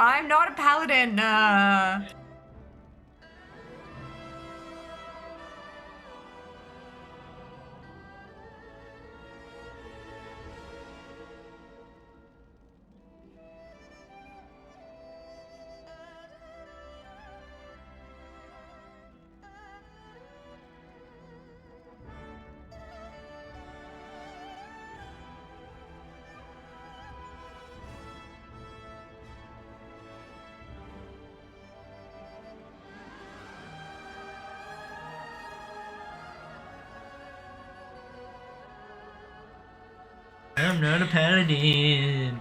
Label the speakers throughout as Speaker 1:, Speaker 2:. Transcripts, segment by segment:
Speaker 1: I'm not a paladin.
Speaker 2: I'm not a paladin.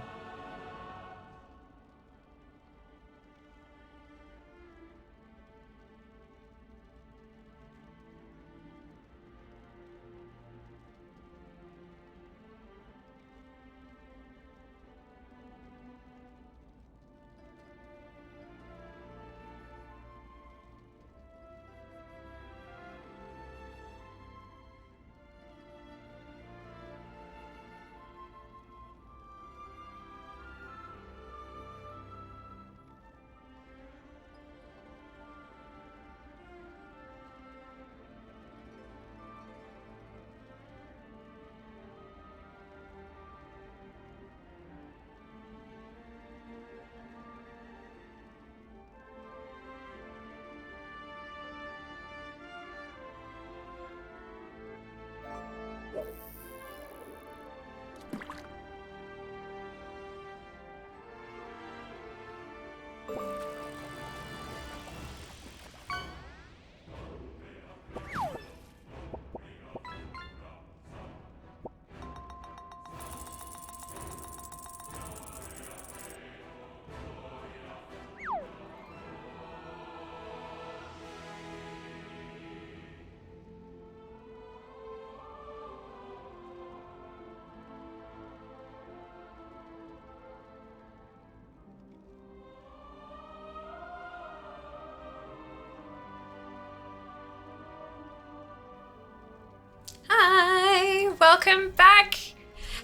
Speaker 1: Hi, welcome back.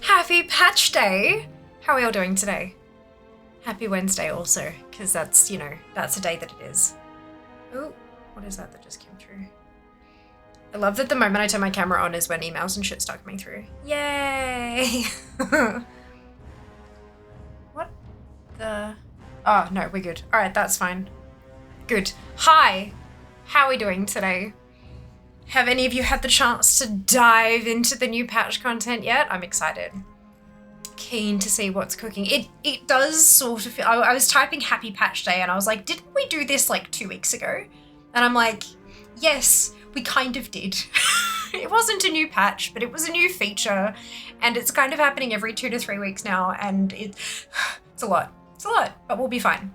Speaker 1: Happy Patch Day. How are we all doing today? Happy Wednesday also, because that's, you know, that's the day that it is. Oh, what is that just came through? I love that the moment I turn my camera on is when emails and shit start coming through. Yay! What the? Oh, no, we're good. All right, that's fine. Good. Hi, how are we doing today? Have any of you had the chance to dive into the new patch content yet? I'm excited. Keen to see what's cooking. It does sort of feel, I was typing Happy Patch Day and I was like, didn't we do this like 2 weeks ago? And I'm like, yes, we kind of did. It wasn't a new patch, but it was a new feature and it's kind of happening every 2 to 3 weeks now and it's a lot. It's a lot, but we'll be fine.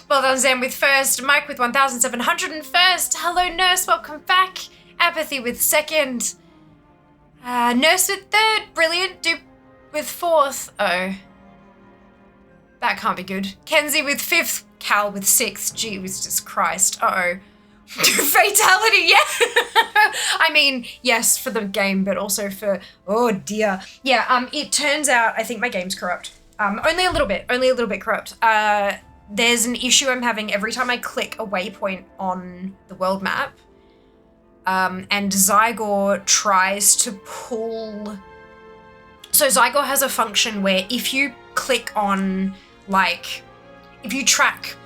Speaker 1: Well done, Zam with first, Mike with 1,701st. Hello, Nurse, welcome back. Apathy with second. Nurse with third. Brilliant. Dupe with fourth. Oh. That can't be good. Kenzie with fifth. Cal with sixth. Jesus Christ. Uh-oh. Fatality, yeah. I mean, yes, for the game, but also for, oh dear. Yeah, it turns out I think my game's corrupt. Only a little bit corrupt. There's an issue I'm having every time I click a waypoint on the world map. And Zygor tries to pull... So Zygor has a function where if you click on, like, if you track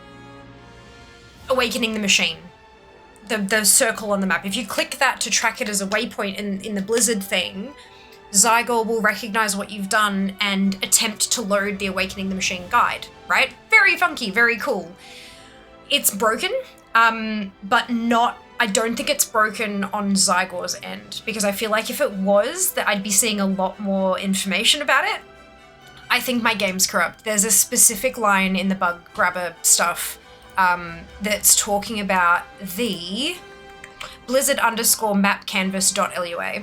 Speaker 1: Awakening the Machine, the circle on the map, if you click that to track it as a waypoint in the Blizzard thing, Zygor will recognize what you've done and attempt to load the Awakening the Machine guide, right? Very funky, very cool. It's broken, but not... I don't think it's broken on Zygor's end because I feel like if it was, that I'd be seeing a lot more information about it. I think my game's corrupt. There's a specific line in the bug grabber stuff that's talking about the blizzard_mapcanvas.lua.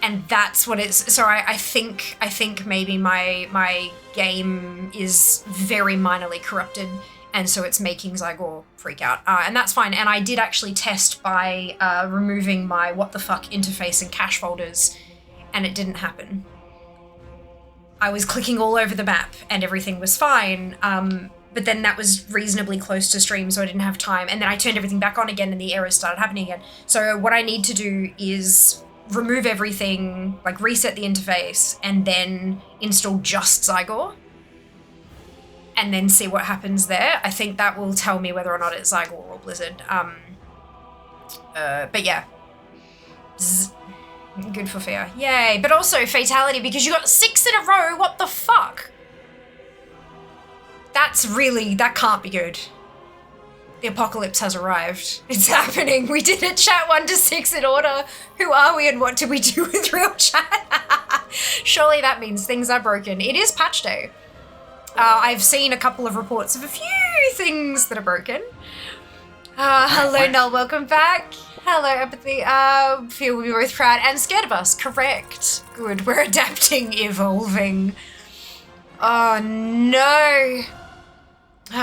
Speaker 1: And that's what it's, so I think maybe my game is very minorly corrupted. And so it's making Zygor freak out. And that's fine. And I did actually test by removing my what the fuck interface and cache folders, and it didn't happen. I was clicking all over the map and everything was fine. but then that was reasonably close to stream, so I didn't have time. And then I turned everything back on again and the errors started happening again. So what I need to do is remove everything, like reset the interface, and then install just Zygor. And then see what happens there. I think that will tell me whether or not it's Zygor or Blizzard. But yeah. Good for Fear. Yay. But also Fatality, because you got 6 in a row. What the fuck? That can't be good. The apocalypse has arrived. It's happening. We did it, chat 1 to 6 in order. Who are we and what do we do with real chat? Surely that means things are broken. It is patch day. I've seen a couple of reports of a few things that are broken. Hello, Null, welcome back. Hello, Empathy. Feel we were both proud and scared of us. Correct. Good. We're adapting, evolving. Oh, no.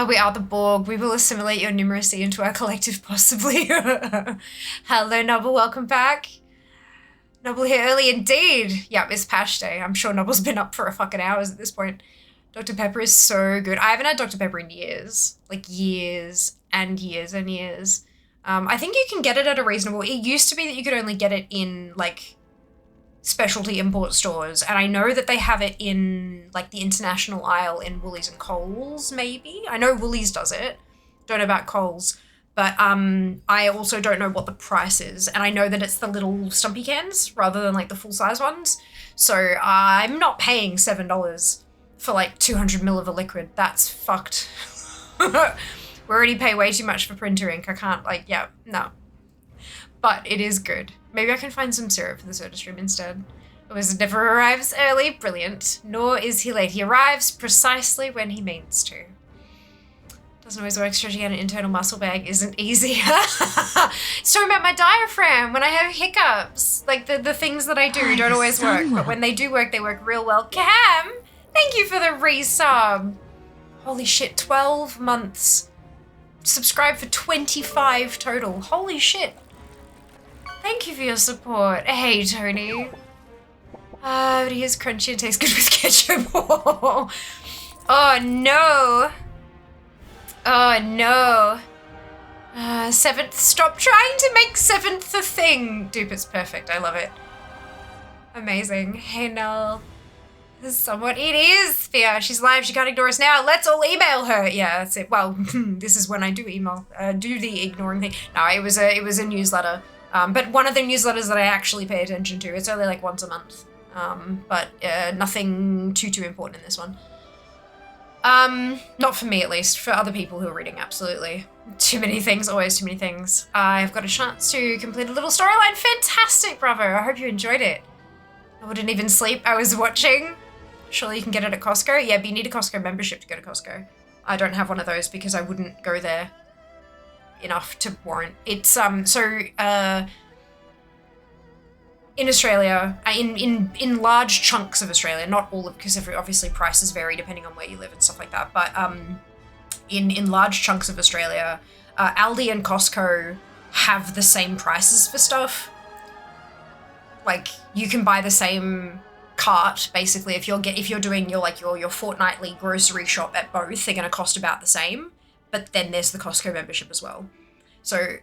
Speaker 1: We are the Borg. We will assimilate your numeracy into our collective, possibly. Hello, Nubble. Welcome back. Nubble here early indeed. Yep, it's patch day. I'm sure Nubble's been up for a fucking hours at this point. Dr. Pepper is so good. I haven't had Dr. Pepper in years. Like years and years and years. I think you can get it at a reasonable... It used to be that you could only get it in, like, specialty import stores. And I know that they have it in, like, the international aisle in Woolies and Coles, maybe. I know Woolies does it. Don't know about Coles. But I also don't know what the price is. And I know that it's the little stumpy cans rather than, like, the full-size ones. So I'm not paying $7 for, like, 200 ml of a liquid. That's fucked. We already pay way too much for printer ink. I can't, like, yeah, no. But it is good. Maybe I can find some syrup for the soda stream instead. The wizard never arrives early. Brilliant. Nor is he late. He arrives precisely when he means to. Doesn't always work. Stretching out an internal muscle bag isn't easy. It's talking about my diaphragm when I have hiccups. Like, the things that I do don't always work. But when they do work, they work real well. Cam, thank you for the resub. Holy shit, 12 months. Subscribe for 25 total. Holy shit. Thank you for your support. Hey, Tony. But he is crunchy and tastes good with ketchup. Oh, no. Oh, no. 7th. Stop trying to make 7th a thing. Dupe, it's perfect. I love it. Amazing. Hey, Null. Somewhat it is. Yeah, she's live. She can't ignore us now. Let's all email her. Yeah, that's it. Well, this is when I do email, do the ignoring thing. No, it was a newsletter. But one of the newsletters that I actually pay attention to. It's only like once a month. But nothing too important in this one. Not for me at least. For other people who are reading, absolutely. Too many things. Always too many things. I've got a chance to complete a little storyline. Fantastic, bravo. I hope you enjoyed it. I wouldn't even sleep. I was watching. Surely you can get it at Costco. Yeah, but you need a Costco membership to go to Costco. I don't have one of those because I wouldn't go there enough to warrant. It's in Australia, in large chunks of Australia, not all of, because obviously prices vary depending on where you live and stuff like that, but in large chunks of Australia, Aldi and Costco have the same prices for stuff. Like, you can buy the same cart, basically. If you're doing your fortnightly grocery shop at both, they're going to cost about the same. But then there's the Costco membership as well. So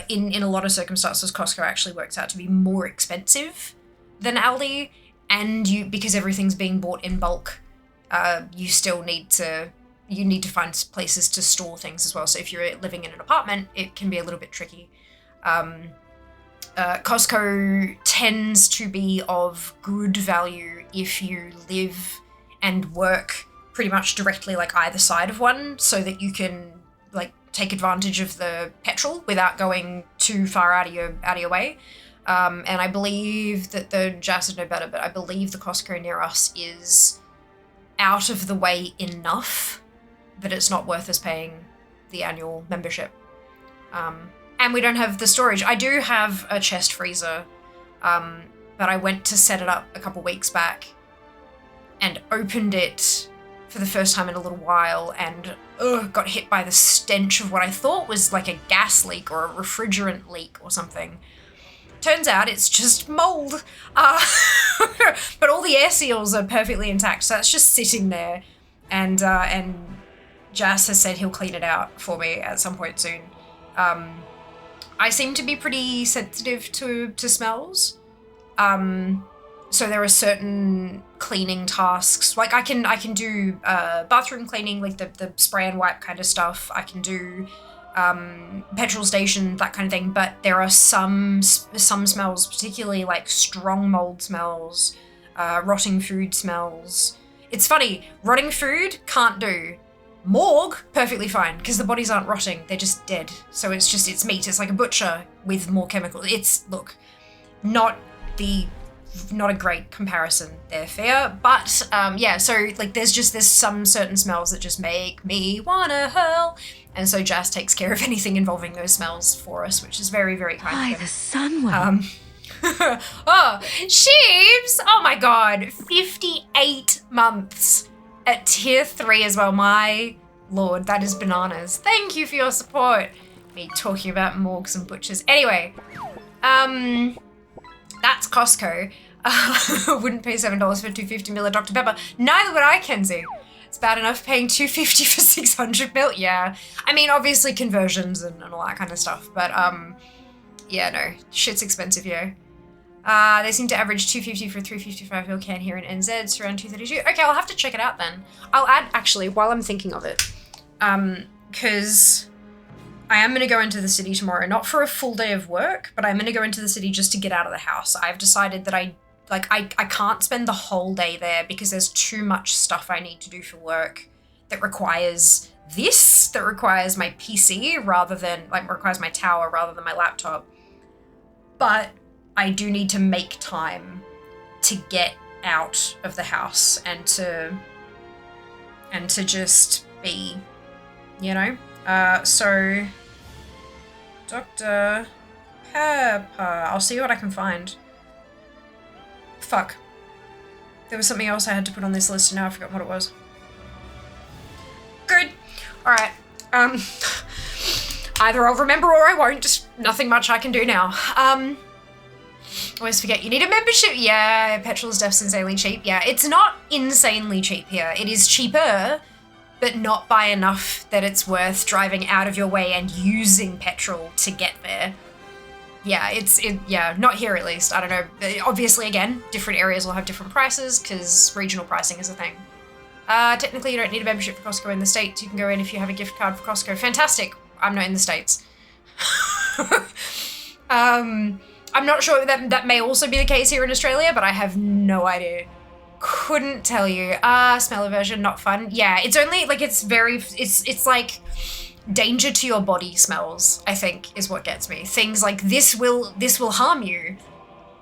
Speaker 1: in a lot of circumstances, Costco actually works out to be more expensive than Aldi, and because everything's being bought in bulk, you still need to find places to store things as well. So if you're living in an apartment, it can be a little bit tricky. Costco tends to be of good value if you live and work pretty much directly like either side of one, so that you can like take advantage of the petrol without going too far out of your way. And I believe that the Jazz would know better, but I believe the Costco near us is out of the way enough that it's not worth us paying the annual membership. And we don't have the storage. I do have a chest freezer, but I went to set it up a couple weeks back and opened it for the first time in a little while and got hit by the stench of what I thought was like a gas leak or a refrigerant leak or something. Turns out it's just mold. But all the air seals are perfectly intact, so it's just sitting there and Jas has said he'll clean it out for me at some point soon. I seem to be pretty sensitive to smells. So there are certain cleaning tasks, like I can do bathroom cleaning, like the spray and wipe kind of stuff. I can do petrol station, that kind of thing. But there are some smells, particularly like strong mold smells, rotting food smells. It's funny, rotting food, can't do. Morgue, perfectly fine, because the bodies aren't rotting, they're just dead. So it's meat, it's like a butcher with more chemicals. It's, look, not a great comparison there, fair, but yeah, so like there's some certain smells that just make me wanna hurl, and so Jas takes care of anything involving those smells for us, which is very, very kind of him.
Speaker 3: The sun will.
Speaker 1: Oh, Sheebs! Oh my god, 58 months at tier 3 as well. My lord, that is bananas. Thank you for your support. Me talking about morgues and butchers. Anyway, that's Costco. Wouldn't pay $7 for 250ml of Dr. Pepper. Neither would I, Kenzie. It's bad enough paying $2.50 for 600ml. Yeah. I mean, obviously conversions and all that kind of stuff, but yeah, no, shit's expensive, yo. They seem to average $2.50 for a 355ml can here in NZ. It's around $2.32. Okay, I'll have to check it out then. I'll add, actually, while I'm thinking of it, because I am going to go into the city tomorrow, not for a full day of work, but I'm going to go into the city just to get out of the house. I've decided that I can't spend the whole day there because there's too much stuff I need to do for work that requires that requires my PC rather than, like, requires my tower rather than my laptop. But I do need to make time to get out of the house and to just be, you know? So Dr. Pepper, I'll see what I can find. Fuck. There was something else I had to put on this list and now I forgot what it was. Good. Alright. Either I'll remember or I won't. Nothing much I can do now. Always forget you need a membership. Yeah, petrol's definitely insanely cheap. Yeah, it's not insanely cheap here. It is cheaper, but not by enough that it's worth driving out of your way and using petrol to get there. Yeah, yeah, not here at least. I don't know. Obviously, again, different areas will have different prices because regional pricing is a thing. Technically, you don't need a membership for Costco in the States. You can go in if you have a gift card for Costco. Fantastic. I'm not in the States. I'm not sure that may also be the case here in Australia, but I have no idea. Couldn't tell you. Smell aversion, not fun. Yeah, it's only like it's like danger to your body smells, I think, is what gets me. Things like this will harm you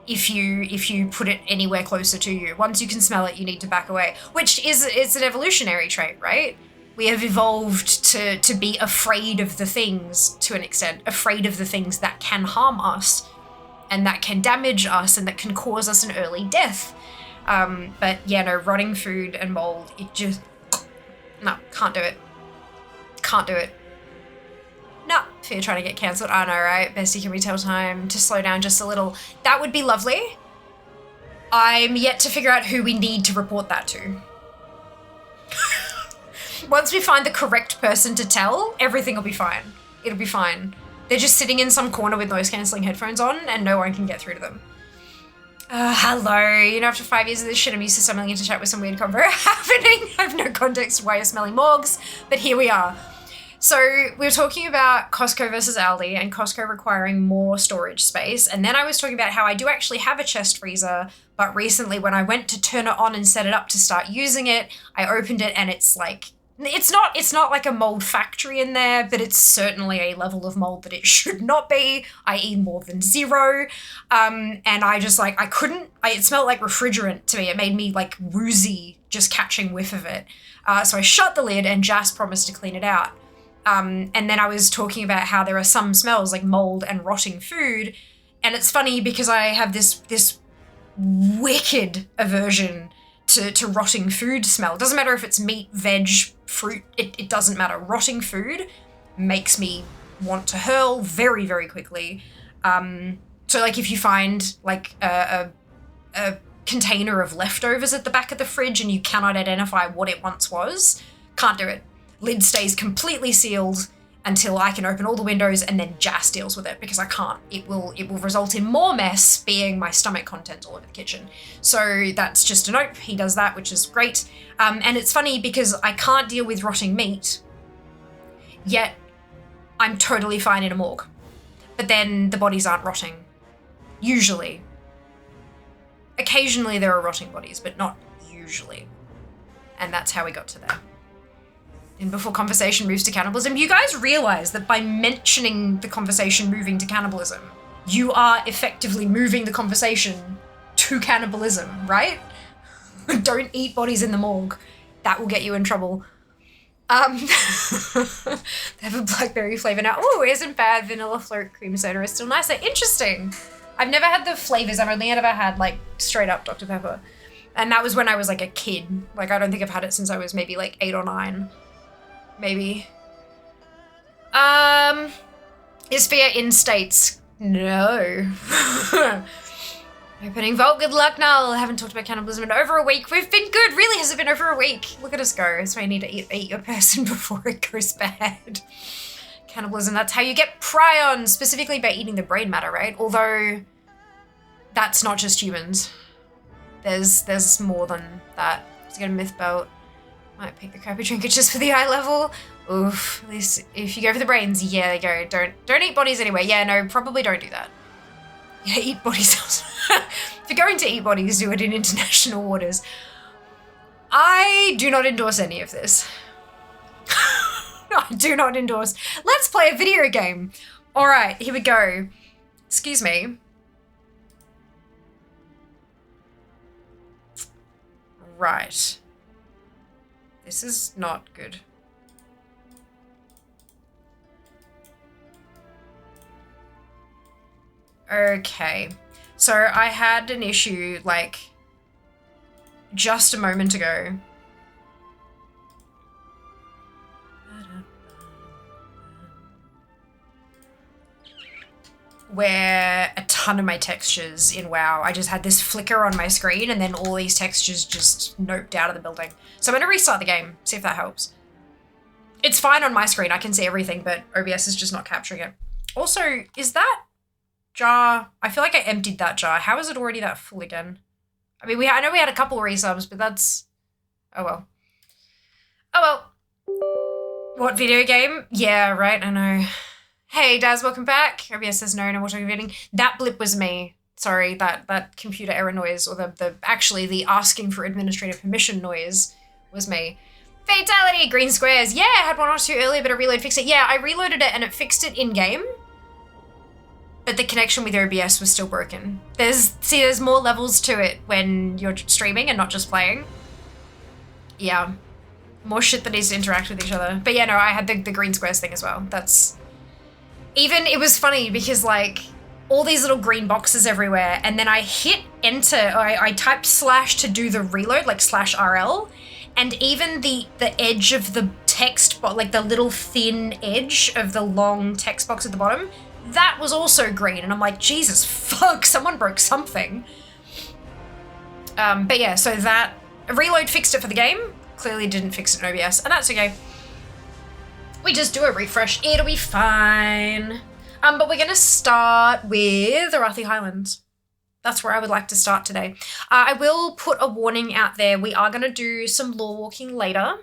Speaker 1: if you put it anywhere closer to you. Once you can smell it, you need to back away, which it's an evolutionary trait, right? We have evolved to be afraid of the things to an extent, afraid of the things that can harm us and that can damage us and that can cause us an early death. But yeah, no, rotting food and mold, it just, no, can't do it. Can't do it. No, fear trying to get cancelled. I know, right? Bestie, can we tell time to slow down just a little? That would be lovely. I'm yet to figure out who we need to report that to. Once we find the correct person to tell, everything will be fine. It'll be fine. They're just sitting in some corner with noise-cancelling headphones on and no one can get through to them. Hello. You know, after 5 years of this shit, I'm used to stumbling into chat with some weird convo happening. I have no context why you're smelling morgues, but here we are. So we were talking about Costco versus Aldi and Costco requiring more storage space. And then I was talking about how I do actually have a chest freezer, but recently when I went to turn it on and set it up to start using it, I opened it and it's like, it's not like a mold factory in there, but it's certainly a level of mold that it should not be, i.e. more than 0. And I just like, it smelled like refrigerant to me. It made me like woozy just catching whiff of it. So I shut the lid and Jas promised to clean it out. And then I was talking about how there are some smells like mold and rotting food. And it's funny because I have this wicked aversion to rotting food smell. It doesn't matter if it's meat, veg, fruit, it doesn't matter. Rotting food makes me want to hurl very, very quickly. So like if you find like a container of leftovers at the back of the fridge and you cannot identify what it once was, can't do it. Lid stays completely sealed until I can open all the windows, and then Jas deals with it because I can't. It will result in more mess, being my stomach contents all over the kitchen. So that's just a nope. He does that, which is great. And it's funny because I can't deal with rotting meat, yet I'm totally fine in a morgue. But then the bodies aren't rotting. Usually. Occasionally there are rotting bodies, but not usually. And that's how we got to there. And before conversation moves to cannibalism, you guys realize that by mentioning the conversation moving to cannibalism, you are effectively moving the conversation to cannibalism, right? Don't eat bodies in the morgue. That will get you in trouble. They have a blackberry flavor now. Oh, isn't bad. Vanilla float cream soda is still nicer. Interesting. I've never had the flavors. I've only ever had like straight up Dr. Pepper. And that was when I was like a kid. Like I don't think I've had it since I was maybe like 8 or 9. Maybe. Is fear in states? No. Opening vault, good luck, Null. Haven't talked about cannibalism in over a week. We've been good. Really, has it been over a week? Look at us go. So I need to eat your person before it goes bad. Cannibalism, that's how you get prions, specifically by eating the brain matter, right? Although that's not just humans. There's more than that. Let's get a myth belt. Might pick the crappy trinket just for the eye level. Oof. At least if you go for the brains, yeah, go. Don't eat bodies anyway. Yeah, no, probably don't do that. Yeah, eat bodies. If you're going to eat bodies, do it in international waters. I do not endorse any of this. I do not endorse. Let's play a video game. All right, here we go. Excuse me. Right. This is not good. Okay. So I had an issue like just a moment ago. Where a ton of my textures in WoW, I just had this flicker on my screen and then all these textures just noped out of the building. So I'm gonna restart the game, see if that helps. It's fine on my screen, I can see everything, but OBS is just not capturing it. Also, is that jar, I feel like I emptied that jar. How is it already that full again? I mean, I know we had a couple resubs, but that's, oh well. Oh well. What video game? Yeah, right, I know. Hey, Daz, welcome back. OBS says no more talking about that blip was me. Sorry, that computer error noise, or actually the asking for administrative permission noise was me. Fatality, green squares. Yeah, I had one or two earlier, but a reload fixed it. Yeah, I reloaded it and it fixed it in-game. But the connection with OBS was still broken. There's more levels to it when you're streaming and not just playing. Yeah. More shit that needs to interact with each other. But yeah, no, I had the green squares thing as well. It was funny because like all these little green boxes everywhere, and then I hit enter, or I typed slash to do the reload, like slash RL, and even the edge of the text, like the little thin edge of the long text box at the bottom, that was also green. And I'm like, Jesus fuck, someone broke something. But yeah, so that reload fixed it for the game, clearly didn't fix it in OBS, and that's okay. We just do a refresh, it'll be fine. But we're gonna start with Arathi Highlands. That's where I would like to start today. I will put a warning out there. We are gonna do some lore walking later.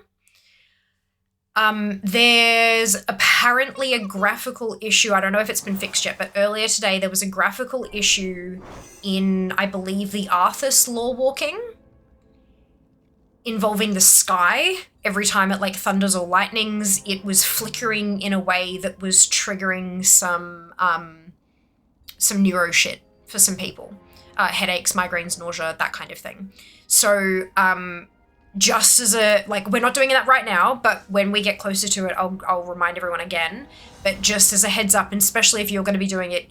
Speaker 1: There's apparently a graphical issue. I don't know if it's been fixed yet, but earlier today there was a graphical issue in, I believe, the Arthas lore walking, involving the sky. Every time it like thunders or lightnings, it was flickering in a way that was triggering some neuro shit for some people. Headaches, migraines, nausea, that kind of thing. So just as a, like, we're not doing that right now, but when we get closer to it, I'll remind everyone again. But just as a heads up, and especially if you're going to be doing it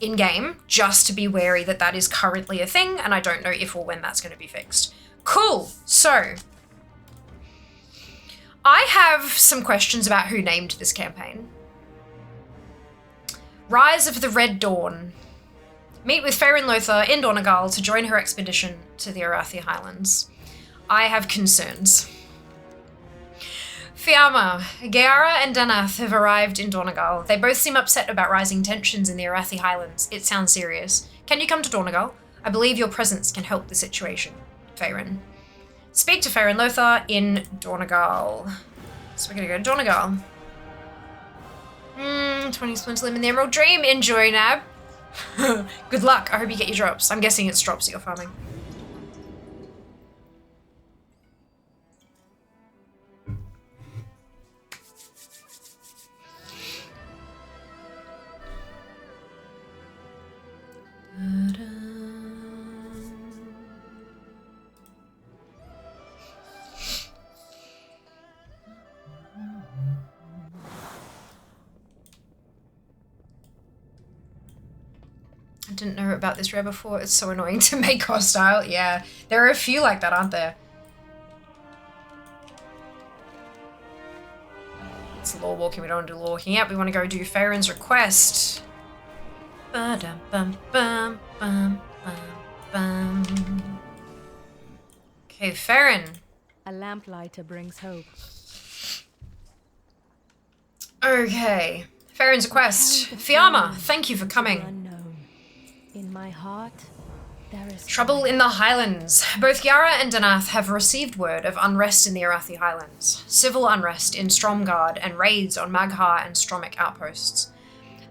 Speaker 1: in-game, just to be wary that that is currently a thing, and I don't know if or when that's going to be fixed. Cool. So, I have some questions about who named this campaign. Rise of the Red Dawn. Meet with Farin Lothar in Donegal to join her expedition to the Arathi Highlands. I have concerns. Fiamma, Gaara and Danath have arrived in Dornagal. They both seem upset about rising tensions in the Arathi Highlands. It sounds serious. Can you come to Dornagal? I believe your presence can help the situation. Faerun. Speak to Faerun Lothar in Dornagal. So we're gonna go to Dornagal. 20 splints limb in the Emerald Dream. Enjoy, Nab. Good luck. I hope you get your drops. I'm guessing it's drops that you're farming. I didn't know about this rare before. It's so annoying to make hostile. Yeah, there are a few like that, aren't there? It's law walking. We don't want to do law walking yet. We want to go do Faerun's request. Okay, Faerun.
Speaker 3: A lamplighter brings hope.
Speaker 1: Okay, Faerun's request. Fiamma, thank you for coming.
Speaker 3: Unknown. In my heart, there is
Speaker 1: Trouble in the Highlands. Both Gaara and Danath have received word of unrest in the Arathi Highlands. Civil unrest in Stromgarde and raids on Magha and Stromic outposts.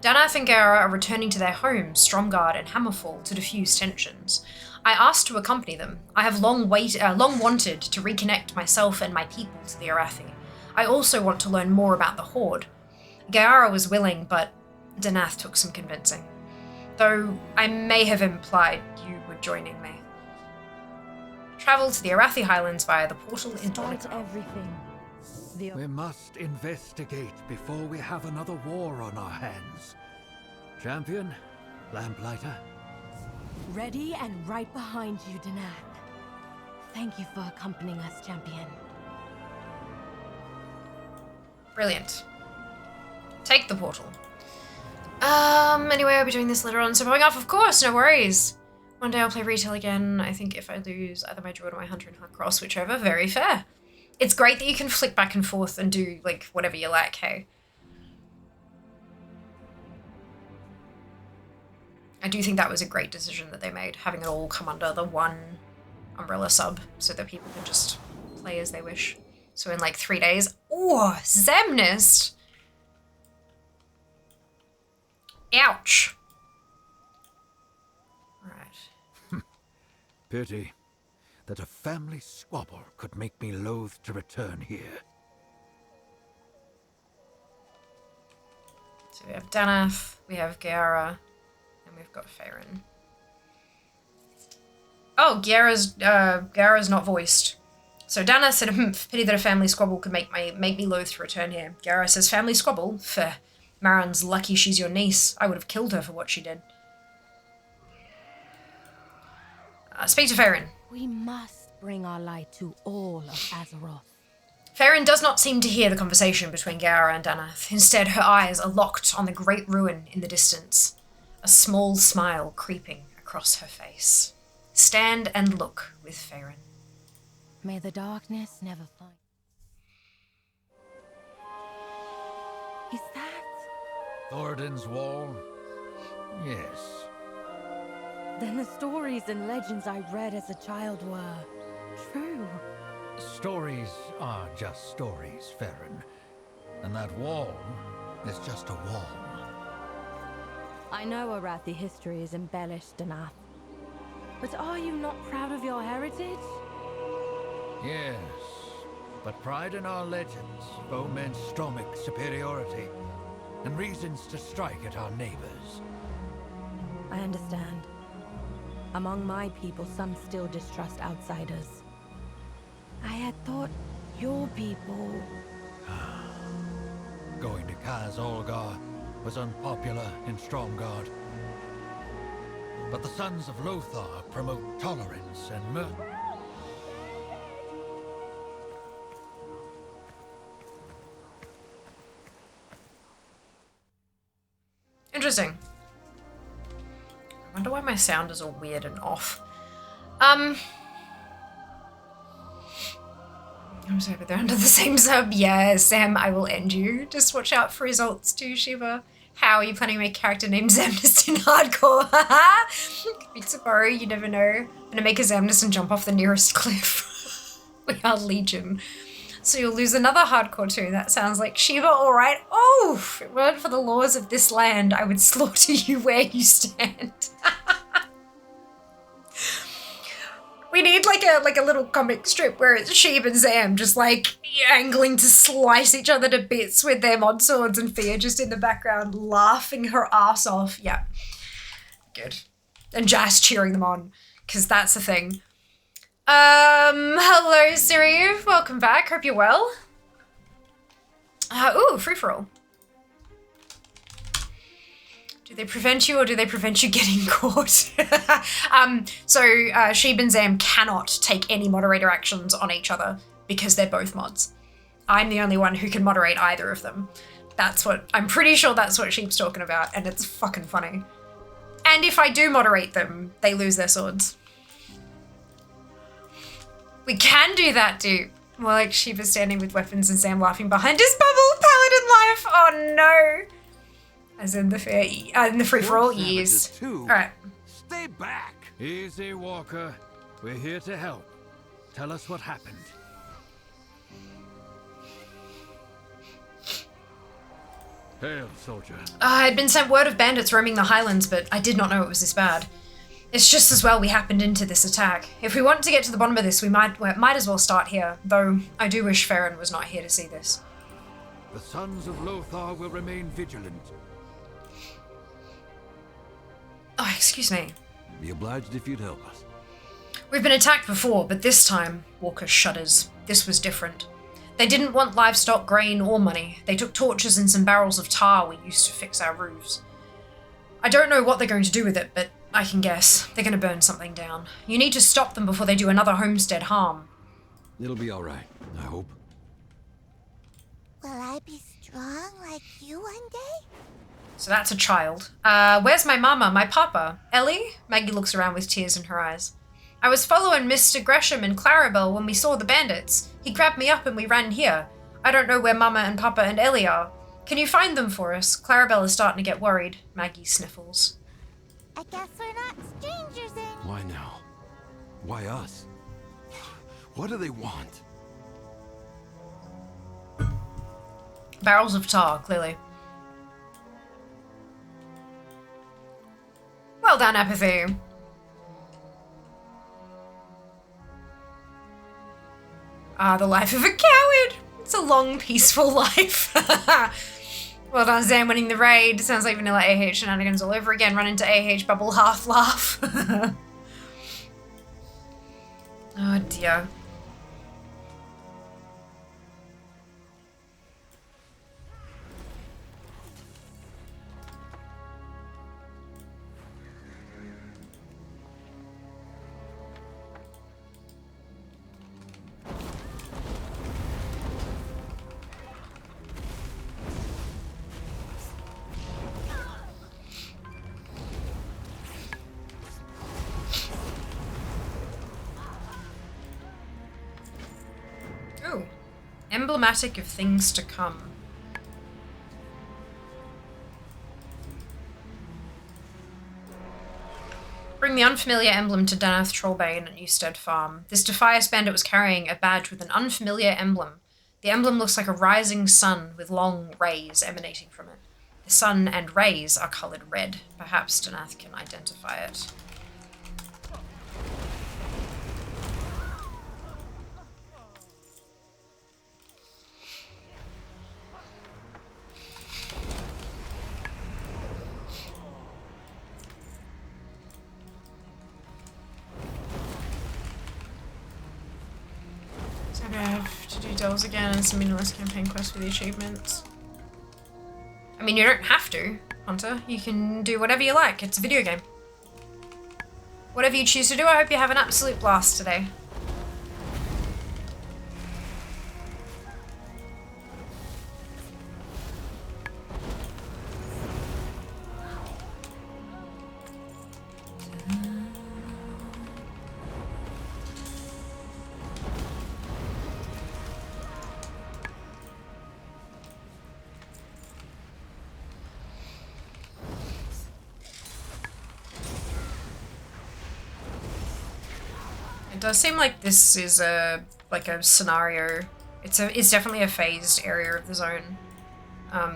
Speaker 1: Danath and Gaara are returning to their homes, Stromgarde and Hammerfall, to diffuse tensions. I asked to accompany them. I have long wanted to reconnect myself and my people to the Arathi. I also want to learn more about the Horde. Gaara was willing, but Danath took some convincing. Though I may have implied you were joining me. Travel to the Arathi Highlands via the portal in
Speaker 3: Start
Speaker 1: Dornagal.
Speaker 3: everything.
Speaker 4: We must investigate before we have another war on our hands. Champion, Lamplighter.
Speaker 3: Ready and right behind you, Danath. Thank you for accompanying us, champion.
Speaker 1: Brilliant. Take the portal. Anyway, I'll be doing this later on, so going off, of course, no worries. One day I'll play retail again. I think if I lose either my druid or my hunter in hard cross, whichever, very fair. It's great that you can flick back and forth and do, like, whatever you like, hey? I do think that was a great decision that they made, having it all come under the one umbrella sub, so that people can just play as they wish. So in, like, 3 days... Oh, Zemnist! Ouch. Right.
Speaker 4: Pity that a family squabble could make me loath to return here.
Speaker 1: So we have Danath, we have Gaara, and we've got Faerun. Oh, Gaara's not voiced. So Danath said, pity that a family squabble could make me loath to return here. Gaara says, family squabble? Pfft. Marin's lucky she's your niece. I would have killed her for what she did. Speak to Faerun.
Speaker 3: We must bring our light to all of Azeroth.
Speaker 1: Faerun does not seem to hear the conversation between Gaara and Danath. Instead, her eyes are locked on the great ruin in the distance. A small smile creeping across her face. Stand and look with Faerun.
Speaker 3: May the darkness never find. Is that?
Speaker 4: Thoradin's Wall? Yes.
Speaker 3: Then the stories and legends I read as a child were true.
Speaker 4: Stories are just stories, Faerun. And that wall is just a wall.
Speaker 3: I know Arathi history is embellished, Danath. But are you not proud of your heritage?
Speaker 4: Yes, but pride in our legends foments Stromic superiority and reasons to strike at our neighbors.
Speaker 3: I understand. Among my people, some still distrust outsiders. I had thought your people...
Speaker 4: Going to Kaz Olgar was unpopular in Stromgarde. But the Sons of Lothar promote tolerance and
Speaker 1: Interesting. I wonder why my sound is all weird and off. I'm sorry, but they're under the same sub. Yeah, Sam, I will end you. Just watch out for results too, Shiva. How are you planning to make a character named Zamnist in hardcore? Could be tomorrow, you never know. I'm gonna make a Zamnist and jump off the nearest cliff. We are Legion. So you'll lose another hardcore too. That sounds like Shiva, alright. Oh, if it weren't for the laws of this land, I would slaughter you where you stand. We need like a little comic strip where it's Sheeb and Zam just like angling to slice each other to bits with their mod swords and Fia just in the background laughing her ass off. Yeah, good. And Jas cheering them on, because that's the thing. Hello Siri, welcome back, hope you're well. Ooh, free-for-all. Do they prevent you or do they prevent you getting caught? So Sheeb and Zam cannot take any moderator actions on each other because they're both mods. I'm the only one who can moderate either of them. I'm pretty sure that's what Sheeb's talking about, and it's fucking funny. And if I do moderate them, they lose their swords. We can do that, dude. More like Sheeb is standing with weapons and Zam laughing behind his bubble. Paladin life, oh no. As in the free-for-all years. Alright.
Speaker 4: Stay back. Easy, Walker. We're here to help. Tell us what happened. Hail, soldier.
Speaker 1: I'd been sent word of bandits roaming the highlands, but I did not know it was this bad. It's just as well we happened into this attack. If we want to get to the bottom of this, we might as well start here, though I do wish Farron was not here to see this.
Speaker 4: The sons of Lothar will remain vigilant.
Speaker 1: Oh, excuse me.
Speaker 5: Be obliged if you'd help us.
Speaker 1: We've been attacked before, but this time, Walker shudders. This was different. They didn't want livestock, grain, or money. They took torches and some barrels of tar we used to fix our roofs. I don't know what they're going to do with it, but I can guess. They're going to burn something down. You need to stop them before they do another homestead harm.
Speaker 5: It'll be all right, I hope.
Speaker 6: Will I be strong like you one day?
Speaker 1: So that's a child. Where's my mama, my papa? Ellie? Maggie looks around with tears in her eyes. I was following Mr. Gresham and Clarabelle when we saw the bandits. He grabbed me up and we ran here. I don't know where mama and papa and Ellie are. Can you find them for us? Clarabelle is starting to get worried. Maggie sniffles.
Speaker 6: I guess we're not strangers then.
Speaker 5: Why now? Why us? What do they want?
Speaker 1: Barrels of tar, clearly. Well done, Apathy. The life of a coward. It's a long, peaceful life. Well done, Zam, winning the raid. Sounds like vanilla AH shenanigans all over again. Run into AH, bubble, half laugh. Oh dear. Emblematic of things to come. Bring the unfamiliar emblem to Danath Trollbane at Newstead Farm. This Defias bandit was carrying a badge with an unfamiliar emblem. The emblem looks like a rising sun with long rays emanating from it. The sun and rays are coloured red. Perhaps Danath can identify it. I have to do Dells again and some meaningless campaign quests for the achievements. I mean, you don't have to, Hunter. You can do whatever you like. It's a video game. Whatever you choose to do, I hope you have an absolute blast today. does seem like this is a scenario. It's definitely a phased area of the zone.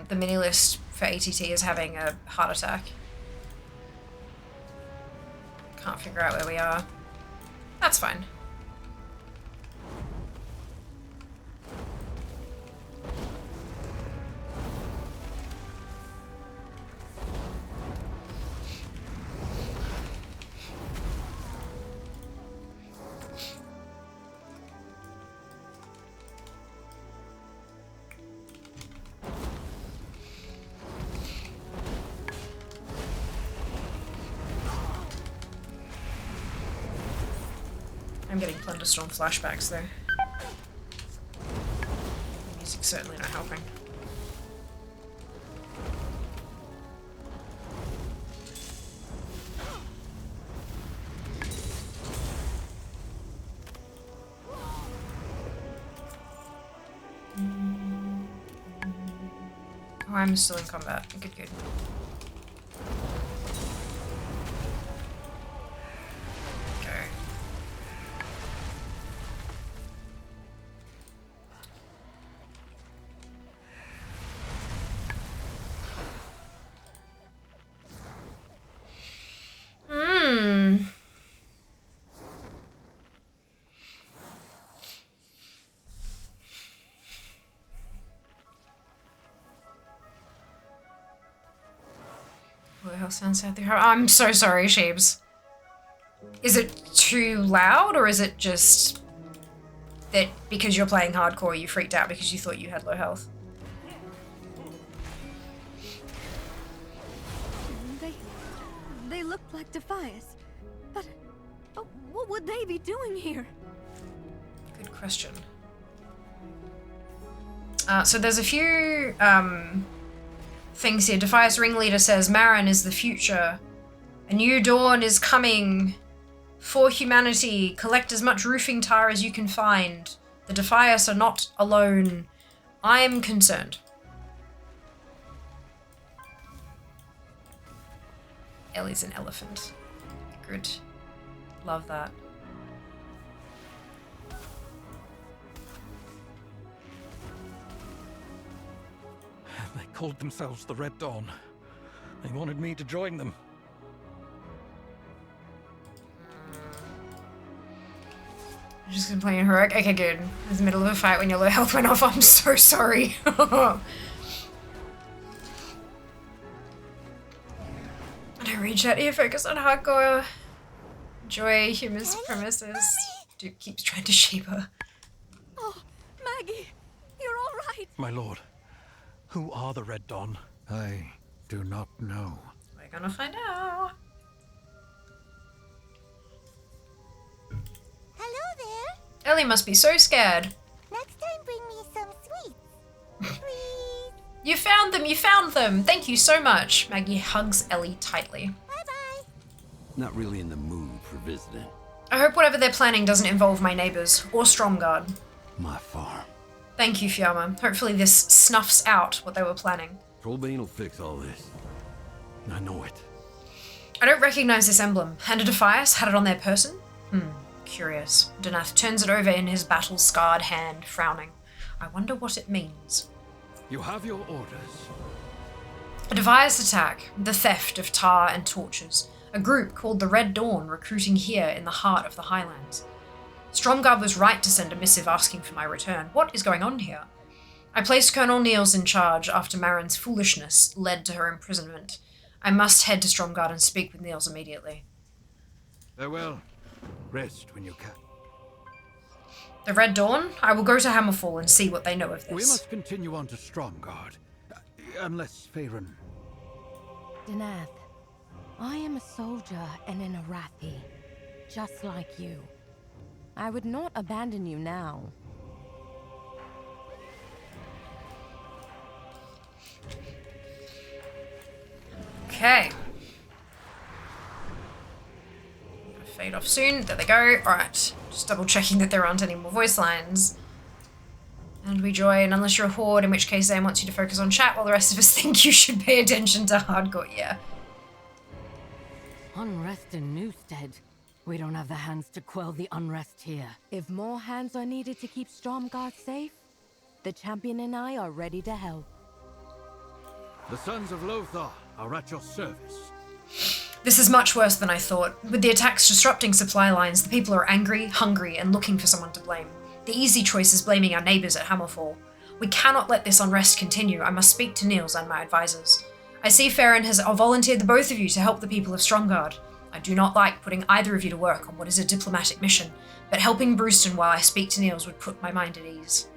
Speaker 1: The mini list for ATT is having a heart attack. Can't figure out where we are. That's fine. I'm getting Plunderstorm flashbacks though. The music's certainly not helping. Oh, I'm still in combat. Good, good. What the hell sounds out there? I'm so sorry, Sheebs. Is it too loud, or is it just that because you're playing hardcore you freaked out because you thought you had low health?
Speaker 3: They look like Defias, but what would they be doing here?
Speaker 1: Good question. So there's a few things here. Defias ringleader says Marin is the future. A new dawn is coming for humanity. Collect as much roofing tar as you can find. The Defias are not alone. I'm concerned. Ellie's an elephant. Good. Love that.
Speaker 7: They called themselves the Red Dawn. They wanted me to join them.
Speaker 1: I'm just gonna play in heroic. Okay, good. In the middle of a fight when your low health went off. I'm so sorry. I don't reach out here. Focus on hardcore. Joy, human supremacists. Dude keeps trying to shape her.
Speaker 3: Oh, Maggie, you're all right.
Speaker 7: My lord, who are the Red Dawn?
Speaker 4: I do not know.
Speaker 1: We're gonna find out.
Speaker 6: Hello there.
Speaker 1: Ellie must be so scared.
Speaker 6: Next time bring me some sweets. Please.
Speaker 1: You found them, you found them. Thank you so much. Maggie hugs Ellie tightly.
Speaker 6: Bye-bye.
Speaker 5: Not really in the mood for visiting.
Speaker 1: I hope whatever they're planning doesn't involve my neighbors or Stromguard.
Speaker 5: My farm.
Speaker 1: Thank you, Fiamma. Hopefully this snuffs out what they were planning.
Speaker 5: Trollbane will fix all this. I know it.
Speaker 1: I don't recognize this emblem. And a Defias had it on their person? Curious. Danath turns it over in his battle-scarred hand, frowning. I wonder what it means.
Speaker 4: You have your orders.
Speaker 1: A devised attack, the theft of tar and torches. A group called the Red Dawn recruiting here in the heart of the Highlands. Stromguard was right to send a missive asking for my return. What is going on here? I placed Colonel Niels in charge after Marin's foolishness led to her imprisonment. I must head to Stromguard and speak with Niels immediately.
Speaker 4: Farewell. Rest when you can.
Speaker 1: The Red Dawn? I will go to Hammerfall and see what they know of this.
Speaker 4: We must continue on to Stromguard. Unless Faerun...
Speaker 3: Danath, I am a soldier and an Arathi, just like you. I would not abandon you now.
Speaker 1: Okay. Fade off soon. There they go. Alright. Just double checking that there aren't any more voice lines. And we join, unless you're a horde, in which case Zane wants you to focus on chat while the rest of us think you should pay attention to hardcore. Yeah.
Speaker 3: Unrest in Newstead. We don't have the hands to quell the unrest here. If more hands are needed to keep Stromgarde safe, the champion and I are ready to help.
Speaker 4: The Sons of Lothar are at your service.
Speaker 1: This is much worse than I thought. With the attacks disrupting supply lines, the people are angry, hungry, and looking for someone to blame. The easy choice is blaming our neighbours at Hammerfall. We cannot let this unrest continue. I must speak to Niels and my advisors. I see Farron has volunteered the both of you to help the people of Stromgarde. I do not like putting either of you to work on what is a diplomatic mission, but helping Brewston while I speak to Niels would put my mind at ease.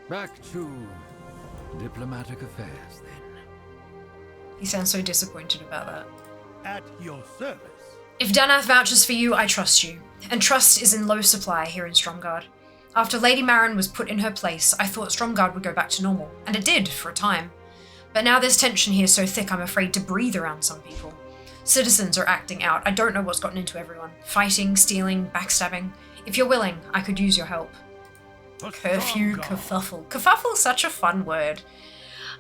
Speaker 4: Back to diplomatic affairs, then.
Speaker 1: He sounds so disappointed about that.
Speaker 8: At your service.
Speaker 1: If Danath vouches for you, I trust you. And trust is in low supply here in Stromgarde. After Lady Marin was put in her place, I thought Stromgarde would go back to normal, and it did, for a time. But now there's tension here so thick I'm afraid to breathe around some people. Citizens are acting out. I don't know what's gotten into everyone. Fighting, stealing, backstabbing. If you're willing, I could use your help. Curfew, kerfuffle. Kerfuffle's such a fun word.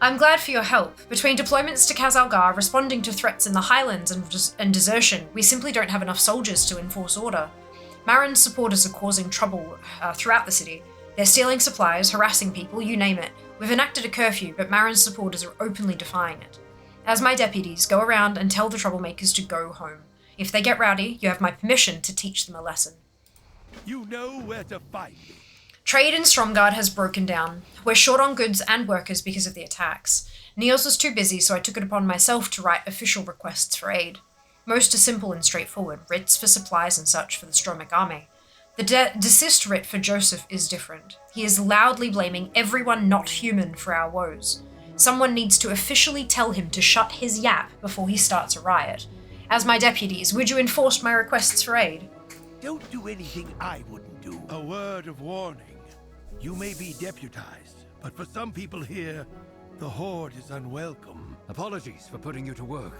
Speaker 1: I'm glad for your help. Between deployments to Khazalgar, responding to threats in the Highlands, and desertion, we simply don't have enough soldiers to enforce order. Marin's supporters are causing trouble throughout the city. They're stealing supplies, harassing people, you name it. We've enacted a curfew, but Marin's supporters are openly defying it. As my deputies, go around and tell the troublemakers to go home. If they get rowdy, you have my permission to teach them a lesson.
Speaker 8: You know where to find me.
Speaker 1: Trade in Stromgarde has broken down. We're short on goods and workers because of the attacks. Niels was too busy, so I took it upon myself to write official requests for aid. Most are simple and straightforward, writs for supplies and such for the Stromic army. The desist writ for Joseph is different. He is loudly blaming everyone not human for our woes. Someone needs to officially tell him to shut his yap before he starts a riot. As my deputies, would you enforce my requests for aid?
Speaker 8: Don't do anything I wouldn't do. A word of warning. You may be deputized, but for some people here, the Horde is unwelcome.
Speaker 4: Apologies for putting you to work.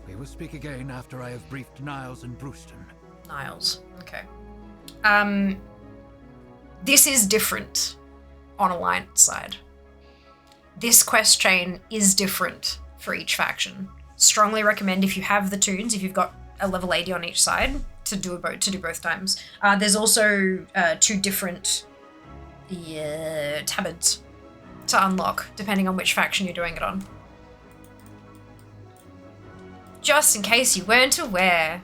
Speaker 4: We will speak again after I have briefed Niles and Brewston.
Speaker 1: Niles, okay. This is different on Alliance side. This quest chain is different for each faction. Strongly recommend if you have the toons, if you've got a level 80 on each side, to do both times. There's also 2 different tabards to unlock, depending on which faction you're doing it on. Just in case you weren't aware.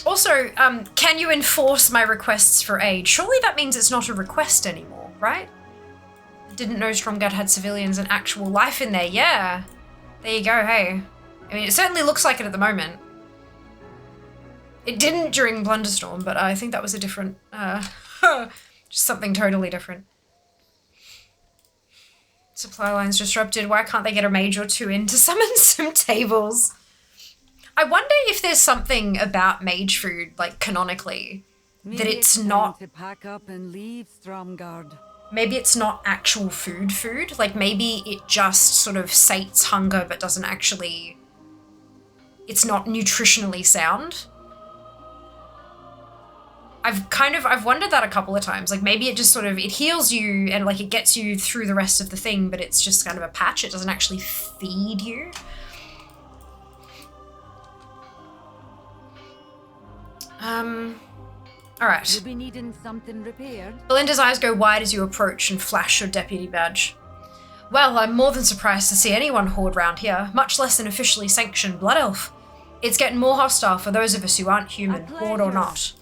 Speaker 1: Also, can you enforce my requests for aid? Surely that means it's not a request anymore, right? I didn't know Stromgarde had civilians and actual life in there. Yeah. There you go, hey. I mean, it certainly looks like it at the moment. It didn't during Blunderstorm, but I think that was a different, just something totally different. Supply lines disrupted. Why can't they get a mage or 2 in to summon some tables? I wonder if there's something about mage food, like canonically, that it's not.
Speaker 3: To pack up and leave Stromgarde.
Speaker 1: Maybe it's not actual food. Like maybe it just sort of sates hunger, but doesn't actually. It's not nutritionally sound. I've wondered that a couple of times. Like maybe it just sort of, it heals you and like it gets you through the rest of the thing, but it's just kind of a patch. It doesn't actually feed you. Alright.
Speaker 3: You'll be needing something repaired.
Speaker 1: Belinda's eyes go wide as you approach and flash your deputy badge. Well, I'm more than surprised to see anyone horde round here, much less an officially sanctioned blood elf. It's getting more hostile for those of us who aren't human, horde or not.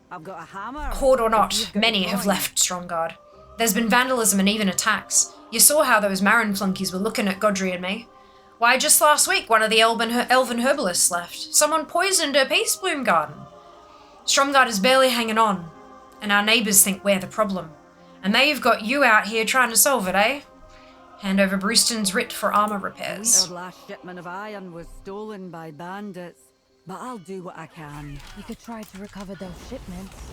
Speaker 3: I've got a hammer.
Speaker 1: Horde or not, many have left Stromgarde. There's been vandalism and even attacks. You saw how those Marin flunkies were looking at Godry and me. Why, just last week, one of the elven herbalists left. Someone poisoned her peace bloom garden. Stromgarde is barely hanging on, and our neighbours think we're the problem. And they've got you out here trying to solve it, eh? Hand over Brewston's writ for armour repairs.
Speaker 3: Our last shipment of iron was stolen by bandits, but I'll do what I can. You could try to recover those shipments.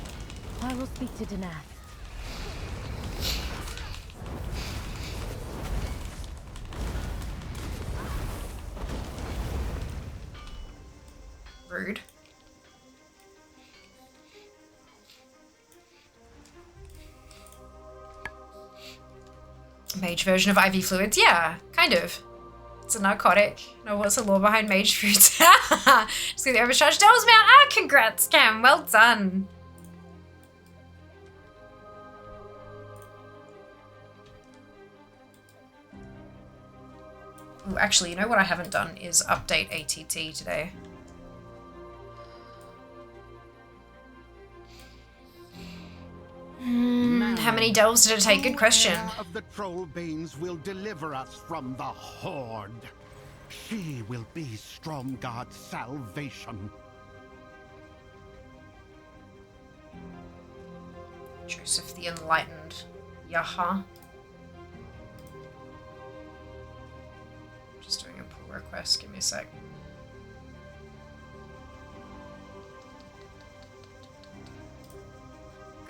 Speaker 3: I will speak to Danath.
Speaker 1: Rude. Mage version of IV fluids? Yeah, kind of. It's a narcotic. No, what's the law behind mage foods? Just get the overcharged Devil's Mount. Ah, congrats, Cam. Well done. Ooh, actually, you know what I haven't done is update ATT today. How many delves did it take? Good question.
Speaker 9: Of the Trollbanes will deliver us from the Horde. She will be Stromgard's salvation.
Speaker 1: Joseph the Enlightened. Yaha. Just doing a pull request. Give me a sec.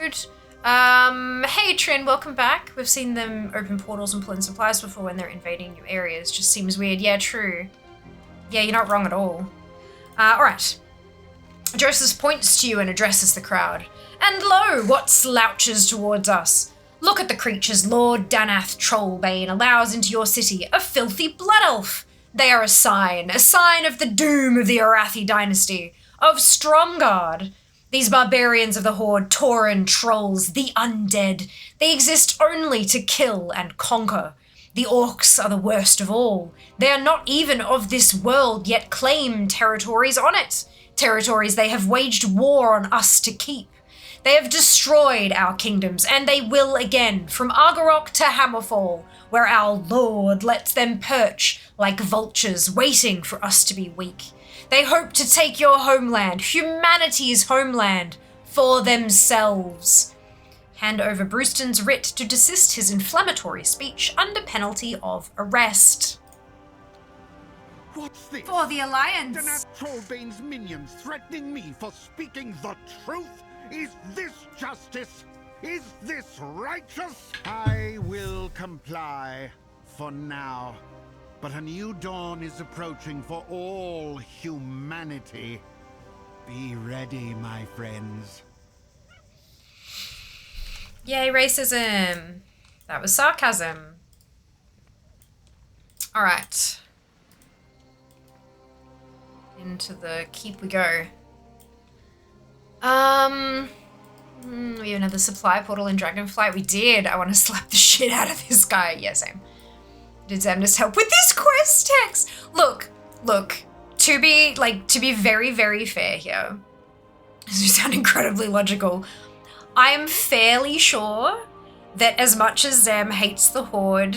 Speaker 1: Good. Hey Trin, welcome back. We've seen them open portals and pull in supplies before when they're invading new areas. Just seems weird. Yeah, true. Yeah, you're not wrong at all. Alright. Joseph points to you and addresses the crowd. And lo, what slouches towards us? Look at the creatures Lord Danath Trollbane allows into your city, a filthy blood elf. They are a sign of the doom of the Arathi dynasty, of Stromgard. These barbarians of the Horde, Tauren trolls, the undead, they exist only to kill and conquer. The orcs are the worst of all. They are not even of this world, yet claim territories on it. Territories they have waged war on us to keep. They have destroyed our kingdoms, and they will again, from Argarok to Hammerfall, where our Lord lets them perch like vultures waiting for us to be weak. They hope to take your homeland, humanity's homeland, for themselves. Hand over Brewston's writ to desist his inflammatory speech under penalty of arrest.
Speaker 9: What's this?
Speaker 1: For the Alliance.
Speaker 9: Danath Trollbane's minions threatening me for speaking the truth? Is this justice? Is this righteous? I will comply for now. But a new dawn is approaching for all humanity. Be ready, my friends.
Speaker 1: Yay, racism. That was sarcasm. All right. Into the keep we go. We have another supply portal in Dragonflight. We did. I want to slap the shit out of this guy. Yeah, same. Did Zam just help with this quest text? Look. To be very, very fair here. This will sound incredibly logical. I am fairly sure that as much as Zam hates the Horde,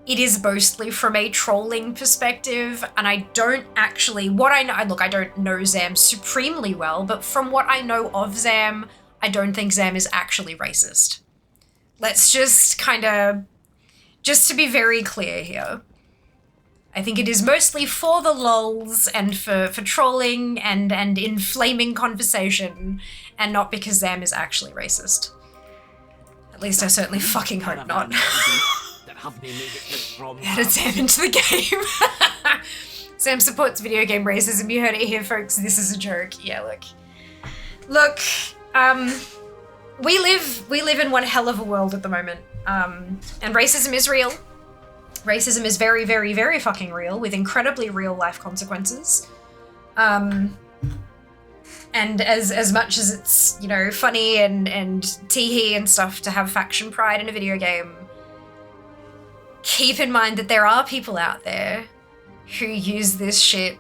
Speaker 1: it is mostly from a trolling perspective, and I don't actually, I don't know Zam supremely well, but from what I know of Zam, I don't think Zam is actually racist. Let's just just to be very clear here. I think it is mostly for the lulz and for trolling and inflaming conversation, and not because Zam is actually racist. At least I certainly fucking hope not. Added Zam into the game. Zam supports video game racism. You heard it here, folks. This is a joke. Yeah, look. We live in one hell of a world at the moment. And racism is real. Racism is very, very, very fucking real, with incredibly real life consequences. And as much as it's, funny and tee-hee and stuff to have faction pride in a video game, keep in mind that there are people out there who use this shit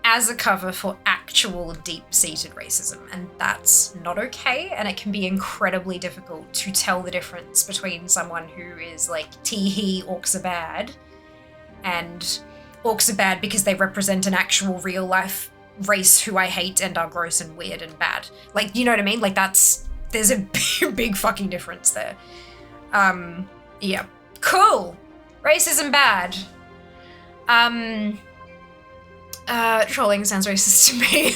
Speaker 1: as a cover for actual deep-seated racism, and that's not okay, and it can be incredibly difficult to tell the difference between someone who is like tee-hee, orcs are bad, and orcs are bad because they represent an actual real-life race who I hate and are gross and weird and bad. Like, you know what I mean? Like, there's a big fucking difference there. Yeah. Cool! Racism bad. Trolling sounds racist to me.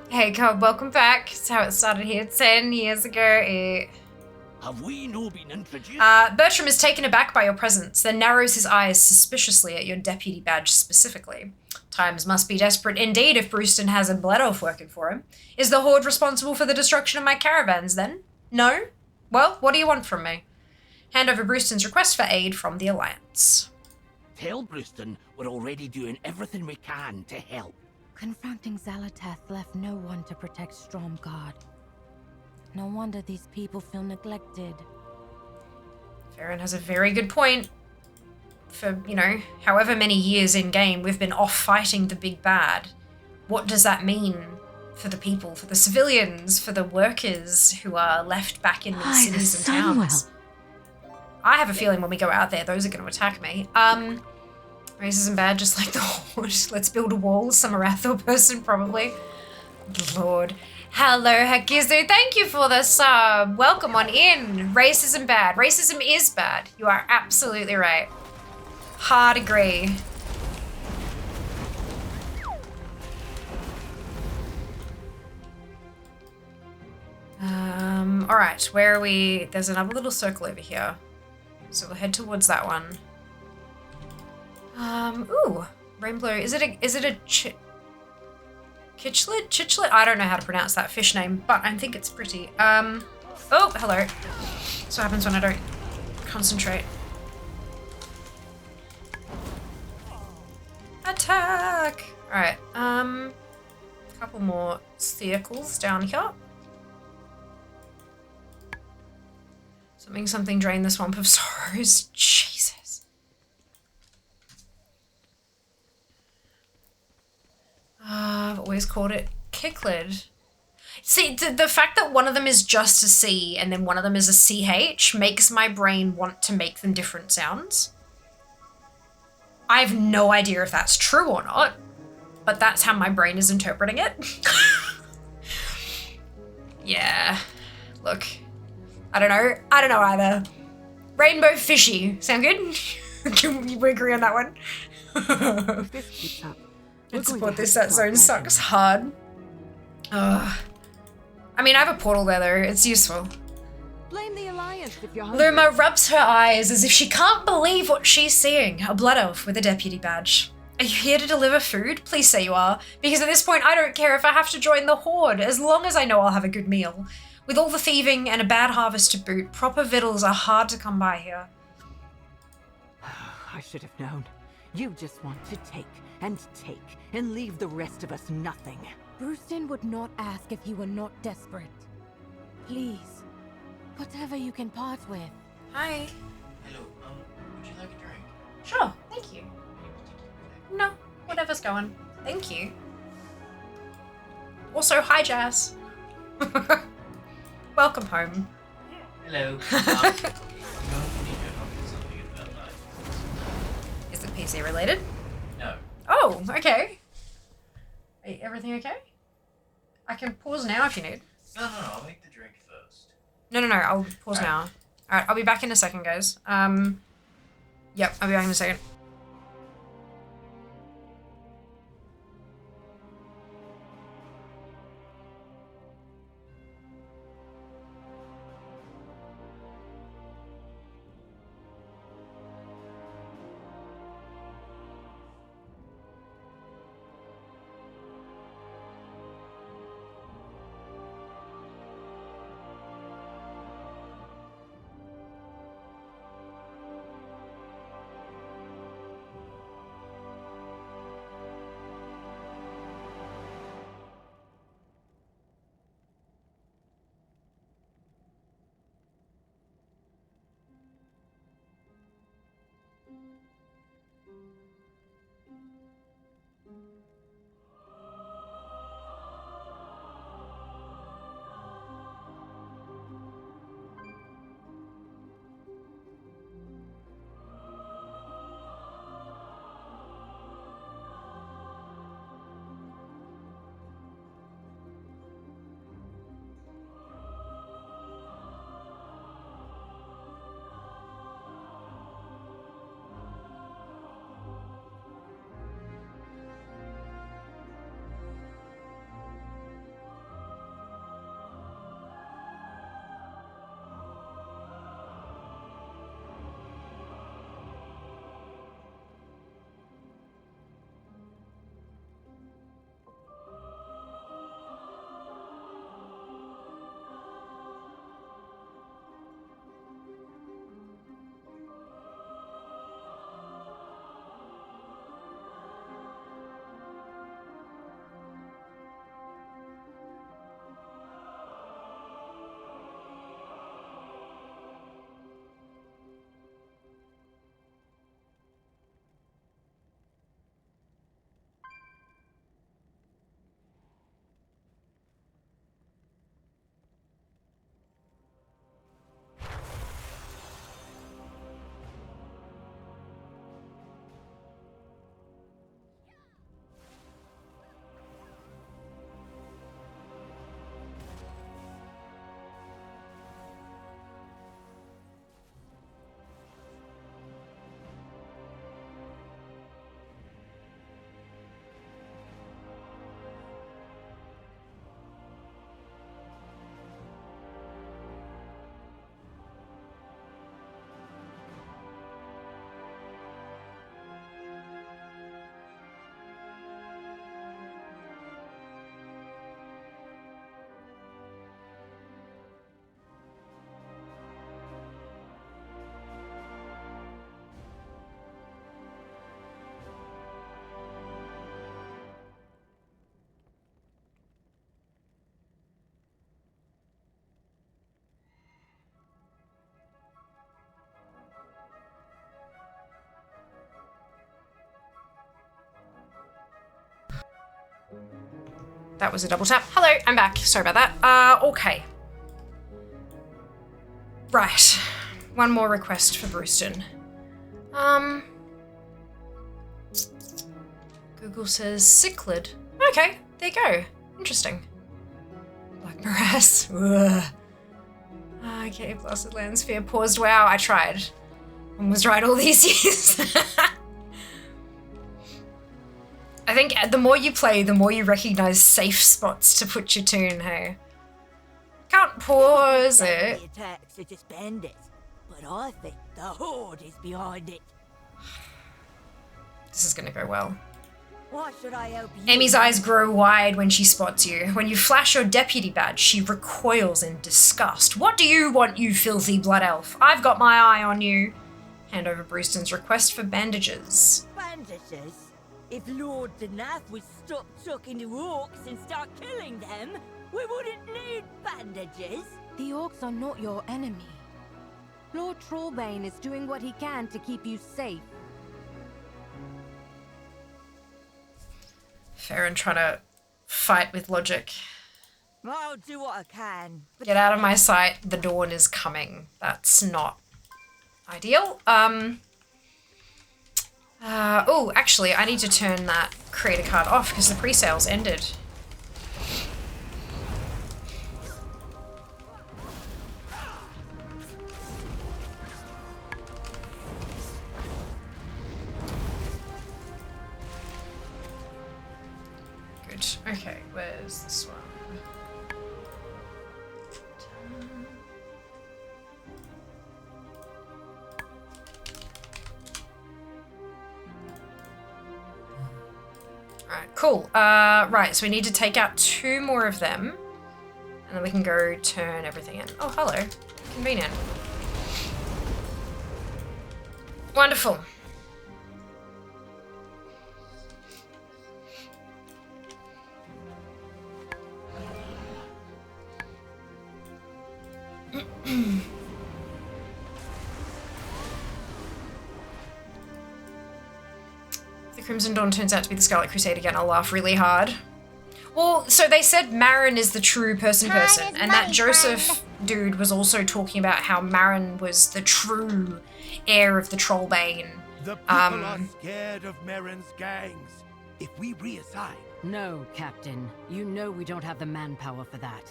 Speaker 1: Hey, Cobb, welcome back. It's how it started here 10 years ago.
Speaker 8: Have we no been introduced?
Speaker 1: Bertram is taken aback by your presence, then narrows his eyes suspiciously at your deputy badge specifically. Times must be desperate indeed if Brewston has a blood elf working for him. Is the Horde responsible for the destruction of my caravans, then? No? Well, what do you want from me? Hand over Brewston's request for aid from the Alliance.
Speaker 10: Tell Brewston we're already doing everything we can to help.
Speaker 3: Confronting Zalateth left no one to protect Stromgarde. No wonder these people feel neglected.
Speaker 1: Farron has a very good point. For, you know, however many years in game we've been off fighting the big bad. What does that mean for the people, for the civilians, for the workers who are left back in these cities and towns? I have a feeling when we go out there, those are going to attack me. Racism bad, just like the Horde. Let's build a wall. Some Arathor person, probably. Lord. Hello, Hakizu. Thank you for the sub. Welcome on in. Racism bad. Racism is bad. You are absolutely right. Hard agree. All right, where are we? There's another little circle over here. So we'll head towards that one. Ooh, rainbow. Is it a Kitchlet? Chitchlet? I don't know how to pronounce that fish name, but I think it's pretty. Oh, hello. That's what happens when I don't concentrate. Attack! Alright, a couple more circles down here. Something drain the Swamp of Sorrows. Jesus. I've always called it Kicklid. See, the fact that one of them is just a C and then one of them is a CH makes my brain want to make them different sounds. I have no idea if that's true or not, but that's how my brain is interpreting it. Yeah, look, I don't know either. Rainbow fishy, sound good? Can we agree on that one?
Speaker 3: If this keeps up,
Speaker 1: I'd support this, that zone sucks hard. I mean, I have a portal there though, it's useful.
Speaker 3: Blame the Alliance if you're hungry.
Speaker 1: Luma rubs her eyes as if she can't believe what she's seeing. A blood elf with a deputy badge. Are you here to deliver food? Please say you are. Because at this point, I don't care if I have to join the Horde, as long as I know I'll have a good meal. With all the thieving and a bad harvest to boot, proper victuals are hard to come by here.
Speaker 11: I should have known. You just want to take and leave the rest of us nothing.
Speaker 3: Brewston would not ask if you were not desperate. Please. Whatever you can part with. Hi.
Speaker 2: Hello, would you like a drink?
Speaker 1: Sure, thank you. No, whatever's going. Thank you. Also, hi, Jazz. Welcome home.
Speaker 2: Hello.
Speaker 1: Is it PC related?
Speaker 2: No.
Speaker 1: Oh, okay. Everything okay? I can pause now if you need.
Speaker 2: No, I'll make the drink first.
Speaker 1: No, I'll pause now. Alright, I'll be back in a second, guys. Yep, I'll be back in a second. That was a double tap. Hello, I'm back. Sorry about that. Okay. Right. One more request for Brewston. Google says cichlid. Okay, there you go. Interesting. Black morass. Ugh. Okay, blasted landsphere. Paused. Wow, I tried. And was right all these years. I think the more you play, the more you recognize safe spots to put your tune, hey? Can't pause it.
Speaker 12: The attacks are just bandits, but I think the Horde is behind it.
Speaker 1: This is gonna go well.
Speaker 12: Why should I help you?
Speaker 1: Amy's eyes grow wide when she spots you. When you flash your deputy badge, she recoils in disgust. What do you want, you filthy blood elf? I've got my eye on you. Hand over Brewston's request for bandages.
Speaker 12: Bandages? If Lord Danath would stop talking to orcs and start killing them, we wouldn't need bandages.
Speaker 3: The orcs are not your enemy. Lord Trollbane is doing what he can to keep you safe.
Speaker 1: Farron trying to fight with logic.
Speaker 12: I'll do what I can.
Speaker 1: Get out of my sight, the dawn is coming. That's not ideal. Oh, actually, I need to turn that creator card off because the pre-sales ended. Good. Okay, where's this one? Alright, cool. Right, so we need to take out 2 more of them. And then we can go turn everything in. Oh, hello. Convenient. Wonderful. Crimson Dawn turns out to be the Scarlet Crusade again, I'll laugh really hard. Well, so they said Marin is the true person, and that Joseph dude was also talking about how Marin was the true heir of the Trollbane.
Speaker 8: The people are scared of Marin's gangs. If we reassign...
Speaker 13: No, Captain. You know we don't have the manpower for that.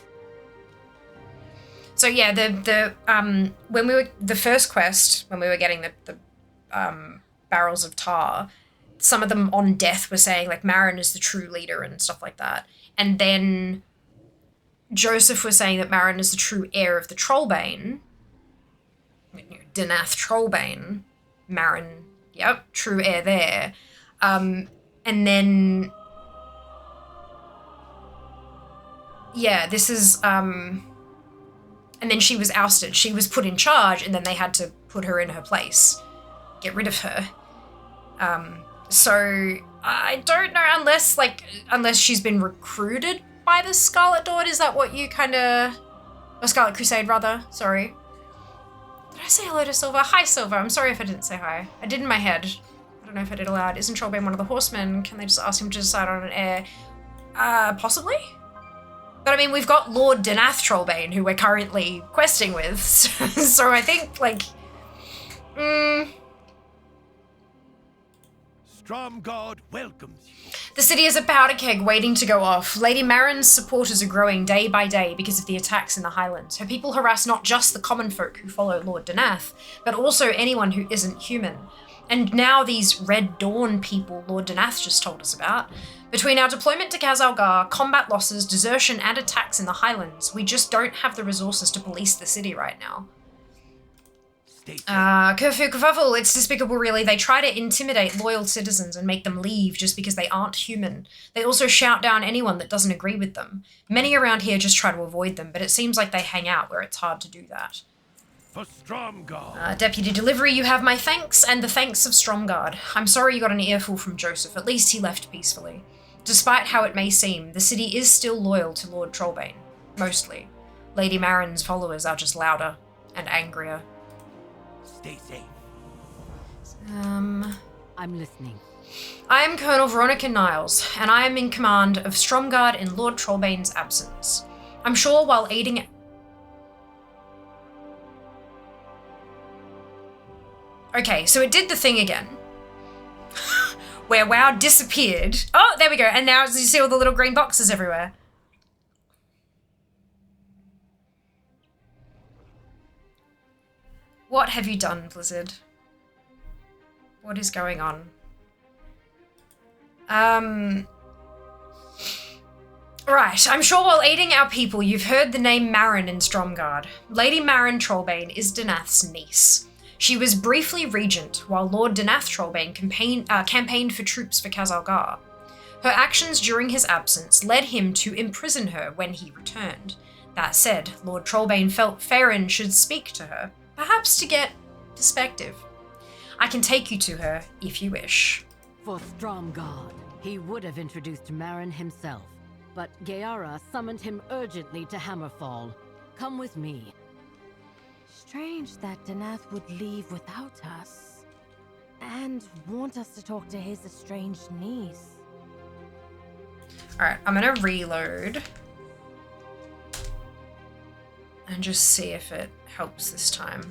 Speaker 1: So yeah, when we were the first quest, when we were getting the barrels of tar, some of them on death were saying like Marin is the true leader and stuff like that. And then Joseph was saying that Marin is the true heir of the Trollbane. Danath Trollbane. Marin, yep, true heir there. And then yeah, this is and then she was ousted. She was put in charge and then they had to put her in her place. Get rid of her. So I don't know unless she's been recruited by the Scarlet Dawn. Is that what you or Scarlet Crusade rather? Sorry. Did I say hello to Silver? Hi Silver. I'm sorry if I didn't say hi. I did in my head. I don't know if I did aloud. Isn't Trollbane one of the horsemen? Can they just ask him to decide on an heir? Possibly. But I mean, we've got Lord Danath Trollbane who we're currently questing with. So I think
Speaker 8: Stromgard welcomes you.
Speaker 1: The city is a powder keg waiting to go off. Lady Marin's supporters are growing day by day because of the attacks in the Highlands. Her people harass not just the common folk who follow Lord Danath, but also anyone who isn't human. And now these Red Dawn people Lord Danath just told us about. Between our deployment to Khazalgar, combat losses, desertion, and attacks in the Highlands, we just don't have the resources to police the city right now. Curfew kerfuffle, it's despicable really. They try to intimidate loyal citizens and make them leave just because they aren't human. They also shout down anyone that doesn't agree with them. Many around here just try to avoid them, but it seems like they hang out where it's hard to do that.
Speaker 8: For Stromgard.
Speaker 1: Deputy Delivery, you have my thanks and the thanks of Stromgard. I'm sorry you got an earful from Joseph. At least he left peacefully. Despite how it may seem, the city is still loyal to Lord Trollbane. Mostly. Lady Marin's followers are just louder and angrier.
Speaker 8: Stay safe.
Speaker 13: I'm listening.
Speaker 1: I am Colonel Veronica Niles, and I am in command of Stromguard in Lord Trollbane's absence. I'm sure while aiding... Okay, so it did the thing again. Where WoW disappeared. Oh, there we go. And now you see all the little green boxes everywhere. What have you done, Blizzard? What is going on? Right, I'm sure while aiding our people, you've heard the name Marin in Stromguard. Lady Marin Trollbane is Danath's niece. She was briefly regent while Lord Danath Trollbane campaigned for troops for Khazalgar. Her actions during his absence led him to imprison her when he returned. That said, Lord Trollbane felt Farron should speak to her, perhaps to get perspective. I can take you to her if you wish.
Speaker 13: For Stromguard, he would have introduced Marin himself, but Gaara summoned him urgently to Hammerfall. Come with me.
Speaker 3: Strange that Danath would leave without us. And want us to talk to his estranged niece.
Speaker 1: Alright, I'm gonna reload. And just see if it helps this time.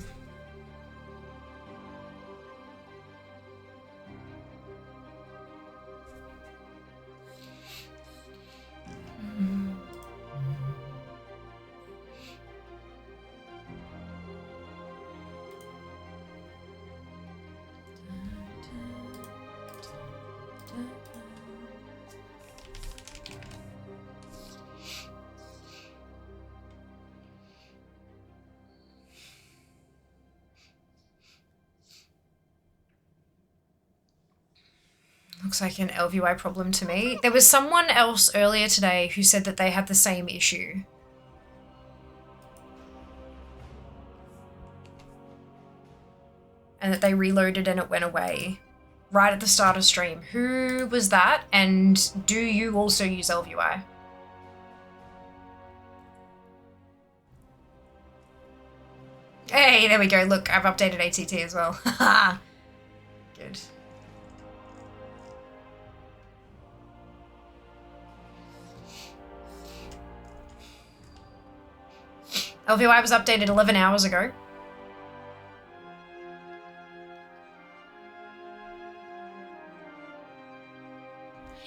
Speaker 1: Looks like an LVI problem to me. There was someone else earlier today who said that they had the same issue. And that they reloaded and it went away right at the start of stream. Who was that? And do you also use LVI? Hey, there we go. Look, I've updated ATT as well. Good. LVI was updated 11 hours ago.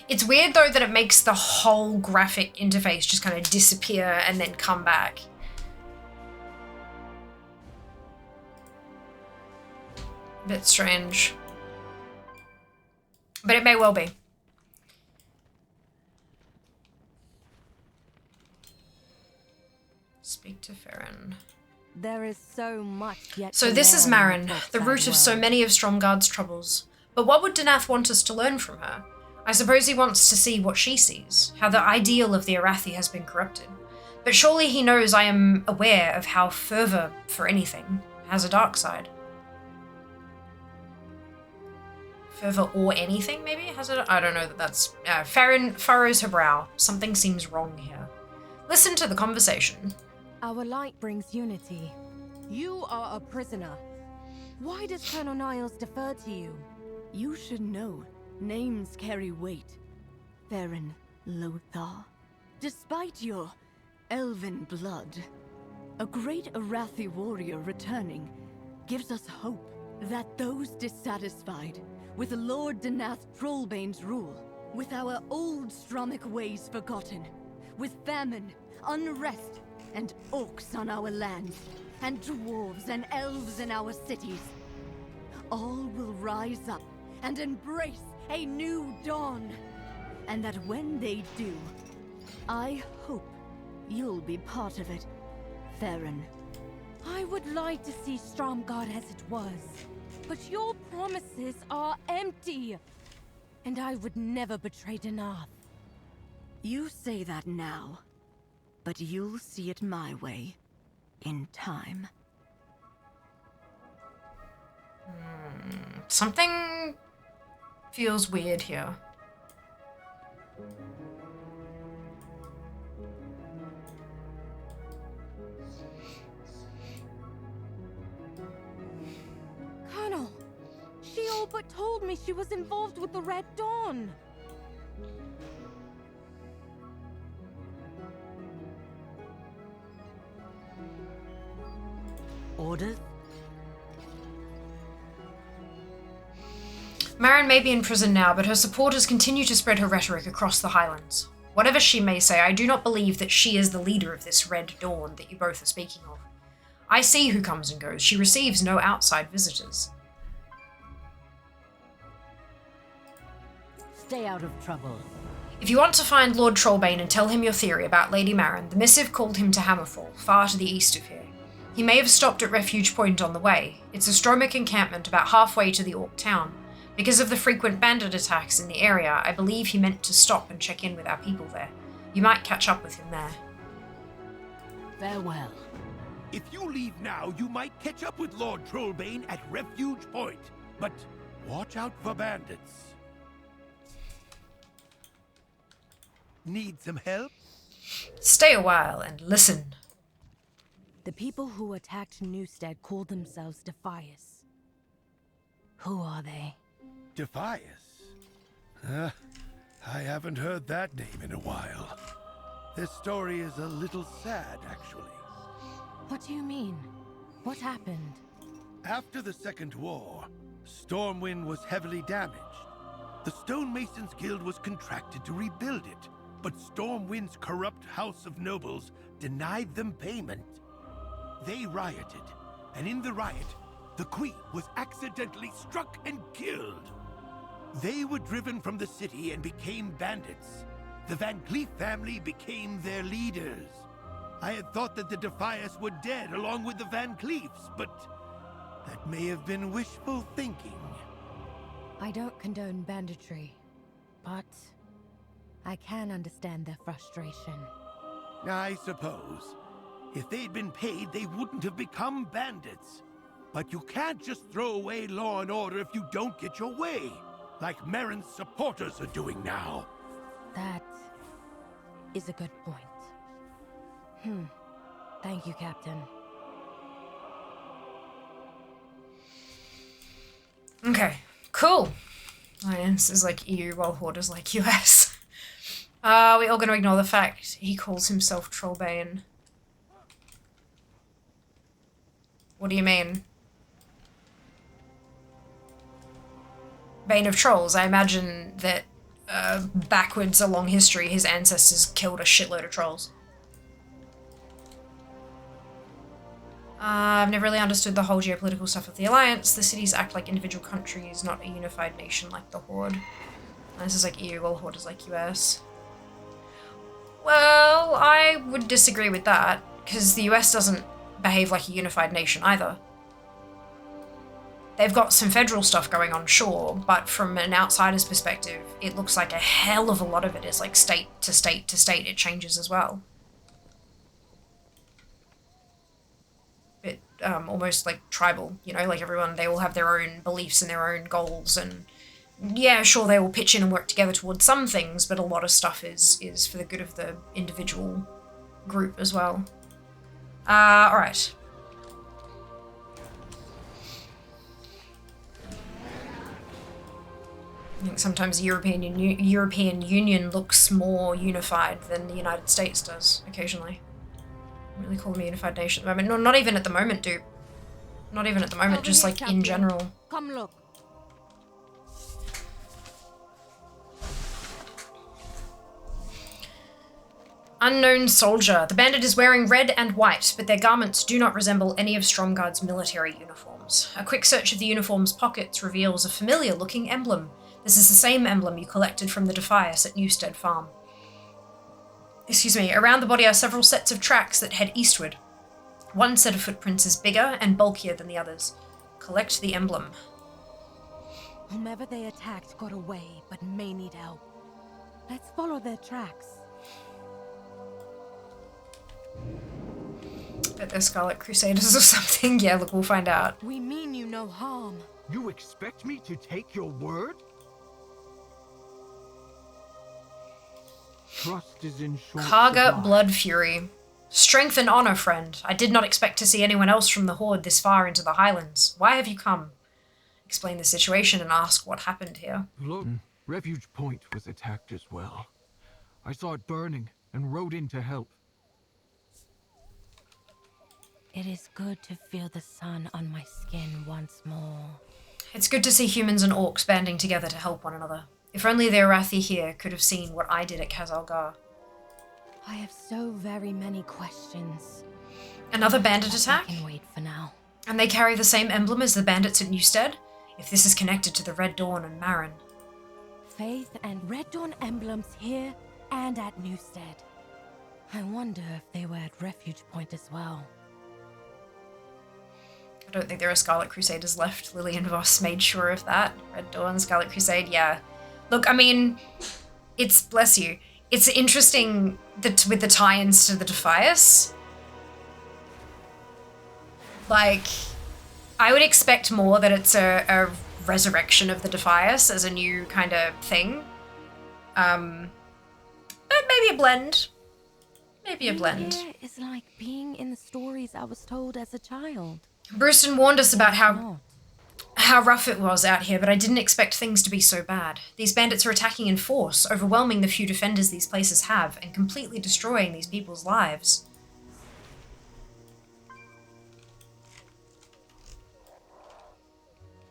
Speaker 1: It's weird though that it makes the whole graphic interface just kind of disappear and then come back. A bit strange. But it may well be. Speak to Farron.
Speaker 3: There is so much yet.
Speaker 1: So this is Marin, the root of so many of Stromguard's troubles. But what would Danath want us to learn from her? I suppose he wants to see what she sees, how the ideal of the Arathi has been corrupted. But surely he knows I am aware of how fervor for anything has a dark side. Fervor or anything, maybe? Has it? I don't know that that's... Farron furrows her brow. Something seems wrong here. Listen to the conversation.
Speaker 3: Our light brings unity. You are a prisoner. Why does Colonel Niles defer to you?
Speaker 11: You should know. Names carry weight. Farron Lothar. Despite your elven blood, a great Arathi warrior returning gives us hope that those dissatisfied with Lord Danath Trollbane's rule, with our old Stromic ways forgotten, with famine, unrest, and orcs on our lands, and dwarves and elves in our cities, all will rise up and embrace a new dawn. And that when they do, I hope you'll be part of it, Farron.
Speaker 3: I would like to see Stromguard as it was, but your promises are empty. And I would never betray Danath.
Speaker 11: You say that now, but you'll see it my way, in time.
Speaker 1: Something feels weird here.
Speaker 3: Colonel, she all but told me she was involved with the Red Dawn.
Speaker 13: Orders?
Speaker 1: Marin may be in prison now, but her supporters continue to spread her rhetoric across the Highlands. Whatever she may say, I do not believe that she is the leader of this Red Dawn that you both are speaking of. I see who comes and goes. She receives no outside visitors.
Speaker 13: Stay out of trouble.
Speaker 1: If you want to find Lord Trollbane and tell him your theory about Lady Marin, the missive called him to Hammerfall, far to the east of here. He may have stopped at Refuge Point on the way. It's a Stromic encampment about halfway to the Orc town. Because of the frequent bandit attacks in the area, I believe he meant to stop and check in with our people there. You might catch up with him there.
Speaker 13: Farewell.
Speaker 8: If you leave now, you might catch up with Lord Trollbane at Refuge Point. But watch out for bandits. Need some help?
Speaker 1: Stay a while and listen.
Speaker 3: The people who attacked Newstead called themselves Defias. Who are they?
Speaker 8: Defias? I haven't heard that name in a while. This story is a little sad, actually.
Speaker 3: What do you mean? What happened?
Speaker 8: After the Second War, Stormwind was heavily damaged. The Stonemasons Guild was contracted to rebuild it, but Stormwind's corrupt House of Nobles denied them payment. They rioted, and in the riot, the Queen was accidentally struck and killed. They were driven from the city and became bandits. The Van Cleef family became their leaders. I had thought that the Defias were dead along with the Van Cleefs, but that may have been wishful thinking.
Speaker 3: I don't condone banditry, but I can understand their frustration.
Speaker 8: I suppose. If they'd been paid, they wouldn't have become bandits. But you can't just throw away law and order if you don't get your way, like Marin's supporters are doing now.
Speaker 3: That is a good point. Thank you, Captain.
Speaker 1: Okay, cool. Alliance is like EU while Horde is like US. Are we all going to ignore the fact he calls himself Trollbane? What do you mean? Bane of Trolls. I imagine that backwards along history, his ancestors killed a shitload of trolls. I've never really understood the whole geopolitical stuff of the Alliance. The cities act like individual countries, not a unified nation like the Horde. This is like EU, while Horde is like US. Well, I would disagree with that, because the US doesn't behave like a unified nation either. They've got some federal stuff going on, sure, but from an outsider's perspective, it looks like a hell of a lot of it is like state to state to state. It changes as well. It almost like tribal, you know, like everyone, they all have their own beliefs and their own goals, and yeah, sure, they will pitch in and work together towards some things, but a lot of stuff is for the good of the individual group as well. Alright. I think sometimes the European Union looks more unified than the United States does, occasionally. I don't really call them a unified nation at the moment. No, not even at the moment, dude. Not even at the moment, just like in general.
Speaker 3: Come look.
Speaker 1: Unknown soldier. The bandit is wearing red and white, but their garments do not resemble any of Stromgarde's military uniforms. A quick search of the uniform's pockets reveals a familiar-looking emblem. This is the same emblem you collected from the Defias at Newstead Farm. Excuse me. Around the body are several sets of tracks that head eastward. One set of footprints is bigger and bulkier than the others. Collect the emblem.
Speaker 3: Whomever they attacked got away, but may need help. Let's follow their tracks.
Speaker 1: Bet they're Scarlet Crusaders or something. Yeah, look, we'll find out.
Speaker 3: We mean you no harm.
Speaker 14: You expect me to take your word? Trust is in short
Speaker 1: Karga
Speaker 14: supply.
Speaker 1: Blood Fury. Strength and honor, friend. I did not expect to see anyone else from the Horde this far into the Highlands. Why have you come? explain the situation and ask what happened here.
Speaker 14: Look, Refuge Point was attacked as well. I saw it burning and rode in to help.
Speaker 3: It is good to feel the sun on my skin once more.
Speaker 1: It's good to see humans and orcs banding together to help one another. If only the Arathi here could have seen what I did at Khazalgar.
Speaker 3: I have so very many questions.
Speaker 1: Another bandit attack?
Speaker 3: I can wait for now.
Speaker 1: And they carry the same emblem as the bandits at Newstead? If this is connected to the Red Dawn and Marin.
Speaker 3: Faith and Red Dawn emblems here and at Newstead. I wonder if they were at Refuge Point as well.
Speaker 1: I don't think there are Scarlet Crusaders left. Lillian Voss made sure of that. Red Dawn, Scarlet Crusade, yeah. Look, I mean, it's, bless you, it's interesting that with the tie-ins to the Defias. Like, I would expect more that it's a resurrection of the Defias as a new kind of thing. But maybe a blend. Maybe a blend.
Speaker 3: Here is like being in the stories I was told as a child.
Speaker 1: Brewston warned us about how rough it was out here, but I didn't expect things to be so bad. These bandits are attacking in force, overwhelming the few defenders these places have, and completely destroying these people's lives.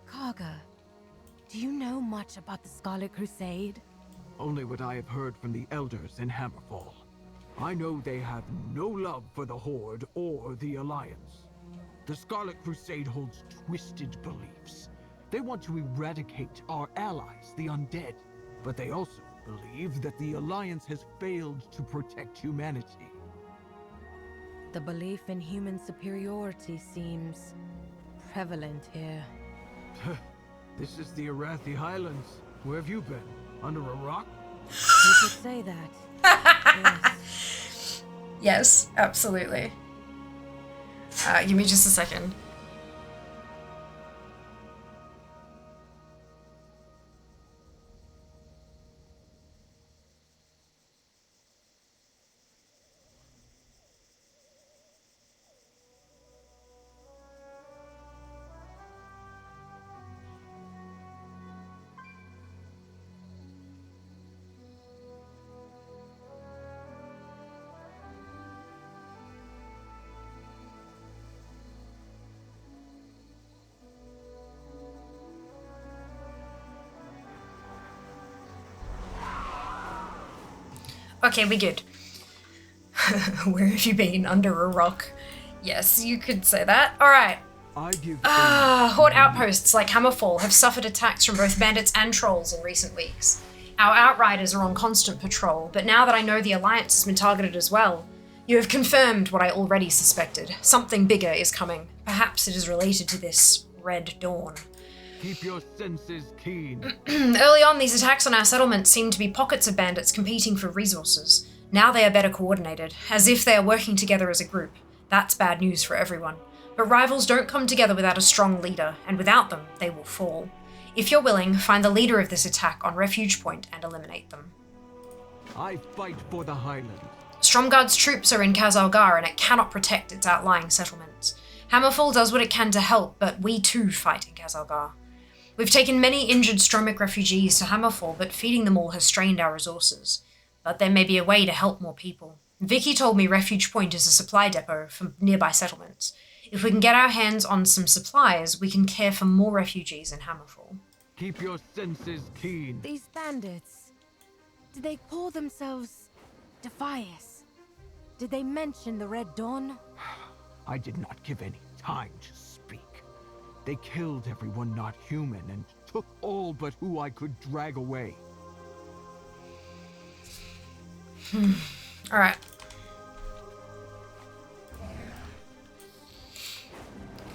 Speaker 3: Karga, do you know much about the Scarlet Crusade?
Speaker 14: Only what I have heard from the elders in Hammerfall. I know they have no love for the Horde or the Alliance. The Scarlet Crusade holds twisted beliefs. They want to eradicate our allies, the undead. But they also believe that the Alliance has failed to protect humanity.
Speaker 3: The belief in human superiority seems prevalent here.
Speaker 14: This is the Arathi Highlands. Where have you been? Under a rock?
Speaker 3: You could say that. Yes.
Speaker 1: Yes, absolutely. Give me just a second. Okay, we good. Where have you been? Under a rock? Yes, you could say that. Alright. Horde outposts like Hammerfall have suffered attacks from both bandits and trolls in recent weeks. Our Outriders are on constant patrol, but now that I know the Alliance has been targeted as well, you have confirmed what I already suspected. Something bigger is coming. Perhaps it is related to this Red Dawn.
Speaker 14: Keep your senses keen.
Speaker 1: Early on, these attacks on our settlement seemed to be pockets of bandits competing for resources. Now they are better coordinated, as if they are working together as a group. That's bad news for everyone. But rivals don't come together without a strong leader, and without them, they will fall. If you're willing, find the leader of this attack on Refuge Point and eliminate them.
Speaker 14: I fight for the Highlands.
Speaker 1: Stromgard's troops are in Khazalgar, and it cannot protect its outlying settlements. Hammerfall does what it can to help, but we too fight in Khazalgar. We've taken many injured Stromic refugees to Hammerfall, but feeding them all has strained our resources. But there may be a way to help more people. Vicky told me Refuge Point is a supply depot for nearby settlements. If we can get our hands on some supplies, we can care for more refugees in Hammerfall.
Speaker 14: Keep your senses keen.
Speaker 3: These bandits, did they call themselves Defias? Did they mention the Red Dawn?
Speaker 14: I did not give any time to speak. They killed everyone not human and took all but who I could drag away.
Speaker 1: Alright.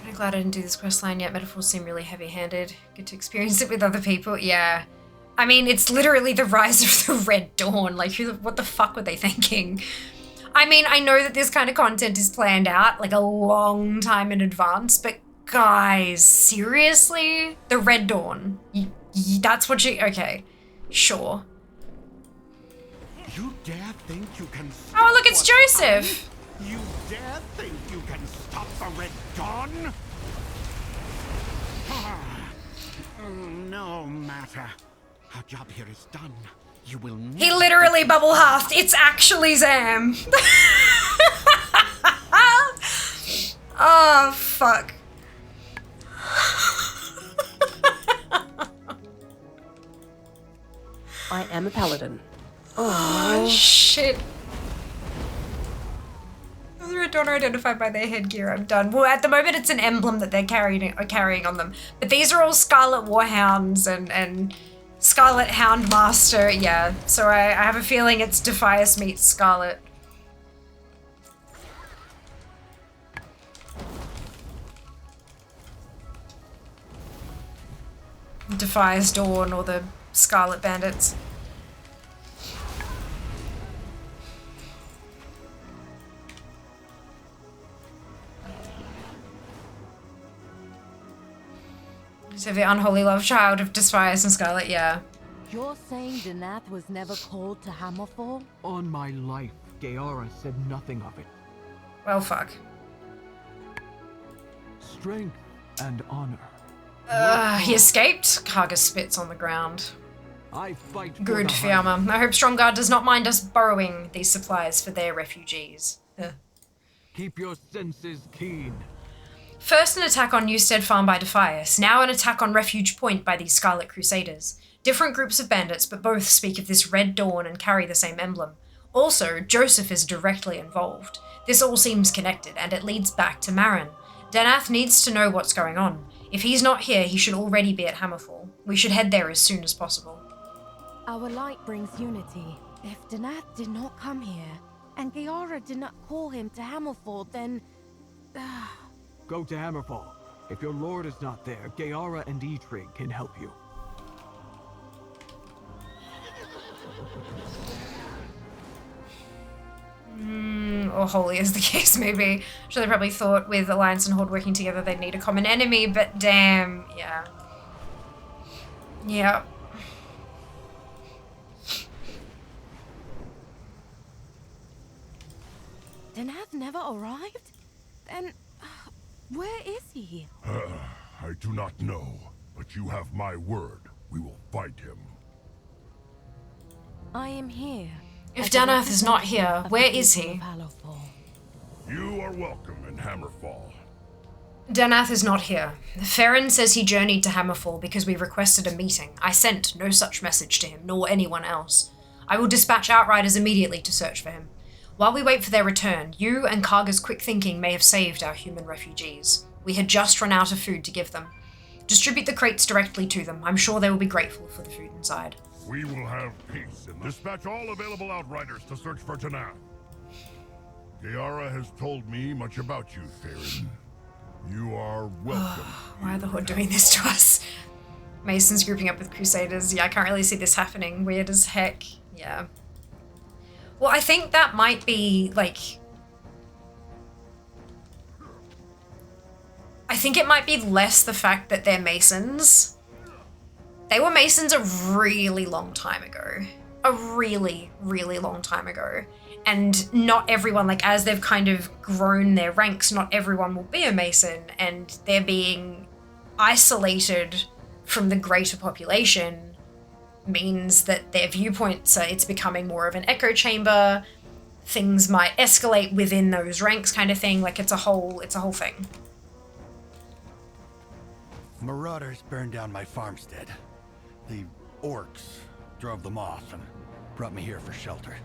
Speaker 1: I'm glad I didn't do this quest line yet. Metaphors seem really heavy-handed. Good to experience it with other people. Yeah. I mean, it's literally the rise of the Red Dawn. Like, what the fuck were they thinking? I mean, I know that this kind of content is planned out, like, a long time in advance, but guys, seriously? The Red Dawn? That's what you... Okay. Sure.
Speaker 9: You dare think you can stop...
Speaker 1: Oh, look, it's Joseph!
Speaker 9: You dare think you can stop the Red Dawn? No matter. Our job here is done. You will
Speaker 1: He
Speaker 9: never
Speaker 1: literally bubble halved. It's actually Zam. Oh, fuck.
Speaker 15: I am a paladin.
Speaker 1: Oh, shit. The Red Dawn are identified by their headgear. I'm done. Well, at the moment, it's an emblem that they're carrying on them. But these are all Scarlet Warhounds and Scarlet Houndmaster. Yeah, so I have a feeling it's Defias meets Scarlet. Defias Dawn or the Scarlet Bandits. So the unholy love child of Defias and Scarlet, yeah.
Speaker 3: You're saying Danath was never called to Hammerfall?
Speaker 14: On my life, Gaara said nothing of it.
Speaker 1: Well, fuck.
Speaker 14: Strength and honor.
Speaker 1: He escaped. Karga spits on the ground.
Speaker 14: I fight.
Speaker 1: Good, Fiamma. I hope Stromgarde does not mind us borrowing these supplies for their refugees.
Speaker 14: Keep your senses keen.
Speaker 1: First an attack on Newstead Farm by Defias, now an attack on Refuge Point by these Scarlet Crusaders. Different groups of bandits, but both speak of this Red Dawn and carry the same emblem. Also, Joseph is directly involved. This all seems connected, and it leads back to Marin. Danath needs to know what's going on. If he's not here, he should already be at Hammerfall. We should head there as soon as possible.
Speaker 3: Our light brings unity. If Danath did not come here, and Gaara did not call him to Hammerfall, then...
Speaker 14: Go to Hammerfall. If your lord is not there, Gaara and Eitrig can help you.
Speaker 1: Or holy as the case may be. Sure, they probably thought with Alliance and Horde working together they'd need a common enemy, but damn, yeah. Yeah.
Speaker 3: Danath never arrived? Then... where is he?
Speaker 16: I do not know, but you have my word. We will find him.
Speaker 3: I am here.
Speaker 1: If Danath is not here, where is he?
Speaker 16: You are welcome in Hammerfall.
Speaker 1: Danath is not here. Farron says he journeyed to Hammerfall because we requested a meeting. I sent no such message to him, nor anyone else. I will dispatch Outriders immediately to search for him. While we wait for their return, you and Karga's quick thinking may have saved our human refugees. We had just run out of food to give them. Distribute the crates directly to them. I'm sure they will be grateful for the food inside.
Speaker 16: We will have peace and dispatch all available Outriders to search for Danath. Gaara has told me much about you, Farron. You are welcome.
Speaker 1: Why are the Horde doing this to us? Mason's grouping up with Crusaders. Yeah, I can't really see this happening. Weird as heck. Yeah. Well, I think that might be, like... I think it might be less the fact that they're Masons. They were Masons a really long time ago. A really, really long time ago. And not everyone, like, as they've kind of grown their ranks, not everyone will be a Mason, and they're being isolated from the greater population means that their viewpoints are, it's becoming more of an echo chamber. Things might escalate within those ranks kind of thing. Like, it's a whole thing.
Speaker 17: Marauders burned down my farmstead. The orcs drove them off and brought me here for shelter.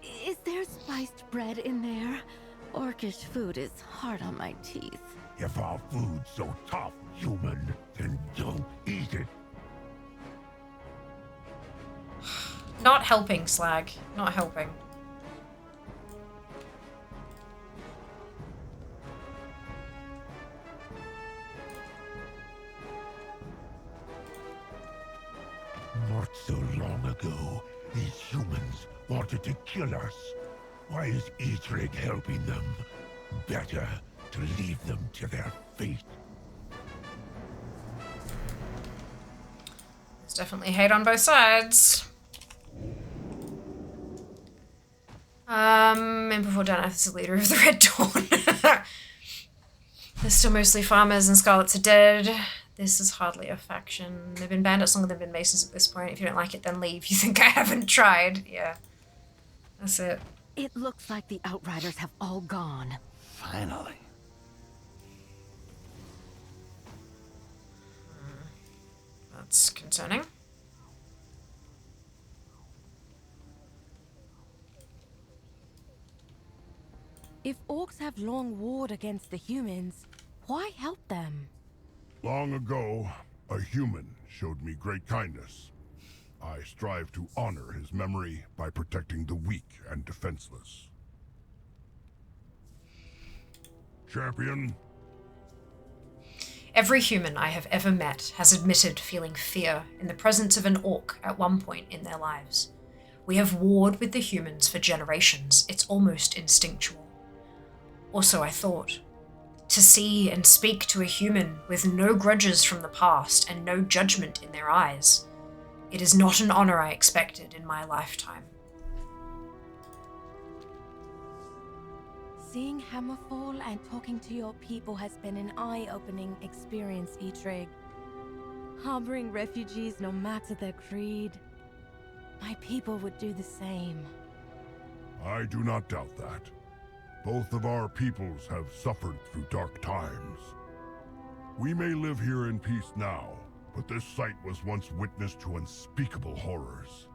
Speaker 11: Is there spiced bread in there? Orcish food is hard on my teeth.
Speaker 16: If our food's so tough, human, then don't eat it.
Speaker 1: Not helping, Slag. Not helping.
Speaker 16: Not so long ago, these humans wanted to kill us. Why is Eitrig helping them? Better to leave them to their fate.
Speaker 1: There's definitely hate on both sides. And before Danath is the leader of the Red Dawn. They're still mostly farmers and Scarlets are dead. This is hardly a faction. They've been bandits longer than they've been Masons at this point. If you don't like it, then leave. You think I haven't tried? Yeah. That's it.
Speaker 13: It looks like the Outriders have all gone.
Speaker 17: Finally.
Speaker 1: That's concerning.
Speaker 3: If orcs have long warred against the humans, why help them?
Speaker 16: Long ago, a human showed me great kindness. I strive to honor his memory by protecting the weak and defenseless. Champion?
Speaker 1: Every human I have ever met has admitted feeling fear in the presence of an orc at one point in their lives. We have warred with the humans for generations. It's almost instinctual. Also, I thought, to see and speak to a human with no grudges from the past and no judgment in their eyes, it is not an honor I expected in my lifetime.
Speaker 3: Seeing Hammerfall and talking to your people has been an eye-opening experience, Eitrig. Harboring refugees no matter their creed. My people would do the same.
Speaker 16: I do not doubt that. Both of our peoples have suffered through dark times. We may live here in peace now, but this site was once witness to unspeakable horrors.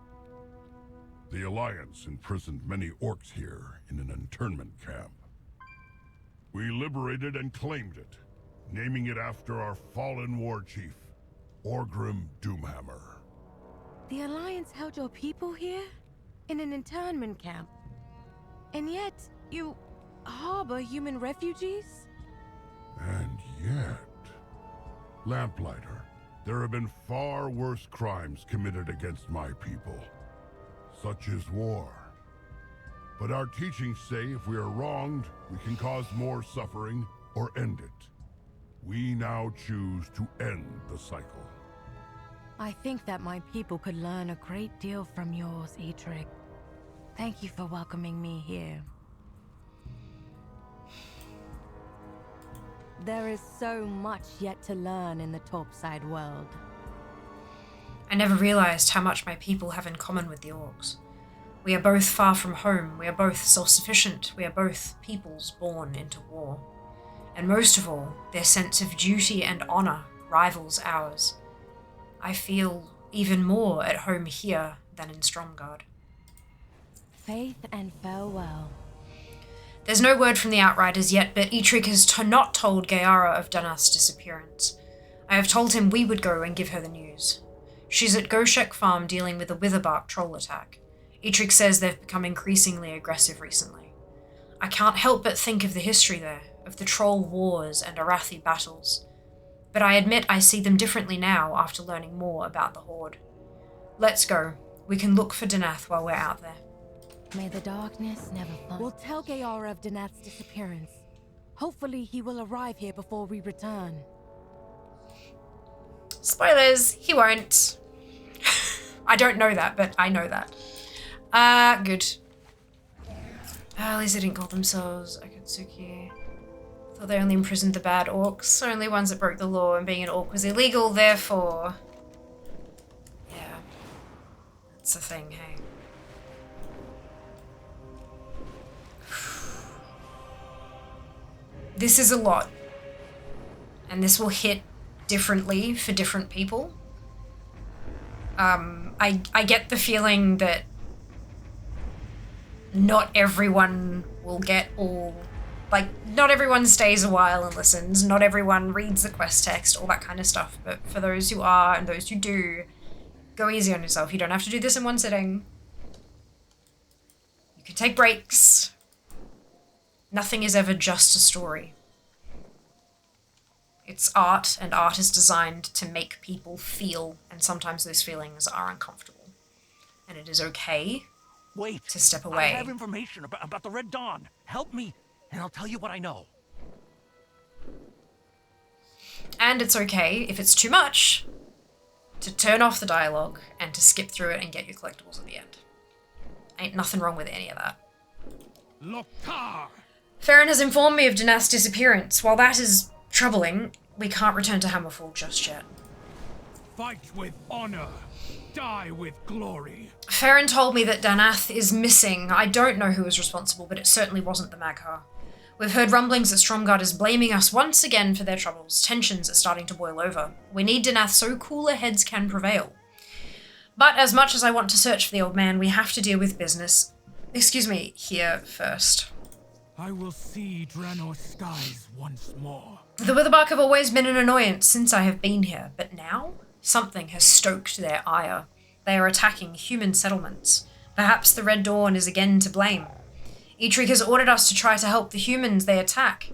Speaker 16: The Alliance imprisoned many orcs here in an internment camp. We liberated and claimed it, naming it after our fallen war chief, Orgrim Doomhammer.
Speaker 3: The Alliance held your people here? In an internment camp? And yet, you harbor human refugees?
Speaker 16: And yet... Lamplighter, there have been far worse crimes committed against my people. Such is war. But our teachings say if we are wronged, we can cause more suffering or end it. We now choose to end the cycle.
Speaker 3: I think that my people could learn a great deal from yours, Eitrig. Thank you for welcoming me here. There is so much yet to learn in the topside world.
Speaker 1: I never realized how much my people have in common with the orcs. We are both far from home, we are both self-sufficient, we are both peoples born into war. And most of all, their sense of duty and honor rivals ours. I feel even more at home here than in Stromgarde.
Speaker 3: Faith and farewell.
Speaker 1: There's no word from the Outriders yet, but Eitrig has not told Gayara of Danath's disappearance. I have told him we would go and give her the news. She's at Goshek Farm dealing with a Witherbark troll attack. Eitrig says they've become increasingly aggressive recently. I can't help but think of the history there, of the troll wars and Arathi battles. But I admit I see them differently now after learning more about the Horde. Let's go. We can look for Danath while we're out there.
Speaker 3: May the darkness never find. We'll tell Gayara of Danath's disappearance. Hopefully he will arrive here before we return.
Speaker 1: Spoilers, he won't. I don't know that, but I know that. Good. At least they didn't call themselves Akatsuki. Thought they only imprisoned the bad orcs, only ones that broke the law, and being an orc was illegal, therefore... Yeah. That's the thing, hey. This is a lot. And this will hit differently for different people. I get the feeling that not everyone will get all... Like, not everyone stays a while and listens, not everyone reads the quest text, all that kind of stuff, but for those who are and those who do, go easy on yourself. You don't have to do this in one sitting. You can take breaks. Nothing is ever just a story. It's art, and art is designed to make people feel, and sometimes those feelings are uncomfortable. And it is okay to step away.
Speaker 10: I have information about the Red Dawn. Help me, and I'll tell you what I know.
Speaker 1: And it's okay, if it's too much, to turn off the dialogue and to skip through it and get your collectibles at the end. Ain't nothing wrong with any of that.
Speaker 16: Lokar!
Speaker 1: Farron has informed me of Danath's disappearance. While that is troubling, we can't return to Hammerfall just yet.
Speaker 16: Fight with honor. Die with glory.
Speaker 1: Farron told me that Danath is missing. I don't know who is responsible, but it certainly wasn't the Mag'har. We've heard rumblings that Stromgarde is blaming us once again for their troubles. Tensions are starting to boil over. We need Danath so cooler heads can prevail. But as much as I want to search for the old man, we have to deal with business. Excuse me, here first.
Speaker 16: I will see Draenor's skies once more.
Speaker 1: The Witherbark have always been an annoyance since I have been here, but now something has stoked their ire. They are attacking human settlements. Perhaps the Red Dawn is again to blame. Eitrig has ordered us to try to help the humans they attack.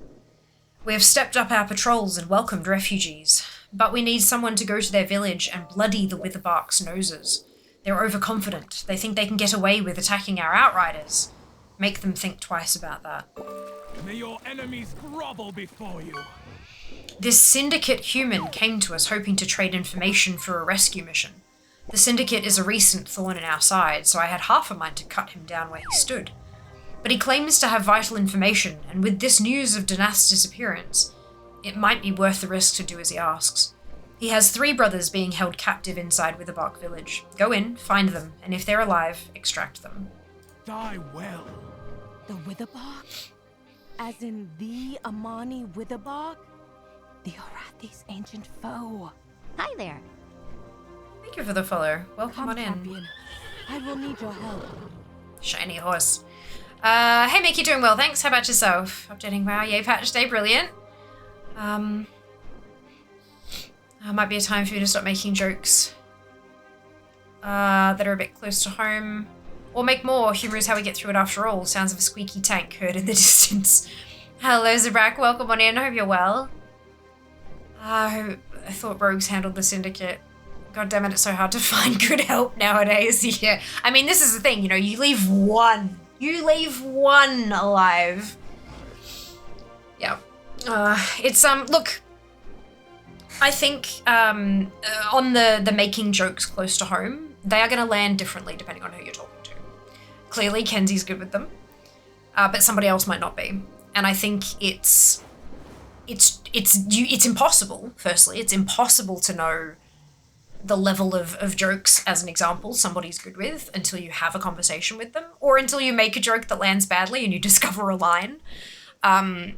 Speaker 1: We have stepped up our patrols and welcomed refugees, but we need someone to go to their village and bloody the Witherbark's noses. They're overconfident. They think they can get away with attacking our outriders. Make them think twice about that.
Speaker 16: May your enemies grovel before you.
Speaker 1: This syndicate human came to us hoping to trade information for a rescue mission. The syndicate is a recent thorn in our side, so I had half a mind to cut him down where he stood. But he claims to have vital information, and with this news of Danath's disappearance, it might be worth the risk to do as he asks. He has 3 brothers being held captive inside Witherbark village. Go in, find them, and if they're alive, extract them.
Speaker 16: Die well.
Speaker 3: The Witherbark? As in the Amani Witherbark? The Orathi's ancient foe.
Speaker 6: Hi there.
Speaker 1: Thank you for the follow. Welcome on in.
Speaker 3: Champion. I will need your help.
Speaker 1: Shiny horse. Hey Mickey, doing well, thanks. How about yourself? Updating WoW, yay patch day, brilliant. Might be a time for you to stop making jokes that are a bit close to home. Or make more. Humor is how we get through it after all. Sounds of a squeaky tank heard in the distance. Hello Zabrak, welcome on in. I hope you're well. I thought Rogues handled the syndicate. God damn it, it's so hard to find good help nowadays. Yeah. I mean, this is the thing, you know, you leave one alive. Yeah. It's, look, I think, on the making jokes close to home, they are going to land differently depending on who you're talking to. Clearly, Kenzie's good with them, but somebody else might not be. And I think it's impossible, firstly, it's impossible to know the level of jokes, as an example, somebody's good with until you have a conversation with them, or until you make a joke that lands badly and you discover a line,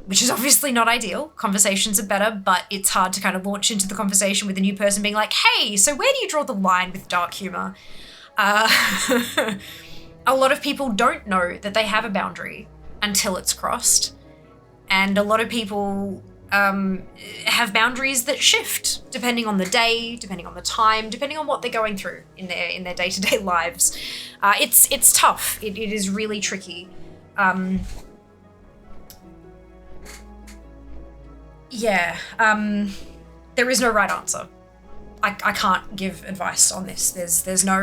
Speaker 1: which is obviously not ideal. Conversations are better, but it's hard to kind of launch into the conversation with a new person being like, hey, so where do you draw the line with dark humor? A lot of people don't know that they have a boundary until it's crossed, and a lot of people have boundaries that shift depending on the day, depending on the time, depending on what they're going through in their day-to-day lives. It's tough. It is really tricky. There is no right answer. I can't give advice on this. There's no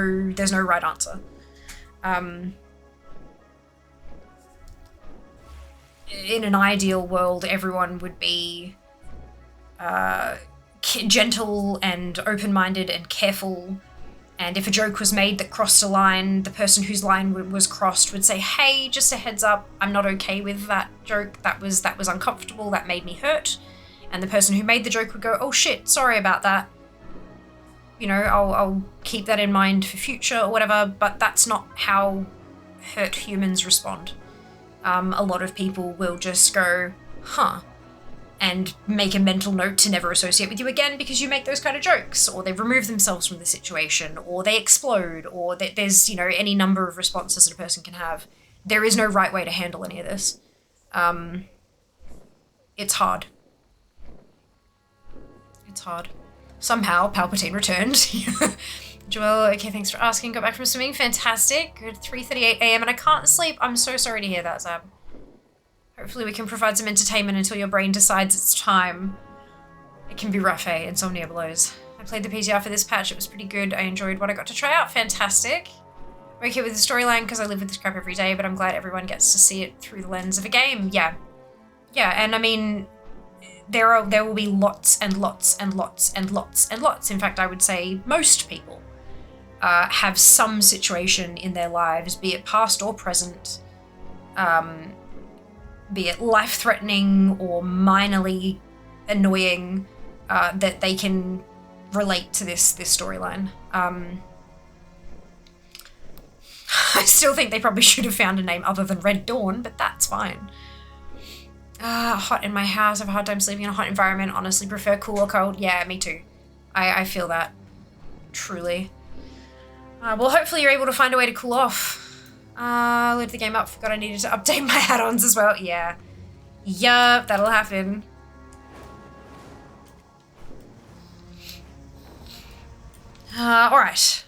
Speaker 1: right answer. In an ideal world, everyone would be gentle and open-minded and careful. And if a joke was made that crossed a line, the person whose line was crossed would say, hey, just a heads up, I'm not okay with that joke. That was uncomfortable. That made me hurt. And the person who made the joke would go, oh shit, sorry about that. You know, I'll keep that in mind for future or whatever. But that's not how hurt humans respond. A lot of people will just go, huh, and make a mental note to never associate with you again because you make those kind of jokes, or they remove themselves from the situation, or they explode, or there's, you know, any number of responses that a person can have. There is no right way to handle any of this. It's hard. It's hard. Somehow, Palpatine returned. Joel, okay, thanks for asking. Got back from swimming. Fantastic. Good, 3:38 a.m. and I can't sleep. I'm so sorry to hear that, Zab. Hopefully we can provide some entertainment until your brain decides it's time. It can be rough, eh? Insomnia blows. I played the PTR for this patch. It was pretty good. I enjoyed what I got to try out. Fantastic. I'm okay with the storyline because I live with this crap every day, but I'm glad everyone gets to see it through the lens of a game. Yeah. Yeah, and I mean, there will be lots and lots and lots and lots and lots. In fact, I would say most people have some situation in their lives, be it past or present, be it life-threatening or minorly annoying, that they can relate to this storyline. I still think they probably should have found a name other than Red Dawn, but that's fine. Hot in my house. I have a hard time sleeping in a hot environment. Honestly, prefer cool or cold. Yeah, me too. I feel that. Truly. Well, hopefully you're able to find a way to cool off. Leave the game up. Forgot I needed to update my add-ons as well. Yeah. Yup, that'll happen. Alright.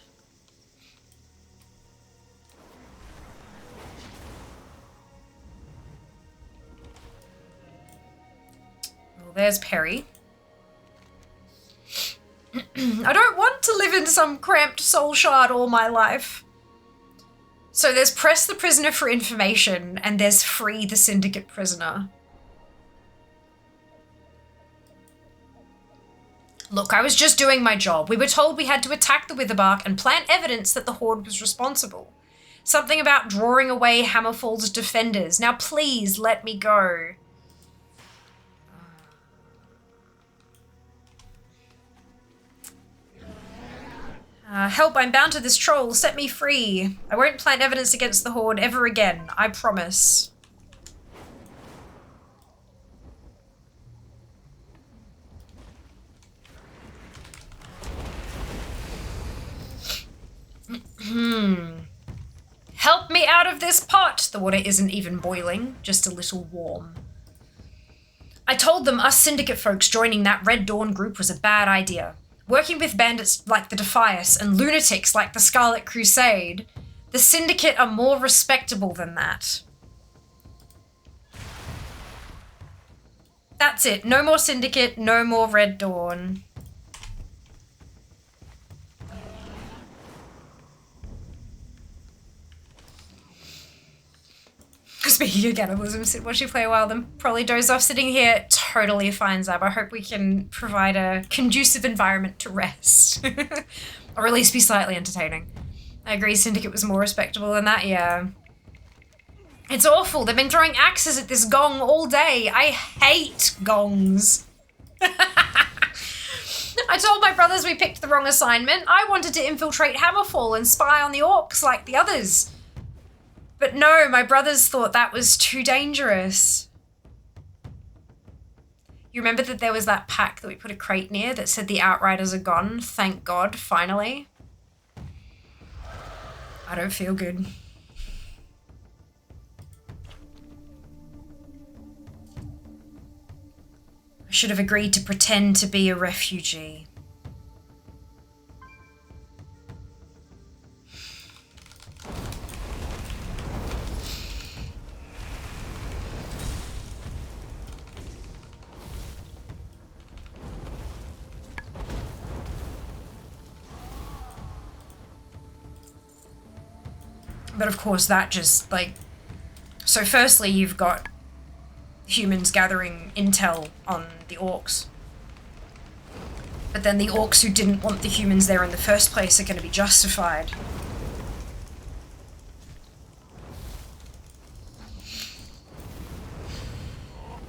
Speaker 1: Well, there's Perry. I don't want to live in some cramped soul shard all my life. So there's press the prisoner for information, and there's free the syndicate prisoner. Look, I was just doing my job. We were told we had to attack the Witherbark and plant evidence that the Horde was responsible. Something about drawing away Hammerfall's defenders. Now please let me go. Help, I'm bound to this troll. Set me free. I won't plant evidence against the Horde ever again. I promise. Help me out of this pot! The water isn't even boiling, just a little warm. I told them us syndicate folks joining that Red Dawn group was a bad idea. Working with bandits like the Defias and lunatics like the Scarlet Crusade, the syndicate are more respectable than that. That's it. No more syndicate, no more Red Dawn. Speaking of cannibalism, sit watch you play a while, then probably doze off sitting here. Totally fine, Zab. I hope we can provide a conducive environment to rest. Or at least be slightly entertaining. I agree, Syndicate was more respectable than that, yeah. It's awful. They've been throwing axes at this gong all day. I hate gongs. I told my brothers we picked the wrong assignment. I wanted to infiltrate Hammerfall and spy on the orcs like the others. But no, my brothers thought that was too dangerous. You remember that there was that pack that we put a crate near that said the Outriders are gone? Thank God, finally. I don't feel good. I should have agreed to pretend to be a refugee. But of course that just, like... So firstly you've got humans gathering intel on the orcs. But then the orcs who didn't want the humans there in the first place are going to be justified.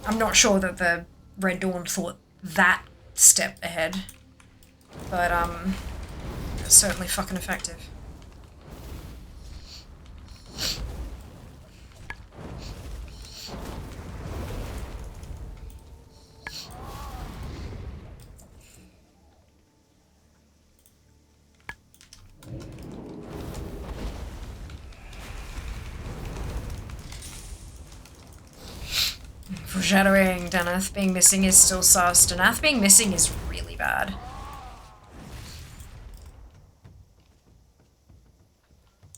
Speaker 1: I'm not sure that the Red Dawn thought that step ahead. But, it's certainly fucking effective. Foreshadowing, Danath being missing is still sus. Danath being missing is really bad.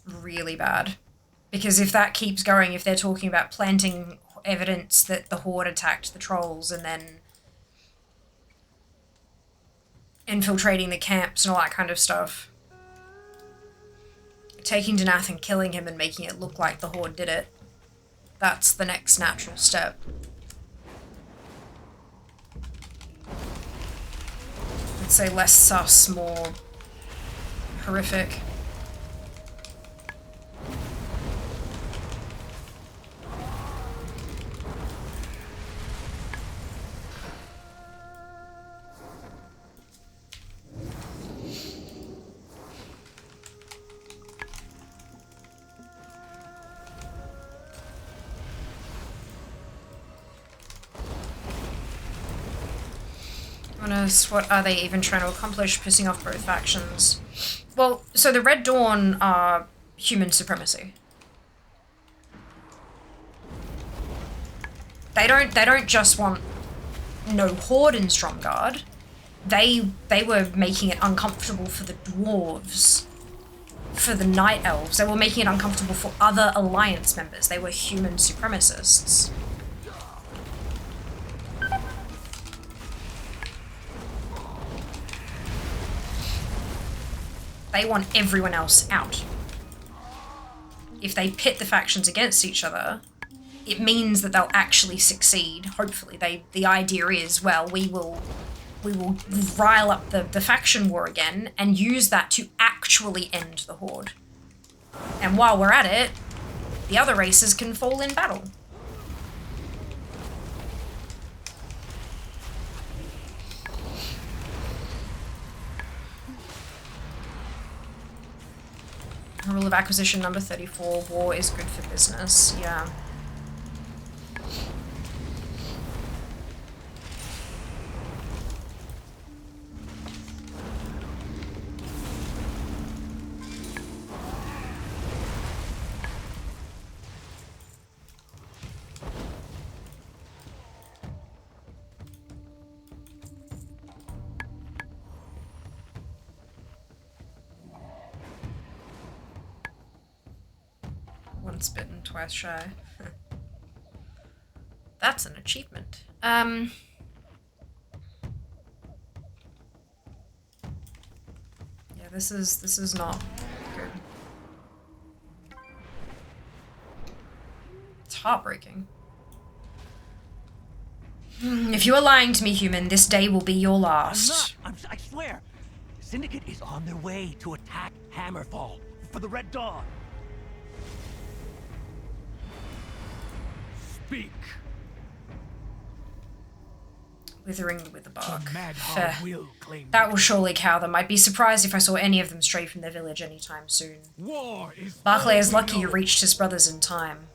Speaker 1: Really bad. Because if that keeps going, if they're talking about planting evidence that the Horde attacked the trolls and then infiltrating the camps and all that kind of stuff, taking Danath and killing him and making it look like the Horde did it, that's the next natural step. I'd say less sus, more horrific. Honest, what are they even trying to accomplish, pissing off both factions? Well, so the Red Dawn are human supremacy. They don't just want no Horde in Stromgarde. They were making it uncomfortable for the dwarves, for the Night Elves. They were making it uncomfortable for other Alliance members. They were human supremacists. They want everyone else out. If they pit the factions against each other, it means that they'll actually succeed. Hopefully, the idea is, well, we will rile up the faction war again and use that to actually end the Horde. And while we're at it, the other races can fall in battle. Rule of acquisition number 34, war is good for business, yeah. Once bitten, twice shy. That's an achievement. Yeah, this is not good. It's heartbreaking. If you are lying to me, human, this day will be your last.
Speaker 10: I swear. Syndicate is on their way to attack Hammerfall for the Red Dawn.
Speaker 7: Speak.
Speaker 1: Withering the Witherbark.
Speaker 7: Madhall will claim
Speaker 1: that will surely cow them. I'd be surprised if I saw any of them stray from their village anytime soon.
Speaker 7: War is
Speaker 1: Barclay is lucky you reached his brothers in time.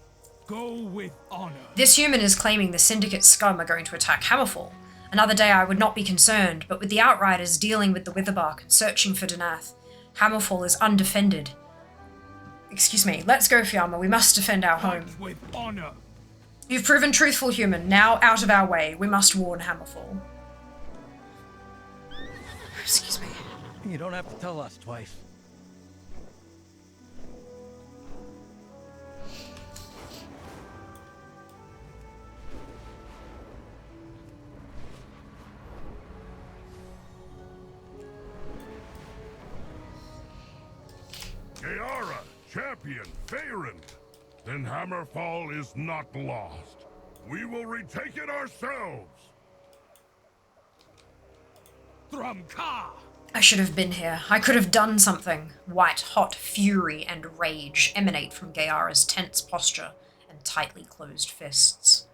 Speaker 7: Go with honor.
Speaker 1: This human is claiming the Syndicate scum are going to attack Hammerfall. Another day I would not be concerned, but with the Outriders dealing with the Witherbark and searching for Danath, Hammerfall is undefended. Excuse me. Let's go, Fiamma. We must defend our home.
Speaker 7: With honor.
Speaker 1: You've proven truthful, human. Now out of our way. We must warn Hammerfall. Excuse me.
Speaker 7: You don't have to tell us twice.
Speaker 16: Gayara, champion, Faerun. Then Hammerfall is not lost. We will retake it ourselves.
Speaker 7: Thrumka!
Speaker 1: I should have been here. I could have done something. White-hot fury and rage emanate from Gayara's tense posture and tightly closed fists.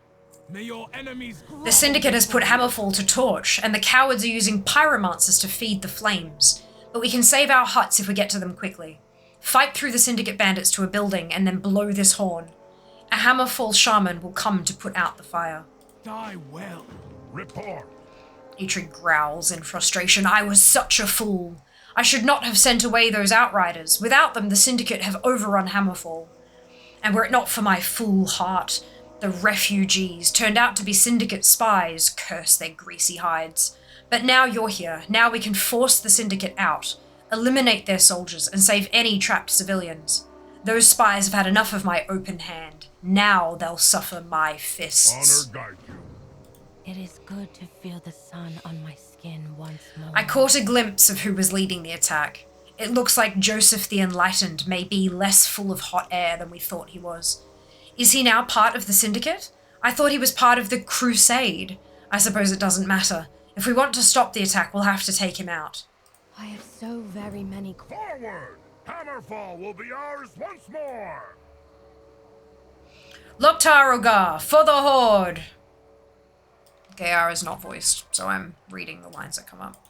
Speaker 7: May your enemies
Speaker 1: The Syndicate has put Hammerfall to torch, and the cowards are using pyromancers to feed the flames. But we can save our huts if we get to them quickly. Fight through the Syndicate bandits to a building and then blow this horn. A Hammerfall shaman will come to put out the fire.
Speaker 7: Die well.
Speaker 16: Report.
Speaker 1: Eitrig growls in frustration. I was such a fool. I should not have sent away those Outriders. Without them, the Syndicate have overrun Hammerfall. And were it not for my fool heart, the refugees turned out to be Syndicate spies. Curse their greasy hides. But now you're here. Now we can force the Syndicate out. Eliminate their soldiers and save any trapped civilians. Those spies have had enough of my open hand. Now they'll suffer my fists.
Speaker 16: Honor guide you.
Speaker 3: It is good to feel the sun on my skin once more.
Speaker 1: I caught a glimpse of who was leading the attack. It looks like Joseph the Enlightened may be less full of hot air than we thought he was. Is he now part of the Syndicate? I thought he was part of the Crusade. I suppose it doesn't matter. If we want to stop the attack, we'll have to take him out.
Speaker 3: I have so very many...
Speaker 16: Forward! Hammerfall will be ours once more!
Speaker 1: Loktar Ogar, for the Horde! Gayara is not voiced, so I'm reading the lines that come up.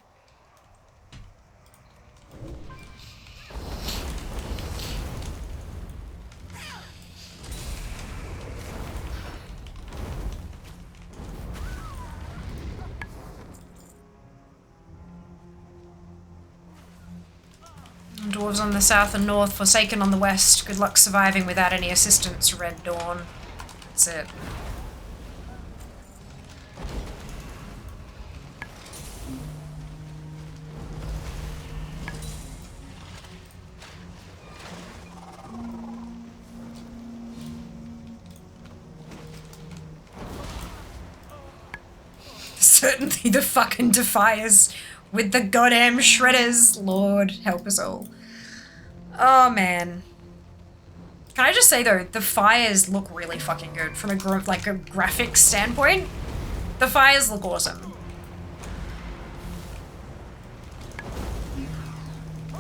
Speaker 1: Dwarves on the south and north, Forsaken on the west. Good luck surviving without any assistance, Red Dawn. That's it. Certainly the fucking Defiers with the goddamn shredders. Lord help us all. Oh man. Can I just say though, the fires look really fucking good from a graphic standpoint. The fires look awesome.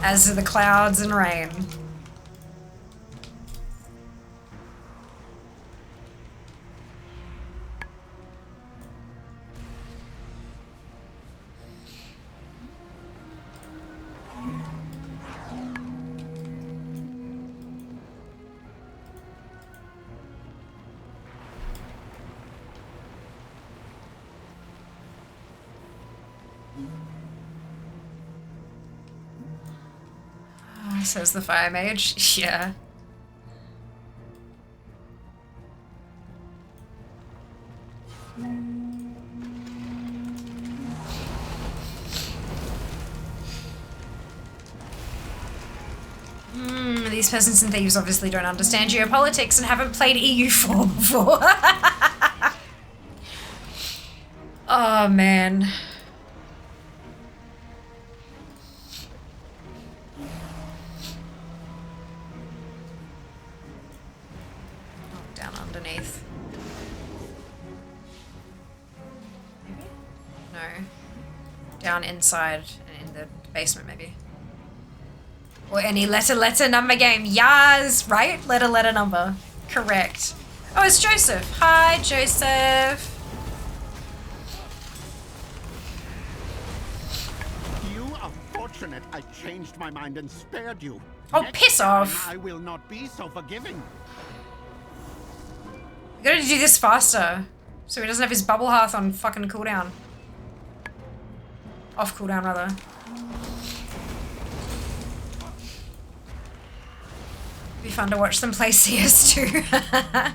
Speaker 1: As do the clouds and rain. Says the fire mage. Yeah. These peasants and thieves obviously don't understand geopolitics and haven't played EU4 before. Oh man. Down inside in the basement maybe. Or any letter number game. Yas, right? Letter number. Correct. Oh, it's Joseph. Hi, Joseph.
Speaker 9: You are fortunate I changed my mind and spared you.
Speaker 1: Oh,
Speaker 9: Next
Speaker 1: piss off.
Speaker 9: I will not be so forgiving.
Speaker 1: We gotta do this faster. So he doesn't have his bubble hearth on fucking cooldown. Off cooldown, rather. Be fun to watch them play CS2.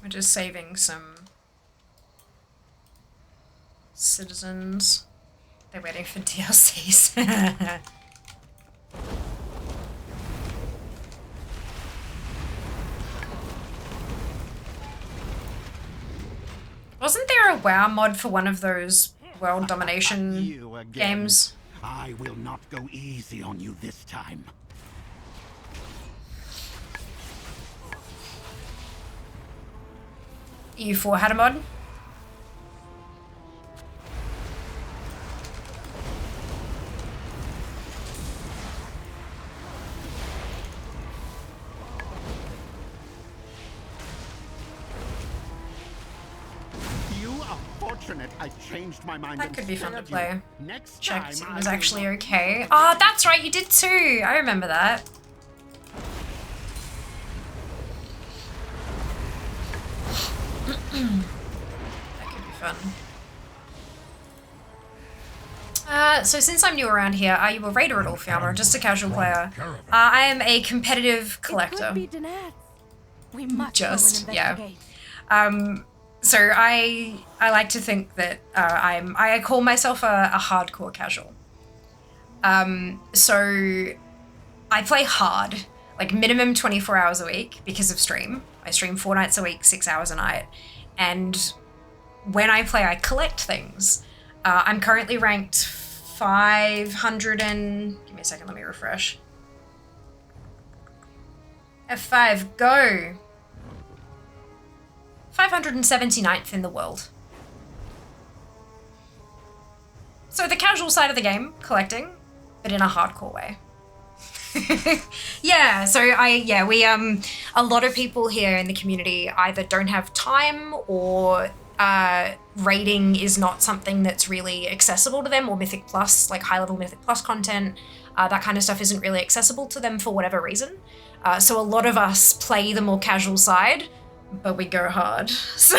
Speaker 1: We're just saving some citizens. They're waiting for DLCs. Wasn't there a WoW mod for one of those world domination games?
Speaker 9: I will not go easy on you this time.
Speaker 1: EU4 had a mod?
Speaker 9: You are fortunate I changed my mind.
Speaker 1: That could be fun to play.
Speaker 9: Next
Speaker 1: Checked
Speaker 9: time
Speaker 1: it was
Speaker 9: I will
Speaker 1: actually
Speaker 9: not
Speaker 1: okay. Oh, that's right, you did too! I remember that. That could be fun. So since I'm new around here, are you a raider at all, Fiamma, or just a casual player? I am a competitive collector.
Speaker 3: We must
Speaker 1: Just,
Speaker 3: go and
Speaker 1: yeah.
Speaker 3: investigate.
Speaker 1: So I like to think that I call myself a hardcore casual. So I play hard, like minimum 24 hours a week because of stream. I stream 4 nights a week, 6 hours a night. And when I play, I collect things. I'm currently ranked 500 and... Give me a second, let me refresh. F5, go! 579th in the world. So the casual side of the game, collecting, but in a hardcore way. Yeah, so we a lot of people here in the community either don't have time or raiding is not something that's really accessible to them, or Mythic Plus, like high level Mythic Plus content, that kind of stuff isn't really accessible to them for whatever reason. So a lot of us play the more casual side, but we go hard. So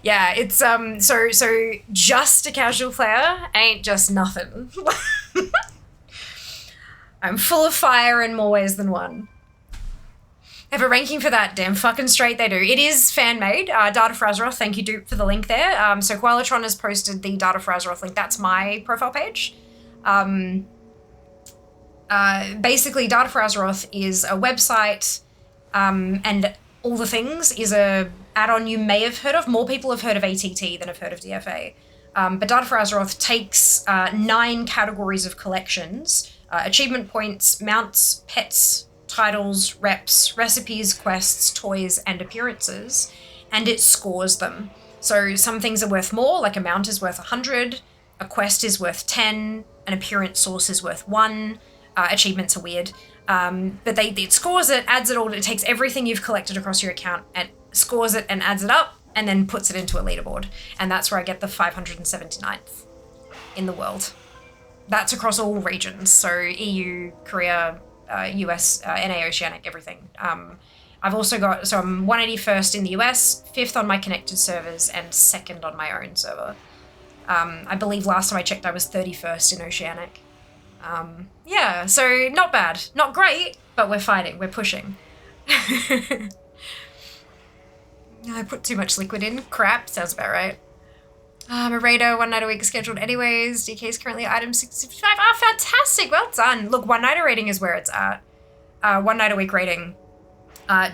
Speaker 1: yeah, it's so just a casual player ain't just nothing. I'm full of fire in more ways than one. Have a ranking for that, damn fucking straight they do. It is fan-made. Data for Azeroth, thank you, Dupe, for the link there. So Koalatron has posted the Data for Azeroth link. That's my profile page. Basically, Data for Azeroth is a website, and All the Things is a add-on you may have heard of. More people have heard of ATT than have heard of DFA. But Data for Azeroth takes 9 categories of collections, achievement points, mounts, pets, titles, reps, recipes, quests, toys, and appearances, and it scores them. So some things are worth more, like a mount is worth 100, a quest is worth 10, an appearance source is worth 1, achievements are weird. But it scores it, adds it all, it takes everything you've collected across your account and scores it and adds it up, and then puts it into a leaderboard. And that's where I get the 579th in the world. That's across all regions, so EU, Korea, US, NA, Oceanic, everything. I've also got, so I'm 181st in the US, 5th on my connected servers, and 2nd on my own server. I believe last time I checked I was 31st in Oceanic. Yeah, so not bad. Not great, but we're fighting, we're pushing. I put too much liquid in. Crap, sounds about right. I'm a raider, 1 night a week scheduled anyways. DK is currently item 655. Ah, fantastic, well done. Look, 1 night a raiding is where it's at. 1 night a week raiding.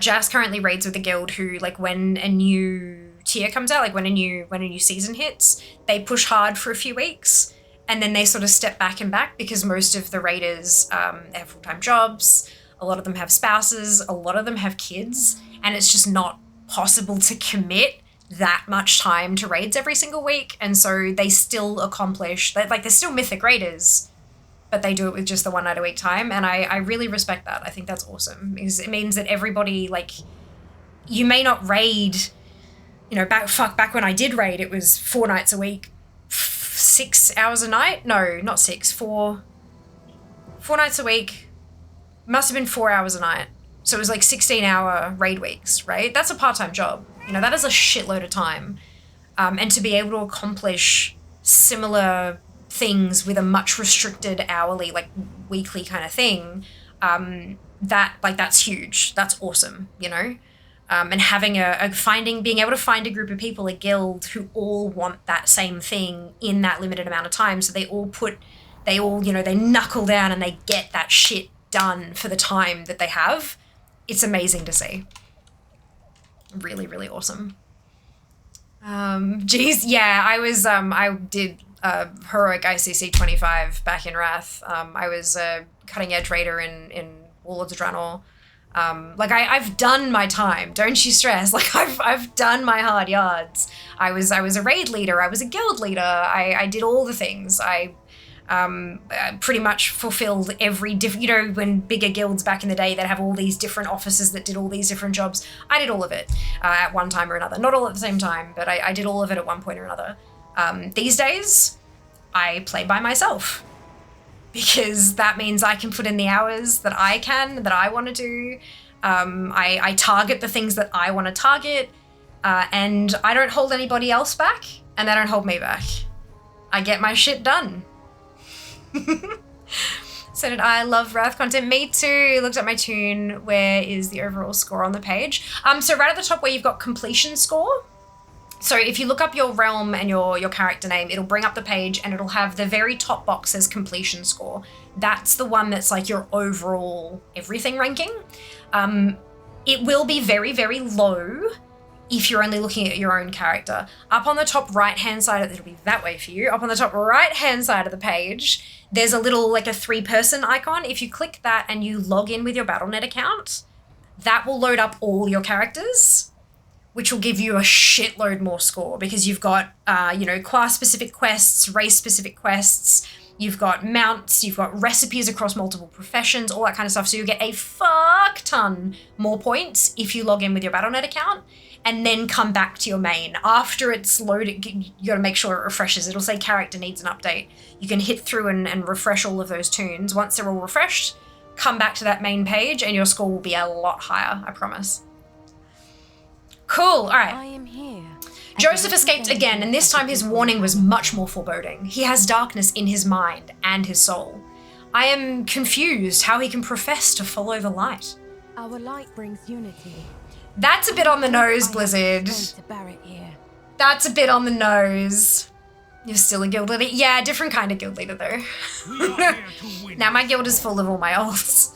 Speaker 1: Jazz currently raids with the guild who, like, when a new tier comes out, like when a new season hits, they push hard for a few weeks, and then they sort of step back and back because most of the raiders have full-time jobs, a lot of them have spouses, a lot of them have kids, and it's just not possible to commit that much time to raids every single week, and so they still accomplish, they're still mythic raiders, but they do it with just the 1 night a week time, and I really respect that. I think that's awesome, because it means that everybody, like, you may not raid, you know, back when I did raid, it was 4 nights a week, 6 hours a night? No, not 6, 4 nights a week, must have been 4 hours a night. So it was like 16-hour raid weeks, right? That's a part-time job. You know, that is a shitload of time. And to be able to accomplish similar things with a much restricted hourly, like weekly kind of thing, that's huge. That's awesome, you know? And having being able to find a group of people, a guild, who all want that same thing in that limited amount of time. So they knuckle down and they get that shit done for the time that they have. It's amazing to see. Really, really awesome. Geez, yeah, I did heroic ICC 25 back in Wrath. I was a cutting edge raider in Warlords of Draenor. Like I've done my time, don't you stress. Like I've done my hard yards. I was a raid leader, I was a guild leader, I did all the things. I pretty much fulfilled every different, you know, when bigger guilds back in the day, they'd have all these different officers that did all these different jobs. I did all of it at one time or another. Not all at the same time, but I did all of it at one point or another. These days, I play by myself because that means I can put in the hours that I want to do. I target the things that I want to target, and I don't hold anybody else back, and they don't hold me back. I get my shit done. So did I. Love Wrath content. Me too. Looked at my tune. Where is the overall score on the page? So right at the top where you've got completion score. So if you look up your realm and your character name, it'll bring up the page and it'll have the very top box says completion score. That's the one that's like your overall everything ranking. It will be very, very low if you're only looking at your own character. Up on the top right-hand side, it'll be that way for you. Up on the top right-hand side of the page, there's a little, like a 3-person icon. If you click that and you log in with your Battle.net account, that will load up all your characters, which will give you a shitload more score because you've got, you know, class-specific quests, race-specific quests. you've got mounts, you've got recipes across multiple professions, all that kind of stuff. So you get a fuck ton more points if you log in with your Battle.net account and then come back to your main. After it's loaded, you gotta make sure it refreshes. It'll say character needs an update. You can hit through and refresh all of those tunes. Once they're all refreshed, come back to that main page and your score will be a lot higher, I promise. Cool, all right.
Speaker 3: I am here.
Speaker 1: Joseph escaped again, and this time his warning was much more foreboding. He has darkness in his mind and his soul. I am confused how he can profess to follow the light.
Speaker 3: Our light brings unity.
Speaker 1: That's a bit on the nose, Blizzard. That's a bit on the nose. You're still a guild leader? Yeah, different kind of guild leader though. Now my guild is full of all my ults.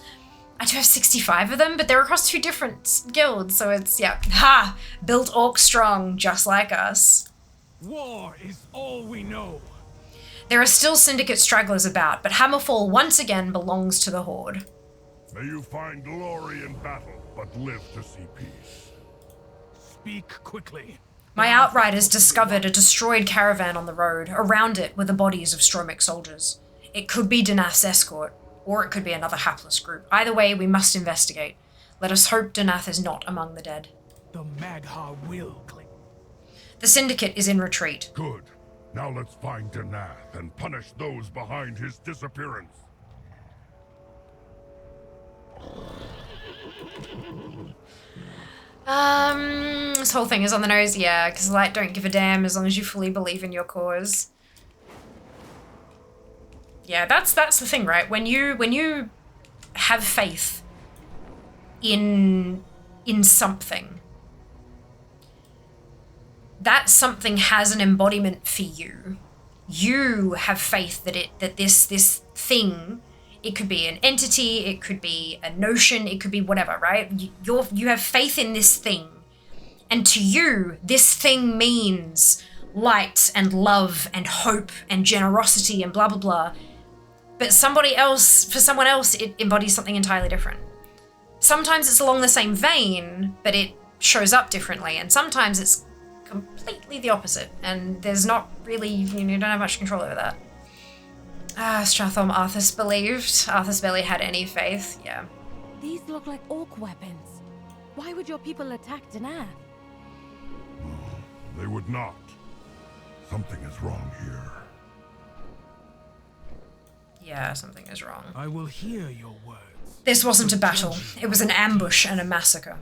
Speaker 1: I do have 65 of them, but they're across 2 different guilds, so it's, yeah. Ha! Built orc strong, just like us.
Speaker 14: War is all we know.
Speaker 1: There are still Syndicate stragglers about, but Hammerfall once again belongs to the Horde.
Speaker 16: May you find glory in battle, but live to see peace.
Speaker 14: Speak quickly.
Speaker 1: My outriders discovered a destroyed caravan on the road. Around it were the bodies of Stromic soldiers. It could be Danath's escort, or it could be another hapless group. Either way, we must investigate. Let us hope Danath is not among the dead.
Speaker 14: The Magha will cling.
Speaker 1: The Syndicate is in retreat.
Speaker 16: Good. Now let's find Danath and punish those behind his disappearance.
Speaker 1: This whole thing is on the nose, yeah, because Light don't give a damn as long as you fully believe in your cause. Yeah, that's the thing, right? When you have faith in something, that something has an embodiment for you. You have faith that this thing, it could be an entity, it could be a notion, it could be whatever, right? You have faith in this thing, and to you, this thing means light and love and hope and generosity and blah blah blah. But for someone else, it embodies something entirely different. Sometimes it's along the same vein, but it shows up differently, and sometimes it's completely the opposite, and there's not really, you don't have much control over that. Strathorm Arthas believed. Arthas barely had any faith, yeah.
Speaker 3: These look like orc weapons. Why would your people attack Danath?
Speaker 16: They would not. Something is wrong here.
Speaker 1: Yeah, something is wrong.
Speaker 14: I will hear your words.
Speaker 1: This wasn't a battle. It was an ambush and a massacre.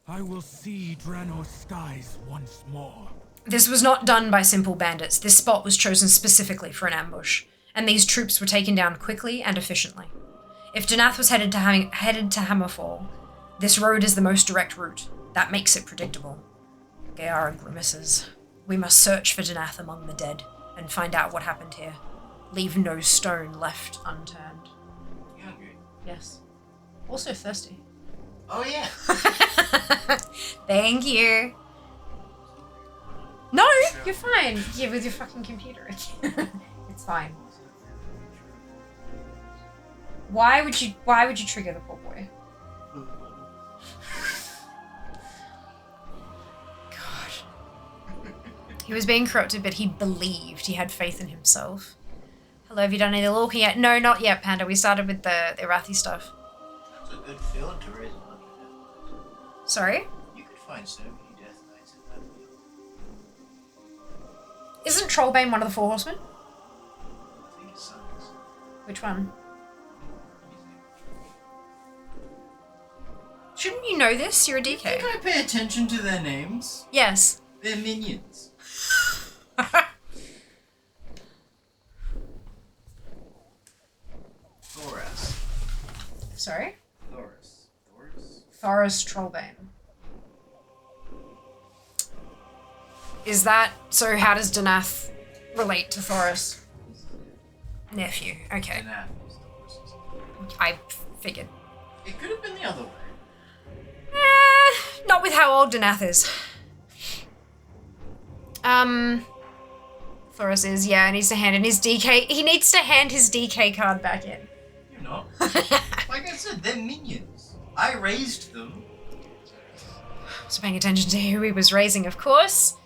Speaker 14: I will see Draenor's skies once more.
Speaker 1: This was not done by simple bandits. This spot was chosen specifically for an ambush, and these troops were taken down quickly and efficiently. If Danath was headed to Hammerfall, this road is the most direct route. That makes it predictable. Gayara grimaces. We must search for Danath among the dead and find out what happened here. Leave no stone left unturned.
Speaker 2: You hungry?
Speaker 1: Yes. Also thirsty.
Speaker 2: Oh yeah.
Speaker 1: Thank you. No, you're fine. Yeah, with your fucking computer. It's fine. Why would you trigger the poor boy? God. He was being corrupted, but he believed. He had faith in himself. Hello, have you done any looking yet? No, not yet, Panda. We started with the Irathi stuff.
Speaker 2: That's a good field to raise money.
Speaker 1: Sorry?
Speaker 2: You could find so many Death Knights in that field.
Speaker 1: Isn't Trollbane one of the 4 horsemen?
Speaker 2: I think his son is.
Speaker 1: Which one? Shouldn't you know this? You're a DK.
Speaker 2: I think I pay attention to their names.
Speaker 1: Yes.
Speaker 2: They're minions. Thoras.
Speaker 1: Sorry?
Speaker 2: Thoras.
Speaker 1: Thoras Trollbane. Is that... So how does Danath relate to Thoras? Nephew. Okay.
Speaker 2: Danath was the horses.
Speaker 1: I figured.
Speaker 2: It could have been the other way.
Speaker 1: Not with how old Danath is. Thoras is, yeah, needs to hand in his DK. He needs to hand his DK card back in.
Speaker 2: You're not. Like I said, they're minions. I raised them.
Speaker 1: I was paying attention to who he was raising, of course.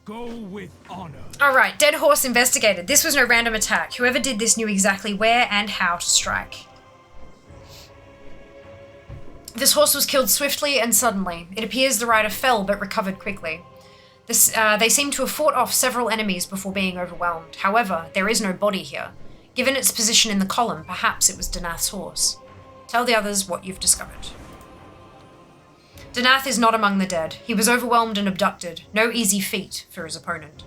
Speaker 14: Go with honor.
Speaker 1: Alright, dead horse investigated. This was no random attack. Whoever did this knew exactly where and how to strike. This horse was killed swiftly and suddenly. It appears the rider fell but recovered quickly. They seem to have fought off several enemies before being overwhelmed. However, there is no body here. Given its position in the column, perhaps it was Danath's horse. Tell the others what you've discovered. Danath is not among the dead. He was overwhelmed and abducted. No easy feat for his opponent.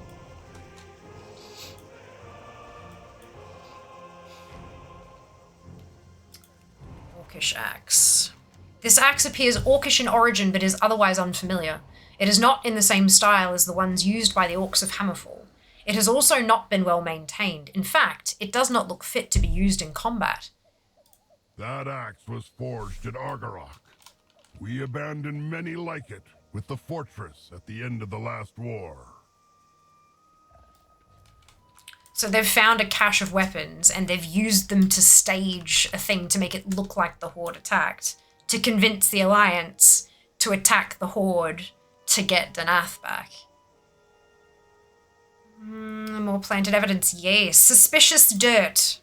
Speaker 1: Orcish axe. This axe appears orcish in origin but is otherwise unfamiliar. It is not in the same style as the ones used by the orcs of Hammerfall. It has also not been well maintained. In fact, it does not look fit to be used in combat.
Speaker 16: That axe was forged at Argarok. We abandoned many like it, with the fortress at the end of the last war.
Speaker 1: So they've found a cache of weapons, and they've used them to stage a thing to make it look like the Horde attacked, to convince the Alliance to attack the Horde to get Danath back. More planted evidence, yes. Suspicious dirt.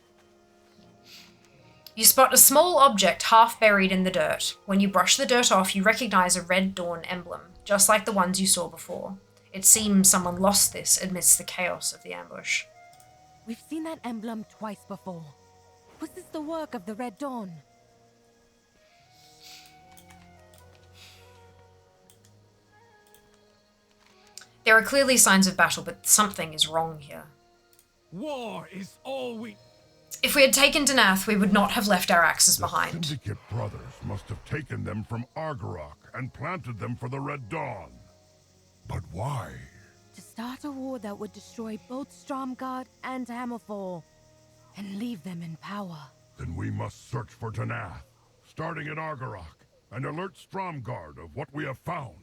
Speaker 1: You spot a small object half buried in the dirt. When you brush the dirt off, you recognize a Red Dawn emblem, just like the ones you saw before. It seems someone lost this amidst the chaos of the ambush.
Speaker 3: We've seen that emblem twice before. Was this the work of the Red Dawn?
Speaker 1: There are clearly signs of battle, but something is wrong here.
Speaker 14: War is all we...
Speaker 1: If we had taken Danath, we would not have left our axes
Speaker 16: The
Speaker 1: behind.
Speaker 16: Syndicate brothers must have taken them from Argarok and planted them for the Red Dawn. But why?
Speaker 3: To start a war that would destroy both Stromgarde and Hammerfall, and leave them in power.
Speaker 16: Then we must search for Danath, starting at Argarok, and alert Stromgarde of what we have found.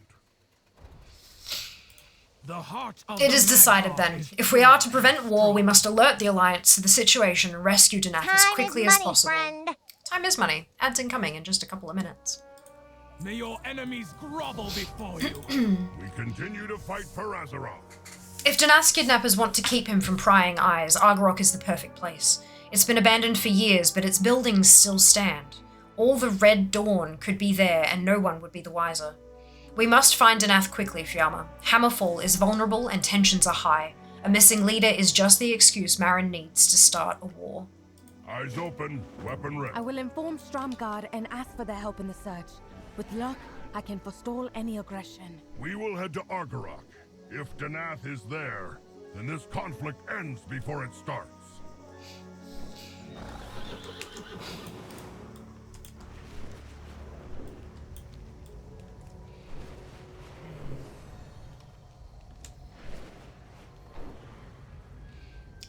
Speaker 14: The heart of
Speaker 1: It is decided then. If we are to prevent war, we must alert the Alliance to the situation and rescue Danath as quickly as possible.
Speaker 6: Friend.
Speaker 1: Time is money. Ads incoming in just a couple of minutes.
Speaker 14: May your enemies grovel before you.
Speaker 16: We continue to fight for Azeroth.
Speaker 1: If Danath's kidnappers want to keep him from prying eyes, Argarok is the perfect place. It's been abandoned for years, but its buildings still stand. All the Red Dawn could be there, and no one would be the wiser. We must find Danath quickly, Fiamma. Hammerfall is vulnerable and tensions are high. A missing leader is just the excuse Marin needs to start a war.
Speaker 16: Eyes open, weapon ready.
Speaker 3: I will inform Stromgarde and ask for their help in the search. With luck, I can forestall any aggression.
Speaker 16: We will head to Argarok. If Danath is there, then this conflict ends before it starts.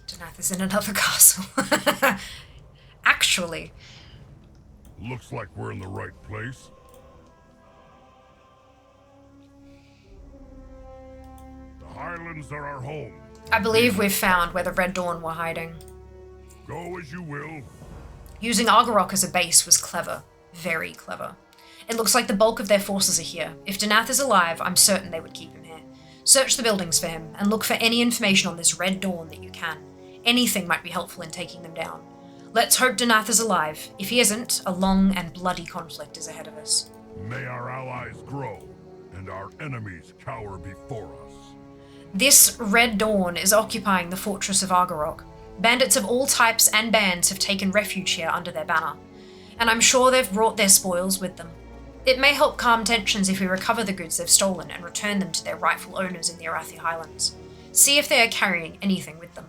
Speaker 1: Danath is in another castle. Actually.
Speaker 16: Looks like we're in the right place. The Highlands are our home.
Speaker 1: I believe we've found where the Red Dawn were hiding.
Speaker 16: Go as you will.
Speaker 1: Using Argarok as a base was clever. Very clever. It looks like the bulk of their forces are here. If Danath is alive, I'm certain they would keep him here. Search the buildings for him, and look for any information on this Red Dawn that you can. Anything might be helpful in taking them down. Let's hope Danath is alive. If he isn't, a long and bloody conflict is ahead of us.
Speaker 16: May our allies grow, and our enemies cower before us.
Speaker 1: This Red Dawn is occupying the fortress of Argarok. Bandits of all types and bands have taken refuge here under their banner, and I'm sure they've brought their spoils with them. It may help calm tensions if we recover the goods they've stolen and return them to their rightful owners in the Arathi Highlands. See if they are carrying anything with them.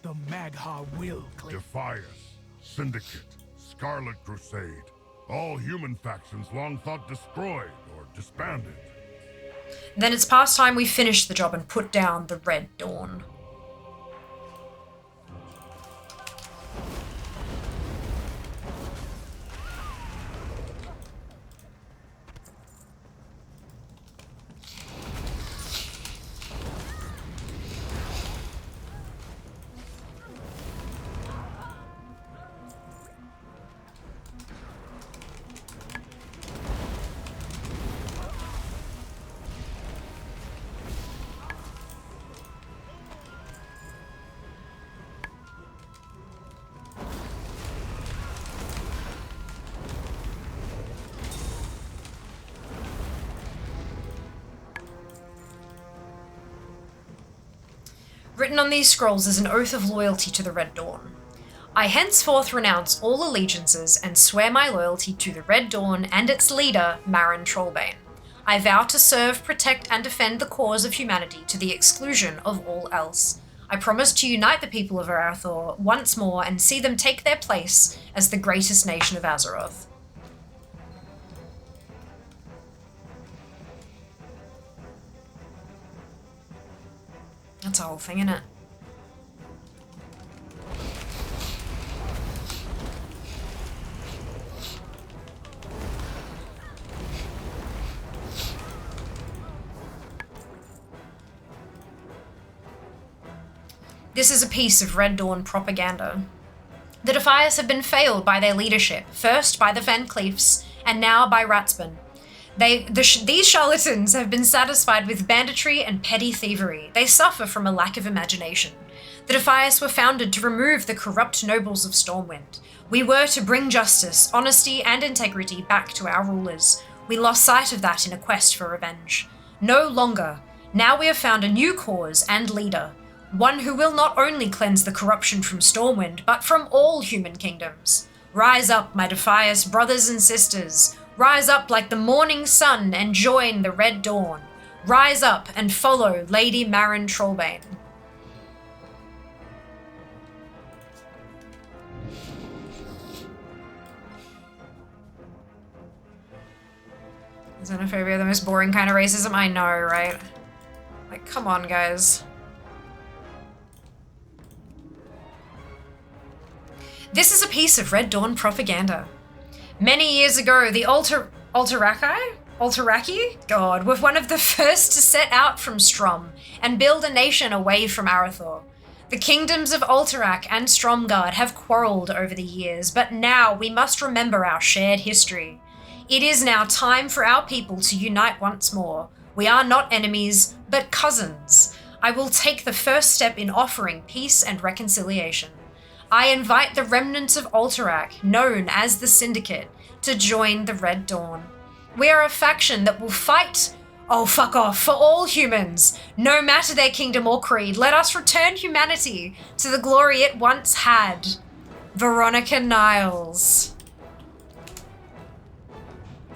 Speaker 14: The Magha will clear.
Speaker 16: Defias, Syndicate, Scarlet Crusade, all human factions long thought destroyed or disbanded.
Speaker 1: Then it's past time we finish the job and put down the Red Dawn. Written on these scrolls is an oath of loyalty to the Red Dawn. I henceforth renounce all allegiances and swear my loyalty to the Red Dawn and its leader, Marin Trollbane. I vow to serve, protect, and defend the cause of humanity to the exclusion of all else. I promise to unite the people of Arathor once more and see them take their place as the greatest nation of Azeroth. That's a whole thing, innit? This is a piece of Red Dawn propaganda. The Defiers have been failed by their leadership, first by the Van Cleefs, and now by Ratsbane. These charlatans have been satisfied with banditry and petty thievery. They suffer from a lack of imagination. The Defiers were founded to remove the corrupt nobles of Stormwind. We were to bring justice, honesty, and integrity back to our rulers. We lost sight of that in a quest for revenge. No longer. Now we have found a new cause and leader. One who will not only cleanse the corruption from Stormwind, but from all human kingdoms. Rise up, my Defias brothers and sisters. Rise up like the morning sun and join the Red Dawn. Rise up and follow Lady Marin Trollbane. Xenophobia, the most boring kind of racism? I know, right? Like, come on, guys. This is a piece of Red Dawn propaganda. Many years ago, the Alteraci, God, were one of the first to set out from Strom and build a nation away from Arathor. The kingdoms of Alterac and Stromgarde have quarreled over the years, but now we must remember our shared history. It is now time for our people to unite once more. We are not enemies, but cousins. I will take the first step in offering peace and reconciliation. I invite the remnants of Alterac, known as the Syndicate, to join the Red Dawn. We are a faction that will fight, oh fuck off, for all humans, no matter their kingdom or creed. Let us return humanity to the glory it once had. Veronica Niles.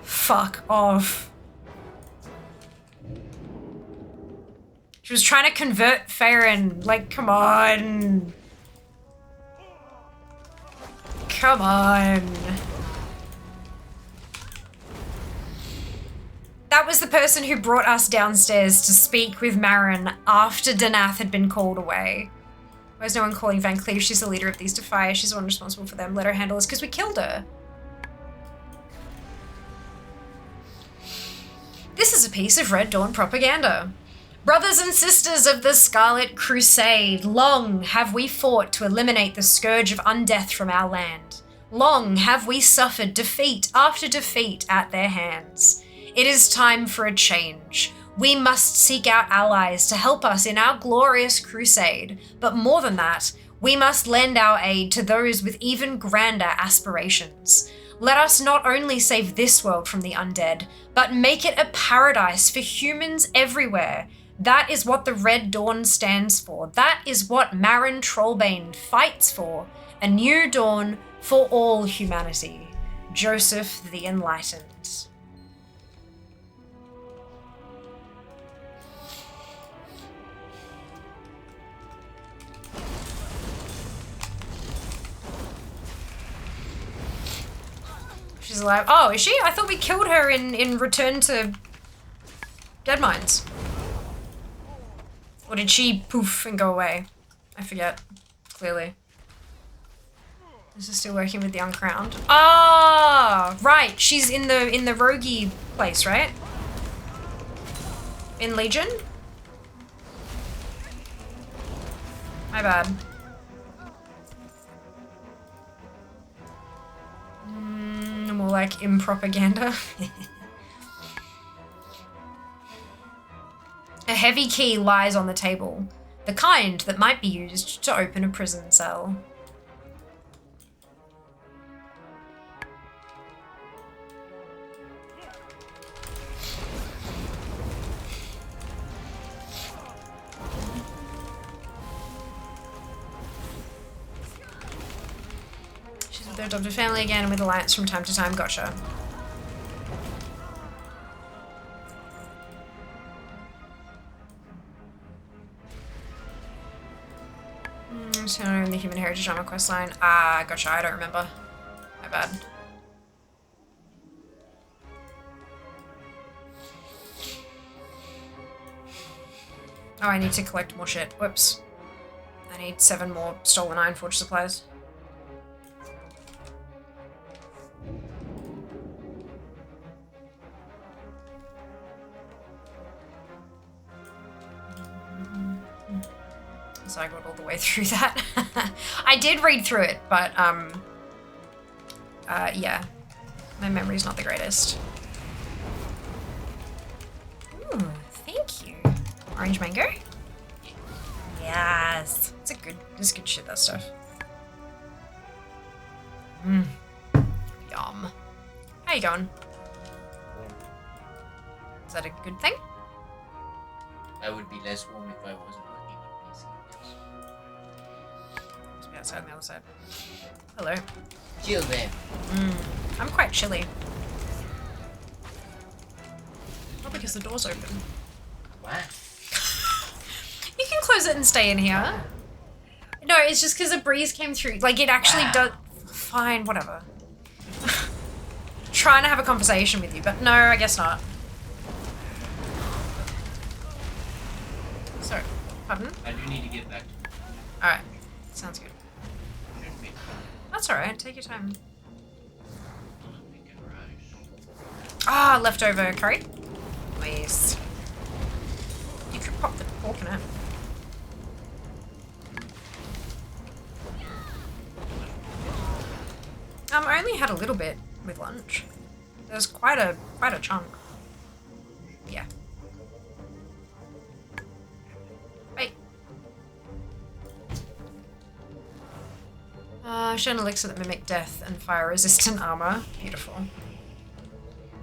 Speaker 1: Fuck off. She was trying to convert Farron, like, come on. Come on. That was the person who brought us downstairs to speak with Marin after Danath had been called away. Why is no one calling Van Cleef? She's the leader of these Defiers. She's the one responsible for them. Let her handle this because we killed her. This is a piece of Red Dawn propaganda. Brothers and sisters of the Scarlet Crusade, long have we fought to eliminate the scourge of undeath from our land. Long have we suffered defeat after defeat at their hands. It is time for a change. We must seek out allies to help us in our glorious crusade, but more than that, we must lend our aid to those with even grander aspirations. Let us not only save this world from the undead, but make it a paradise for humans everywhere. That is what the Red Dawn stands for. That is what Marin Trollbane fights for. A new dawn for all humanity. Joseph the Enlightened. She's alive. Oh, is she? I thought we killed her in Return to Deadmines. Or did she poof and go away? I forget. Clearly. This is still working with the Uncrowned. Ah, right. She's in the roguey place, right? In Legion? My bad. More like in propaganda. A heavy key lies on the table, the kind that might be used to open a prison cell. their adopted family again and with alliance from time to time. Gotcha. So in the Human Heritage Armor questline. Ah, gotcha. I don't remember. My bad. Oh, I need to collect more shit. Whoops. I need 7 more stolen Ironforge supplies. So I got all the way through that. I did read through it, but, yeah. My memory's not the greatest. Ooh, thank you. Orange mango? Yes. It's good shit, that stuff. Mmm. Yum. How you going? Is that a good thing?
Speaker 2: I would be less warm if I wasn't working on PC.
Speaker 1: Just be outside on the other side. Hello.
Speaker 2: Chill then.
Speaker 1: I'm quite chilly. Not because the door's open.
Speaker 2: What?
Speaker 1: You can close it and stay in here. No, it's just because a breeze came through. Like, it actually does... Fine, whatever. Trying to have a conversation with you, but no, I guess not. So, pardon?
Speaker 2: I do need to get back to
Speaker 1: Alright, sounds good. That's alright, take your time. Ah, leftover curry? Nice. You could pop the pork in it. I only had a little bit with lunch. There's quite a chunk. Yeah. Wait. Shown elixir that mimic death and fire-resistant armor. Beautiful.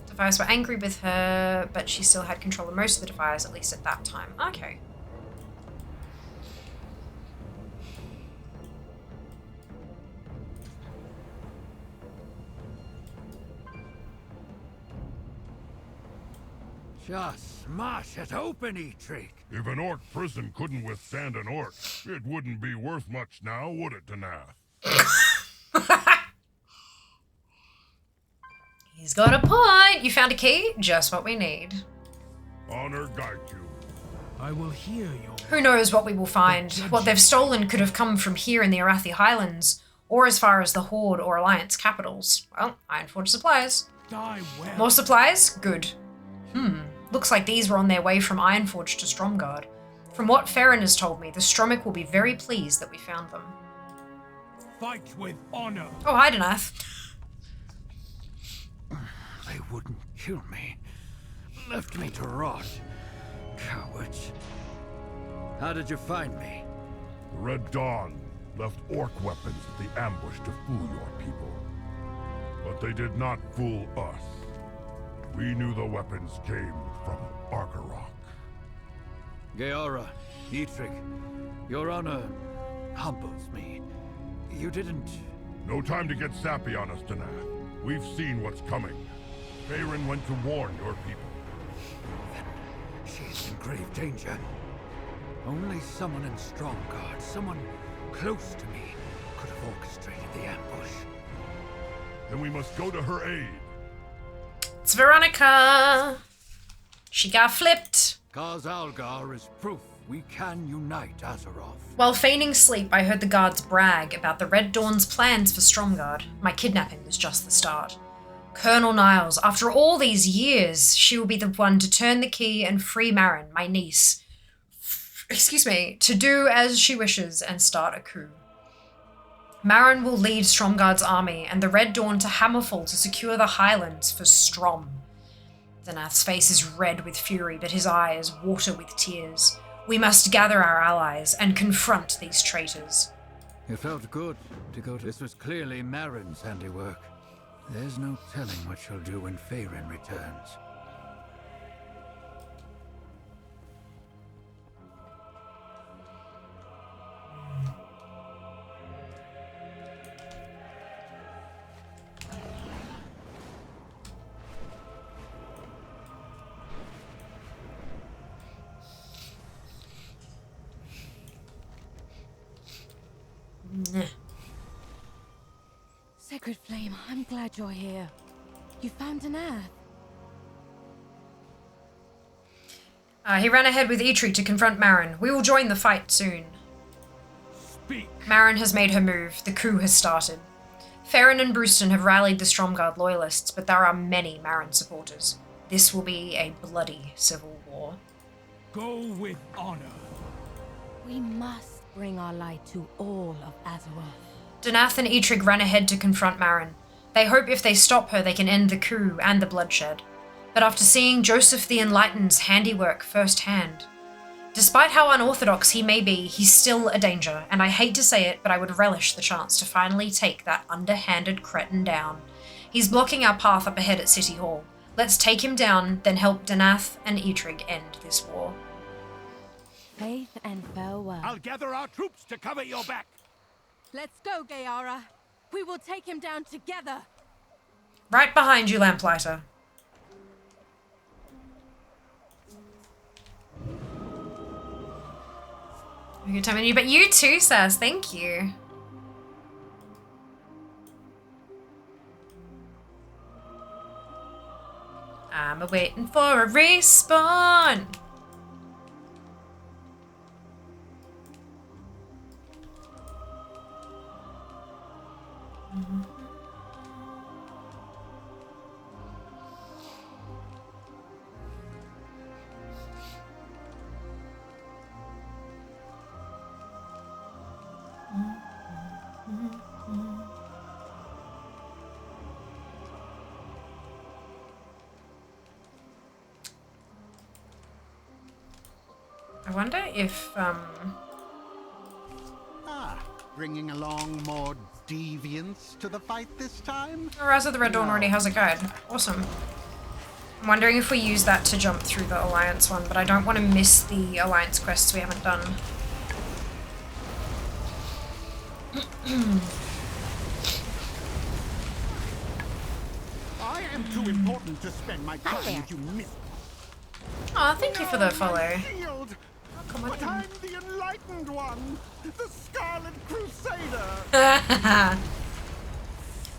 Speaker 1: Defiers were angry with her, but she still had control of most of the Defiers, at least at that time. Okay.
Speaker 4: Just smash it open, Eitrig.
Speaker 16: If an orc prison couldn't withstand an orc, it wouldn't be worth much now, would it, Danath?
Speaker 1: He's got a point. You found a key? Just what we need.
Speaker 16: Honor guide you.
Speaker 14: I will hear you.
Speaker 1: Who knows what we will find? What they've stolen could have come from here in the Arathi Highlands, or as far as the Horde or Alliance capitals. Well, Ironforge supplies.
Speaker 14: Die well.
Speaker 1: More supplies? Good. Looks like these were on their way from Ironforge to Stromgarde. From what Farron has told me, the Stromic will be very pleased that we found them.
Speaker 14: Fight with honor.
Speaker 1: Oh, hi, Danath.
Speaker 4: They wouldn't kill me. Left me to rot. Cowards. How did you find me?
Speaker 16: The Red Dawn left orc weapons at the ambush to fool your people. But they did not fool us. We knew the weapons came from Argarok.
Speaker 4: Geara, Eitrig, your honor humbles me. You didn't...
Speaker 16: No time to get sappy on us, Danath. We've seen what's coming. Farron went to warn your people.
Speaker 4: Then she's in grave danger. Only someone in Stromgarde, someone close to me, could have orchestrated the ambush.
Speaker 16: Then we must go to her aid.
Speaker 1: It's Veronica. She got flipped.
Speaker 4: Kaz Algar is proof we can unite Azeroth.
Speaker 1: While feigning sleep, I heard the guards brag about the Red Dawn's plans for Stromgarde. My kidnapping was just the start. Colonel Niles, after all these years, she will be the one to turn the key and free Marin, my niece, to do as she wishes and start a coup. Marin will lead Stromgarde's army and the Red Dawn to Hammerfall to secure the Highlands for Strom. Danath's face is red with fury, but his eyes water with tears. We must gather our allies and confront these traitors.
Speaker 4: It felt good to go to... This was clearly Marin's handiwork. There's no telling what she'll do when Farron returns.
Speaker 3: Sacred Flame, I'm glad you're here. You found an earth.
Speaker 1: He ran ahead with Eitri to confront Marin. We will join the fight soon.
Speaker 7: Speak.
Speaker 1: Marin has made her move. The coup has started. Farron and Brewston have rallied the Stromgarde loyalists, but there are many Marin supporters. This will be a bloody civil war.
Speaker 7: Go with honor.
Speaker 3: We must bring our light to all of Azeroth.
Speaker 1: Danath and Eitrig ran ahead to confront Marin. They hope if they stop her, they can end the coup and the bloodshed. But after seeing Joseph the Enlightened's handiwork firsthand, despite how unorthodox he may be, he's still a danger, and I hate to say it, but I would relish the chance to finally take that underhanded cretin down. He's blocking our path up ahead at City Hall. Let's take him down, then help Danath and Eitrig end this war.
Speaker 3: Faith and farewell.
Speaker 9: I'll gather our troops to cover your back.
Speaker 11: Let's go, Gayara. We will take him down together.
Speaker 1: Right behind you, Lamplighter. Good time on you, but you too, Sass. Thank you. I'm waiting for a respawn. I wonder if,
Speaker 9: Bringing along more deviants to the fight this time?
Speaker 1: Rise of the Red Dawn already has a guide. Awesome. I'm wondering if we use that to jump through the Alliance one, but I don't want to miss the Alliance quests we haven't done.
Speaker 9: I am too important to spend my time with you, miss.
Speaker 1: Aw, thank you for the follow.
Speaker 9: Shield. But I'm the enlightened one, the Scarlet Crusader.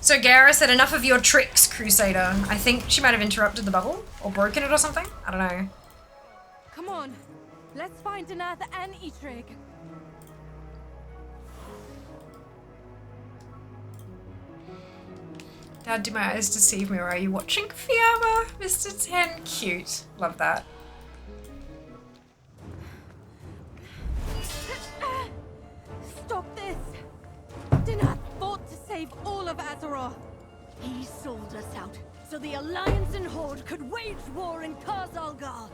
Speaker 1: So Gara said, enough of your tricks, Crusader. I think she might have interrupted the bubble or broken it or something. I don't know.
Speaker 11: Come on. Let's find Danath and Eitrig.
Speaker 1: Dad, do my eyes deceive me, or are you watching Fiamma? Mr. 10, cute. Love that.
Speaker 11: Stop this! Danath fought to save all of Azeroth.
Speaker 3: He sold us out so the Alliance and Horde could wage war in Khazalgar.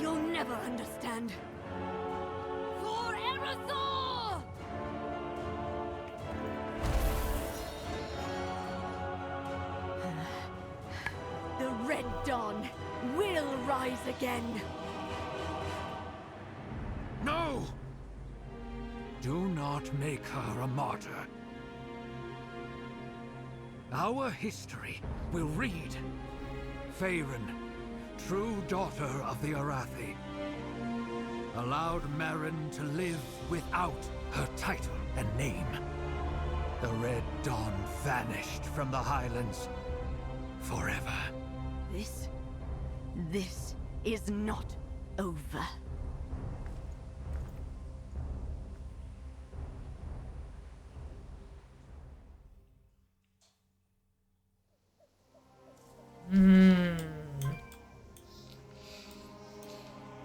Speaker 3: You'll never understand. For Erethdor! The Red Dawn will rise again.
Speaker 4: No! Do not make her a martyr. Our history will read. Farron, true daughter of the Arathi, allowed Marin to live without her title and name. The Red Dawn vanished from the Highlands forever.
Speaker 3: This is not over.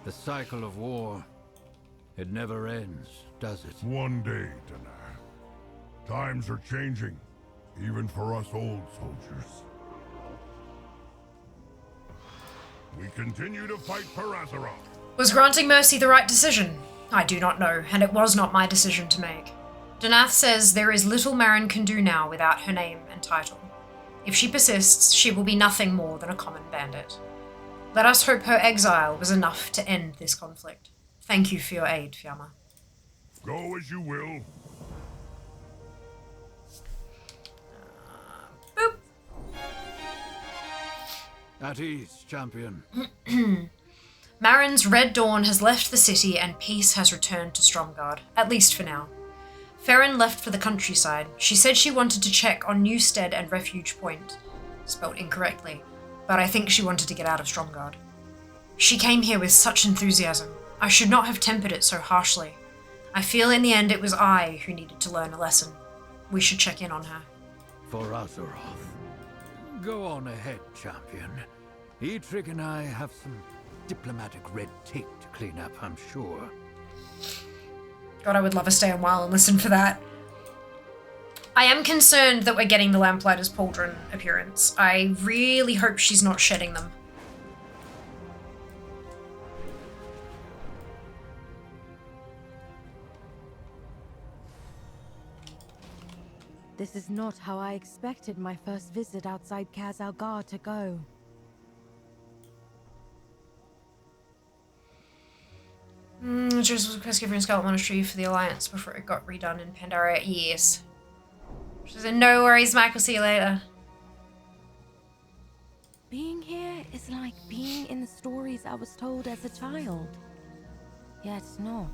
Speaker 4: The cycle of war, it never ends, does it?
Speaker 16: One day, Danath. Times are changing, even for us old soldiers. We continue to fight for Azeroth.
Speaker 1: Was granting Mercy the right decision? I do not know, and it was not my decision to make. Danath says there is little Marin can do now without her name and title. If she persists, she will be nothing more than a common bandit. Let us hope her exile was enough to end this conflict. Thank you for your aid, Fiamma.
Speaker 16: Go as you will.
Speaker 1: Boop.
Speaker 4: At ease, champion.
Speaker 1: Marin's Red Dawn has left the city and peace has returned to Stromgarde, at least for now. Farron left for the countryside. She said she wanted to check on Newstead and Refuge Point. Spelt incorrectly, but I think she wanted to get out of Stromgarde. She came here with such enthusiasm. I should not have tempered it so harshly. I feel in the end it was I who needed to learn a lesson. We should check in on her.
Speaker 4: For Azeroth. Go on ahead, champion. Eitrig and I have some diplomatic red tape to clean up, I'm sure.
Speaker 1: God, I would love to stay a while and listen for that. I am concerned that we're getting the Lamplighter's Pauldron appearance. I really hope she's not shedding them.
Speaker 3: This is not how I expected my first visit outside Khazalgar to go.
Speaker 1: Just was request given Scarlet Monastery for the Alliance before it got redone in Pandaria. Yes. She said, no worries, Mike, we'll see you later.
Speaker 3: Being here is like being in the stories I was told as a child. Yet not.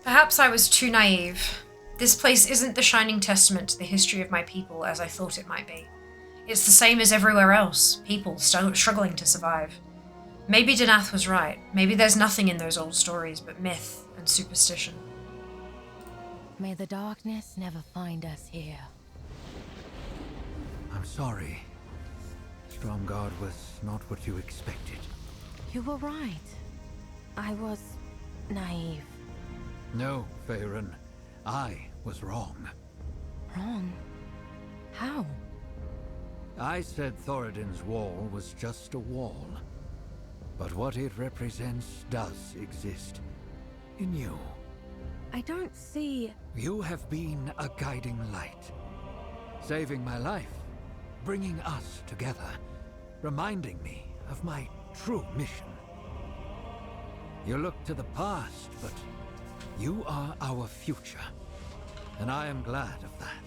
Speaker 1: Perhaps I was too naive. This place isn't the shining testament to the history of my people as I thought it might be. It's the same as everywhere else, people struggling to survive. Maybe Danath was right. Maybe there's nothing in those old stories but myth and superstition.
Speaker 3: May the darkness never find us here.
Speaker 4: I'm sorry. Stromgarde was not what you expected.
Speaker 3: You were right. I was naive.
Speaker 4: No, Farron. I was wrong.
Speaker 3: Wrong? How?
Speaker 4: I said Thoradin's wall was just a wall. But what it represents does exist. In you.
Speaker 3: I don't see...
Speaker 4: You have been a guiding light. Saving my life. Bringing us together. Reminding me of my true mission. You look to the past, but you are our future. And I am glad of that.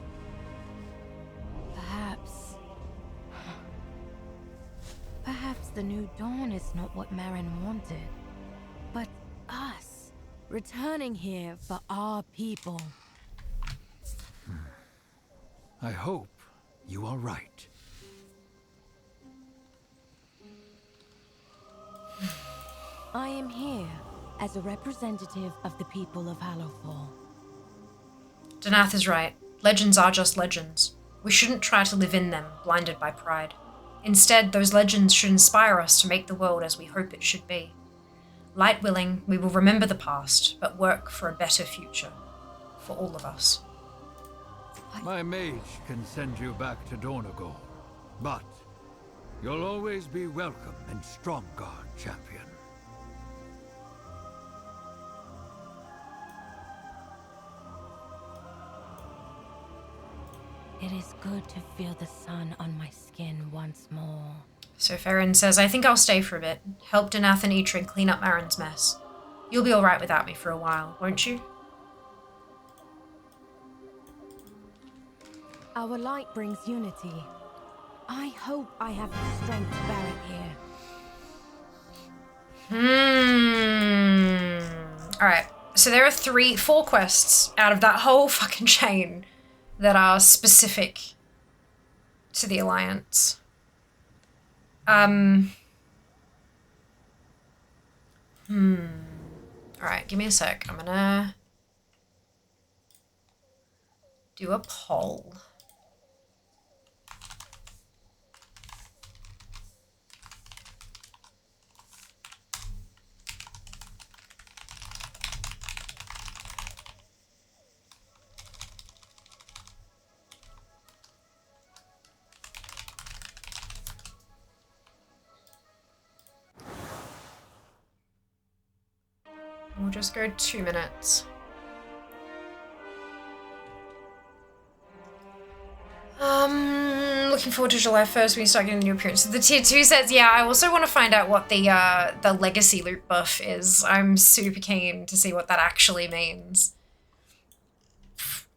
Speaker 3: Perhaps the new dawn is not what Marin wanted. But us. Returning here for our people.
Speaker 4: I hope you are right.
Speaker 3: I am here as a representative of the people of Hallowfall.
Speaker 1: Danath is right. Legends are just legends. We shouldn't try to live in them, blinded by pride. Instead, those legends should inspire us to make the world as we hope it should be. Light willing, we will remember the past, but work for a better future. For all of us.
Speaker 4: My mage can send you back to Dornagor, but you'll always be welcome in Stromgarde, champion.
Speaker 3: It is good to feel the sun on my skin once more.
Speaker 1: So Farron says, I think I'll stay for a bit. Help Danath and Eitrig clean up Marin's mess. You'll be alright without me for a while, won't you?
Speaker 3: Our light brings unity. I hope I have the strength to bear it here.
Speaker 1: Alright, so there are 4 quests out of that whole fucking chain that are specific to the Alliance. Alright, give me a sec. I'm gonna do a poll. We'll just go 2 minutes. Looking forward to July 1st when you start getting new appearances. The tier 2 sets, yeah, I also want to find out what the legacy loot buff is. I'm super keen to see what that actually means.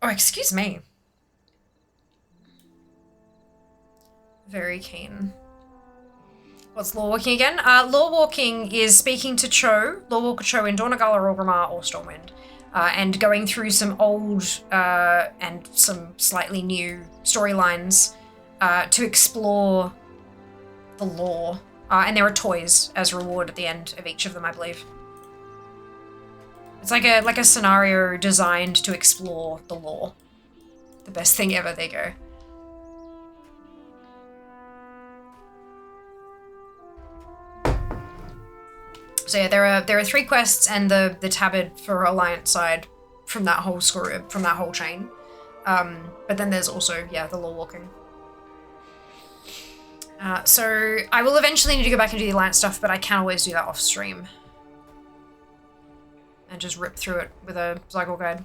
Speaker 1: Oh, excuse me. Very keen. What's law walking again? Law walking is speaking to Cho, Law Walker Cho in Dornagal or Orgrimmar or Stormwind. and going through some old and some slightly new storylines to explore the lore. And there are toys as reward at the end of each of them, I believe. It's like a scenario designed to explore the lore. The best thing ever, there you go. So yeah, there are 3 quests and the tabard for Alliance side from that whole chain. But then there's also, yeah, the lore walking. So I will eventually need to go back and do the Alliance stuff, but I can always do that off stream. And just rip through it with a Zygle guide.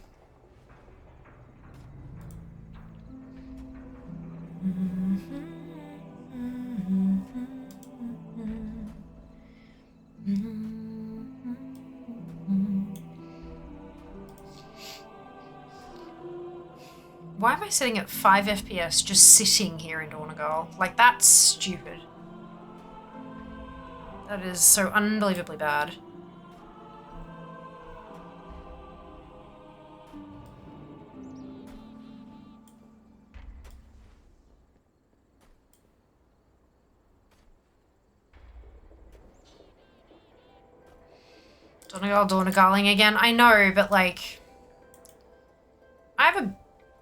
Speaker 1: Why am I sitting at 5 FPS just sitting here in Donegal? Like, that's stupid. That is so unbelievably bad. Donegaling again. I know, but like, I have a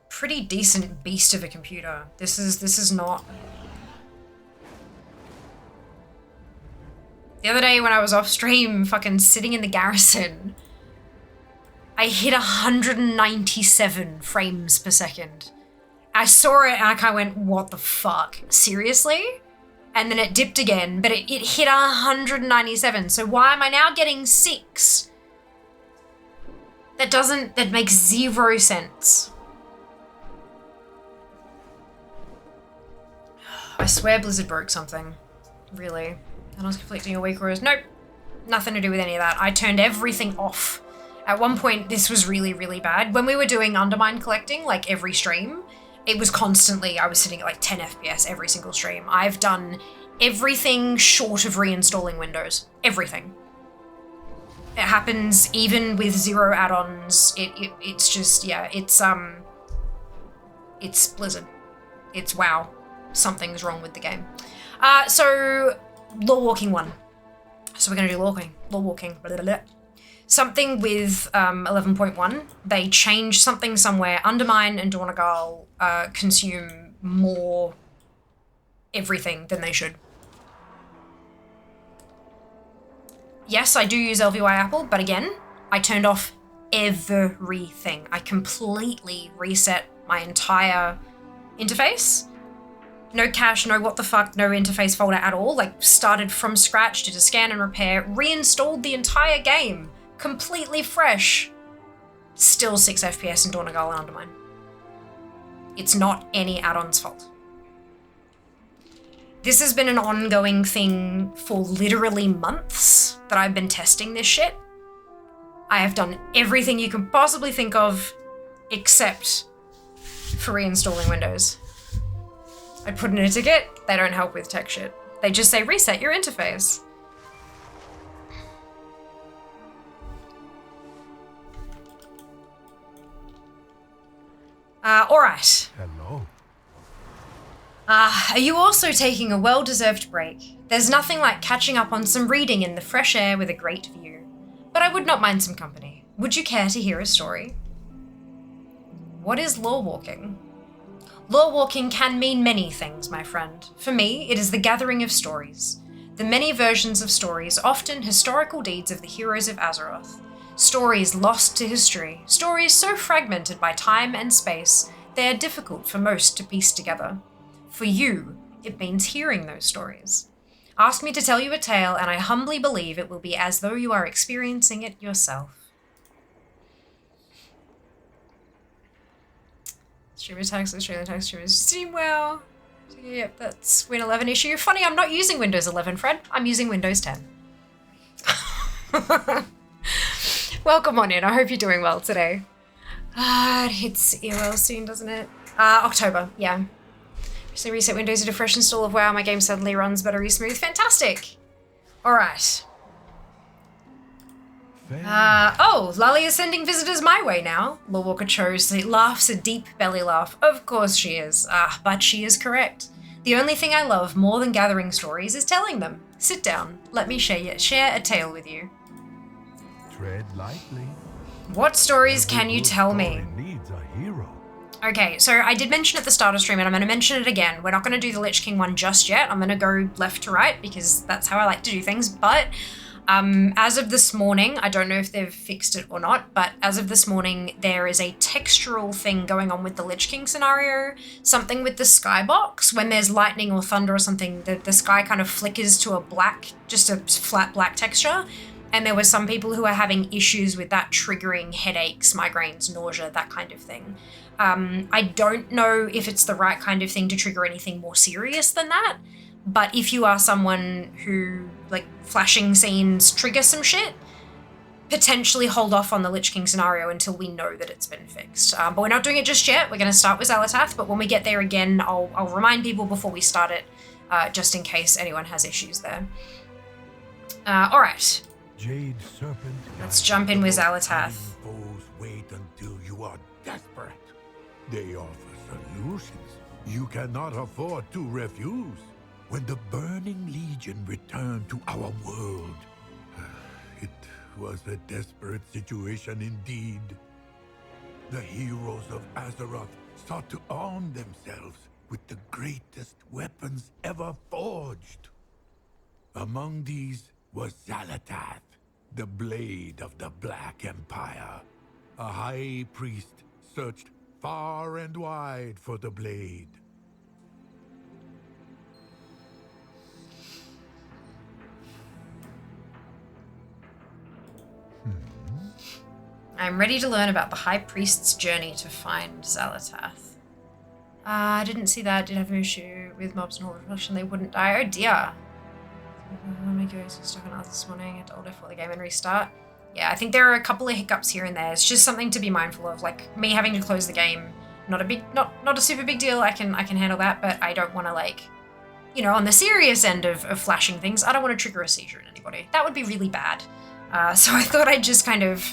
Speaker 1: pretty decent beast of a computer. This is not. The other day when I was off stream, fucking sitting in the garrison, I hit 197 frames per second. I saw it and I kind of went, what the fuck? Seriously? And then it dipped again, but it hit 197. So why am I now getting 6? That makes 0 sense. I swear Blizzard broke something. Really. And I was conflicting a week, whereas nope. Nothing to do with any of that. I turned everything off. At one point, this was really, really bad. When we were doing Undermine collecting, like every stream, it was constantly, I was sitting at like 10 FPS every single stream. I've done everything short of reinstalling Windows. Everything. It happens even with 0 add-ons. It's just, yeah, it's Blizzard. It's WoW. Something's wrong with the game. So, lore walking 1. So we're gonna do lore walking. Blah, blah, blah. Something with 11.1, they changed something somewhere. Undermine and Donegal consume more everything than they should. Yes, I do use LVY Apple, but again, I turned off everything. I completely reset my entire interface. No cache, no what the fuck, no interface folder at all. Like, started from scratch, did a scan and repair, reinstalled the entire game. Completely fresh. Still 6 FPS in Donegal and Undermine. It's not any add-on's fault. This has been an ongoing thing for literally months that I've been testing this shit. I have done everything you can possibly think of except for reinstalling Windows. I put in a ticket, they don't help with tech shit. They just say reset your interface. Alright.
Speaker 16: Hello.
Speaker 1: Are you also taking a well-deserved break? There's nothing like catching up on some reading in the fresh air with a great view. But I would not mind some company. Would you care to hear a story? What is lore walking? Lore walking can mean many things, my friend. For me, it is the gathering of stories. The many versions of stories, often historical deeds of the heroes of Azeroth. Stories lost to history. Stories so fragmented by time and space, they are difficult for most to piece together. For you, it means hearing those stories. Ask me to tell you a tale, and I humbly believe it will be as though you are experiencing it yourself. Streamer tags, Australian tags, streamers. Steam well. Yep, that's Win 11 issue. Funny, I'm not using Windows 11, Fred. I'm using Windows 10. Welcome on in. I hope you're doing well today. It hits EOL soon, doesn't it? October, yeah. So reset Windows, did a fresh install of WoW. My game suddenly runs buttery smooth. Fantastic. All right. Oh, Lully is sending visitors my way now. Lawwalker chose. Laughs a deep belly laugh. Of course she is. But she is correct. The only thing I love more than gathering stories is telling them. Sit down. Let me share a tale with you.
Speaker 16: Tread lightly.
Speaker 1: What stories can you tell me?
Speaker 16: Needs a hero.
Speaker 1: Okay, so I did mention at the start of stream, and I'm going to mention it again. We're not going to do the Lich King one just yet. I'm going to go left to right because that's how I like to do things. But as of this morning, I don't know if they've fixed it or not, but as of this morning, there is a textural thing going on with the Lich King scenario. Something with the skybox. When there's lightning or thunder or something, the sky kind of flickers to a black, just a flat black texture. And there were some people who are having issues with that triggering headaches, migraines, nausea, that kind of thing. I don't know if it's the right kind of thing to trigger anything more serious than that, but if you are someone who, like, flashing scenes trigger some shit, potentially hold off on the Lich King scenario until we know that it's been fixed. But we're not doing it just yet. We're going to start with Xalatath, but when we get there again, I'll remind people before we start it, just in case anyone has issues there. All right.
Speaker 16: Jade Serpent.
Speaker 1: Let's jump in with Xalatath.
Speaker 16: Foes wait until you are desperate. They offer solutions you cannot afford to refuse. When the Burning Legion returned to our world, it was a desperate situation indeed. The heroes of Azeroth sought to arm themselves with the greatest weapons ever forged. Among these was Xalatath, the blade of the Black Empire. A high priest searched far and wide for the blade.
Speaker 1: I'm ready to learn about the High Priest's journey to find Xalatath. I didn't see that. Did have an issue with mobs and horde reflection. They wouldn't die. Oh dear. My ghost was stuck on Earth this morning. I had to order for the game and restart. Yeah, I think there are a couple of hiccups here and there. It's just something to be mindful of. Like me having to close the game. Not a super big deal. I can handle that, but I don't want to, like, you know, on the serious end of flashing things, I don't want to trigger a seizure in anybody. That would be really bad. So I thought I'd just kind of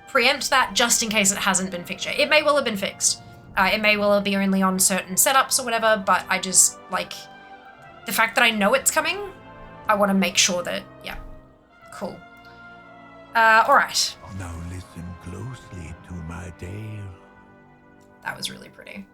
Speaker 1: preempt that just in case it hasn't been fixed yet. It may well have been fixed. It may well be only on certain setups or whatever, but I just, like, the fact that I know it's coming, I want to make sure that, yeah, cool. All right.
Speaker 16: Now listen closely to my tale.
Speaker 1: That was really pretty.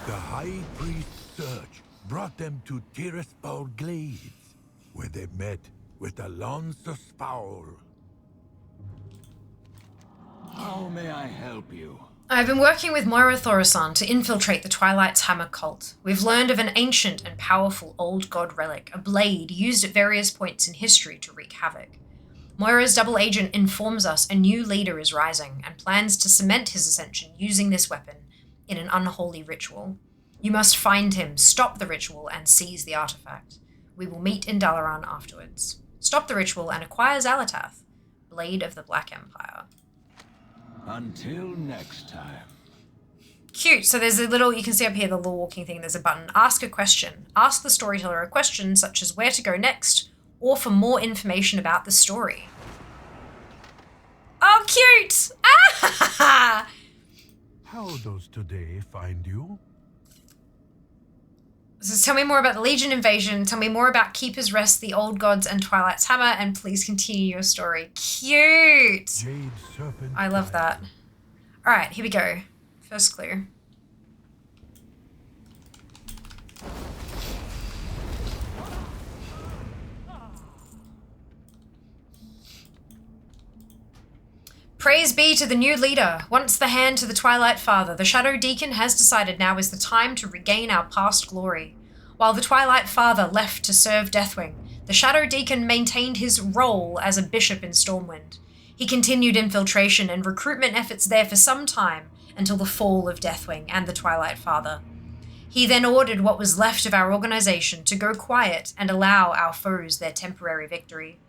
Speaker 16: The High Priest's search brought them to Tirisfal Glades, where they met with Alonso Fowl.
Speaker 4: How may I help you?
Speaker 1: I've been working with Moira Thorison to infiltrate the Twilight's Hammer cult. We've learned of an ancient and powerful old god relic, a blade used at various points in history to wreak havoc. Moira's double agent informs us a new leader is rising and plans to cement his ascension using this weapon in an unholy ritual. You must find him, stop the ritual, and seize the artifact. We will meet in Dalaran afterwards. Stop the ritual and acquire Xalatath, Blade of the Black Empire.
Speaker 4: Until next time.
Speaker 1: Cute. So there's a little, you can see up here the lore walking thing, there's a button. Ask a question. Ask the storyteller a question such as where to go next, or for more information about the story. Oh, cute! Ah!
Speaker 16: How does today find you?
Speaker 1: So tell me more about the Legion invasion, tell me more about Keeper's Rest, the Old Gods, and Twilight's Hammer, and please continue your story. Cute!
Speaker 16: Jade Serpent.
Speaker 1: I love that. Alright, here we go. First clue. Praise be to the new leader. Once the hand to the Twilight Father, the Shadow Deacon has decided now is the time to regain our past glory. While the Twilight Father left to serve Deathwing, the Shadow Deacon maintained his role as a bishop in Stormwind. He continued infiltration and recruitment efforts there for some time until the fall of Deathwing and the Twilight Father. He then ordered what was left of our organization to go quiet and allow our foes their temporary victory.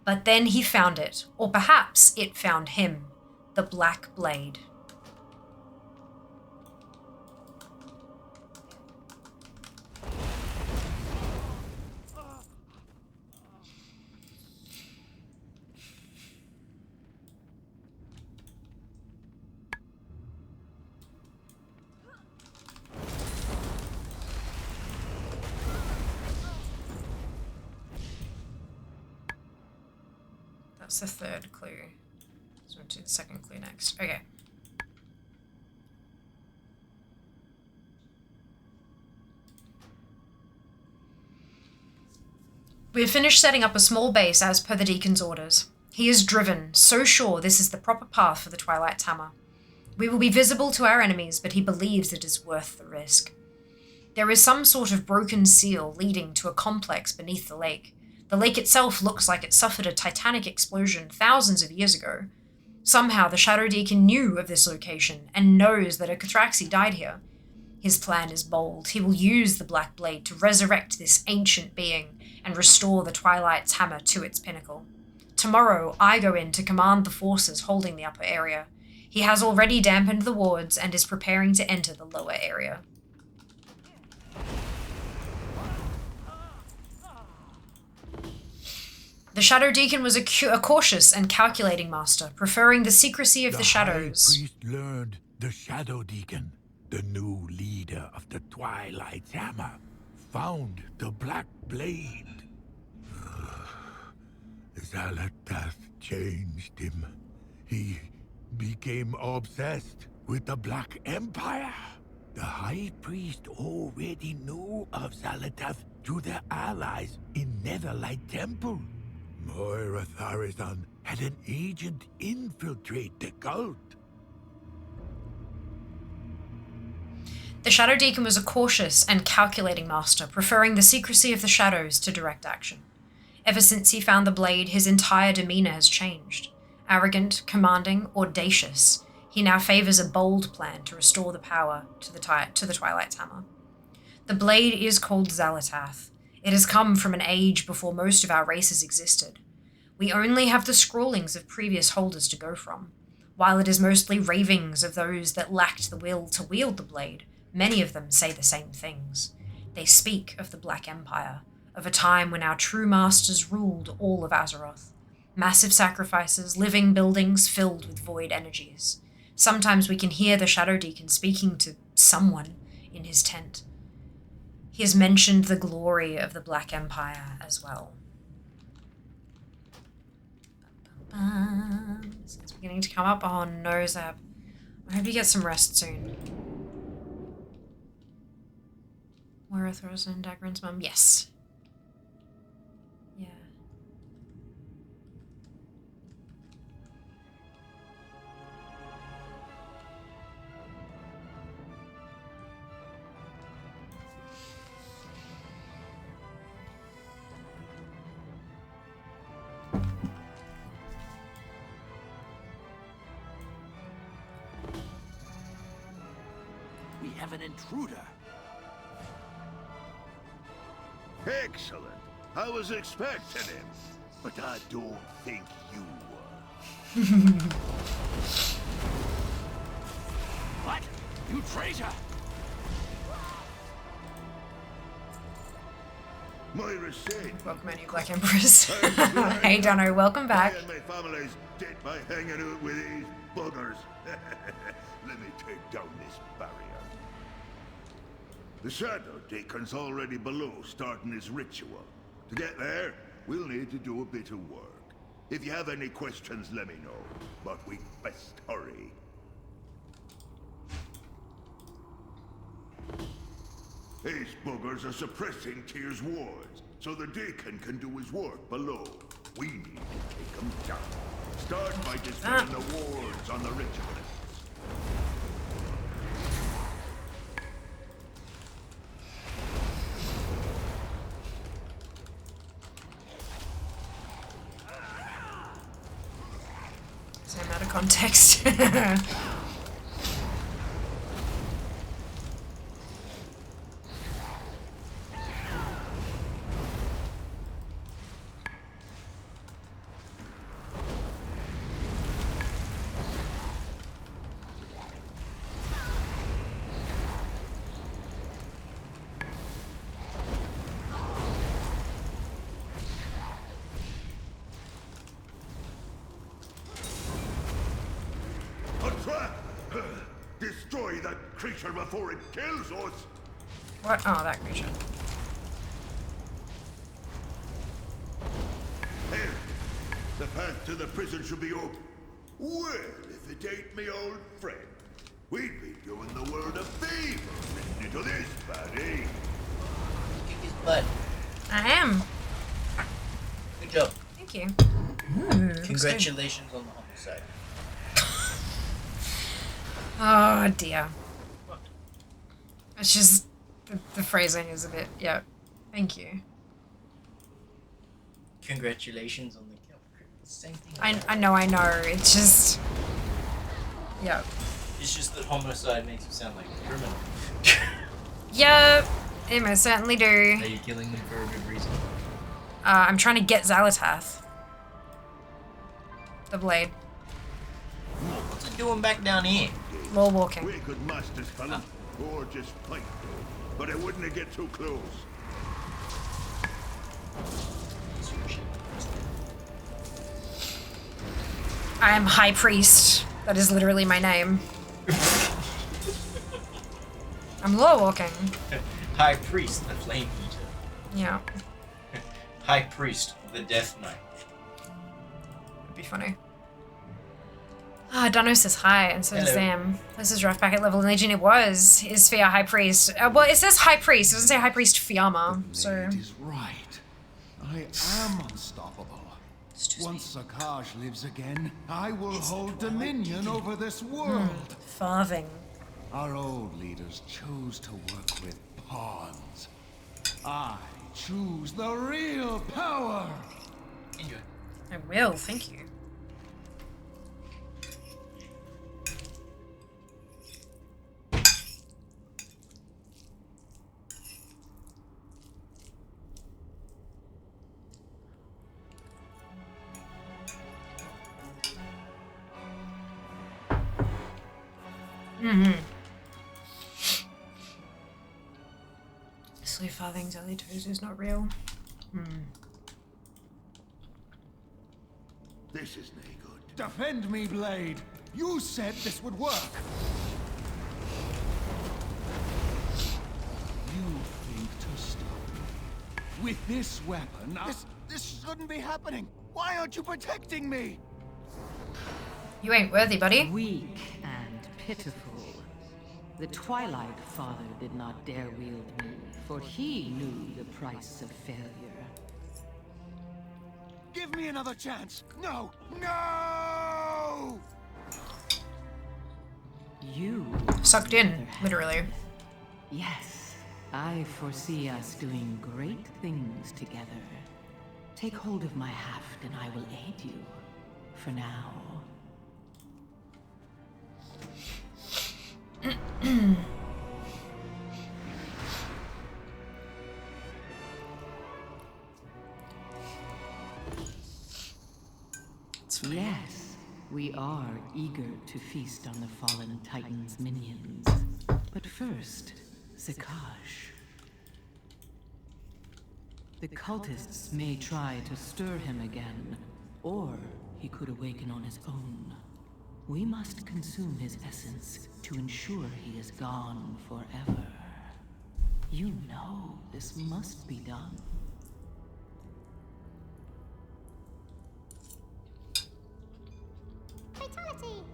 Speaker 1: But then he found it, or perhaps it found him, the Black Blade. That's the third clue. So we'll do the second clue next. Okay. We have finished setting up a small base as per the Deacon's orders. He is driven, so sure this is the proper path for the Twilight Hammer. We will be visible to our enemies, but he believes it is worth the risk. There is some sort of broken seal leading to a complex beneath the lake. The lake itself looks like it suffered a titanic explosion thousands of years ago. Somehow the Shadow Deacon knew of this location and knows that a Cathraxi died here. His plan is bold. He will use the Black Blade to resurrect this ancient being and restore the Twilight's hammer to its pinnacle. Tomorrow, I go in to command the forces holding the upper area. He has already dampened the wards and is preparing to enter the lower area. The Shadow Deacon was a cautious and calculating master, preferring the secrecy of the shadows.
Speaker 16: The High Priest learned the Shadow Deacon, the new leader of the Twilight's Hammer, found the Black Blade. Zalatath changed him. He became obsessed with the Black Empire. The High Priest already knew of Zalatath through their allies in Netherlight Temple. Moira Tharizon had an agent infiltrate the cult.
Speaker 1: The Shadow Deacon was a cautious and calculating master, preferring the secrecy of the shadows to direct action. Ever since he found the blade, his entire demeanor has changed. Arrogant, commanding, audacious, he now favors a bold plan to restore the power to the Twilight's Hammer. The blade is called Zalatath. It has come from an age before most of our races existed. We only have the scrawlings of previous holders to go from. While it is mostly ravings of those that lacked the will to wield the blade, many of them say the same things. They speak of the Black Empire, of a time when our true masters ruled all of Azeroth. Massive sacrifices, living buildings filled with void energies. Sometimes we can hear the Shadow Deacon speaking to someone in his tent. He has mentioned the glory of the Black Empire as well. It's beginning to come up. Oh no, Zap. I hope you get some rest soon. Where are Thorson and Dagran's mum? Yes. Yeah.
Speaker 10: We have an intruder.
Speaker 16: Excellent. I was expecting him, but I don't think you were.
Speaker 10: What? You traitor!
Speaker 16: Moira said.
Speaker 1: Welcome, new Black Empress. Hey, Dono, welcome back.
Speaker 16: Me and my family's dead by hanging out with these buggers. Let me take down this barrier. The Shadow Deacon's already below, starting his ritual. To get there, we'll need to do a bit of work. If you have any questions, let me know. But we'd best hurry. These buggers are suppressing Tyr's wards, so the Deacon can do his work below. We need to take them down. Start by destroying the wards on the ritualists.
Speaker 1: So I'm out of context.
Speaker 16: away that creature before it kills us.
Speaker 1: What? Oh, that creature.
Speaker 16: Here, the path to the prison should be open. Well, if it ain't me old friend, we'd be doing the world a favor listening to this, buddy.
Speaker 2: Kick his butt.
Speaker 1: I am.
Speaker 2: Good job.
Speaker 1: Thank you.
Speaker 2: Congratulations on the homicide.
Speaker 1: Oh dear. It's just the phrasing is a bit. Yeah. Thank you.
Speaker 2: Congratulations on the kill. Same thing.
Speaker 1: I know. It's just. Yeah.
Speaker 2: It's just that homicide makes you sound like a criminal.
Speaker 1: Yeah, it most certainly do.
Speaker 2: Are you killing them for a good reason?
Speaker 1: I'm trying to get Xalatath. The blade.
Speaker 2: What's it doing back down here?
Speaker 1: Wall walking.
Speaker 16: We could mask this fella, or just fight, but I wouldn't have get too close.
Speaker 1: I am High Priest. That is literally my name. I'm law walking.
Speaker 2: High Priest, the Flame Eater.
Speaker 1: Yeah.
Speaker 2: High Priest, the Death Knight.
Speaker 1: It'd be funny. Ah, Dano says hi, and so does Sam. This is rough back at level Legion. It was. Is Fia High Priest. Well, it says High Priest. It doesn't say High Priest Fiamma, so.
Speaker 9: It is right. I am unstoppable. Once Sakaj lives again, I will hold dominion over this world.
Speaker 1: Farthing.
Speaker 9: Our old leaders chose to work with pawns. I choose the real power.
Speaker 2: Enjoy.
Speaker 1: I will, thank you. Sleep farthings, early toes is not real.
Speaker 16: This is no good.
Speaker 9: Defend me, Blade. You said this would work. You think to stop me? With this weapon, this shouldn't be happening. Why aren't you protecting me?
Speaker 1: You ain't worthy, buddy.
Speaker 13: Weak and pitiful. The Twilight Father did not dare wield me, for he knew the price of failure.
Speaker 9: Give me another chance. No! No!
Speaker 13: You
Speaker 1: sucked in, literally.
Speaker 13: Yes, I foresee us doing great things together. Take hold of my haft and I will aid you. For now. Yes, we are eager to feast on the fallen Titan's minions. But first, Sakaj. The cultists may try to stir him again, or he could awaken on his own. We must consume his essence to ensure he is gone forever. You know this must be done.
Speaker 6: Fatality!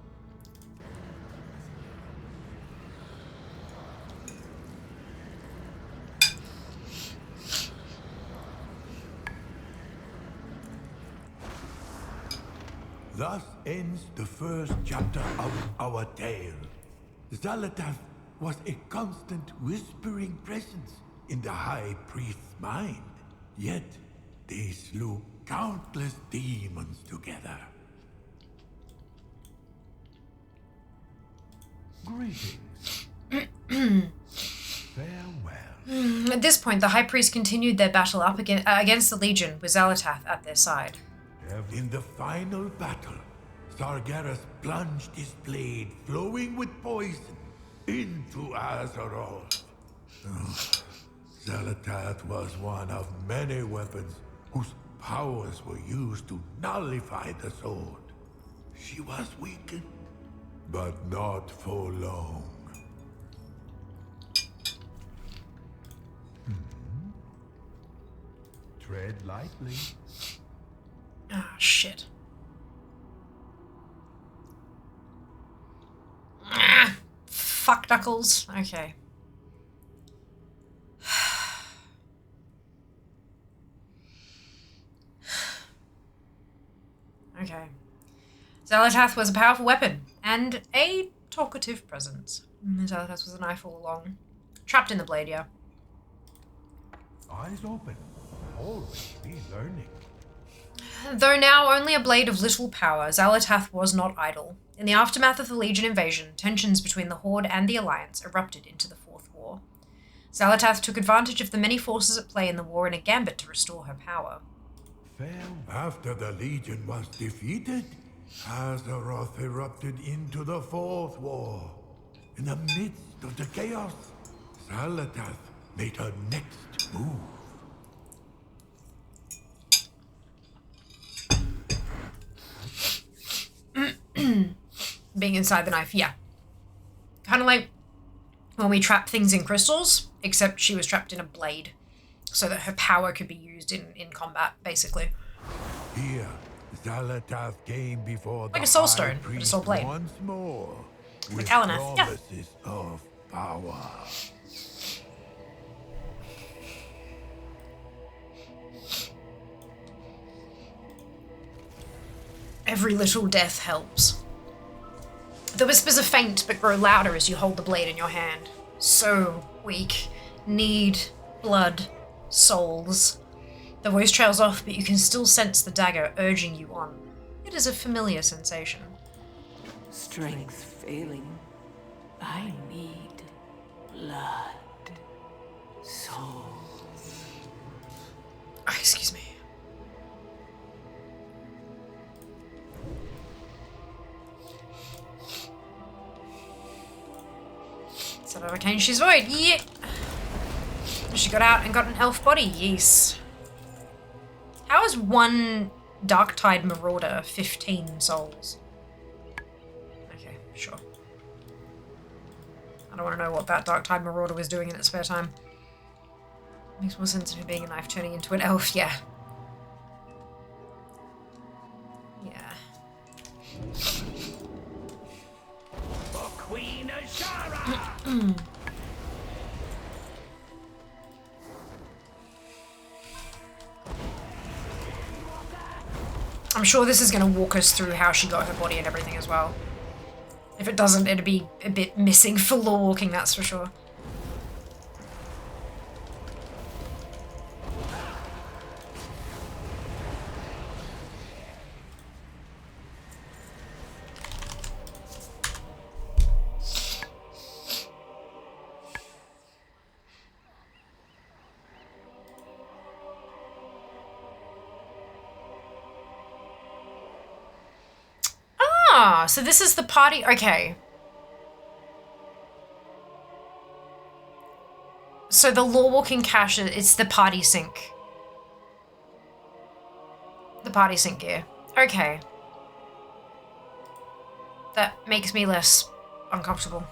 Speaker 16: Thus ends the first chapter of our tale. Xalatath was a constant whispering presence in the High Priest's mind. Yet, they slew countless demons together. Greetings. Farewell.
Speaker 1: At this point, the High Priest continued their battle up against the Legion with Xalatath at their side.
Speaker 16: In the final battle, Sargeras plunged his blade, flowing with poison, into Azeroth. Xalatath was one of many weapons whose powers were used to nullify the sword. She was weakened, but not for long. Tread lightly.
Speaker 1: Ah, shit. Ah, fuck knuckles. Okay. Okay. Zalatath was a powerful weapon and a talkative presence. Zalatath was a knife all along. Trapped in the blade, yeah.
Speaker 16: Eyes open. Always be learning.
Speaker 1: Though now only a blade of little power, Zalatath was not idle. In the aftermath of the Legion invasion, tensions between the Horde and the Alliance erupted into the Fourth War. Zalatath took advantage of the many forces at play in the war in a gambit to restore her power.
Speaker 16: After the Legion was defeated, Azeroth erupted into the Fourth War. In the midst of the chaos, Zalatath made her next move.
Speaker 1: Being inside the knife, yeah. Kind of like when we trap things in crystals, except she was trapped in a blade, so that her power could be used in combat, basically.
Speaker 16: Here, Zalatath came before
Speaker 1: Like
Speaker 16: the
Speaker 1: a soul
Speaker 16: High
Speaker 1: stone, but a
Speaker 16: Priest
Speaker 1: soul blade.
Speaker 16: once more,
Speaker 1: Like
Speaker 16: with
Speaker 1: Alaneth, yeah.
Speaker 16: promises of power.
Speaker 1: Every little death helps. The whispers are faint, but grow louder as you hold the blade in your hand. So weak. Need blood. Souls. The voice trails off, but you can still sense the dagger urging you on. It is a familiar sensation.
Speaker 13: Strength failing. I need blood. Souls.
Speaker 1: Oh, excuse me. Set out arcane, she's void. Yeah. She got out and got an elf body. Yes. How is one Darktide Marauder 15 souls? Okay, sure. I don't want to know what that Darktide Marauder was doing in its spare time. Makes more sense of her being a knife turning into an elf, yeah. Yeah.
Speaker 10: For Queen Azshara!
Speaker 1: I'm sure this is going to walk us through how she got her body and everything as well. If it doesn't, it'd be a bit missing for lore walking, that's for sure. Ah, so this is the party. Okay. So the lore walking cache, it's the party sync. The party sync gear. Okay. That makes me less uncomfortable.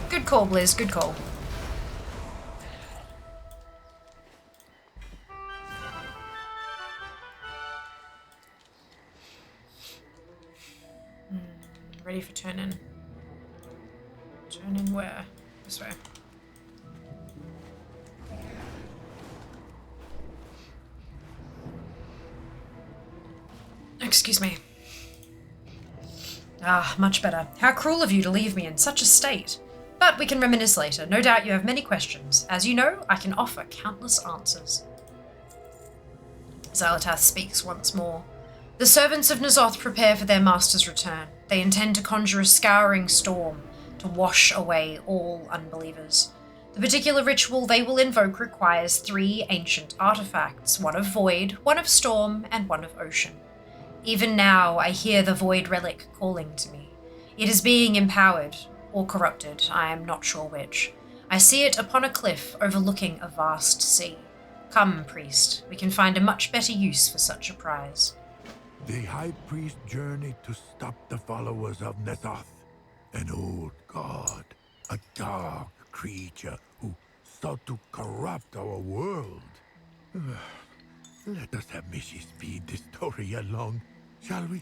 Speaker 1: Good call, Blizz. Good call. Ready for turn in. Turn in where? This way. Excuse me. Ah, much better. How cruel of you to leave me in such a state. But we can reminisce later. No doubt you have many questions. As you know, I can offer countless answers. Zalatath speaks once more. The servants of N'Zoth prepare for their master's return. They intend to conjure a scouring storm to wash away all unbelievers. The particular ritual they will invoke requires 3 ancient artifacts, one of void, one of storm, and one of ocean. Even now, I hear the void relic calling to me. It is being empowered, or corrupted, I am not sure which. I see it upon a cliff overlooking a vast sea. Come, priest, we can find a much better use for such a prize.
Speaker 16: The High Priest journeyed to stop the followers of N'Zoth, an old god. A dark creature who sought to corrupt our world. Let us have Mishy speed the story along, shall we?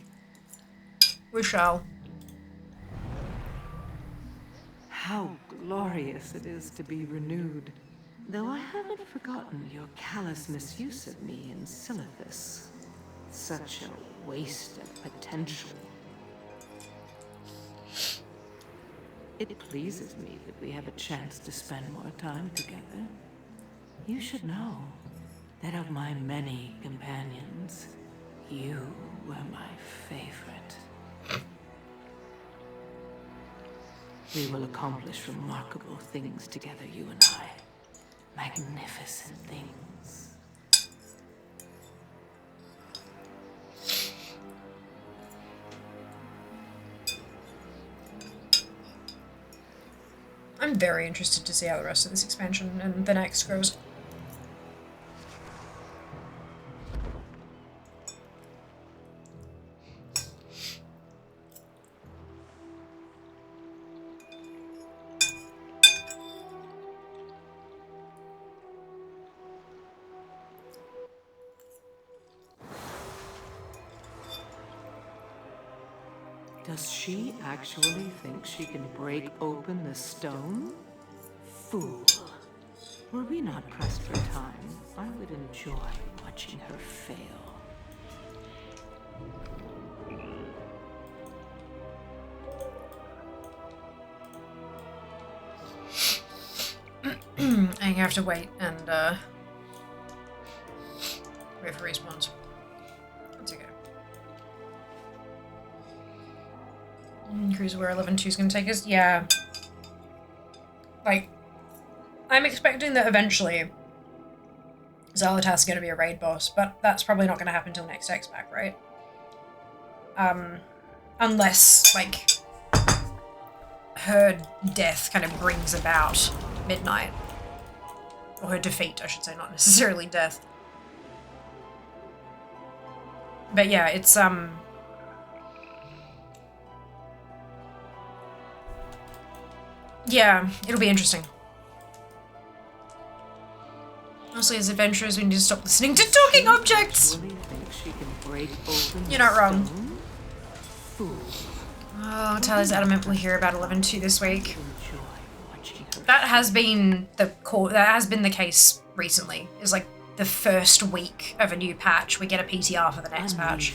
Speaker 1: We shall.
Speaker 13: How glorious it is to be renewed. Though I haven't forgotten your callous misuse of me in Silithus. Such a waste of potential. It pleases me that we have a chance to spend more time together. You should know that of my many companions, you were my favorite. We will accomplish remarkable things together, you and I. Magnificent things.
Speaker 1: I'm very interested to see how the rest of this expansion and the next goes.
Speaker 13: Does she actually think she can break open the stone? Fool. Were we not pressed for time, I would enjoy watching her fail.
Speaker 1: I have to wait and wait for respawns. That's okay. Cruise where 11.2 is going to take us? Yeah. Like, I'm expecting that eventually Xal'atath's going to be a raid boss, but that's probably not going to happen until next X-Pack, right? Unless, like, her death kind of brings about Midnight. Or her defeat, I should say, not necessarily death. But yeah, it's, yeah, it'll be interesting. Mostly as adventurers, we need to stop listening to talking objects! You're not wrong. Oh, Tyler's adamant we'll hear about 11.2 this week. That has been the case recently. It's like the first week of a new patch, we get a PTR for the next patch.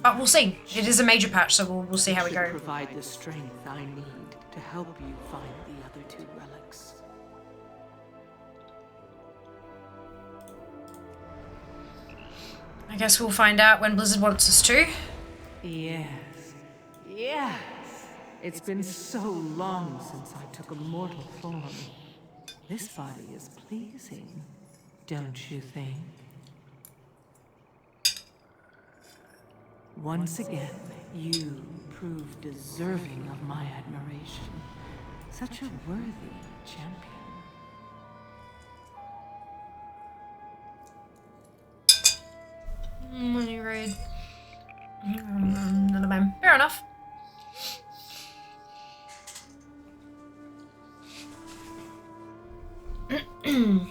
Speaker 1: But we'll see. It is a major patch, so we'll see how we go.
Speaker 13: Provide the strength I need to help you find the other two relics.
Speaker 1: I guess we'll find out when Blizzard wants us to.
Speaker 13: Yes. Yes! It's been so long since I took a mortal form. This body is pleasing, don't you think? Once again, you prove deserving of my admiration. Such a worthy champion.
Speaker 1: Money raid. None of them. Fair enough.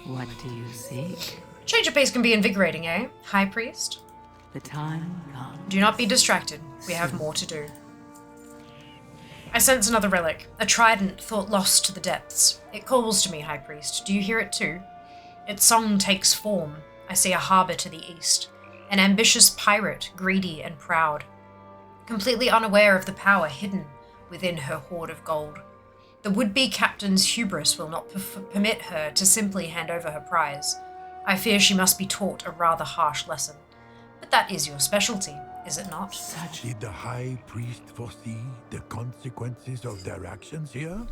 Speaker 13: What do you seek?
Speaker 1: Change of pace can be invigorating, eh? High Priest?
Speaker 13: The time comes.
Speaker 1: Do not be distracted. We have more to do. I sense another relic. A trident thought lost to the depths. It calls to me, High Priest. Do you hear it too? Its song takes form. I see a harbor to the east. An ambitious pirate, greedy and proud. Completely unaware of the power hidden within her hoard of gold. The would-be captain's hubris will not permit her to simply hand over her prize. I fear she must be taught a rather harsh lesson. But that is your specialty, is it not?
Speaker 16: Did the High Priest foresee the consequences of their actions here?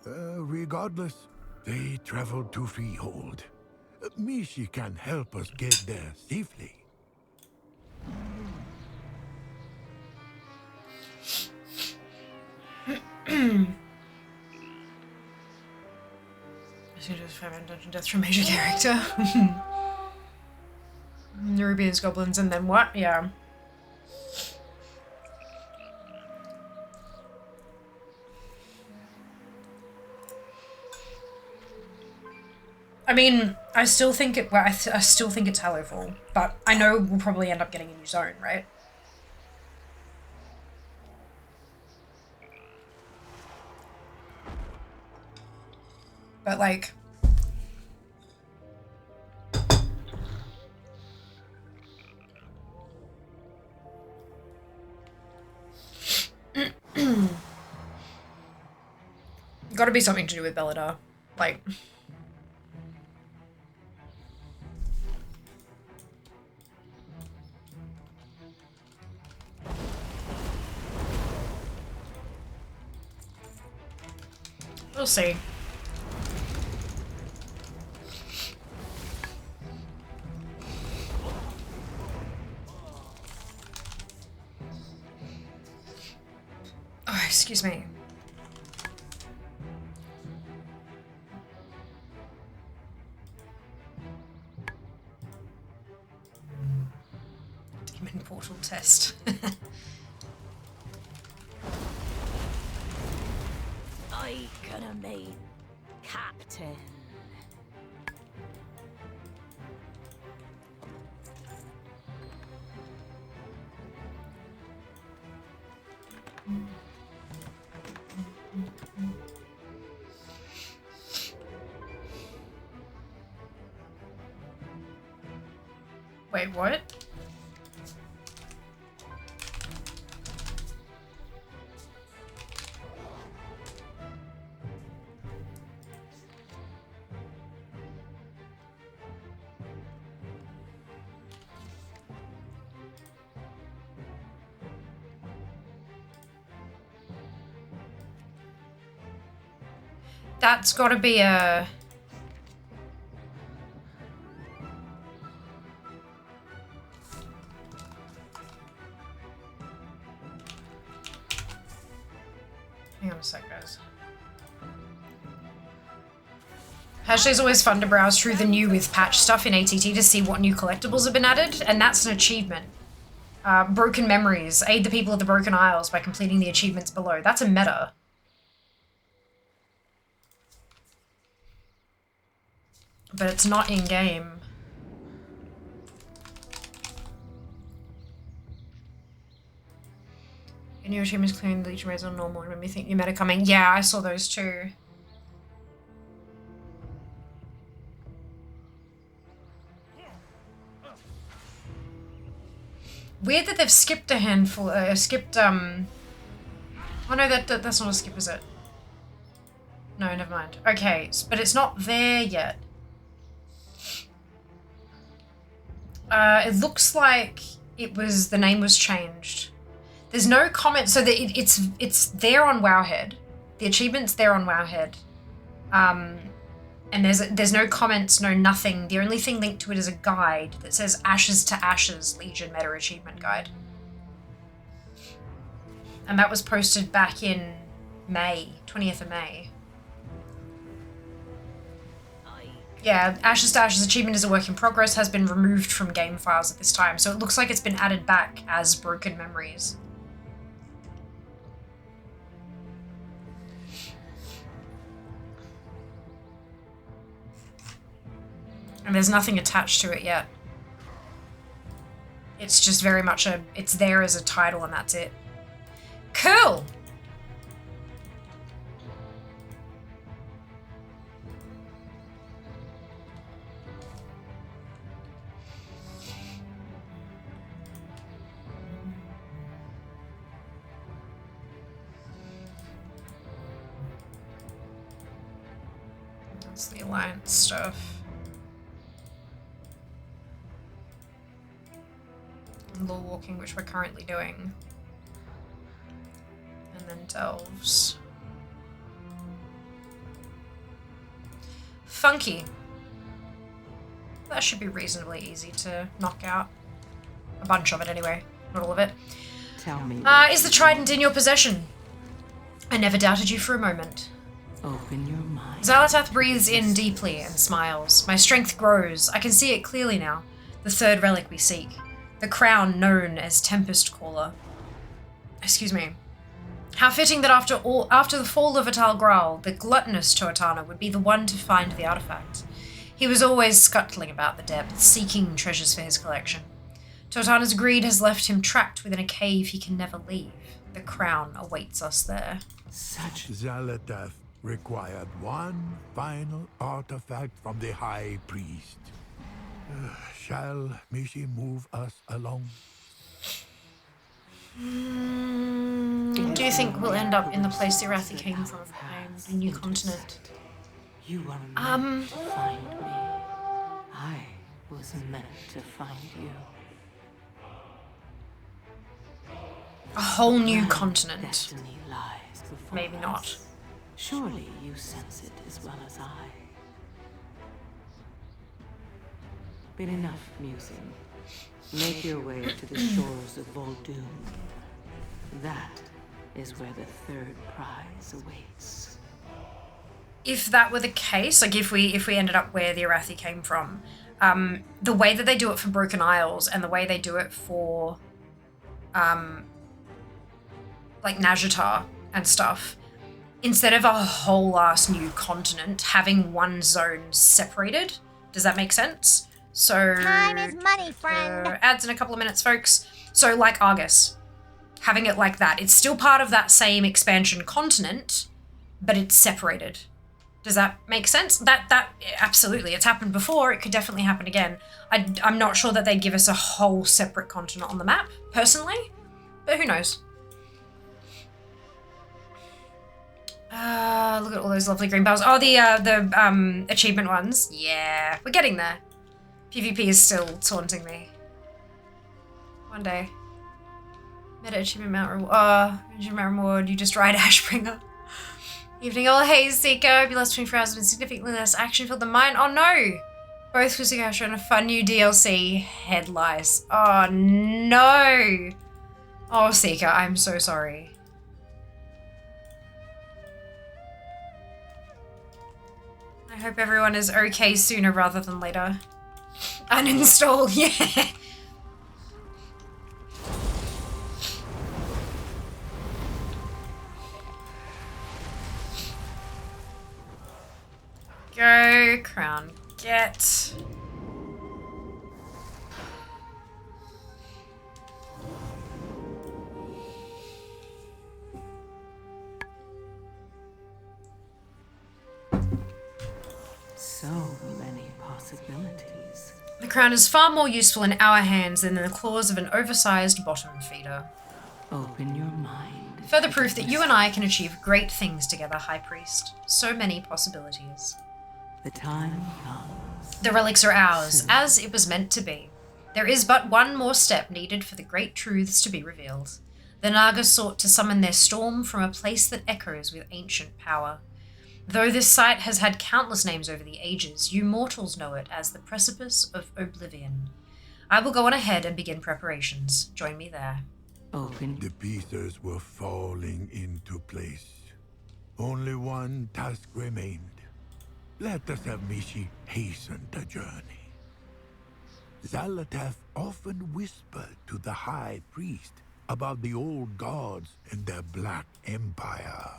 Speaker 16: Regardless, they traveled to Freehold. Mishi can help us get there safely.
Speaker 1: Just 5 dungeon deaths from major character. Nerubians, goblins, and then what? Yeah. I mean, I still think it. Well, I still think it's Hallowfall, but I know we'll probably end up getting a new zone, right? But like, got to be something to do with Belladar, like. We'll see. Oh, excuse me. Demon portal test.
Speaker 12: I gonna meet Captain.
Speaker 1: Wait, what? That's gotta be a... Hang on a sec, guys. Hashlay's always fun to browse through the new with patch stuff in ATT to see what new collectibles have been added, and that's an achievement. Broken Memories. Aid the people of the Broken Isles by completing the achievements below. That's a meta. But it's not in-game. New achievements clearing the Legion Raids on normal and made me think new meta coming. Yeah, I saw those too. Weird that they've skipped a handful, oh no, that's not a skip, is it? No, never mind. Okay, but it's not there yet. It looks like the name was changed. There's no comment, so that it's there on Wowhead. The achievement's there on Wowhead. And there's no comments, no nothing. The only thing linked to it is a guide that says Ashes to Ashes Legion Meta Achievement Guide. And that was posted back in May, 20th of May. Yeah, Ashes to Ashes achievement is a work in progress, has been removed from game files at this time, so it looks like it's been added back as Broken Memories. And there's nothing attached to it yet. It's just very much it's there as a title and that's it. Cool! That's the Alliance stuff. Law walking, which we're currently doing. And then delves. Funky. That should be reasonably easy to knock out. A bunch of it anyway, not all of it.
Speaker 13: Tell me.
Speaker 1: Is the trident in your possession? I never doubted you for a moment.
Speaker 13: Open your mind.
Speaker 1: Xalatath breathes in deeply and smiles. My strength grows. I can see it clearly now. The third relic we seek. The crown known as Tempest Caller. Excuse me. How fitting that after the fall of Atal Graal, the gluttonous Tuatana would be the one to find the artifact. He was always scuttling about the depths, seeking treasures for his collection. Tortana's greed has left him trapped within a cave he can never leave. The crown awaits us there.
Speaker 16: Zalatath required one final artifact from the High Priest. Shall Mishi move us along?
Speaker 1: Do you think we'll end up in the place the Arathi came from, named the New Continent?
Speaker 13: You are meant to find me. I was meant to find you.
Speaker 1: A whole new continent.
Speaker 13: Destiny lies before
Speaker 1: Maybe not.
Speaker 13: us. Surely you sense it as well as I. But enough musing. Make your way to the shores of Voldoon. That is where the third prize awaits.
Speaker 1: If that were the case, like if we ended up where the Arathi came from, the way that they do it for Broken Isles and the way they do it for like Nazjatar and stuff, instead of a whole ass new continent, having one zone separated. Does that make sense? So
Speaker 6: Time is money, friend.
Speaker 1: Ads in a couple of minutes, folks. So like Argus, having it like that, it's still part of that same expansion continent, but it's separated. Does that make sense? That absolutely, it's happened before. It could definitely happen again. I'm not sure that they'd give us a whole separate continent on the map, personally, but who knows? Look at all those lovely green bells. Oh, the achievement ones. Yeah, we're getting there. PvP is still taunting me. One day. Meta achievement mount reward. Achievement reward. You just ride Ashbringer. Evening all. Hey, Seeker. Be less 24 hours and significantly less action filled than mine. Oh no! Both Wizard are showing a fun new DLC. Head lice. Oh no! Oh, Seeker, I'm so sorry. I hope everyone is okay sooner rather than later. Uninstall, yeah. Go, crown, get.
Speaker 13: So many possibilities.
Speaker 1: The crown is far more useful in our hands than in the claws of an oversized bottom feeder.
Speaker 13: Open your mind.
Speaker 1: Further proof that you and I can achieve great things together, High Priest. So many possibilities.
Speaker 13: The time comes.
Speaker 1: The relics are ours, as it was meant to be. There is but one more step needed for the great truths to be revealed. The Naga sought to summon their storm from a place that echoes with ancient power. Though this site has had countless names over the ages, you mortals know it as the Precipice of Oblivion. I will go on ahead and begin preparations. Join me there.
Speaker 13: Open.
Speaker 16: The pieces were falling into place. Only one task remained. Let us have Mishi hasten the journey. Zalatath often whispered to the High Priest about the old gods and their Black Empire.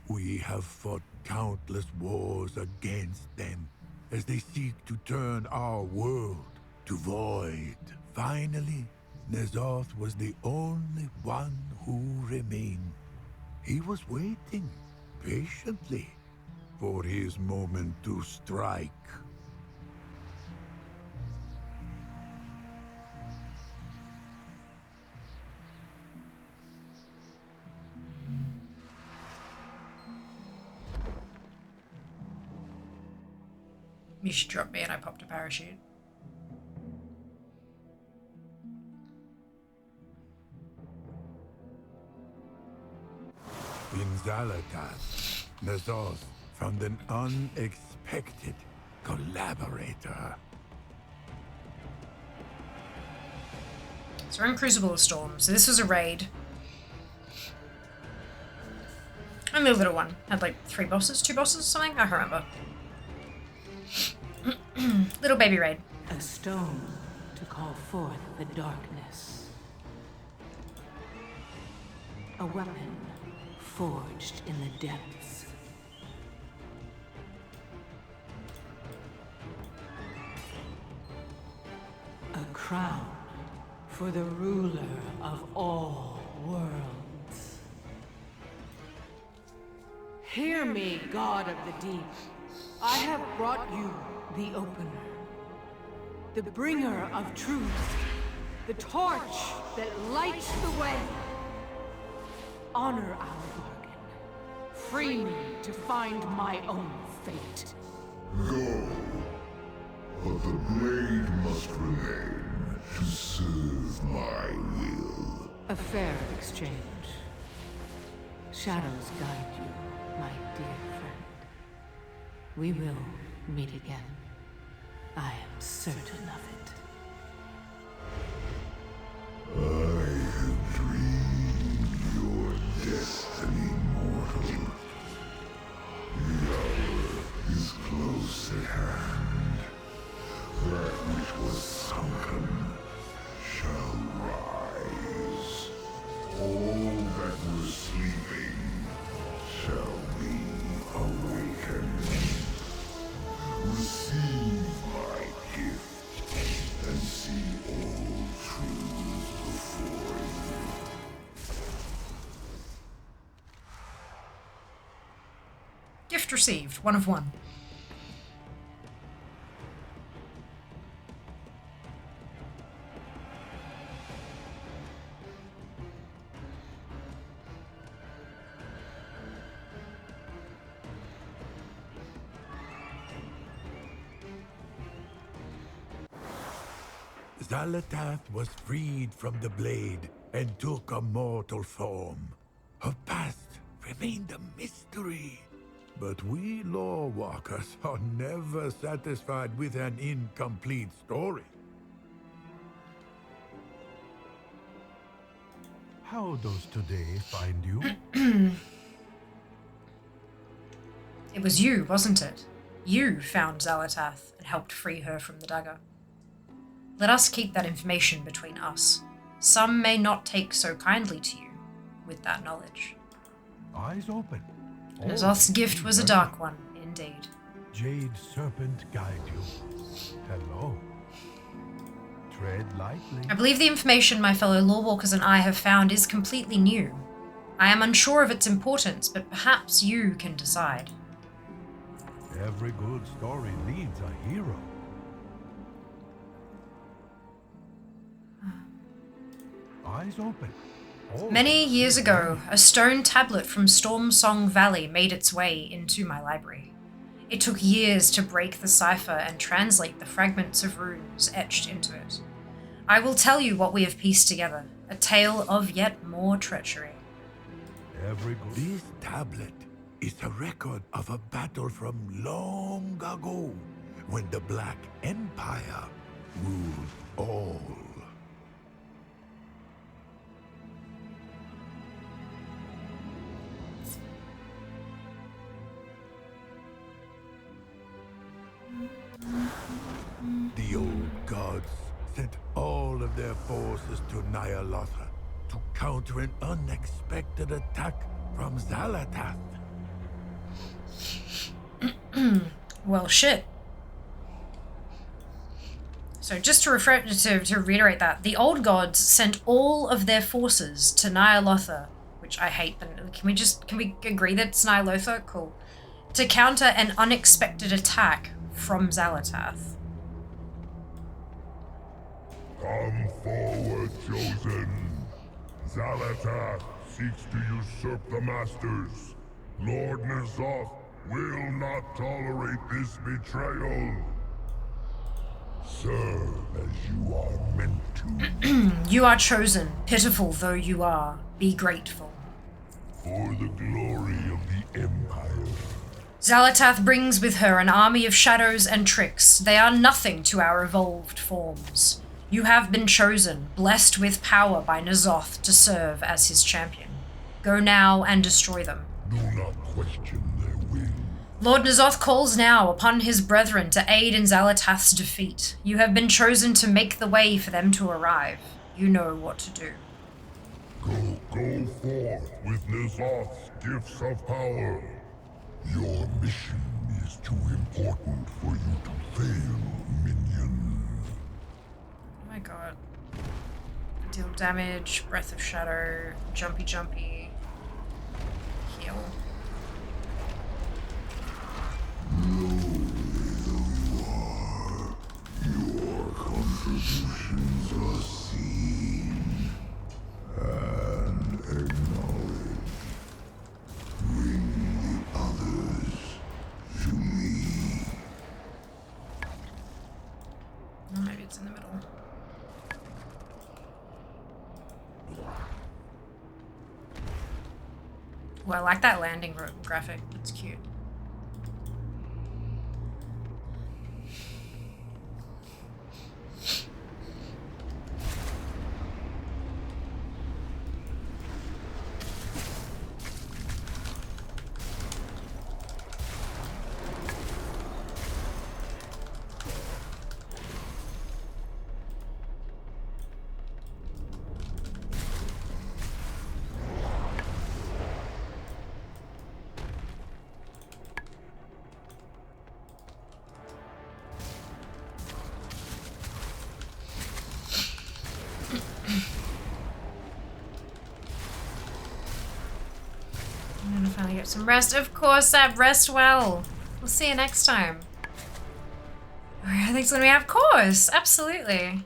Speaker 16: We have fought countless wars against them as they seek to turn our world to void. Finally, Nezoth was the only one who remained. He was waiting patiently for his moment to strike.
Speaker 1: You should drop me and I popped a parachute.
Speaker 16: In Zalatath, Nezoth found an unexpected collaborator.
Speaker 1: So we're in Crucible of Storm. So this was a raid. Only a little one. Had like 3 bosses, 2 bosses, something? I can't remember. Little baby raid.
Speaker 13: A stone to call forth the darkness. A weapon forged in the depths. crown for the ruler of all worlds. Hear me, God of the Deep. I have brought you the Opener, the bringer of truth, the torch that lights the way. Honor our bargain. Free me to find my own fate.
Speaker 16: Go. But the blade must remain to serve my will.
Speaker 13: A fair exchange. Shadows guide you, my dear friend. We will meet again. I am certain of it.
Speaker 16: I have dreamed your destiny, mortal. The hour is close at hand. That which was sunken shall rise. All that were sleeping shall be awakened. Receive my gift and see all truths before you.
Speaker 1: Gift received, 1 of 1.
Speaker 16: Zalatath was freed from the blade and took a mortal form. Her past remained a mystery. But we law walkers are never satisfied with an incomplete story.
Speaker 8: How does today find you?
Speaker 1: It was you, wasn't it? You found Zalatath and helped free her from the dagger. Let us keep that information between us. Some may not take so kindly to you with that knowledge.
Speaker 8: Eyes open.
Speaker 1: Nazoth's gift was a dark one, indeed.
Speaker 8: Jade Serpent guide you. Hello. Tread lightly.
Speaker 1: I believe the information my fellow lawwalkers and I have found is completely new. I am unsure of its importance, but perhaps you can decide.
Speaker 8: Every good story needs a hero. Eyes open.
Speaker 1: Many years ago, a stone tablet from Storm Song Valley made its way into my library. It took years to break the cipher and translate the fragments of runes etched into it. I will tell you what we have pieced together, a tale of yet more treachery.
Speaker 16: This tablet is a record of a battle from long ago, when the Black Empire ruled all. The old gods sent all of their forces to Nyalotha to counter an unexpected attack from Zalatath.
Speaker 1: Well, shit. So just to reiterate that, the old gods sent all of their forces to Nyalotha, which I hate, but can we agree that it's Nyalotha? Cool. To counter an unexpected attack from Zalatath.
Speaker 16: Come forward, Chosen. Zalatath seeks to usurp the Masters. Lord Nazoth will not tolerate this betrayal. Serve as you are meant to.
Speaker 1: You are chosen, pitiful though you are. Be grateful.
Speaker 16: For the glory of the Empire.
Speaker 1: Zalatath brings with her an army of shadows and tricks. They are nothing to our evolved forms. You have been chosen, blessed with power by Nazoth to serve as his champion. Go now and destroy them.
Speaker 16: Do not question their will.
Speaker 1: Lord Nazoth calls now upon his brethren to aid in Zalatath's defeat. You have been chosen to make the way for them to arrive. You know what to do.
Speaker 16: Go forth with Nazoth's gifts of power. Your mission is too important for you to fail, minion.
Speaker 1: Oh my I got deal damage, breath of shadow, jumpy jumpy, heal.
Speaker 16: Your contributions are seen and acknowledged. Bring the others to me.
Speaker 1: Oh, maybe it's in the middle. Well, I like that landing graphic. It's cute. I'm gonna finally get some rest. Of course, Sab, rest well. We'll see you next time. I think it's gonna be, of course, absolutely.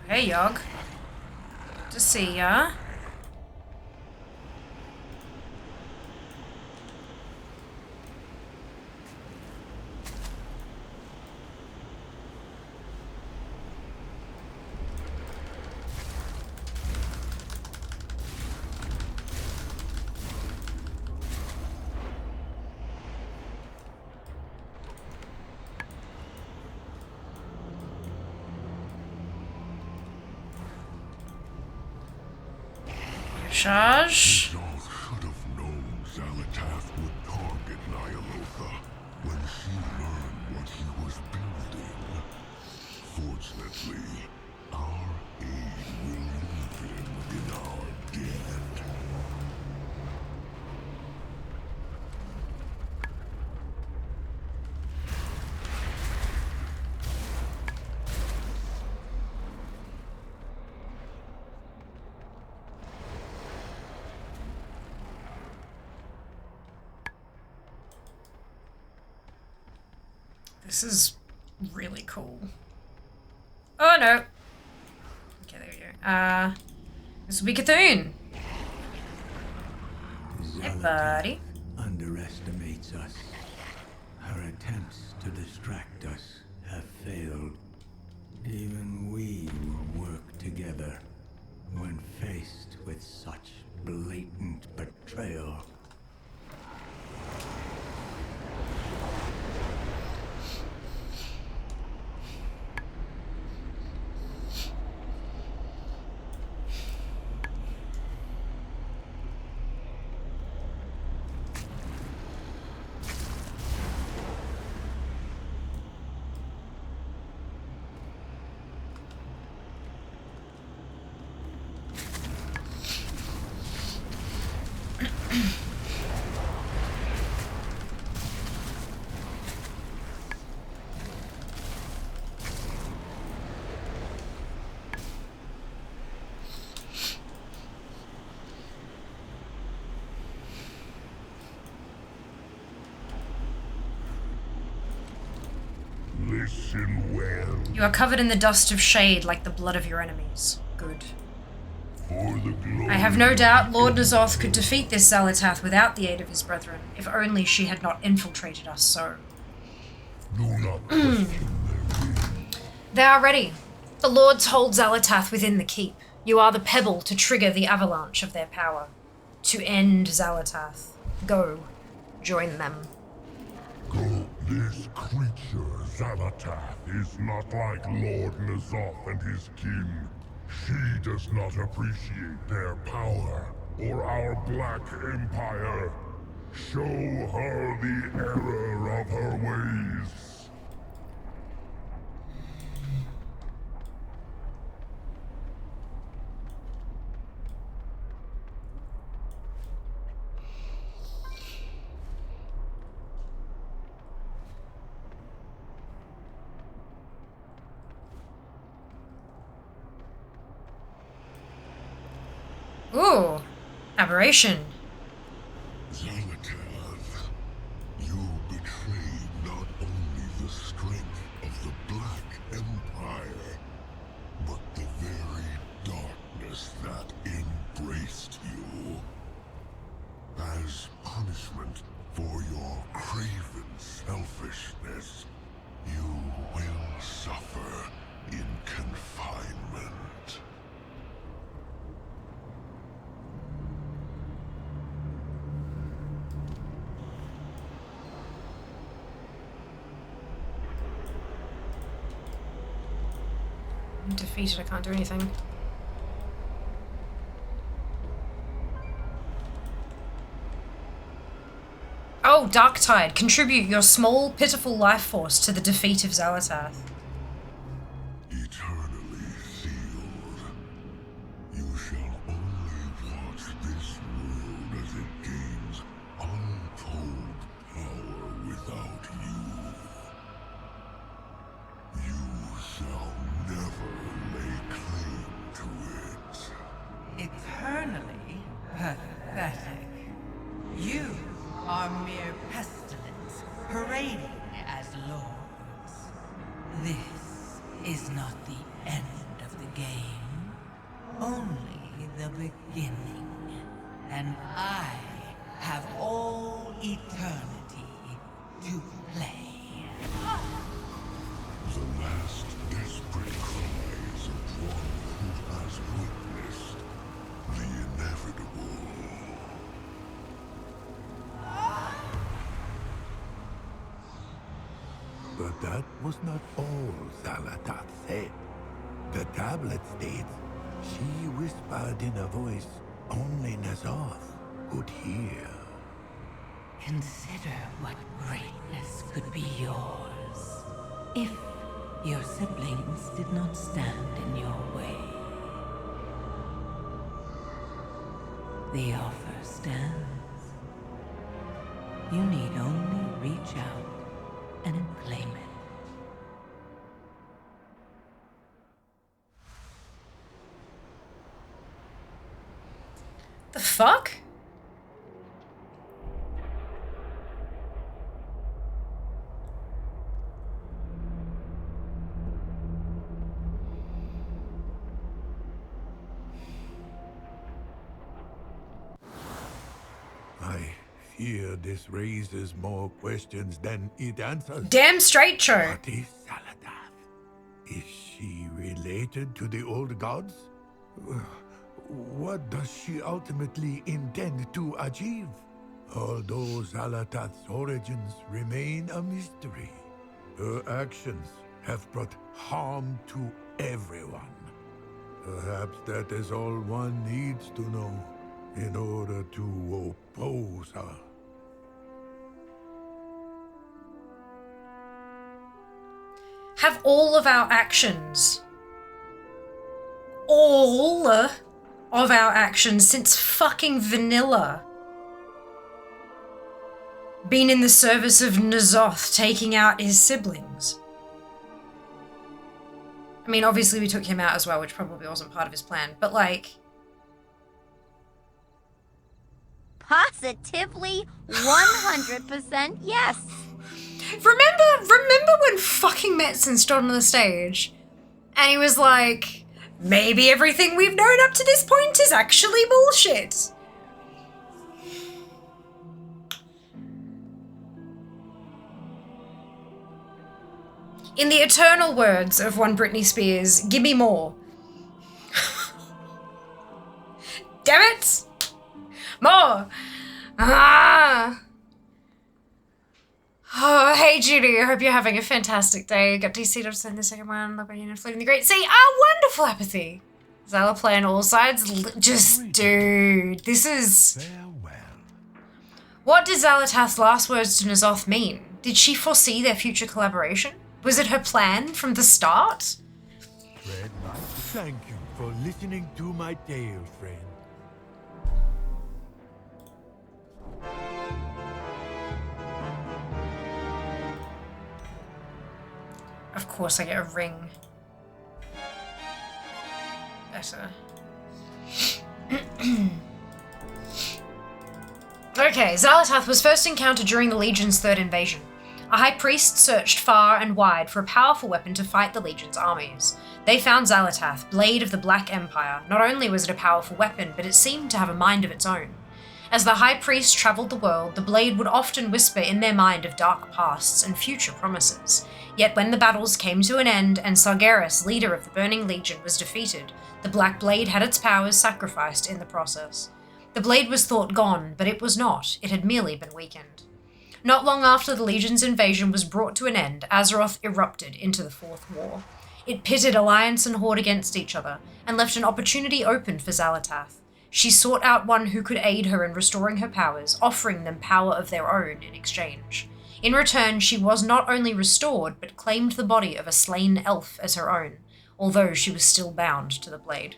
Speaker 1: Hey, Yog. Good to see ya. Charge.
Speaker 16: Y'all should have known Xalatath would target Nyalotha when she learned what he was building. Fortunately, our aid will leave him in our debt.
Speaker 1: This is really cool. Oh no. Okay, there we go. This will be Cthulhu. Hey, buddy.
Speaker 15: Underestimates us. Her attempts to distract us have failed. Even we will work together when faced with such blatant betrayal.
Speaker 16: Listen well.
Speaker 1: You are covered in the dust of shade like the blood of your enemies. Good.
Speaker 16: For the glory
Speaker 1: I have no doubt Lord Nazoth could defeat this Xalatath without the aid of his brethren, if only she had not infiltrated us so.
Speaker 16: Do not question
Speaker 1: They are ready. The lords hold Xalatath within the keep. You are the pebble to trigger the avalanche of their power. To end Xalatath. Go. Join them.
Speaker 16: This creature, Xalatath, is not like Lord N'Zoth and his kin. She does not appreciate their power or our Black Empire. Show her the error of her ways.
Speaker 1: Ooh, aberration.
Speaker 16: Xalatath, you betrayed not only the strength of the Black Empire, but the very darkness that embraced you. As punishment for your craven selfishness, you will suffer in confinement.
Speaker 1: I'm defeated, I can't do anything. Oh, Darktide. Contribute your small, pitiful life force to the defeat of Xalatath.
Speaker 16: Eternally sealed. You shall only watch this world as it gains untold power without you. You shall never lay claim to it.
Speaker 18: Eternally pathetic. You are mere pestilence, parading as lords. This is not the end of the game, only the beginning. And I have all eternity to play.
Speaker 16: The last desperate cries of one who has witnessed the inevitable.
Speaker 15: But that was not all Xalatath said. The tablet states she whispered in a voice only N'Zoth could hear.
Speaker 13: Consider what greatness could be yours if your siblings did not stand in your way. The offer stands. You need only reach out and claim it.
Speaker 1: The fuck?
Speaker 15: I fear this raises more questions than it answers.
Speaker 1: Damn straight, Cho.
Speaker 15: What is Xalatath? Is she related to the old gods? What does she ultimately intend to achieve? Although Xalatath's origins remain a mystery, her actions have brought harm to everyone. Perhaps that is all one needs to know in order to oppose her.
Speaker 1: Have all of our actions since fucking vanilla been in the service of N'Zoth taking out his siblings? I mean, obviously we took him out as well, which probably wasn't part of his plan, but like...
Speaker 6: Positively 100% yes.
Speaker 1: Remember when fucking Metzen stood on the stage and he was like, maybe everything we've known up to this point is actually bullshit. In the eternal words of one Britney Spears, give me more. Damn it! More! Ah! Oh, I Hey Judy, I hope you're having a fantastic day. Got DC to send the second one. Look in Fleeting the Great Sea. Ah, wonderful apathy. Zala playing all sides. Just, dude, this is... What did Zalatath's last words to N'Zoth mean? Did she foresee their future collaboration? Was it her plan from the start?
Speaker 15: Thank you for listening to my tale, friend.
Speaker 1: Of course I get a ring. Better. Okay, Zalatath was first encountered during the Legion's third invasion. A high priest searched far and wide for a powerful weapon to fight the Legion's armies. They found Zalatath, Blade of the Black Empire. Not only was it a powerful weapon, but it seemed to have a mind of its own. As the high priest traveled the world, the blade would often whisper in their mind of dark pasts and future promises. Yet when the battles came to an end and Sargeras, leader of the Burning Legion, was defeated, the Black Blade had its powers sacrificed in the process. The blade was thought gone, but it was not. It had merely been weakened. Not long after the Legion's invasion was brought to an end, Azeroth erupted into the Fourth War. It pitted Alliance and Horde against each other, and left an opportunity open for Zalatath. She sought out one who could aid her in restoring her powers, offering them power of their own in exchange. In return, she was not only restored, but claimed the body of a slain elf as her own, although she was still bound to the blade.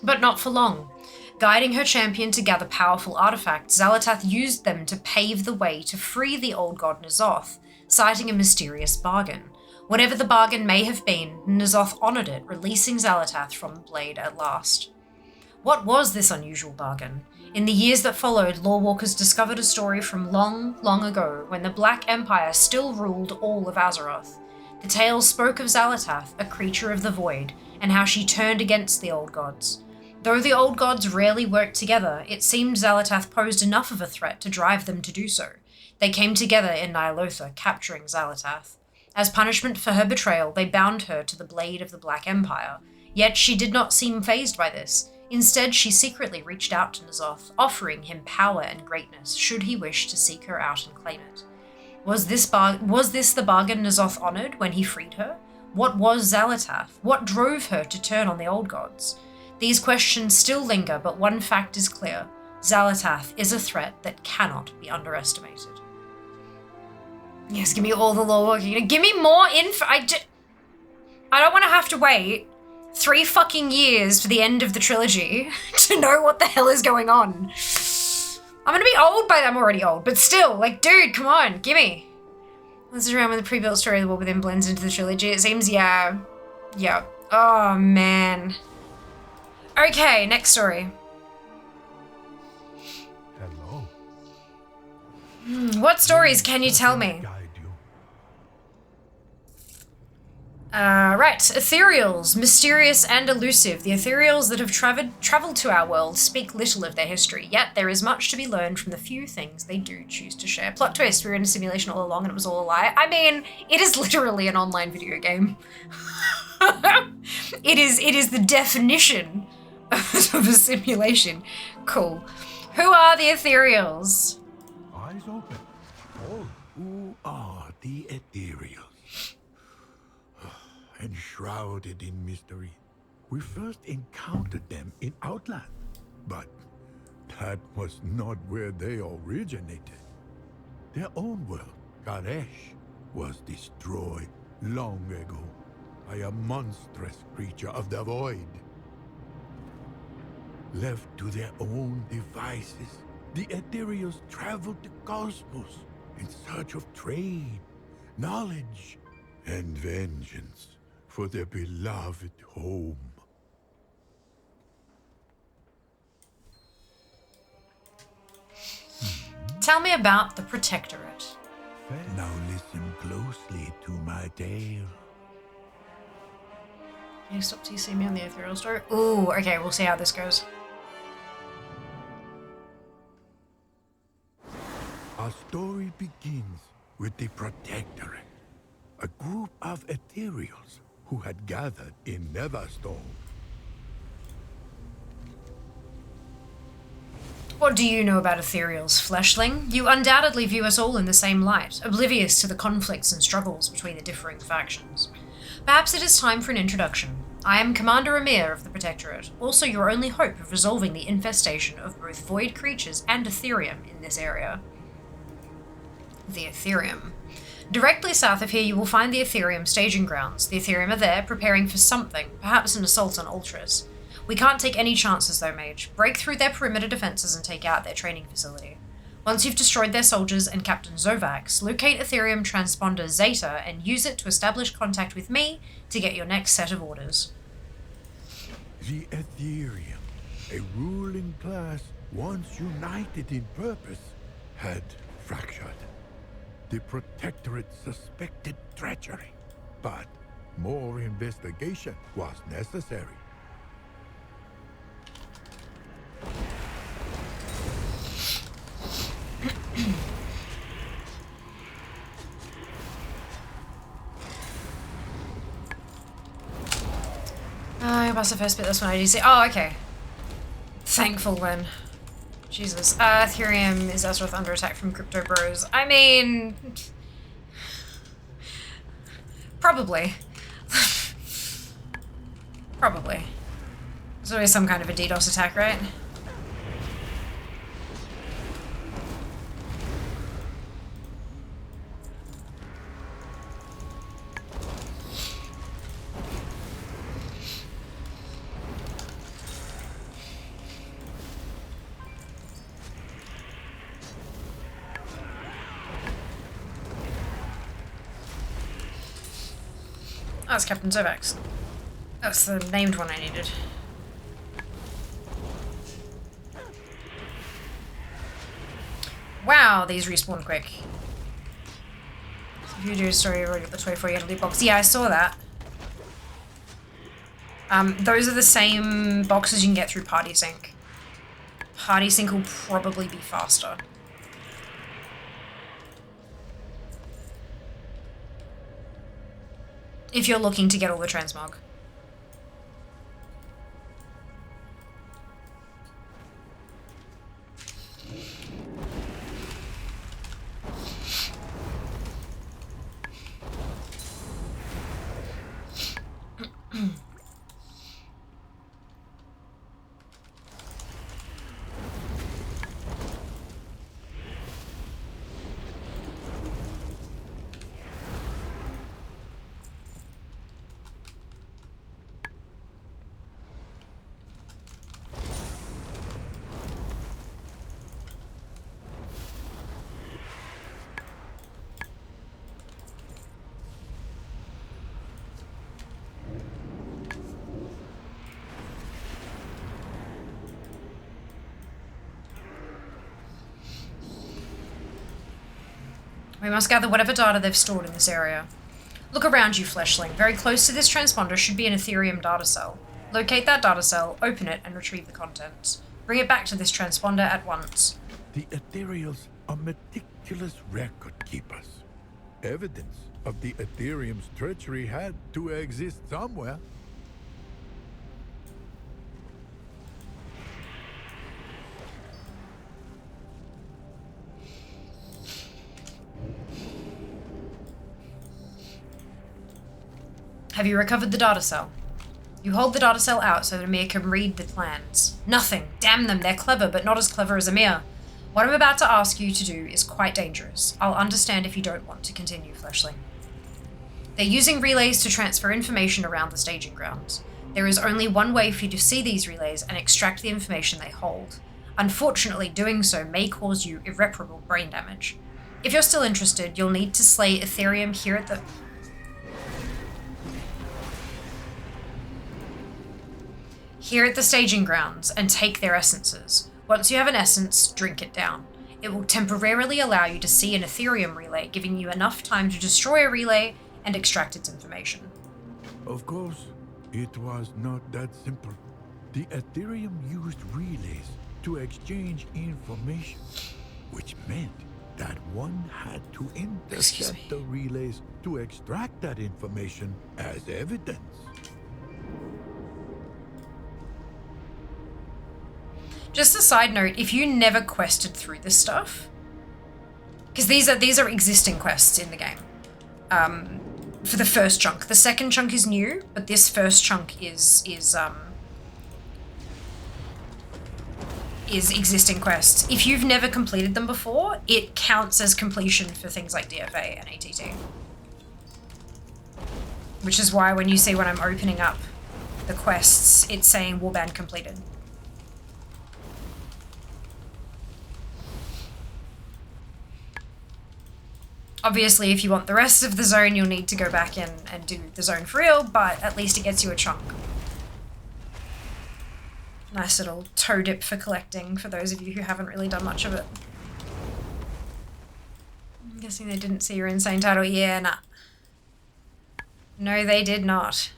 Speaker 1: But not for long. Guiding her champion to gather powerful artifacts, Zalatath used them to pave the way to free the old god N'Zoth, citing a mysterious bargain. Whatever the bargain may have been, N'Zoth honored it, releasing Zalatath from the blade at last. What was this unusual bargain? In the years that followed, lorewalkers discovered a story from long, long ago when the Black Empire still ruled all of Azeroth. The tale spoke of Zalatath, a creature of the void, and how she turned against the old gods. Though the old gods rarely worked together, it seemed Zalatath posed enough of a threat to drive them to do so. They came together in Ny'alotha, capturing Zalatath. As punishment for her betrayal, they bound her to the blade of the Black Empire. Yet she did not seem fazed by this. Instead, she secretly reached out to N'Zoth, offering him power and greatness should he wish to seek her out and claim it. Was this the bargain N'Zoth honored when he freed her? What was Zalatath? What drove her to turn on the old gods? These questions still linger, but one fact is clear. Zalatath is a threat that cannot be underestimated. Yes, give me all the lore working. Give me more info. I don't want to have to wait 3 fucking years for the end of the trilogy to know what the hell is going on. I'm gonna be old by then. I'm already old, but still, like, dude, come on, gimme. This is around when the pre-built story of the world within blends into the trilogy. It seems, yeah. Oh, man. Okay, next story.
Speaker 15: Hello.
Speaker 1: What stories can you tell me? Right. Ethereals, mysterious and elusive. The ethereals that have traveled to our world speak little of their history, yet there is much to be learned from the few things they do choose to share. Plot twist, we were in a simulation all along and it was all a lie. I mean, it is literally an online video game. It is the definition of a simulation. Cool. Who are the ethereals?
Speaker 15: Eyes open. Oh, who are the ethereals? Enshrouded in mystery. We first encountered them in Outland, but that was not where they originated. Their own world, Karesh, was destroyed long ago by a monstrous creature of the void. Left to their own devices, the ethereals traveled the cosmos in search of trade, knowledge, and vengeance for their beloved home.
Speaker 1: Tell me about the Protectorate.
Speaker 15: Now listen closely to my tale.
Speaker 1: Can you stop teasing me on the ethereal story? Ooh, okay, we'll see how this goes.
Speaker 15: Our story begins with the Protectorate, a group of ethereals who had gathered in Netherstone.
Speaker 1: What do you know about ethereals, fleshling? You undoubtedly view us all in the same light, oblivious to the conflicts and struggles between the differing factions. Perhaps it is time for an introduction. I am Commander Amir of the Protectorate, also your only hope of resolving the infestation of both void creatures and Ethereum in this area. The Ethereum. Directly south of here you will find the Ethereum staging grounds. The Ethereum are there, preparing for something, perhaps an assault on Ultras. We can't take any chances though, Mage. Break through their perimeter defenses and take out their training facility. Once you've destroyed their soldiers and Captain Zovax, locate Ethereum transponder Zeta and use it to establish contact with me to get your next set of orders.
Speaker 15: The Ethereum, a ruling class once united in purpose, had fractured. The Protectorate suspected treachery, but more investigation was necessary.
Speaker 1: I must have first bit this one I DC. Oh, okay. Thankful then. Jesus. Ethereum is Azeroth under attack from Crypto Bros. I mean... Probably. Probably. There's always some kind of a DDoS attack, right? That's Captain Zovax. That's the named one I needed. Wow, these respawn quick. If you do a story, you already got the 24 you get a loot box. Yeah, I saw that. Those are the same boxes you can get through Party Sync. Party Sync will probably be faster. If you're looking to get all the transmog. We must gather whatever data they've stored in this area. Look around you, Fleshling. Very close to this transponder should be an Ethereum data cell. Locate that data cell, open it, and retrieve the contents. Bring it back to this transponder at once.
Speaker 15: The Ethereals are meticulous record keepers. Evidence of the Ethereum's treachery had to exist somewhere.
Speaker 1: Have you recovered the data cell? You hold the data cell out so that Amir can read the plans. Nothing. Damn them, they're clever, but not as clever as Amir. What I'm about to ask you to do is quite dangerous. I'll understand if you don't want to continue, Fleshling. They're using relays to transfer information around the staging grounds. There is only one way for you to see these relays and extract the information they hold. Unfortunately, doing so may cause you irreparable brain damage. If you're still interested, you'll need to slay Ethereum here at the... staging grounds and take their essences. Once you have an essence, drink it down. It will temporarily allow you to see an Ethereum relay, giving you enough time to destroy a relay and extract its information.
Speaker 15: Of course, it was not that simple. The Ethereum used relays to exchange information, which meant that one had to intercept the relays to extract that information as evidence.
Speaker 1: Just a side note, if you never quested through this stuff, because these are existing quests in the game, for the first chunk. The second chunk is new, but this first chunk is existing quests. If you've never completed them before, it counts as completion for things like DFA and ATT. Which is why when you see when I'm opening up the quests, it's saying warband completed. Obviously, if you want the rest of the zone, you'll need to go back in and do the zone for real, but at least it gets you a chunk. Nice little toe dip for collecting for those of you who haven't really done much of it. I'm guessing they didn't see your insane title. Yeah, nah. No, they did not.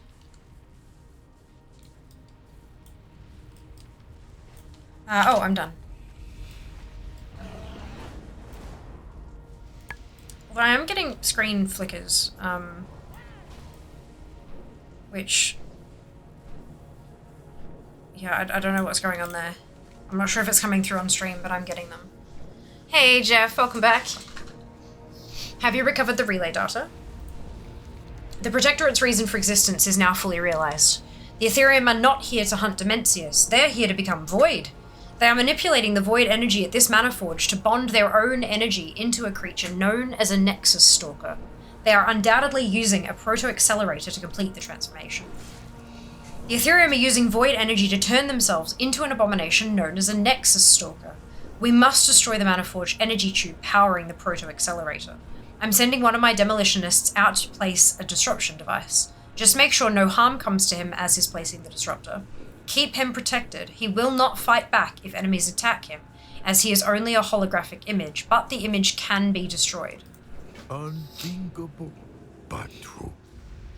Speaker 1: Oh, I'm done. Well, I am getting screen flickers, which... Yeah, I don't know what's going on there. I'm not sure if it's coming through on stream, but I'm getting them. Hey, Jeff, welcome back. Have you recovered the relay data? The Protectorate's reason for existence is now fully realized. The Ethereum are not here to hunt Dimensius. They're here to become Void. They are manipulating the Void energy at this Mana Forge to bond their own energy into a creature known as a Nexus Stalker. They are undoubtedly using a proto-accelerator to complete the transformation. The Ethereum are using Void energy to turn themselves into an abomination known as a Nexus Stalker. We must destroy the Mana Forge energy tube powering the proto-accelerator. I'm sending one of my demolitionists out to place a disruption device. Just make sure no harm comes to him as he's placing the disruptor. Keep him protected. He will not fight back if enemies attack him, as he is only a holographic image, but the image can be destroyed.
Speaker 15: Unthinkable, but true.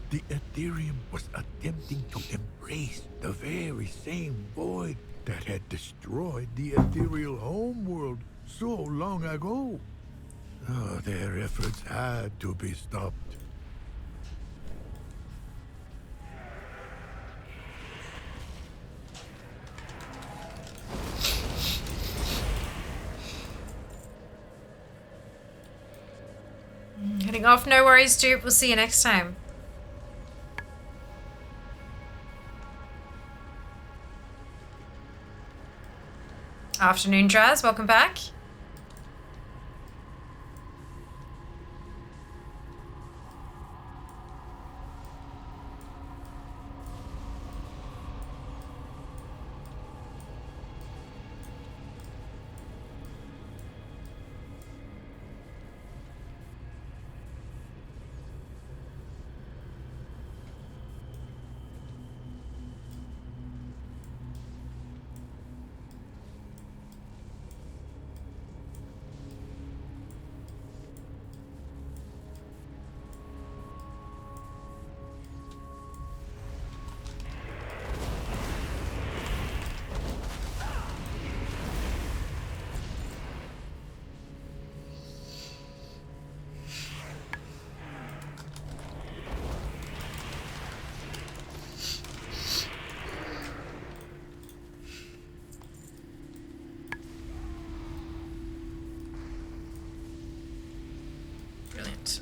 Speaker 15: The Ethereum was attempting to embrace the very same void that had destroyed the ethereal homeworld so long ago. Oh, their efforts had to be stopped.
Speaker 1: Heading off, no worries, dude. We'll see you next time. Afternoon, Jazz. Welcome back.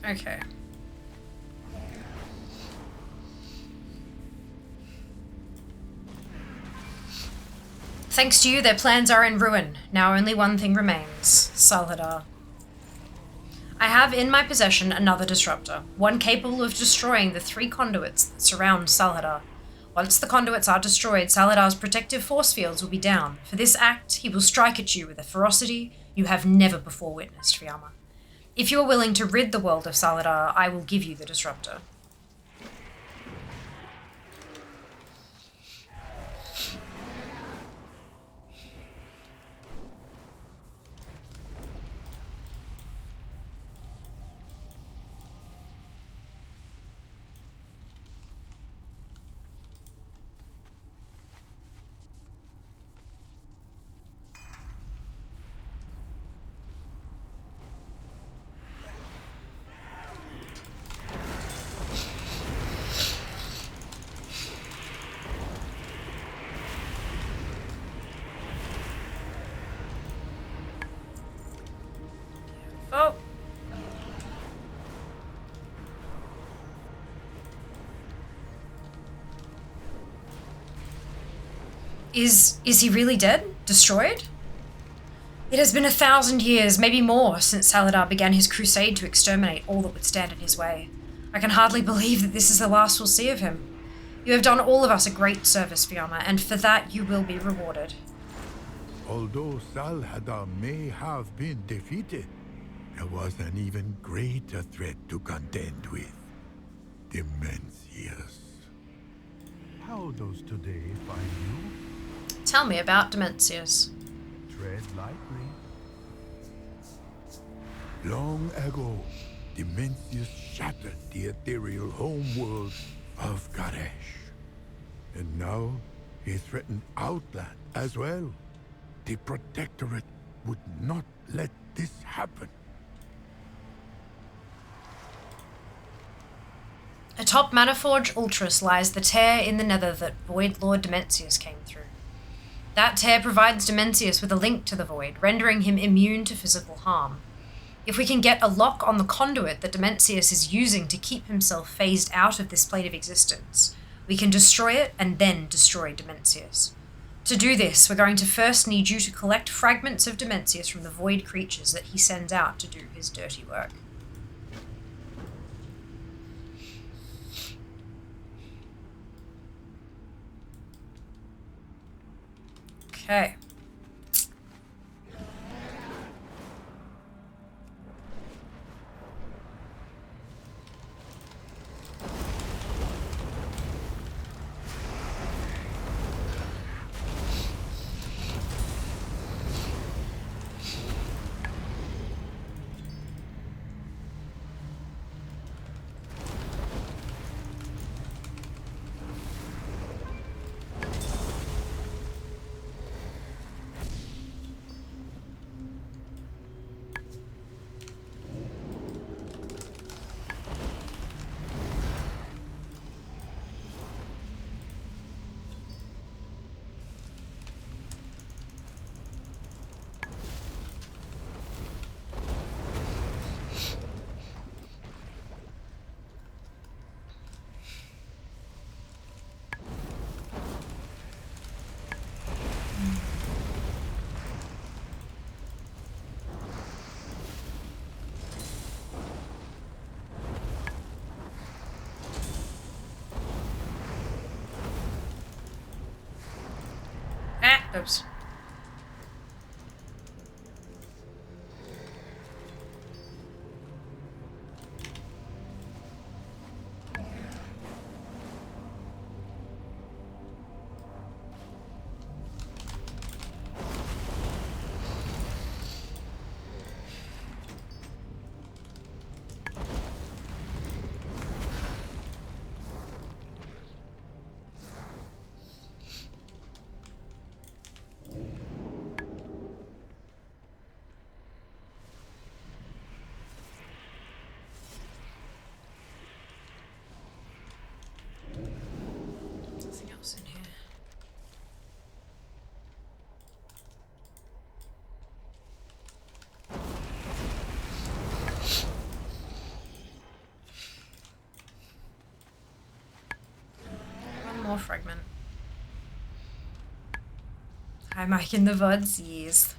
Speaker 1: Okay. Thanks to you, their plans are in ruin. Now only one thing remains. Salhadar. I have in my possession another disruptor, one capable of destroying the 3 conduits that surround Salhadar. Once the conduits are destroyed, Salhadar's protective force fields will be down. For this act, he will strike at you with a ferocity you have never before witnessed, Fiamma. If you are willing to rid the world of Salhadar, I will give you the disruptor. Is he really dead? Destroyed? It has been 1,000 years, maybe more, since Saladar began his crusade to exterminate all that would stand in his way. I can hardly believe that this is the last we'll see of him. You have done all of us a great service, Fiona, and for that you will be rewarded.
Speaker 15: Although Saladar may have been defeated, there was an even greater threat to contend with. Demencius. How does today find you?
Speaker 1: Tell me about Demencius.
Speaker 15: Tread lightly. Long ago, Demencius shattered the ethereal homeworld of Garesh. And now, he threatened Outland as well. The Protectorate would not let this happen.
Speaker 1: Atop Maniforge Ultras lies the tear in the nether that Void Lord Demencius came through. That tear provides Demencius with a link to the Void, rendering him immune to physical harm. If we can get a lock on the conduit that Demencius is using to keep himself phased out of this plane of existence, we can destroy it and then destroy Demencius. To do this, we're going to first need you to collect fragments of Demencius from the Void creatures that he sends out to do his dirty work. Okay. Oops. Nothing else in here. One more fragment. Hi, Mike in the VODs. Yes.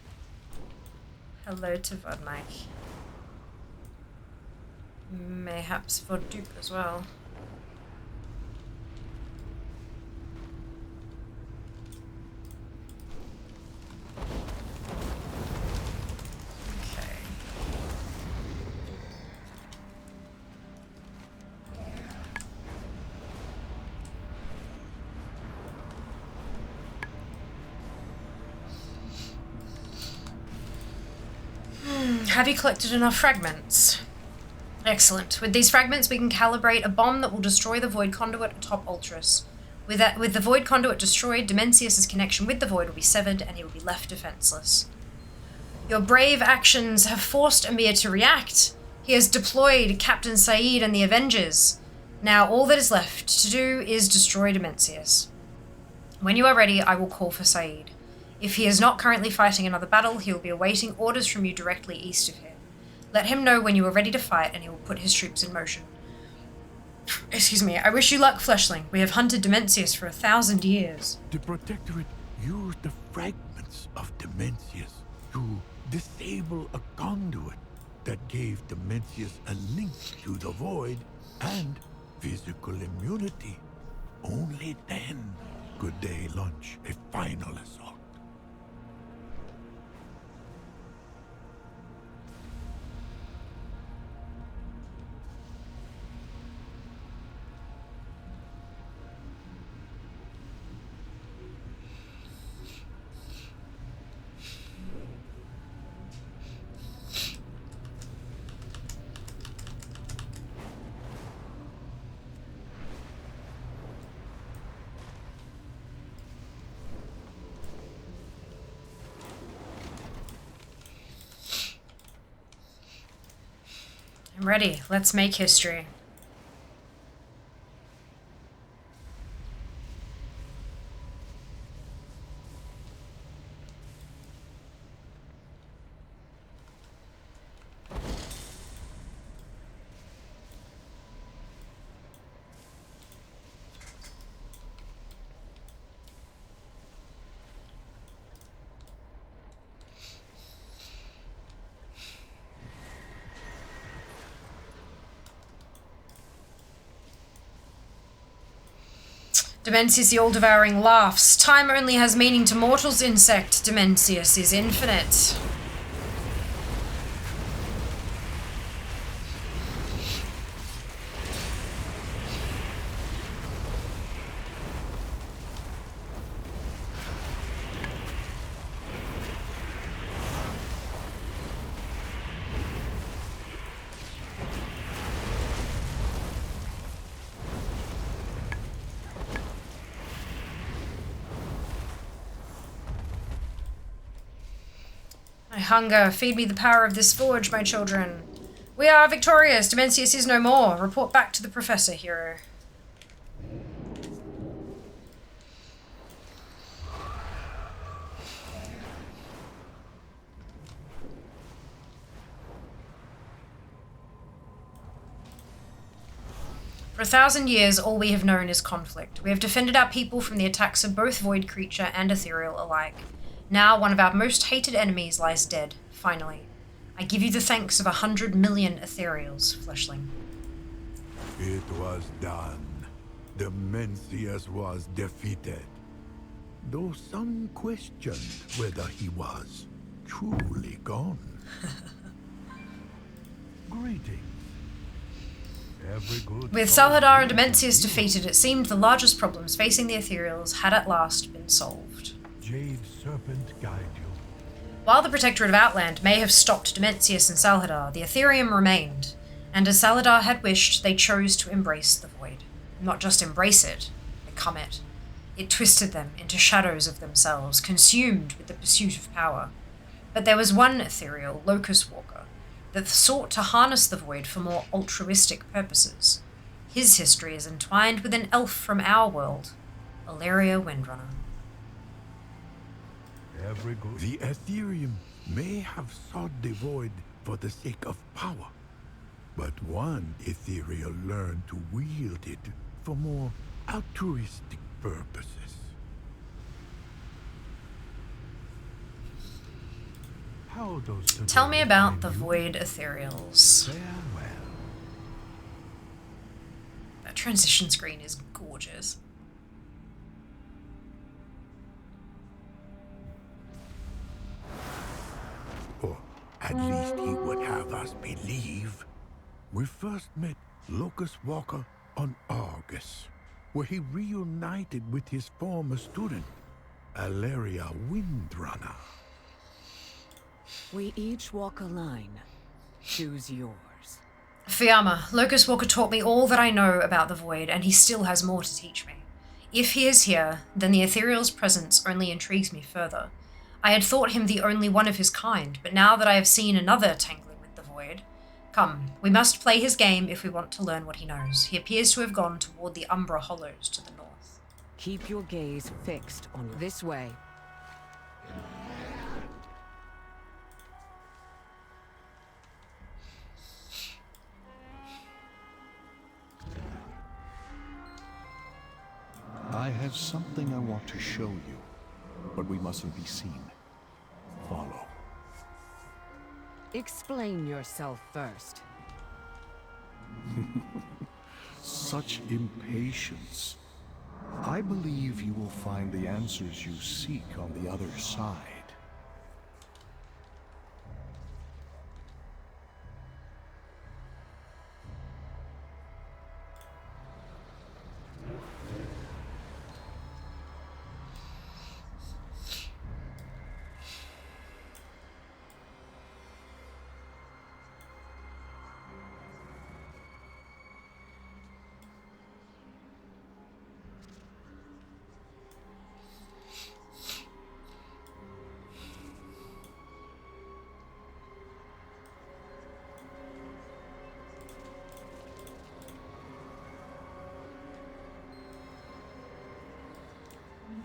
Speaker 1: Hello to VOD Mike. Mayhaps VOD Dupe as well. Have you collected enough fragments? Excellent. With these fragments, we can calibrate a bomb that will destroy the Void Conduit atop Ultras. With the Void Conduit destroyed, Demencius' connection with the Void will be severed and he will be left defenseless. Your brave actions have forced Amir to react. He has deployed Captain Saeed and the Avengers. Now all that is left to do is destroy Demencius. When you are ready, I will call for Saeed. If he is not currently fighting another battle, he will be awaiting orders from you directly east of here. Let him know when you are ready to fight, and he will put his troops in motion. Excuse me, I wish you luck, Fleshling. We have hunted Demencius for 1,000 years.
Speaker 15: The Protectorate used the fragments of Dimensius to disable a conduit that gave Dimensius a link to the Void and physical immunity. Only then could they launch a final assault.
Speaker 1: I'm ready. Let's make history. Dimensius the All-Devouring laughs. Time only has meaning to mortals, insect. Dimensius is infinite. I hunger. Feed me the power of this forge, my children. We are victorious. Dimensius is no more. Report back to the Professor, hero. For 1,000 years, all we have known is conflict. We have defended our people from the attacks of both void creature and ethereal alike. Now, one of our most hated enemies lies dead, finally. I give you the thanks of 100 million ethereals, Fleshling.
Speaker 15: It was done. Dimensius was defeated. Though some questioned whether he was truly gone.
Speaker 16: Greetings. Every good
Speaker 1: With Salhadar and Dimensius defeated, it seemed the largest problems facing the ethereals had at last been solved.
Speaker 16: Jade Serpent guide you.
Speaker 1: While the Protectorate of Outland may have stopped Dimensius and Salhadar, the Ethereum remained, and as Salhadar had wished, they chose to embrace the Void. Not just embrace it, become it. It twisted them into shadows of themselves, consumed with the pursuit of power. But there was one ethereal, Locust Walker, that sought to harness the Void for more altruistic purposes. His history is entwined with an elf from our world, Ilaria Windrunner.
Speaker 15: The Ethereum may have sought the Void for the sake of power, but one ethereal learned to wield it for more altruistic purposes.
Speaker 16: How those
Speaker 1: Tell me about the Void Ethereals. That transition screen is gorgeous.
Speaker 15: At least he would have us believe. We first met Locust Walker on Argus, where he reunited with his former student, Ilaria Windrunner.
Speaker 19: We each walk a line. Choose yours.
Speaker 1: Fiamma, Locust Walker taught me all that I know about the Void, and he still has more to teach me. If he is here, then the Ethereal's presence only intrigues me further. I had thought him the only one of his kind, but now that I have seen another tangling with the Void... Come, we must play his game if we want to learn what he knows. He appears to have gone toward the Umbra Hollows to the north.
Speaker 19: Keep your gaze fixed on this way.
Speaker 20: I have something I want to show you.
Speaker 5: but we mustn't be seen. Follow.
Speaker 19: Explain yourself first.
Speaker 5: Such impatience. I believe you will find the answers you seek on the other side.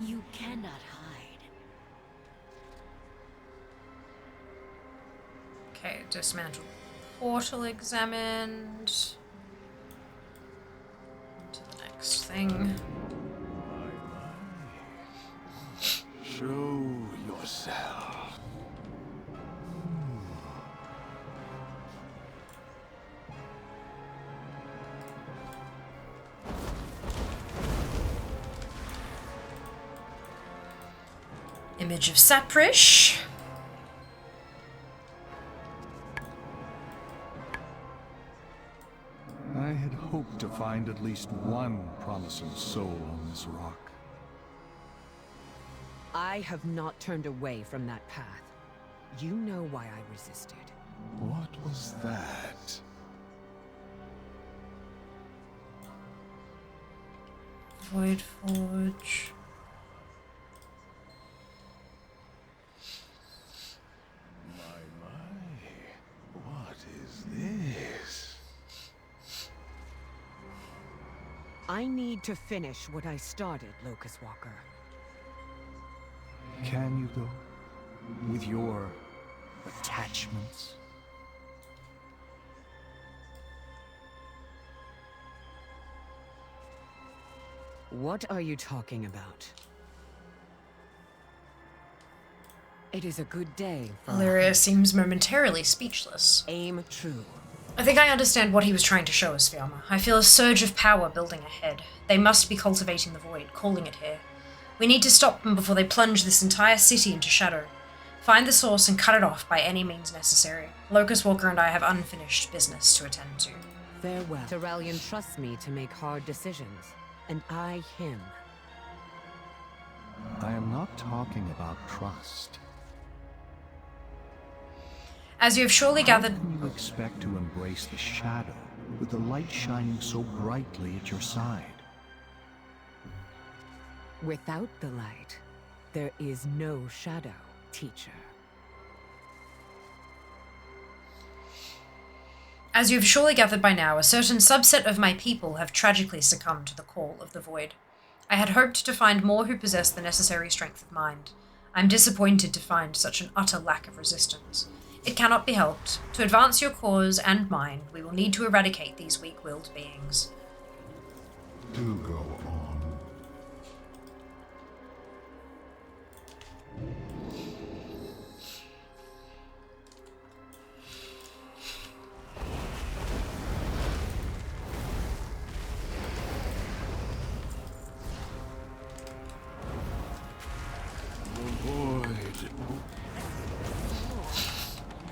Speaker 12: You cannot hide.
Speaker 1: Okay, dismantled portal examined. To the next thing.
Speaker 5: Show yourself.
Speaker 1: Image of Saprish.
Speaker 5: I had hoped to find at least one promising soul on this rock.
Speaker 19: I have not turned away from that path. You know why I resisted.
Speaker 5: What was that?
Speaker 1: Void Forge.
Speaker 5: What is this?
Speaker 19: I need to finish what I started, Locust Walker.
Speaker 5: Can you though? With your attachments?
Speaker 19: What are you talking about? It is a good day for
Speaker 1: Illyria seems momentarily speechless.
Speaker 19: Aim true.
Speaker 1: I think I understand what he was trying to show us, Fiamma. I feel a surge of power building ahead. They must be cultivating the void, calling it here. We need to stop them before they plunge this entire city into shadow. Find the source and cut it off by any means necessary. Locust Walker and I have unfinished business to attend to.
Speaker 19: Farewell. Terrellian trusts me to make hard decisions, and I him.
Speaker 5: I am not talking about trust.
Speaker 1: As you have surely gathered...
Speaker 5: How can you expect to embrace the shadow with the light shining so brightly at your side?
Speaker 19: Without the light, there is no shadow, teacher.
Speaker 1: As you have surely gathered by now, a certain subset of my people have tragically succumbed to the call of the void. I had hoped to find more who possess the necessary strength of mind. I am disappointed to find such an utter lack of resistance. It cannot be helped. To advance your cause and mine, we will need to eradicate these weak-willed beings.
Speaker 16: Do go on.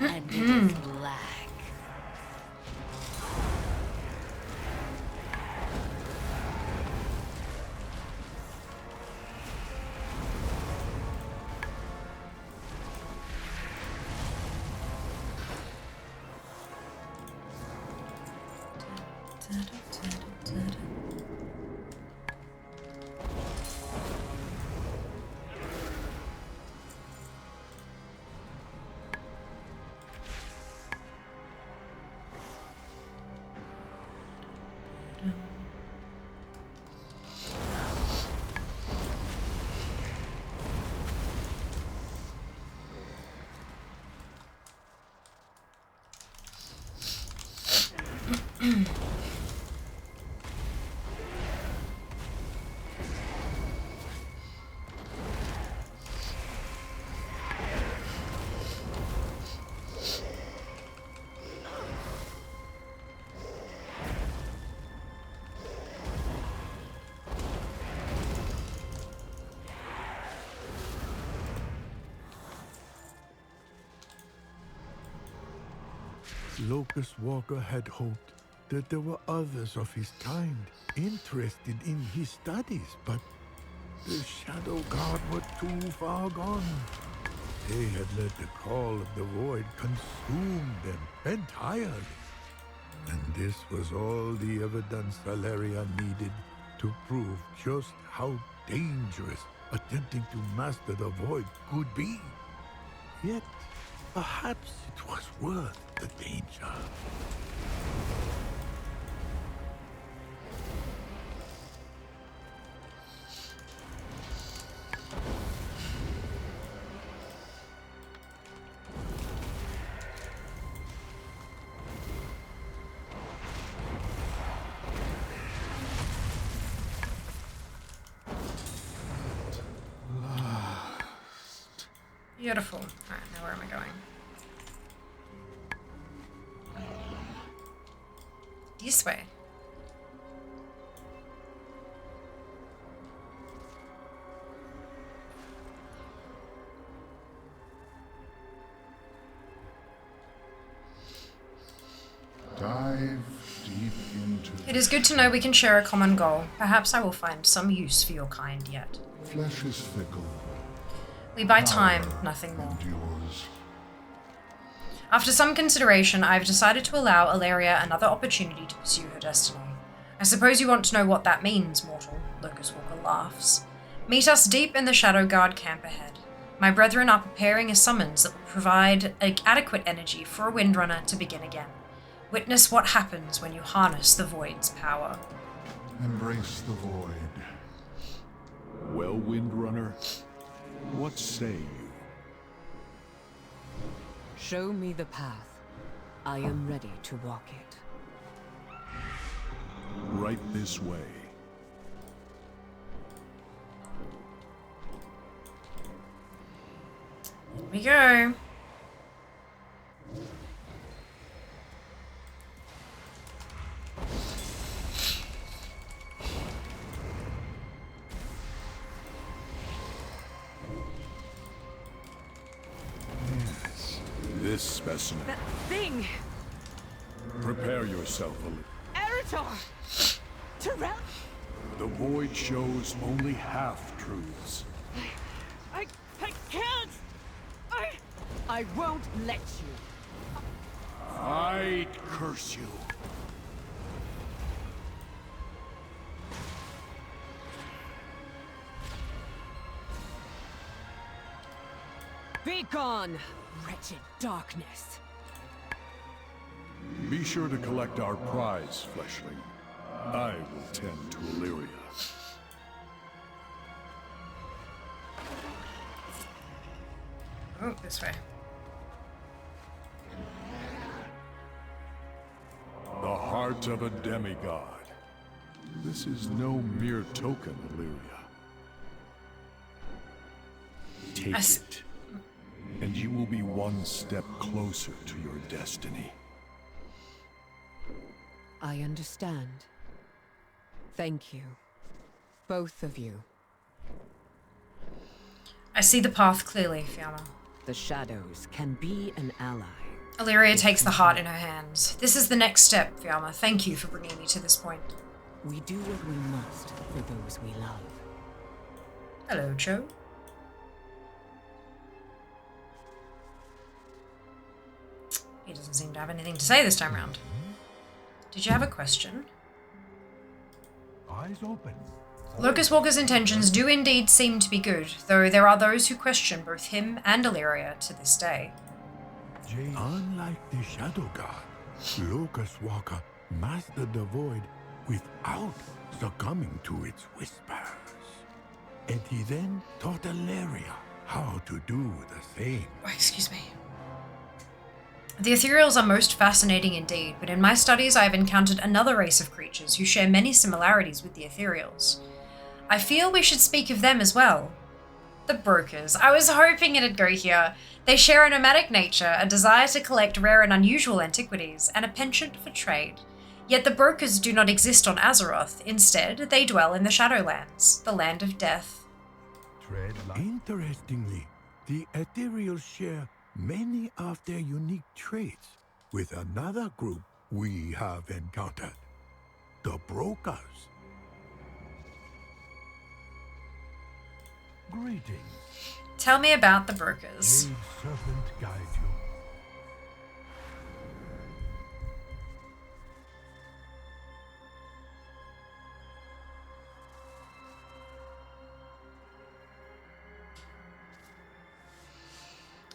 Speaker 12: And it is black.
Speaker 15: Locust Walker had hoped that there were others of his kind interested in his studies, but the Shadow Guard were too far gone. They had let the call of the void consume them entirely. And this was all the evidence Valeria needed to prove just how dangerous attempting to master the void could be. Yet, perhaps it was worth the danger.
Speaker 1: Beautiful. Alright, now where am I going? This way.
Speaker 5: Dive deep into
Speaker 1: It is good to know we can share a common goal. Perhaps I will find some use for your kind yet.
Speaker 5: flesh is fickle.
Speaker 1: We buy time, nothing more.
Speaker 5: Endures.
Speaker 1: After some consideration, I have decided to allow Ilaria another opportunity to pursue her destiny. I suppose you want to know what that means, mortal. Lucas Walker laughs. Meet us deep in the Shadow Guard camp ahead. My brethren are preparing a summons that will provide adequate energy for a Windrunner to begin again. Witness what happens when you harness the Void's power.
Speaker 5: Embrace the void. Well, Windrunner, what say you?
Speaker 19: Show me the path. I am ready to walk it.
Speaker 5: Right this way.
Speaker 1: Here we go.
Speaker 5: This specimen.
Speaker 11: That thing!
Speaker 5: Prepare yourself a little.
Speaker 11: Eritor! Terrell!
Speaker 5: The void shows only half-truths.
Speaker 11: I can't! I won't let you.
Speaker 5: I curse you.
Speaker 19: Be gone, wretched darkness.
Speaker 5: Be sure to collect our prize, fleshling. I will tend to Illyria.
Speaker 1: Oh, this way.
Speaker 5: The heart of a demigod. This is no mere token, Illyria. Take it, and you will be one step closer to your destiny.
Speaker 19: I understand. Thank you. Both of you.
Speaker 1: I see the path clearly, Fiamma.
Speaker 19: The shadows can be an ally.
Speaker 1: Illyria takes the heart in her hands. This is the next step, Fiamma. Thank you for bringing me to this point.
Speaker 19: We do what we must for those we love.
Speaker 1: Hello, Joe. He doesn't seem to have anything to say this time round. Did you have a question?
Speaker 15: Eyes open.
Speaker 1: Lucas Walker's intentions do indeed seem to be good, though there are those who question both him and Illyria to this day.
Speaker 15: Unlike the Shadow God, Lucas Walker mastered the void without succumbing to its whispers. And he then taught Illyria how to do the same.
Speaker 1: Oh, excuse me. The ethereals are most fascinating indeed, but in my studies I have encountered another race of creatures who share many similarities with the ethereals. I feel we should speak of them as well. The brokers. I was hoping it'd go here. They share a nomadic nature, a desire to collect rare and unusual antiquities, and a penchant for trade. Yet the brokers do not exist on Azeroth. Instead, they dwell in the Shadowlands, the land of death.
Speaker 15: Interestingly, the ethereals share many of their unique traits, with another group we have encountered. The Brokers.
Speaker 16: Greetings.
Speaker 1: Tell me about the Brokers.
Speaker 16: May servant guide you.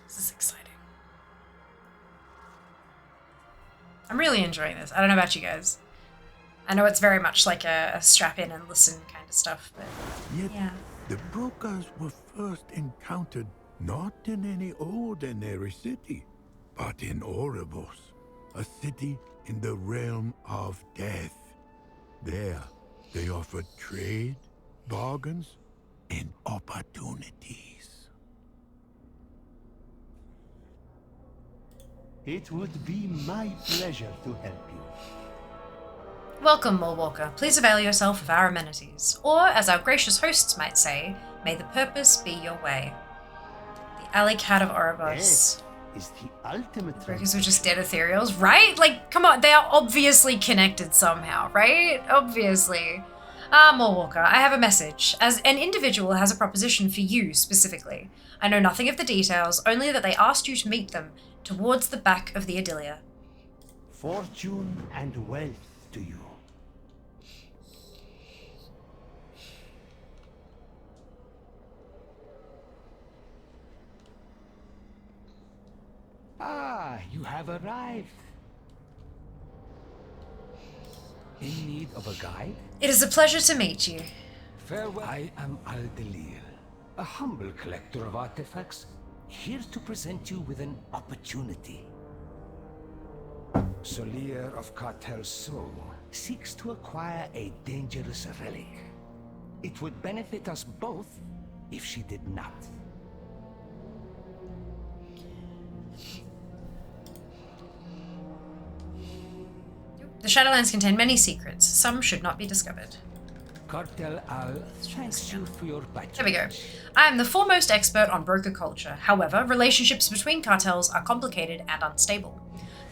Speaker 1: This is exciting. I'm really enjoying this. I don't know about you guys. I know it's very much like a strap in and listen kind of stuff, but
Speaker 15: Yet,
Speaker 1: yeah.
Speaker 15: the Brokers were first encountered not in any ordinary city, but in Oribos, a city in the realm of death. There, they offered trade, bargains, and opportunities.
Speaker 20: It would be my pleasure to help you.
Speaker 1: Welcome, Mulwalker. Please avail yourself of our amenities. Or, as our gracious hosts might say, may the purpose be your way. The Alley Cat of Oribos.
Speaker 20: This is the ultimate.
Speaker 1: Brokers were just dead ethereals, right? Like, come on, they are obviously connected somehow, right? Obviously. Mulwalker, I have a message. As an individual has a proposition for you specifically. I know nothing of the details, only that they asked you to meet them towards the back of the Adelia.
Speaker 20: Fortune and wealth to you. Ah, you have arrived.
Speaker 10: In need of a guide?
Speaker 1: It is a pleasure to meet you.
Speaker 10: Farewell. I am Aldelir, a humble collector of artifacts, here to present you with an opportunity. Solir of Cartel Soul seeks to acquire a dangerous relic. It would benefit us both if she did not.
Speaker 1: The Shadowlands contain many secrets. Some should not be discovered.
Speaker 10: Cartel Al thanks you for your patronage.
Speaker 1: There we go. I am the foremost expert on broker culture. However, relationships between cartels are complicated and unstable.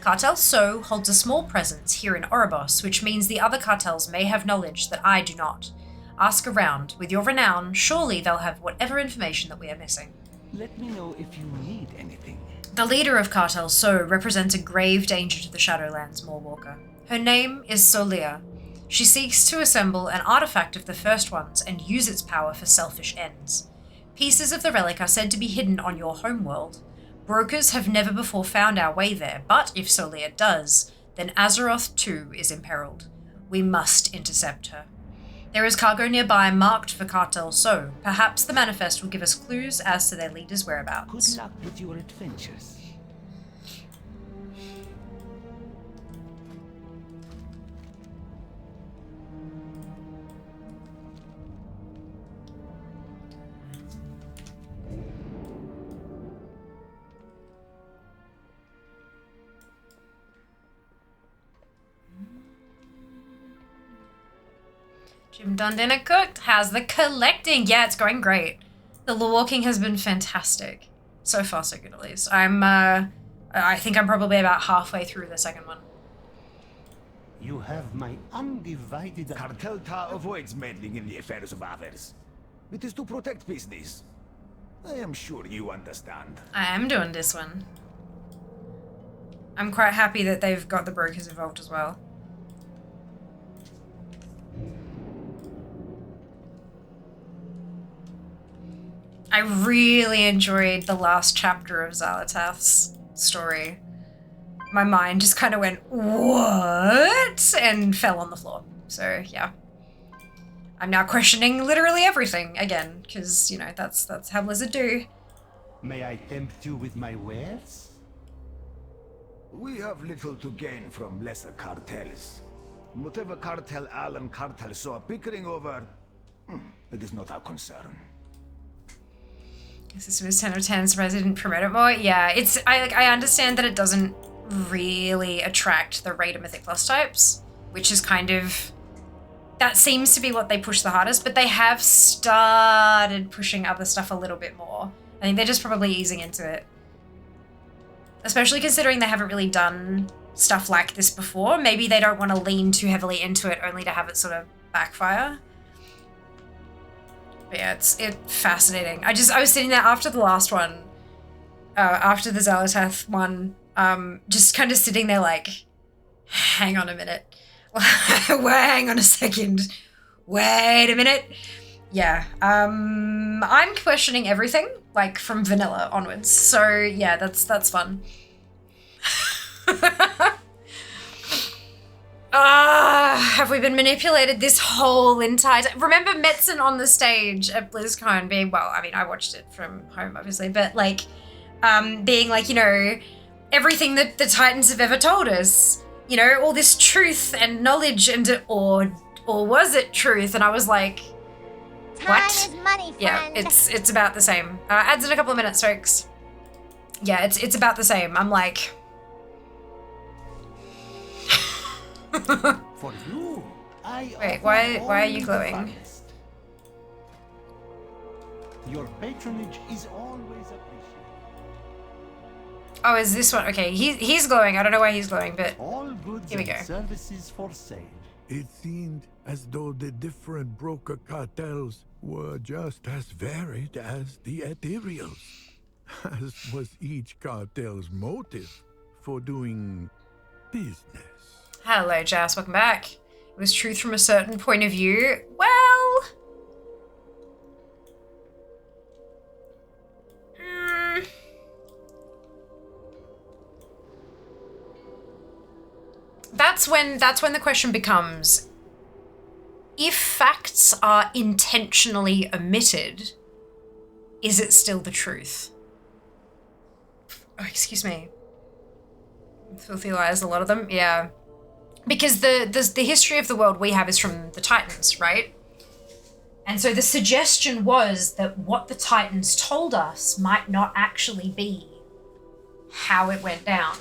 Speaker 1: Cartel So holds a small presence here in Oribos, which means the other cartels may have knowledge that I do not. Ask around. With your renown, surely they'll have whatever information that we are missing.
Speaker 10: Let me know if you need anything.
Speaker 1: The leader of Cartel So represents a grave danger to the Shadowlands, Moorwalker. Her name is Solia. She seeks to assemble an artifact of the First Ones and use its power for selfish ends. Pieces of the relic are said to be hidden on your homeworld. Brokers have never before found our way there, but if Solia does, then Azeroth too is imperiled. We must intercept her. There is cargo nearby marked for Cartel So. Perhaps the manifest will give us clues as to their leader's whereabouts.
Speaker 10: Good luck with your adventures.
Speaker 1: Jim done dinner cooked. How's the collecting? Yeah, it's going great. The lore walking has been fantastic. So far, so good at least. I think I'm probably about halfway through the second one.
Speaker 20: You have my undivided.
Speaker 21: Cartel avoids meddling in the affairs of others. It is to protect business. I am sure you understand.
Speaker 1: I am doing this one. I'm quite happy that they've got the brokers involved as well. I really enjoyed the last chapter of Xalatath's story. My mind just kind of went, what? And fell on the floor. So, yeah. I'm now questioning literally everything again, because, you know, that's how Blizzard do.
Speaker 20: May I tempt you with my wares?
Speaker 21: We have little to gain from lesser cartels. Whatever Cartel Al and Cartel So are bickering over, it is not our concern.
Speaker 1: This was 10 out of 10, surprised I didn't promote it more. Yeah, it's I understand that it doesn't really attract the Raider Mythic Plus types, which is kind of... That seems to be what they push the hardest, but they have started pushing other stuff a little bit more. I think they're just probably easing into it Especially considering they haven't really done stuff like this before. Maybe they don't want to lean too heavily into it only to have it sort of backfire. But yeah, it's fascinating. I was sitting there after the last one, after the Xalatath one, just kind of sitting there like, hang on a minute. Hang on a second. Wait a minute. Yeah, I'm questioning everything, like from vanilla onwards. So yeah, that's fun. Have we been manipulated this whole entire time? Remember Metzen on the stage at BlizzCon being, well, I mean, I watched it from home, obviously, but like, being like, you know, everything that the Titans have ever told us, you know, all this truth and knowledge and, or was it truth? And I was like, what?
Speaker 6: Time is money, friend.
Speaker 1: Yeah, it's about the same. Adds in a couple of minutes, folks. Yeah, it's about the same. I'm like...
Speaker 10: For you,
Speaker 1: Wait, why are you glowing?
Speaker 10: Your patronage is always appreciated.
Speaker 1: Oh, is this one? Okay, he's glowing. I don't know why he's glowing, but
Speaker 10: All goods
Speaker 1: here we
Speaker 10: and
Speaker 1: go.
Speaker 10: services for sale.
Speaker 15: It seemed as though the different broker cartels were just as varied as the ethereals, as was each cartel's motive for doing business.
Speaker 1: Hello, Jas. Welcome back. It was truth from a certain point of view. Well... That's when the question becomes, if facts are intentionally omitted, is it still the truth? Oh, excuse me. Filthy lies, a lot of them, yeah. Because the history of the world we have is from the Titans, right? And so the suggestion was that what the Titans told us might not actually be how it went down.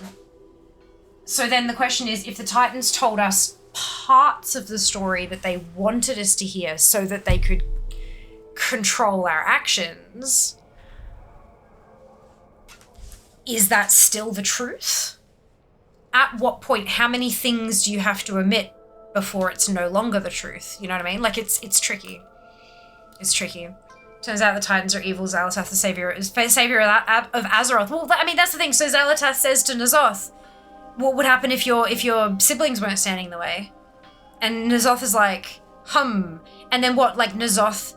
Speaker 1: So then the question is, if the Titans told us parts of the story that they wanted us to hear so that they could control our actions, is that still the truth? At what point, how many things do you have to omit before it's no longer the truth? You know what I mean? Like, it's tricky. It's tricky. Turns out the Titans are evil. Xalatath, the savior of Azeroth. Well, I mean, that's the thing. So Xalatath says to N'Zoth, what would happen if your siblings weren't standing in the way? And N'Zoth is like, And then what, like N'Zoth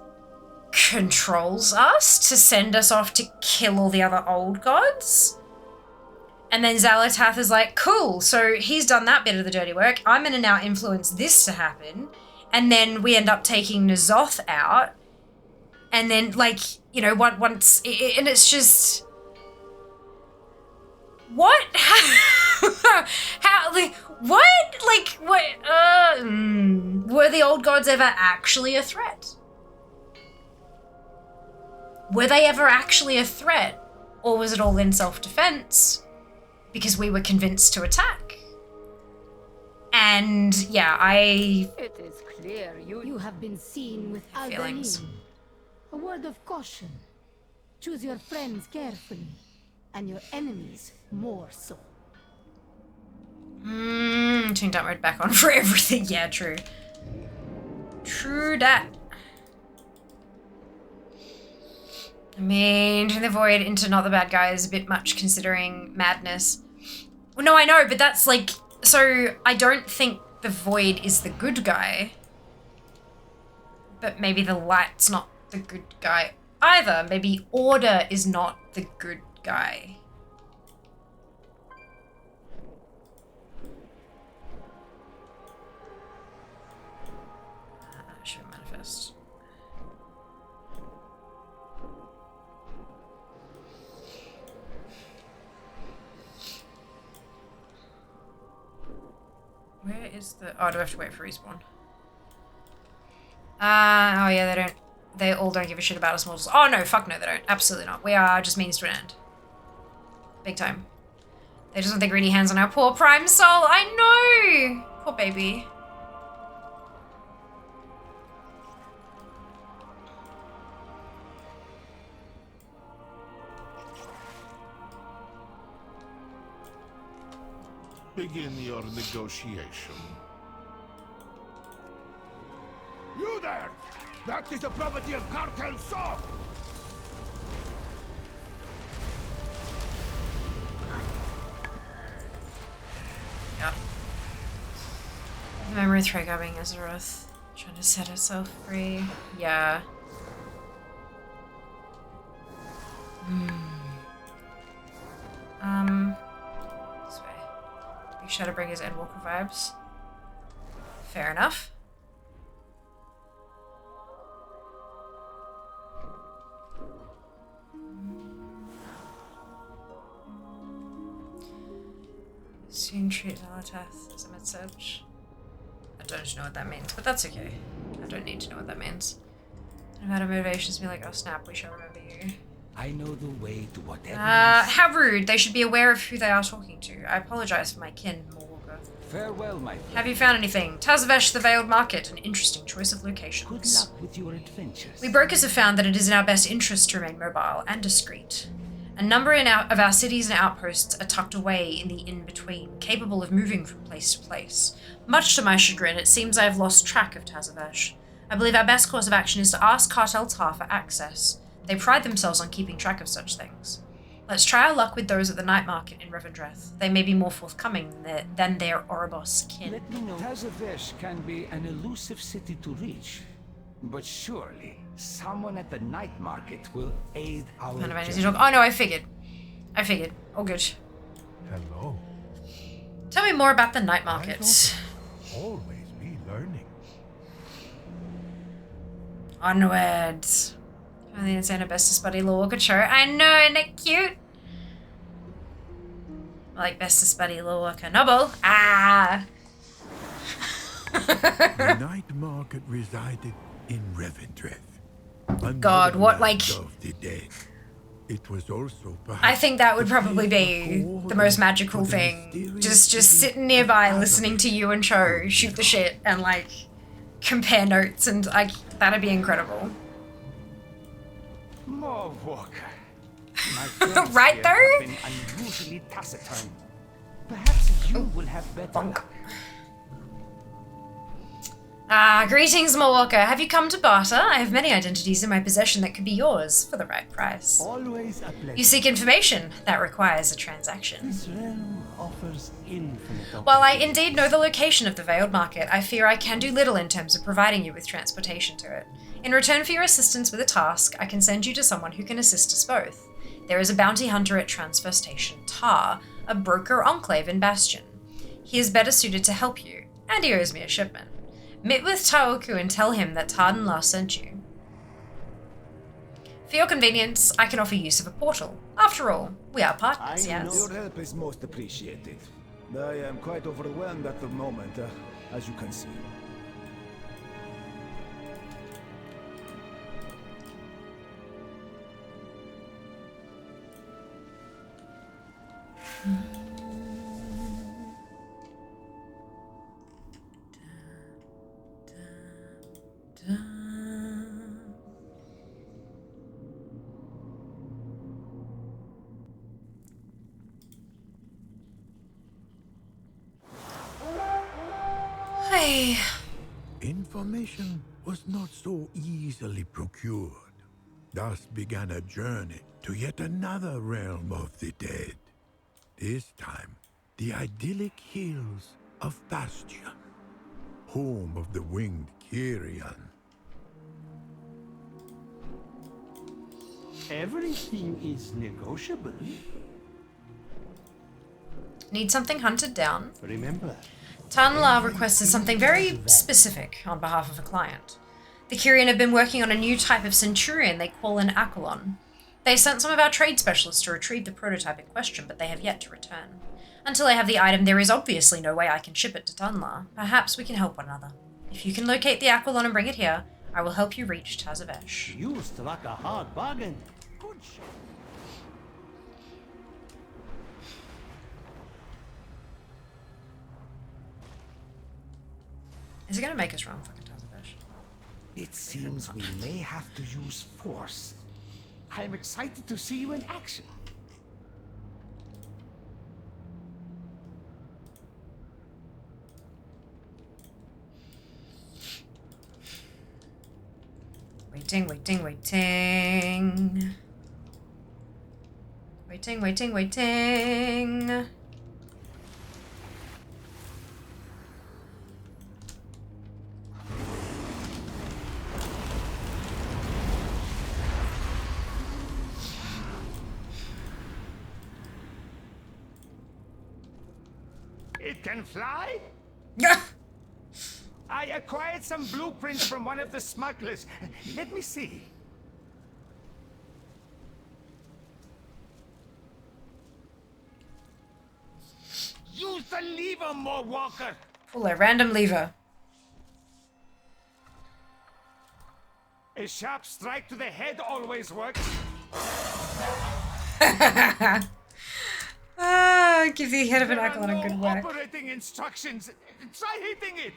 Speaker 1: controls us to send us off to kill all the other old gods? And then Xalatath is like, cool, so he's done that bit of the dirty work. I'm going to now influence this to happen. And then we end up taking N'Zoth out. And then, like, you know, once... And it's just... What? How? Like, what? Like, what? Were the old gods ever actually a threat? Were they ever actually a threat? Or was it all in self-defense? Because we were convinced to attack. And yeah,
Speaker 17: It is clear you have been seen with
Speaker 1: feelings.
Speaker 17: Aldalim. A word of caution. Choose your friends carefully, and your enemies more so.
Speaker 1: Turn that mode back on for everything. Yeah, true. True that. I mean, turn the void into not the bad guy is a bit much considering madness. Well, no, I know, but that's like... So, I don't think the void is the good guy. But maybe the light's not the good guy either. Maybe order is not the good guy. Should manifest. Where is the... Oh, do I have to wait for respawn? Oh yeah, they don't... They all don't give a shit about us mortals. Oh no, fuck no, they don't. Absolutely not. We are just means to an end. Big time. They just want their greedy hands on our poor prime soul. I know! Poor baby.
Speaker 16: Begin your negotiation.
Speaker 10: You there! That is the property of Cartel Saw!
Speaker 1: Yeah. Memory thread grabbing Azeroth. Trying to set herself free. Yeah. This way. Big Shadowbringers Endwalker vibes. Fair enough. Soon treat Valatath as a mid-search. I don't know what that means, but that's okay. I don't need to know what that means. I've had a motivation to be like, oh snap, we shall remember you.
Speaker 10: I know the way to whatever.
Speaker 1: How rude. They should be aware of who they are talking to. I apologize for my kin, Morwalker.
Speaker 10: Farewell, my friend.
Speaker 1: Have you found anything? Tazavesh, the Veiled Market, an interesting choice of locations.
Speaker 10: Good luck with your adventures.
Speaker 1: We brokers have found that it is in our best interest to remain mobile and discreet. A number of our cities and outposts are tucked away in the in-between, capable of moving from place to place. Much to my chagrin, it seems I have lost track of Tazavesh. I believe our best course of action is to ask Cartel Tar for access. They pride themselves on keeping track of such things. Let's try our luck with those at the night market in Revendreth. They may be more forthcoming than their Ouroboros kin.
Speaker 10: Let me know. Tazavesh can be an elusive city to reach, but surely someone at the night market will aid our journey.
Speaker 1: Oh no, I figured. All good.
Speaker 15: Hello.
Speaker 1: Tell me more about the night markets.
Speaker 15: Always be learning.
Speaker 1: Onwards. I think it's a bestest buddy Lorwalker shirt. I know, isn't it cute? I like bestest buddy Lorwalker Noble. Ah!
Speaker 15: The night market resided in Revendreth.
Speaker 1: God, what, like...
Speaker 15: Of the dead. It was also
Speaker 1: I think that would probably be the most magical thing. Just sitting nearby listening to you and Cho shoot the shit and like compare notes and like that'd be incredible.
Speaker 10: More Walker.
Speaker 1: Right though?
Speaker 10: Been unusually taciturn. Perhaps you will have better luck.
Speaker 1: Greetings, Morwalker. Have you come to barter? I have many identities in my possession that could be yours for the right price.
Speaker 20: Always a pleasure.
Speaker 1: You seek information. That requires a transaction.
Speaker 20: This realm offers infinite.
Speaker 1: While I indeed know the location of the Veiled Market, I fear I can do little in terms of providing you with transportation to it. In return for your assistance with a task, I can send you to someone who can assist us both. There is a bounty hunter at Transfer Station Tar, a broker enclave in Bastion. He is better suited to help you, and he owes me a shipment. Meet with Taoku and tell him that Tardanlar sent you. For your convenience, I can offer use of a portal. After all, we are partners, yes?
Speaker 21: Your help is most appreciated. I am quite overwhelmed at the moment, as you can see.
Speaker 1: Hey.
Speaker 15: Information was not so easily procured. Thus began a journey to yet another realm of the dead. This time, the idyllic hills of Bastion, home of the winged Kyrian.
Speaker 20: Everything is negotiable.
Speaker 1: Need something hunted down?
Speaker 20: Remember,
Speaker 1: Tardanlar requested something very specific on behalf of a client. The Kyrian have been working on a new type of centurion they call an Akolon. They sent some of our trade specialists to retrieve the prototype in question, but they have yet to return. Until I have the item, there is obviously no way I can ship it to Tardanlar. Perhaps we can help one another. If you can locate the Akolon and bring it here, I will help you reach Tazavesh.
Speaker 20: you struck a hard bargain. Good shot.
Speaker 1: Is it going to make us run fucking Tazavesh?
Speaker 10: It seems we may have to use force. I am excited to see you in action.
Speaker 1: Waiting, waiting, waiting. Waiting, waiting, waiting.
Speaker 10: It can fly?
Speaker 1: Yeah.
Speaker 10: I acquired some blueprints from one of the smugglers. Let me see. Use the lever, more Walker.
Speaker 1: Pull a random lever.
Speaker 10: A sharp strike to the head always works.
Speaker 1: Give the head of an acolyte a good whack.
Speaker 10: Operating instructions. Try hitting it.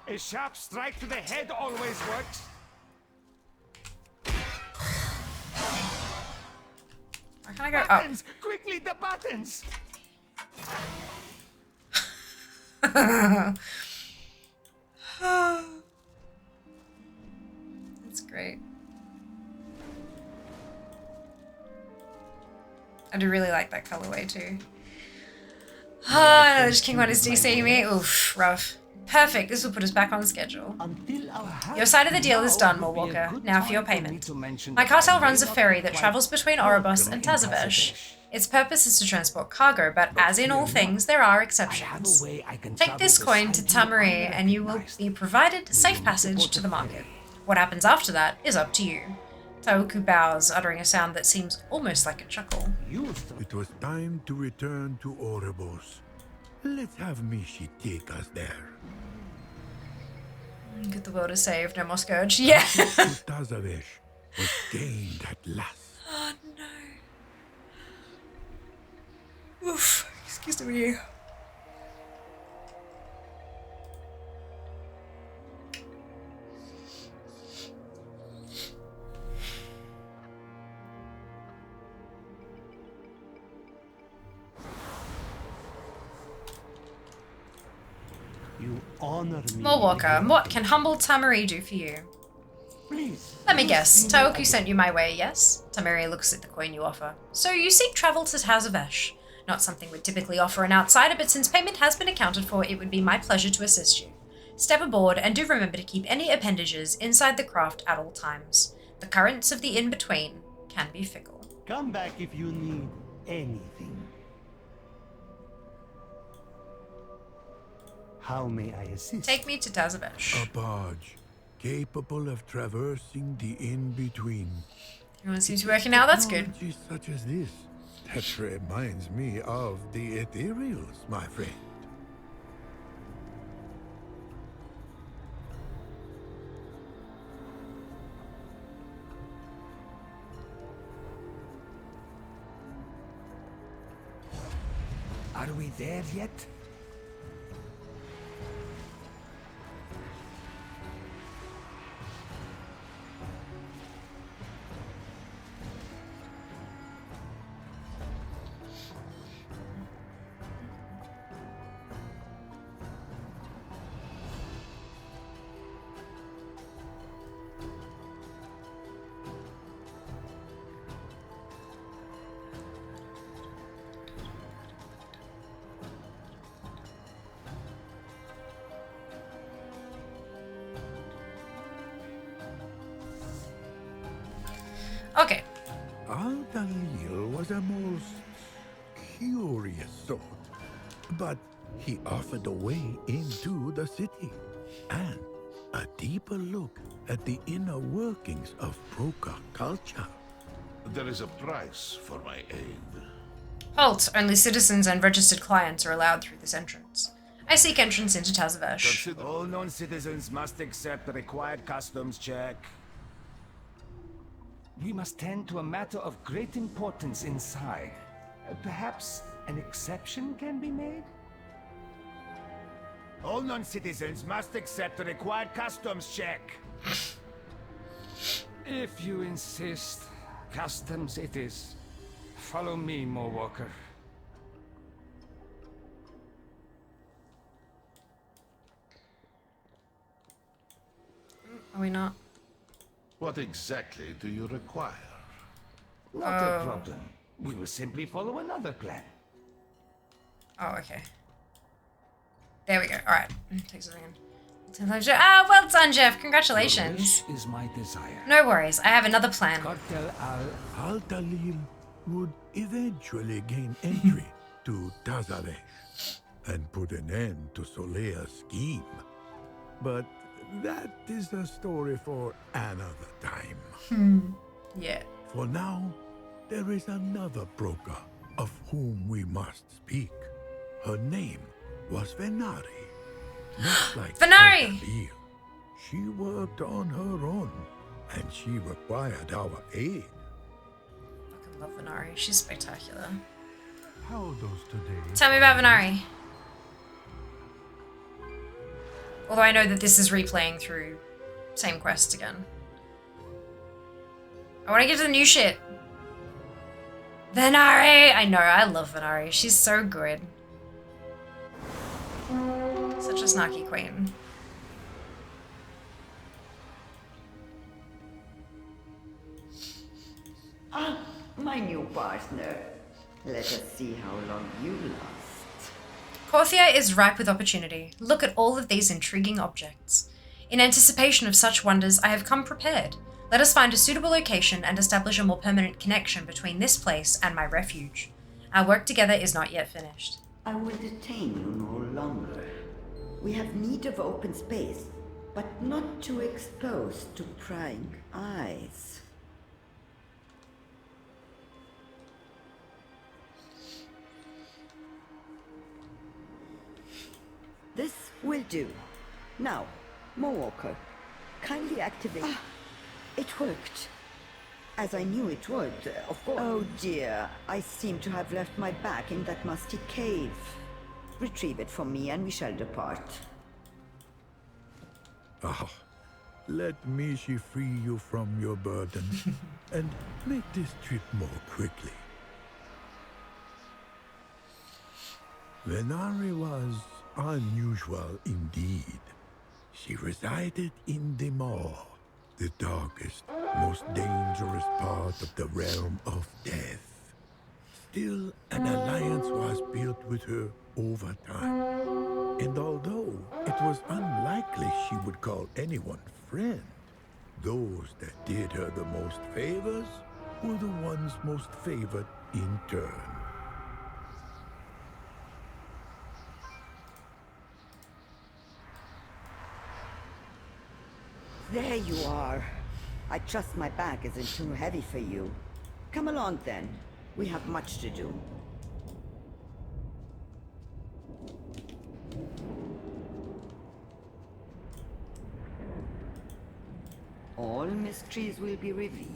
Speaker 10: A sharp strike to the head always works.
Speaker 1: Where can I go?
Speaker 10: Buttons! Quickly, the buttons!
Speaker 1: That's great. I do really like that colorway too. Another King One is DCing me. Oof, rough. Perfect, this will put us back on schedule. Your side of the deal is done, Morwalker. Now for your payment. My cartel runs a ferry that travels between Oribos and Tazavesh. Its purpose is to transport cargo, but as in all things, there are exceptions. Take this coin to Tamari and you will be provided safe passage to the market. What happens after that is up to you. Taoku bows, uttering a sound that seems almost like a chuckle.
Speaker 15: It was time to return to Oribos. Let's have Mishi take us there.
Speaker 1: Good, the world is saved, no more scourge. Yeah!
Speaker 15: Tazavesh was gained at last.
Speaker 1: Oh no. Oof, excuse me.
Speaker 20: You honor me.
Speaker 1: Morwalker, what can humble Tamari do for you?
Speaker 20: Please.
Speaker 1: Let me guess. Taoku sent you my way, yes? Tamari looks at the coin you offer. So you seek travel to Tazavesh. Not something we'd typically offer an outsider, but since payment has been accounted for, it would be my pleasure to assist you. Step aboard, and do remember to keep any appendages inside the craft at all times. The currents of the in-between can be fickle.
Speaker 20: Come back if you need anything. How may I assist?
Speaker 1: Take me to Tazavesh.
Speaker 15: A barge, capable of traversing the in-between.
Speaker 1: Everyone seems to be working out, that's good.
Speaker 15: Technology such as this, that reminds me of the ethereals, my friend.
Speaker 10: Are we there yet?
Speaker 1: Okay.
Speaker 15: Al-Dalil was a most curious sort, but he offered a way into the city and a deeper look at the inner workings of Broca culture.
Speaker 16: There is a price for my aid.
Speaker 1: Halt! Only citizens and registered clients are allowed through this entrance. I seek entrance into Tazavesh.
Speaker 21: All non-citizens must accept the required customs check. We must tend to a matter of great importance inside. Perhaps an exception can be made? All non-citizens must accept the required customs check.
Speaker 10: If you insist, customs it is. Follow me, Morwalker.
Speaker 1: Are we not?
Speaker 16: What exactly do you require?
Speaker 10: Not a problem. We will simply follow another plan.
Speaker 1: Oh, okay. There we go. Alright. Takes a second. Ah, well done, Jeff. Congratulations.
Speaker 10: Your wish is my desire.
Speaker 1: No worries. I have another plan.
Speaker 15: Cartel Al-Talil would eventually gain entry to Tazaresh and put an end to Solea's scheme. But that is a story for another time.
Speaker 1: Yeah.
Speaker 15: For now, there is another broker of whom we must speak. Her name was Venari. Not like
Speaker 1: Venari!
Speaker 15: Al-Talil. She worked on her own, and she required our aid.
Speaker 1: Fucking love Venari. She's spectacular.
Speaker 15: How those today?
Speaker 1: Tell me about Venari. Although I know that this is replaying through same quest again. I want to get to the new shit. Venari! I know, I love Venari. She's so good. Such a snarky queen.
Speaker 14: Ah, my new partner. Let us see how long you last.
Speaker 1: Korthia is ripe with opportunity. Look at all of these intriguing objects. In anticipation of such wonders, I have come prepared. Let us find a suitable location and establish a more permanent connection between this place and my refuge. Our work together is not yet finished.
Speaker 14: I will detain you no longer. We have need of open space, but not too exposed to prying eyes. This will do. Now, Moonwalker, kindly activate. It worked. As I knew it would, of course. Oh dear, I seem to have left my bag in that musty cave. Retrieve it for me and we shall depart.
Speaker 15: Ah, let Mishi free you from your burden and make this trip more quickly. Venari was unusual indeed. She resided in the Maw, the darkest, most dangerous part of the realm of death. Still, an alliance was built with her over time. And although it was unlikely she would call anyone friend, those that did her the most favors were the ones most favored in turn.
Speaker 14: There you are. I trust my bag isn't too heavy for you. Come along then. We have much to do. All mysteries will be revealed.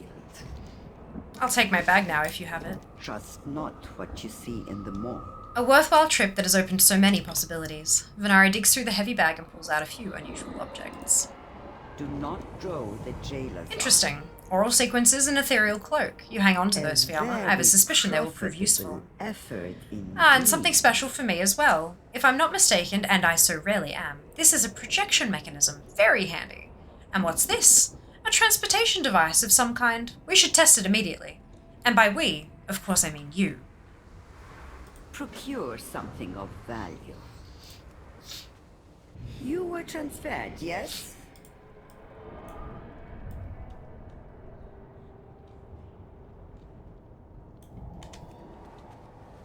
Speaker 1: I'll take my bag now if you have it.
Speaker 14: Trust not what you see in the Maw.
Speaker 1: A worthwhile trip that has opened so many possibilities. Venari digs through the heavy bag and pulls out a few unusual objects.
Speaker 14: Do not draw the jailer's
Speaker 1: Interesting. Oral sequences and ethereal cloak. You hang on to those for armor. I have a suspicion they will prove useful. And something special for me as well. If I'm not mistaken, and I so rarely am, this is a projection mechanism. Very handy. And what's this? A transportation device of some kind. We should test it immediately. And by we, of course I mean you.
Speaker 14: Procure something of value. You were transferred, yes?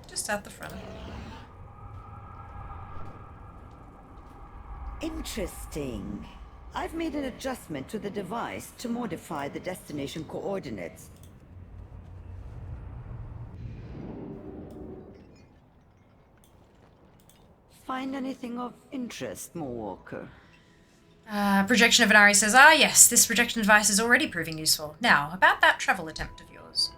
Speaker 1: Just at the front.
Speaker 14: Interesting. I've made an adjustment to the device to modify the destination coordinates. Find anything of interest, Moonwalker?
Speaker 1: Projection of Venari says, ah yes, this projection device is already proving useful. Now, about that travel attempt of yours.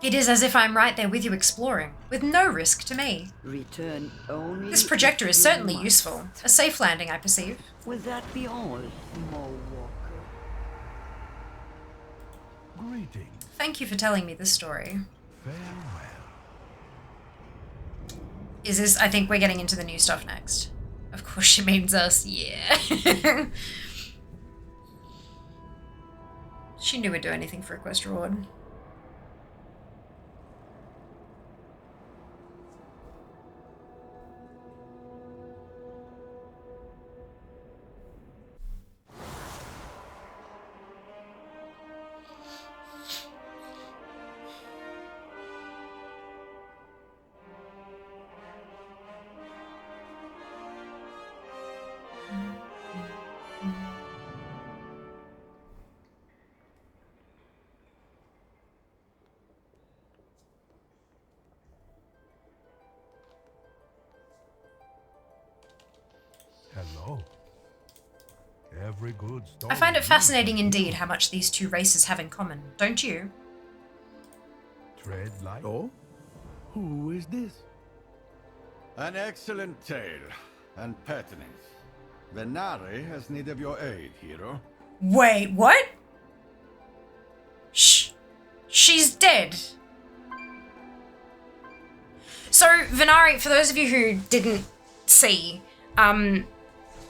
Speaker 1: It is as if I'm right there with you exploring, with no risk to me.
Speaker 14: Return only.
Speaker 1: This projector is certainly useful. A safe landing, I perceive.
Speaker 14: Will that be all, Moonwalker?
Speaker 15: Greetings.
Speaker 1: Thank you for telling me this story.
Speaker 15: Farewell.
Speaker 1: Is this, I think we're getting into the new stuff next. Of course she means us, yeah. She knew we'd do anything for a quest reward.
Speaker 15: Hello. Every good story.
Speaker 1: I find it fascinating indeed how much these two races have in common, don't you?
Speaker 15: Tread light. Oh? Who is this?
Speaker 7: An excellent tale and pertinent. Venari has need of your aid, hero.
Speaker 1: Wait, what? She's dead. So, Venari, for those of you who didn't see,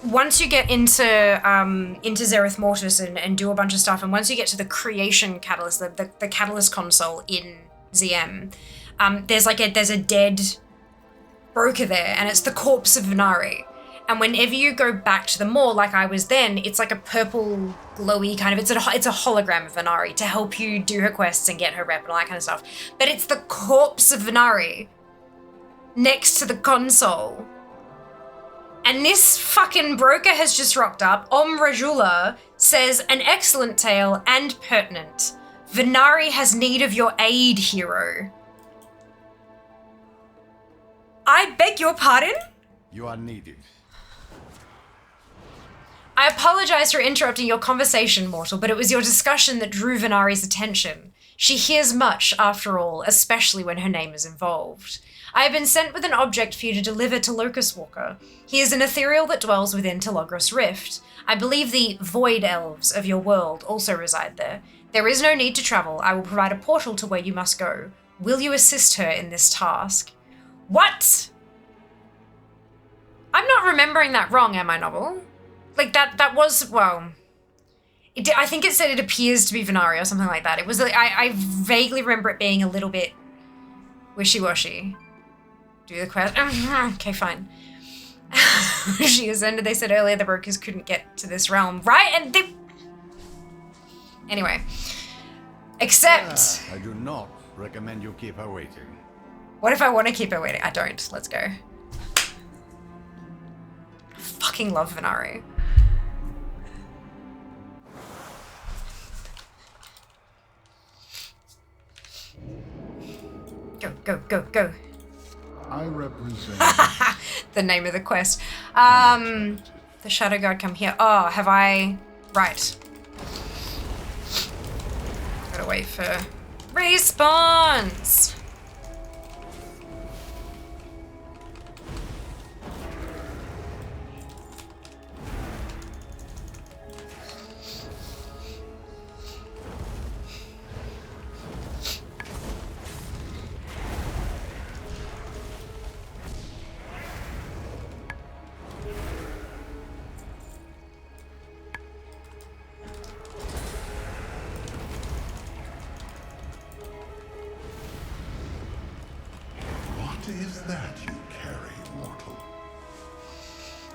Speaker 1: once you get into Zereth Mortis and do a bunch of stuff, and once you get to the creation catalyst, the catalyst console in ZM, there's a dead broker there, and it's the corpse of Venari. And whenever you go back to the mall, like I was then, it's like a purple, glowy kind of, it's a hologram of Venari to help you do her quests and get her rep and all that kind of stuff. But it's the corpse of Venari next to the console. And this fucking broker has just rocked up. Rajula says, an excellent tale and pertinent. Venari has need of your aid, hero. I beg your pardon?
Speaker 7: You are needed.
Speaker 1: I apologize for interrupting your conversation, mortal, but it was your discussion that drew Venari's attention. She hears much, after all, especially when her name is involved. I have been sent with an object for you to deliver to Locust Walker. He is an ethereal that dwells within Telogros Rift. I believe the Void Elves of your world also reside there. There is no need to travel. I will provide a portal to where you must go. Will you assist her in this task? What? I'm not remembering that wrong, am I, Novel? Like, that was, well... I think it said it appears to be Venari or something like that. It was, I vaguely remember it being a little bit wishy-washy. Do the quest. Okay, fine. She ascended. They said earlier the brokers couldn't get to this realm, right? And they... Anyway. Except...
Speaker 7: I do not recommend you keep her waiting.
Speaker 1: What if I want to keep her waiting? I don't. Let's go. I fucking love Venari. Go, go, go, go.
Speaker 5: I represent
Speaker 1: the name of the quest. The Shadow Guard come here. Oh, have I... Right. Gotta wait for response.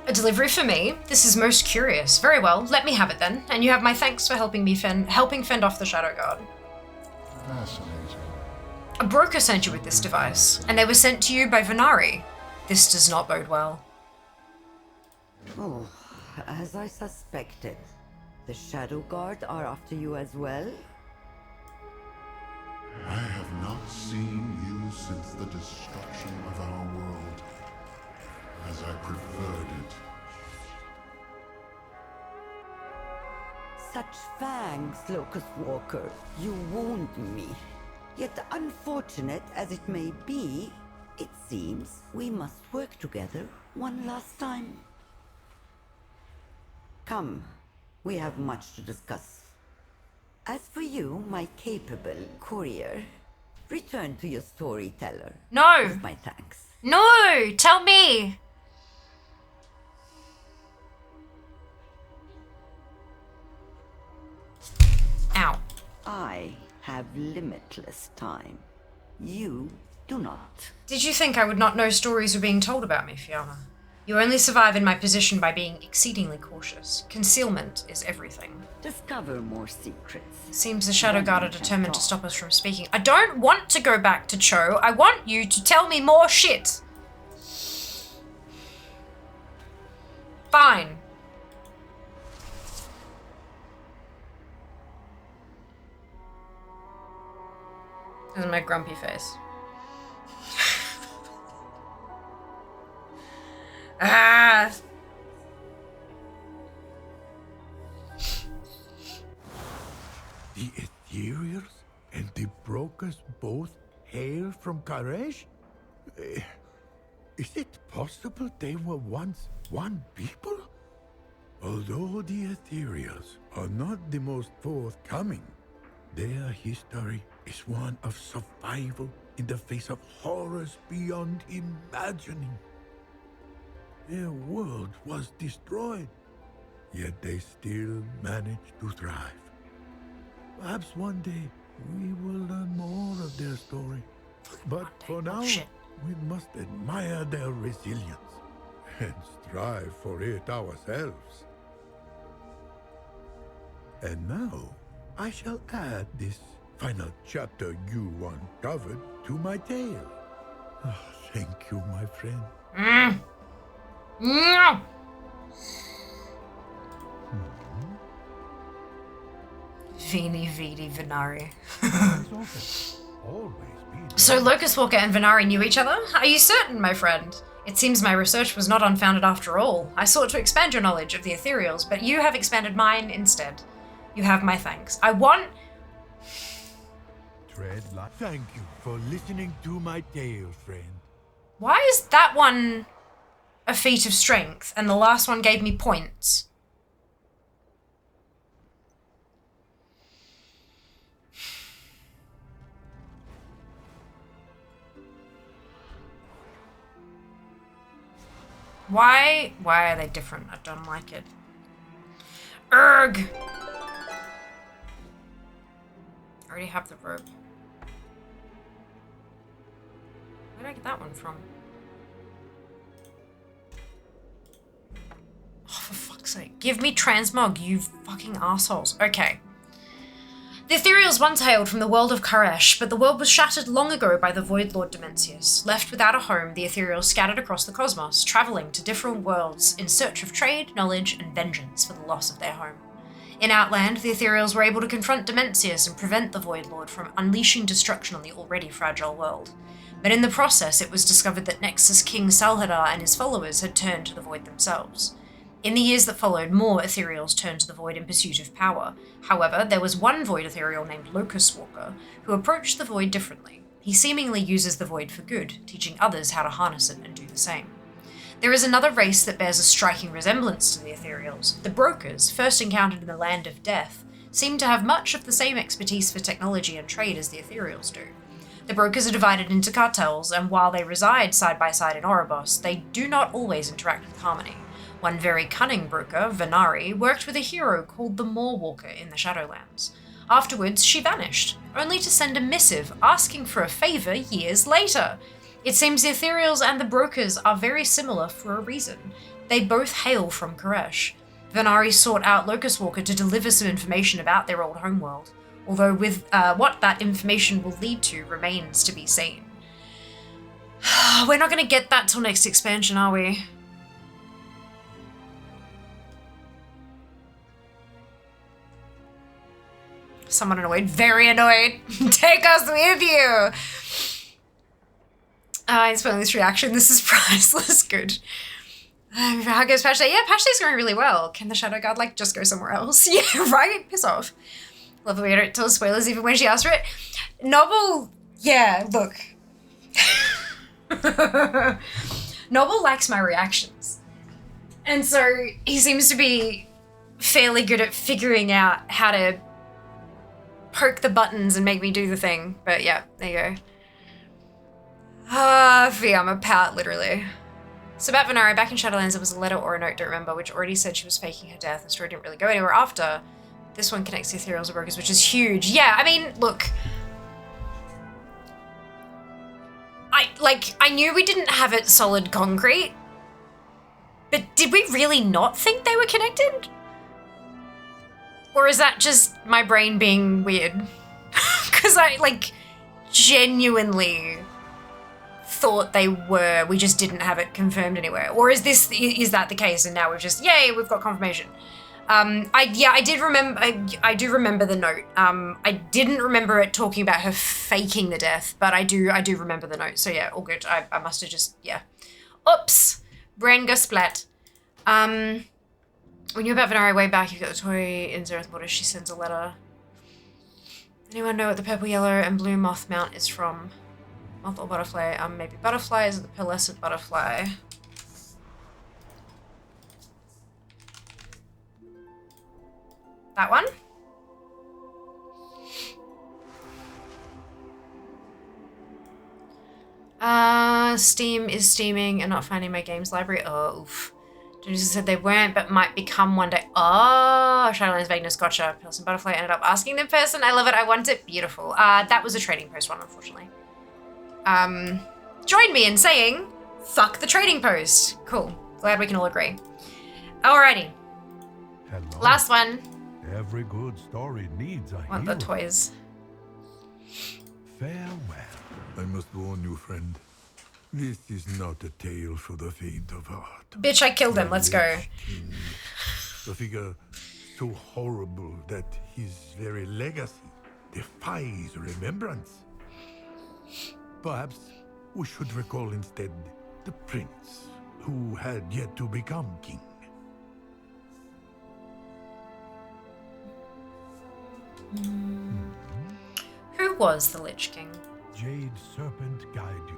Speaker 1: A delivery for me? This is most curious. Very well, let me have it then. And you have my thanks for helping me fend off the Shadow Guard.
Speaker 5: fascinating.
Speaker 1: A broker sent you with this device, and they were sent to you by Venari. This does not bode well.
Speaker 14: Oh, as I suspected. The Shadow Guard are after you as well?
Speaker 16: I have not seen you since the destruction of our world, as I preferred it.
Speaker 14: Such fangs, Locust Walker. You wound me. Yet unfortunate as it may be, it seems we must work together one last time. Come, we have much to discuss. As for you, my capable courier, return to your storyteller.
Speaker 1: No!
Speaker 14: With my thanks.
Speaker 1: No! Tell me! Ow.
Speaker 14: have limitless time. You do not.
Speaker 1: Did you think I would not know stories were being told about me, Fiona? You only survive in my position by being exceedingly cautious. Concealment is everything.
Speaker 14: Discover more secrets.
Speaker 1: It seems the Shadow Guard are determined to stop us from speaking. I don't want to go back to Cho. I want you to tell me more shit. Fine. This is my grumpy face. Ah!
Speaker 15: The Ethereals and the Brokers both hail from Karesh? Is it possible they were once one people? Although the Ethereals are not the most forthcoming, their history is one of survival in the face of horrors beyond imagining. Their world was destroyed, yet they still managed to thrive. Perhaps one day we will learn more of their story. But for now, we must admire their resilience and strive for it ourselves. And now, I shall add this final chapter you uncovered to my tale. Thank you, my friend.
Speaker 1: No! Vini Vidi Venari. So Locust Walker and Venari knew each other? Are you certain, my friend? It seems my research was not unfounded after all. I sought to expand your knowledge of the Ethereals, but you have expanded mine instead. You have my thanks. I want...
Speaker 15: Thank you for listening to my tale, friend.
Speaker 1: Why is that one a feat of strength and the last one gave me points? Why are they different? I don't like it. Urgh! I already have the rope. Where did I get that one from? Oh, for fuck's sake. Give me transmog, you fucking assholes. Okay. The Ethereals once hailed from the world of Karesh, but the world was shattered long ago by the Void Lord Dimensius. Left without a home, the Ethereals scattered across the cosmos, travelling to different worlds in search of trade, knowledge, and vengeance for the loss of their home. In Outland, the Ethereals were able to confront Dimensius and prevent the Void Lord from unleashing destruction on the already fragile world. But in the process, it was discovered that Nexus King Salhadar and his followers had turned to the Void themselves. In the years that followed, more Ethereals turned to the Void in pursuit of power. However, there was one Void Ethereal named Locust Walker who approached the Void differently. He seemingly uses the Void for good, teaching others how to harness it and do the same. There is another race that bears a striking resemblance to the Ethereals. The Brokers, first encountered in the Land of Death, seem to have much of the same expertise for technology and trade as the Ethereals do. The Brokers are divided into cartels, and while they reside side by side in Oribos, they do not always interact with harmony. One very cunning broker, Venari, worked with a hero called the Moorwalker in the Shadowlands. Afterwards, she vanished, only to send a missive asking for a favour years later. It seems the Ethereals and the Brokers are very similar for a reason. They both hail from Karesh. Venari sought out Locust Walker to deliver some information about their old homeworld, although with what that information will lead to remains to be seen. We're not going to get that till next expansion, are we? Someone annoyed. Very annoyed. Take us with you! I'm spoiling this reaction. This is priceless. Good. How goes Patch Day? Yeah, Patch Day's going really well. Can the Shadow Guard, like, just go somewhere else? Yeah, right? Piss off. Love the way I don't tell spoilers even when she asked for it. Noble, yeah, look. Noble likes my reactions. And so he seems to be fairly good at figuring out how to poke the buttons and make me do the thing. But yeah, there you go. Fee, I'm a pout, literally. So about Venari, back in Shadowlands, there was a letter or a note, don't remember, which already said she was faking her death. The story didn't really go anywhere after This one connects the ethereals and brokers, which is huge. Yeah, I mean, look. I knew we didn't have it solid concrete, but did we really not think they were connected? Or is that just my brain being weird? Because I, like, genuinely thought they were. We just didn't have it confirmed anywhere. Or is that the case? And now we've just, yay, we've got confirmation. I did remember. I do remember the note. I didn't remember it talking about her faking the death, but I do remember the note. So yeah, all good. I must have just, yeah. Oops, Brenga splat. When you're about Venari way back, you've got the toy in Zereth Water. She sends a letter. Anyone know what the purple, yellow, and blue moth mount is from? Moth or butterfly? Maybe butterfly. Is it the pearlescent butterfly? That one? Steam is steaming and not finding my games library. Oh, oof. Denise said they weren't, but might become one day. Oh, Shadowlands Vagueness, gotcha. Person Butterfly ended up asking the person. I love it. I want it. Beautiful. That was a trading post one, unfortunately. Join me in saying, fuck the trading post. Cool. Glad we can all agree. Alrighty.
Speaker 15: Hello.
Speaker 1: Last one.
Speaker 15: Every good story needs a
Speaker 1: Want
Speaker 15: hero.
Speaker 1: the toys.
Speaker 15: Farewell. I must warn you, friend. This is not a tale for the faint of heart.
Speaker 1: Bitch, I killed him. Let's go.
Speaker 15: King, a figure so horrible that his very legacy defies remembrance. Perhaps we should recall instead the prince who had yet to become king.
Speaker 1: Who was the Lich King?
Speaker 15: Jade Serpent guide you.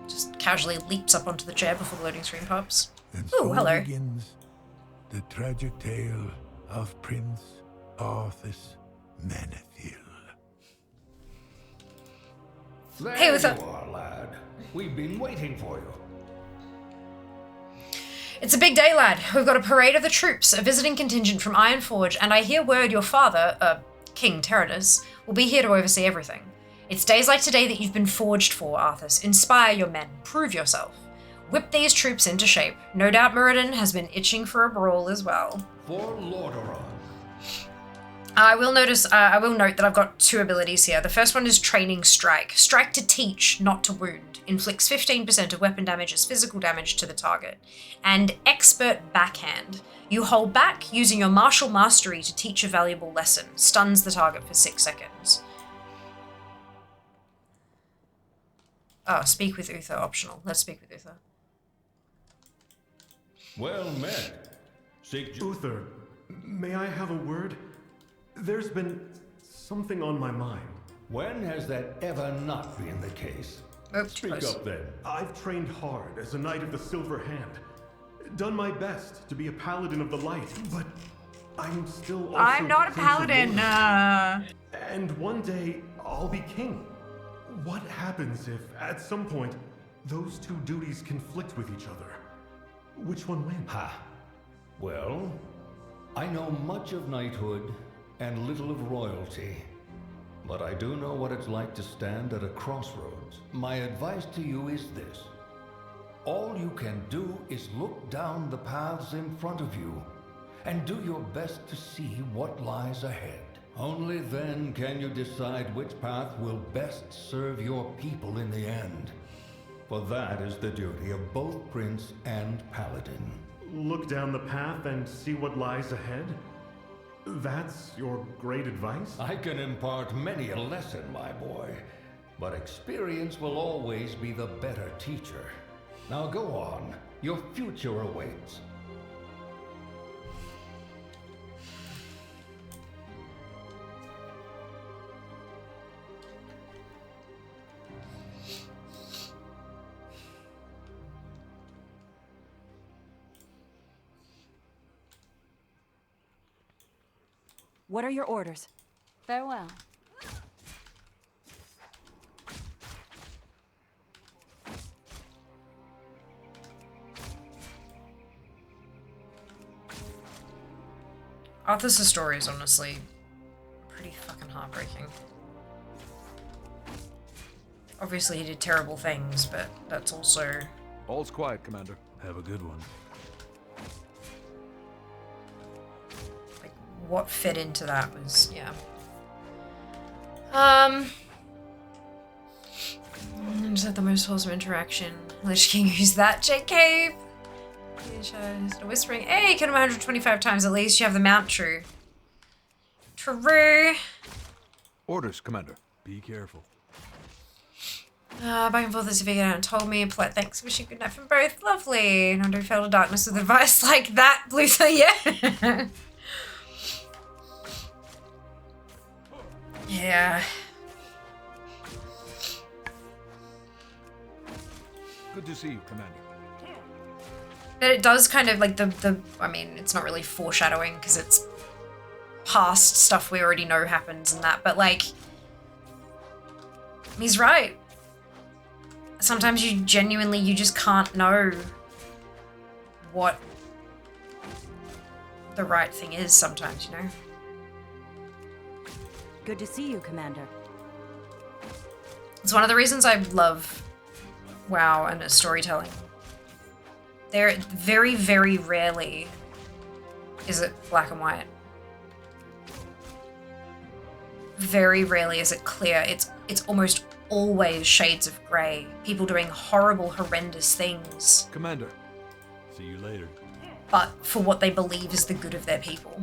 Speaker 1: Just casually leaps up onto the chair before the loading screen pops.
Speaker 15: And
Speaker 1: Ooh,
Speaker 15: so
Speaker 1: hello.
Speaker 15: begins the tragic tale of Prince Arthas Manethil.
Speaker 10: There
Speaker 1: Hey, what's
Speaker 10: you
Speaker 1: up?
Speaker 10: are, lad. We've been waiting for you.
Speaker 1: It's a big day, lad. We've got a parade of the troops, a visiting contingent from Ironforge, and I hear word your father, King Teradus, will be here to oversee everything. It's days like today that you've been forged for, Arthas. Inspire your men. Prove yourself. Whip these troops into shape. No doubt Muradin has been itching for a brawl as well.
Speaker 10: For Lordaeron.
Speaker 1: I will note that I've got two abilities here. The first one is Training Strike. Strike to teach, not to wound. Inflicts 15% of weapon damage as physical damage to the target. And Expert Backhand. You hold back using your martial mastery to teach a valuable lesson. Stuns the target for 6 seconds. Oh, speak with Uther optional. Let's speak with Uther.
Speaker 3: Well met. Uther, may I have a word? There's been something on my mind.
Speaker 10: When has that ever not been the case?
Speaker 3: Speak up then. I've trained hard as a Knight of the Silver Hand. Done my best to be a Paladin of the Light, but I'm still also
Speaker 1: I'm not a
Speaker 3: Prince of
Speaker 1: paladin.
Speaker 3: Warriors. And one day, I'll be king. What happens if, at some point, those two duties conflict with each other? Which one wins?
Speaker 10: Ha. Well, I know much of knighthood and little of royalty. But I do know what it's like to stand at a crossroads. My advice to you is this. All you can do is look down the paths in front of you and do your best to see what lies ahead. Only then can you decide which path will best serve your people in the end. For that is the duty of both Prince and Paladin.
Speaker 3: Look down the path and see what lies ahead? That's your great advice?
Speaker 10: I can impart many a lesson, my boy, but experience will always be the better teacher. Now go on. Your future awaits.
Speaker 22: What are your orders?
Speaker 17: Farewell.
Speaker 1: Arthur's story is honestly pretty fucking heartbreaking. Obviously he did terrible things, but that's also...
Speaker 2: All's quiet, Commander. Have a good one.
Speaker 1: Like, what fit into that was, yeah. Is that the most wholesome interaction? Lich King, who's that? JK? Whispering. Hey, kill him 125 times at least. You have the mount true. True.
Speaker 2: Orders, Commander. Be careful.
Speaker 1: Back and forth as if you hadn't told me. Polite thanks. Wishing good night from both. Lovely. Not to fell to darkness with advice like that. Luther, yeah. Yeah.
Speaker 2: Good to see you, Commander.
Speaker 1: But it does kind of like I mean, it's not really foreshadowing because it's past stuff we already know happens and that, but like, he's right. Sometimes you just can't know what the right thing is sometimes, you know?
Speaker 22: Good to see you, Commander.
Speaker 1: It's one of the reasons I love WoW and its storytelling. There very, very rarely is it black and white. Very rarely is it clear. It's almost always shades of grey. People doing horrible, horrendous things.
Speaker 2: Commander, see you later.
Speaker 1: But for what they believe is the good of their people.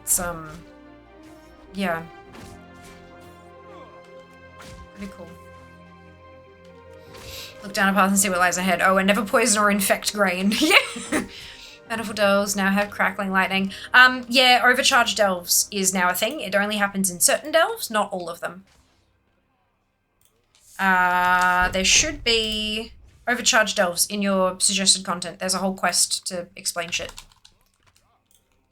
Speaker 1: It's, yeah. Pretty cool. Look down a path and see what lies ahead. Oh, and never poison or infect grain. Yeah! Manifold delves now have crackling lightning. Yeah, overcharged delves is now a thing. It only happens in certain delves, not all of them. There should be overcharged delves in your suggested content. There's a whole quest to explain shit.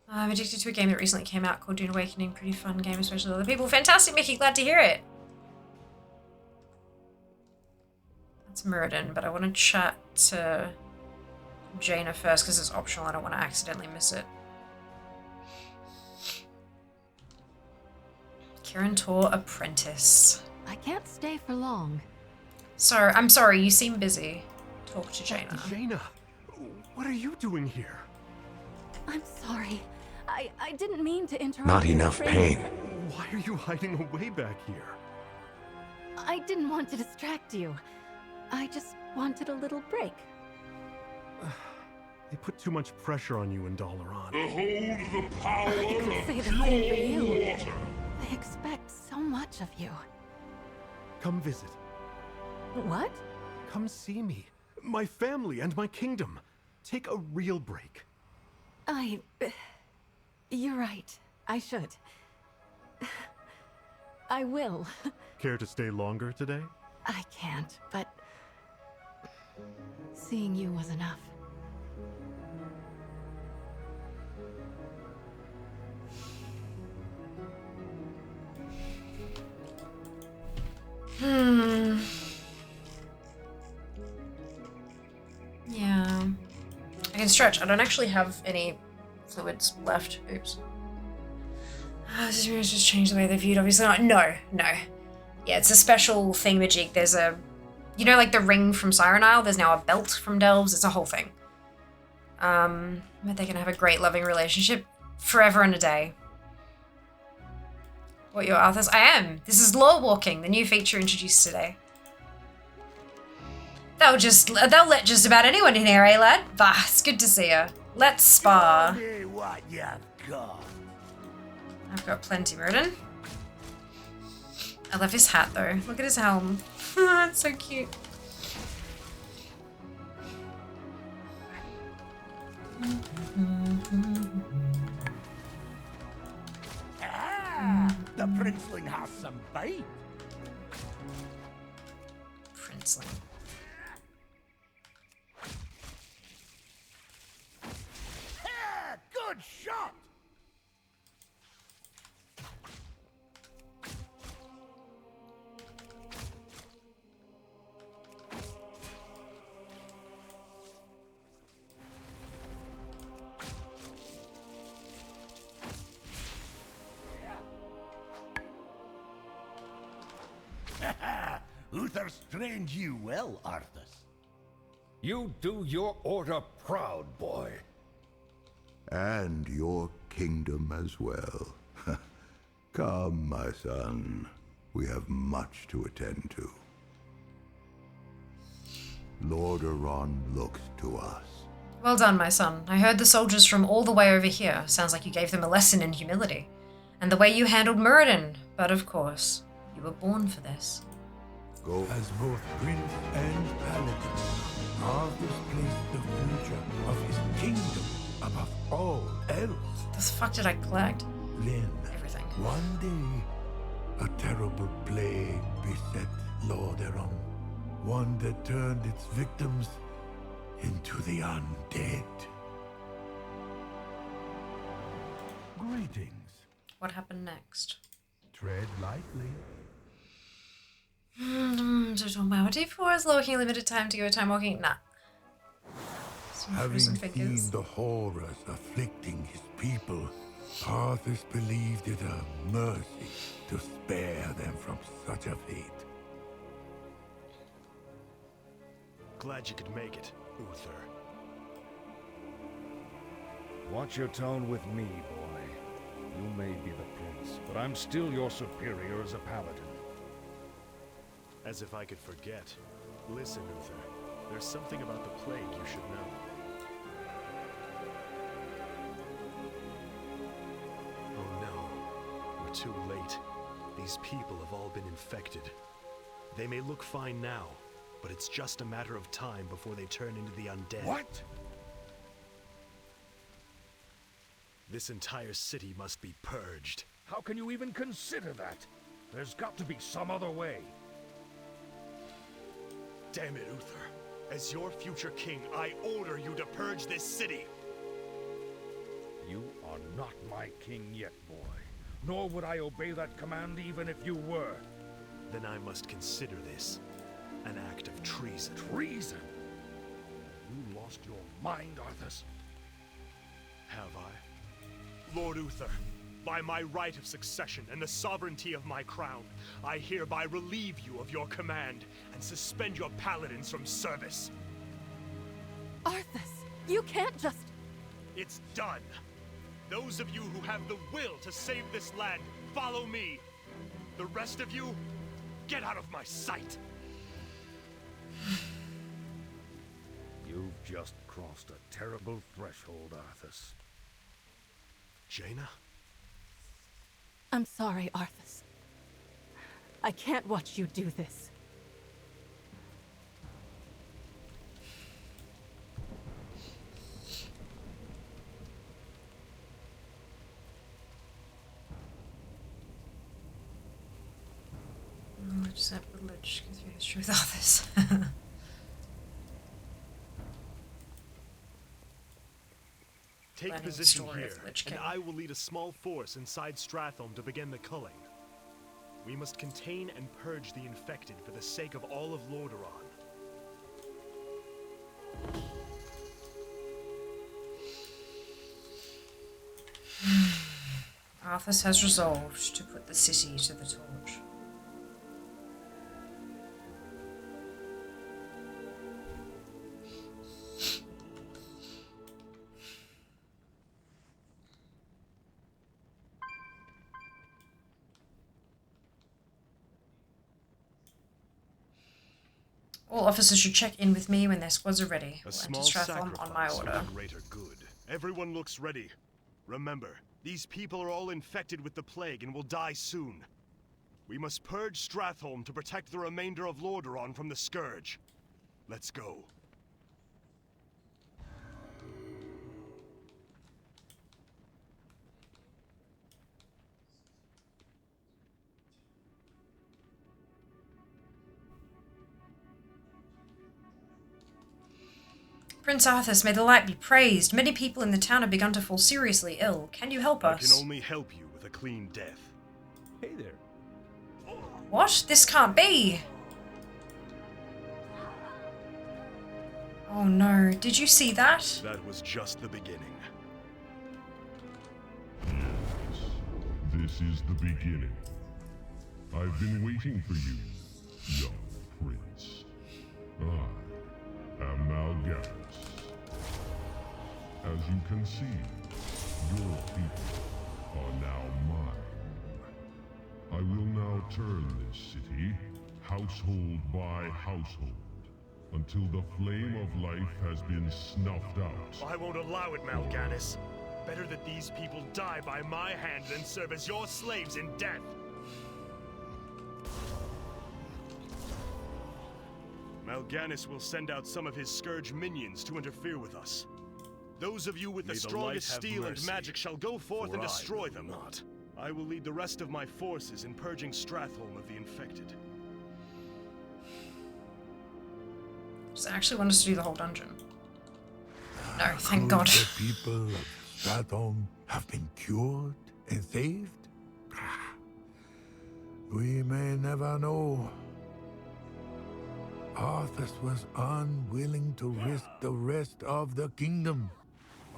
Speaker 1: I'm addicted to a game that recently came out called Dune Awakening. Pretty fun game, especially with other people. Fantastic, Mickey. Glad to hear it. That's Muradin, but I want to chat to Jaina first because it's optional. I don't want to accidentally miss it. Kirin Tor Apprentice.
Speaker 17: I can't stay for long.
Speaker 1: Sorry, I'm sorry. You seem busy. Talk to Jaina.
Speaker 3: Jaina, what are you doing here?
Speaker 17: I'm sorry. I didn't mean to interrupt.
Speaker 4: Not enough pain.
Speaker 3: Why are you hiding away back here?
Speaker 17: I didn't want to distract you. I just wanted a little break.
Speaker 3: They put too much pressure on you in Dalaran.
Speaker 16: Behold the power
Speaker 17: I could say the
Speaker 16: of
Speaker 17: same for you.
Speaker 16: pure water.
Speaker 17: They expect so much of you.
Speaker 3: Come visit.
Speaker 17: What?
Speaker 3: Come see me. My family and my kingdom. Take a real break.
Speaker 17: You're right. I should. I will.
Speaker 3: Care to stay longer today?
Speaker 17: I can't, but seeing you was enough.
Speaker 1: Yeah. I can stretch. I don't actually have any fluids left. Oops. This is just changed the way they're viewed, obviously not. No. Yeah, it's a special thingamajig. There's a, you know, like the ring from Siren Isle, there's now a belt from Delves. It's a whole thing. But they can have a great loving relationship forever and a day. What, you're Arthur's? I am. This is Law Walking, the new feature introduced today. They'll let just about anyone in here, eh, lad? Bah, it's good to see you. Let's spar.
Speaker 9: What you've got.
Speaker 1: I've got plenty, Muradin. I love his hat, though. Look at his helm. It's so cute.
Speaker 9: The princeling has some bait.
Speaker 1: Princeling.
Speaker 9: Good shot. Uther's trained you well, Arthas.
Speaker 10: You do your order proud, boy.
Speaker 5: And your kingdom as well. Come, my son. We have much to attend to. Lordaeron looks to us.
Speaker 1: Well done, my son. I heard the soldiers from all the way over here. Sounds like you gave them a lesson in humility. And the way you handled Muradin. But of course, you were born for this.
Speaker 5: Go.
Speaker 15: As both prince and paladin, Arthas placed the future of his kingdom above all else.
Speaker 1: The fuck did I collect?
Speaker 15: Then,
Speaker 1: everything.
Speaker 15: One day, a terrible plague beset Lordaeron. One that turned its victims into the undead. Greetings.
Speaker 1: What happened next?
Speaker 15: Tread lightly.
Speaker 1: Wow, D4 is looking limited time to go time walking. Nah.
Speaker 15: Having seen the horrors afflicting his people, Arthas believed it a mercy to spare them from such a fate.
Speaker 4: Glad you could make it, Uther.
Speaker 8: Watch your tone with me, boy. You may be the prince, but I'm still your superior as a paladin.
Speaker 4: As if I could forget. Listen, Uther. There's something about the plague you should know. Oh no. We're too late. These people have all been infected. They may look fine now, but it's just a matter of time before they turn into the undead.
Speaker 8: What?
Speaker 4: This entire city must be purged.
Speaker 8: How can you even consider that? There's got to be some other way.
Speaker 4: Damn it, Uther. As your future king, I order you to purge this city.
Speaker 8: You are not my king yet, boy. Nor would I obey that command even if you were.
Speaker 4: Then I must consider this an act of treason.
Speaker 8: Treason? You lost your mind, Arthas.
Speaker 4: Have I? Lord Uther, by my right of succession and the sovereignty of my crown, I hereby relieve you of your command and suspend your paladins from service.
Speaker 11: Arthas, you can't just...
Speaker 4: It's done. Those of you who have the will to save this land, follow me. The rest of you, get out of my sight.
Speaker 8: You've just crossed a terrible threshold, Arthas.
Speaker 4: Jaina?
Speaker 11: I'm sorry, Arthas. I can't watch you do this.
Speaker 1: Just that privilege gives me history with others.
Speaker 4: Take position here, and I will lead a small force inside Stratholme to begin the culling. We must contain and purge the infected for the sake of all of Lordaeron.
Speaker 1: Arthas has resolved to put the city to the torch. All officers should check in with me when their squads are ready.
Speaker 4: A
Speaker 1: We'll
Speaker 4: small
Speaker 1: enter Stratholme on my
Speaker 4: sacrifice
Speaker 1: order.
Speaker 4: for greater good. Everyone looks ready. Remember, these people are all infected with the plague and will die soon. We must purge Stratholme to protect the remainder of Lordaeron from the scourge. Let's go.
Speaker 1: Prince Arthas, may the light be praised. Many people in the town have begun to fall seriously ill. Can you help
Speaker 4: I
Speaker 1: us?
Speaker 4: can only help you with a clean death.
Speaker 2: Hey there.
Speaker 1: What? This can't be. Oh no, did you see that?
Speaker 4: That was just the beginning.
Speaker 16: This is the beginning. I've been waiting for you, young prince. I am Mal'Ganis. As you can see, your people are now mine. I will now turn this city household by household until the flame of life has been snuffed out.
Speaker 4: I won't allow it, Mal'Ganis. Better that these people die by my hand than serve as your slaves in death. Mal'Ganis will send out some of his Scourge minions to interfere with us. Those of you with the strongest steel and magic shall go forth and destroy them. I will lead the rest of my forces in purging Stratholme of the infected.
Speaker 1: Does it actually want us to do the whole dungeon? No, thank
Speaker 15: Could
Speaker 1: God.
Speaker 15: the people of Stratholme have been cured and saved? We may never know. Arthas was unwilling to risk the rest of the kingdom.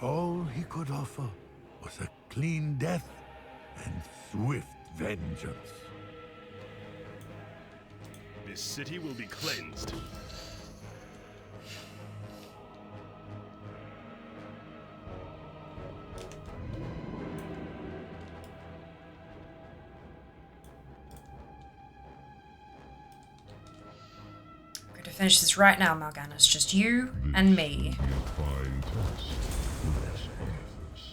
Speaker 15: All he could offer was a clean death and swift vengeance.
Speaker 4: This city will be cleansed.
Speaker 1: I'm going to finish this right now, Mal'Ganis. Just you and me.
Speaker 16: Fine test for this Arthas.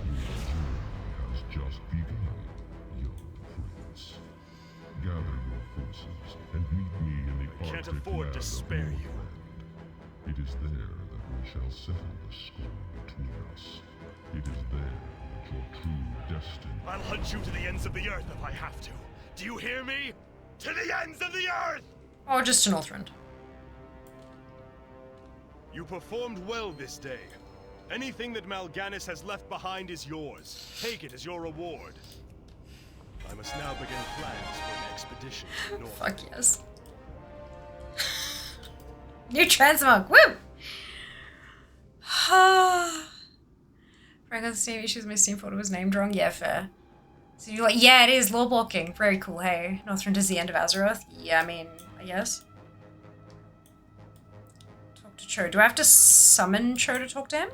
Speaker 16: Your journey has just begun, young prince. Gather your forces and meet me in the
Speaker 4: I can't
Speaker 16: Arctic
Speaker 4: afford
Speaker 16: land
Speaker 4: to
Speaker 16: of
Speaker 4: spare you.
Speaker 16: Northrend. It is there that we shall settle the score between us. It is there that your true destiny...
Speaker 4: I'll hunt you to the ends of the earth if I have to. Do you hear me? To the ends of the earth!
Speaker 1: Or just to Northrend.
Speaker 4: You performed well this day. Anything that Mal'Ganis has left behind is yours. Take it as your reward. I must now begin plans for an expedition to North.
Speaker 1: Fuck yes. New transmog, woo! Frank on Steam issues my Steam folder was named wrong. Yeah, fair. So you're like, yeah, it is law blocking. Very cool. Hey, Northrend is the end of Azeroth. Yeah, I mean, I guess. Talk to Cho. Do I have to summon Cho to talk to him?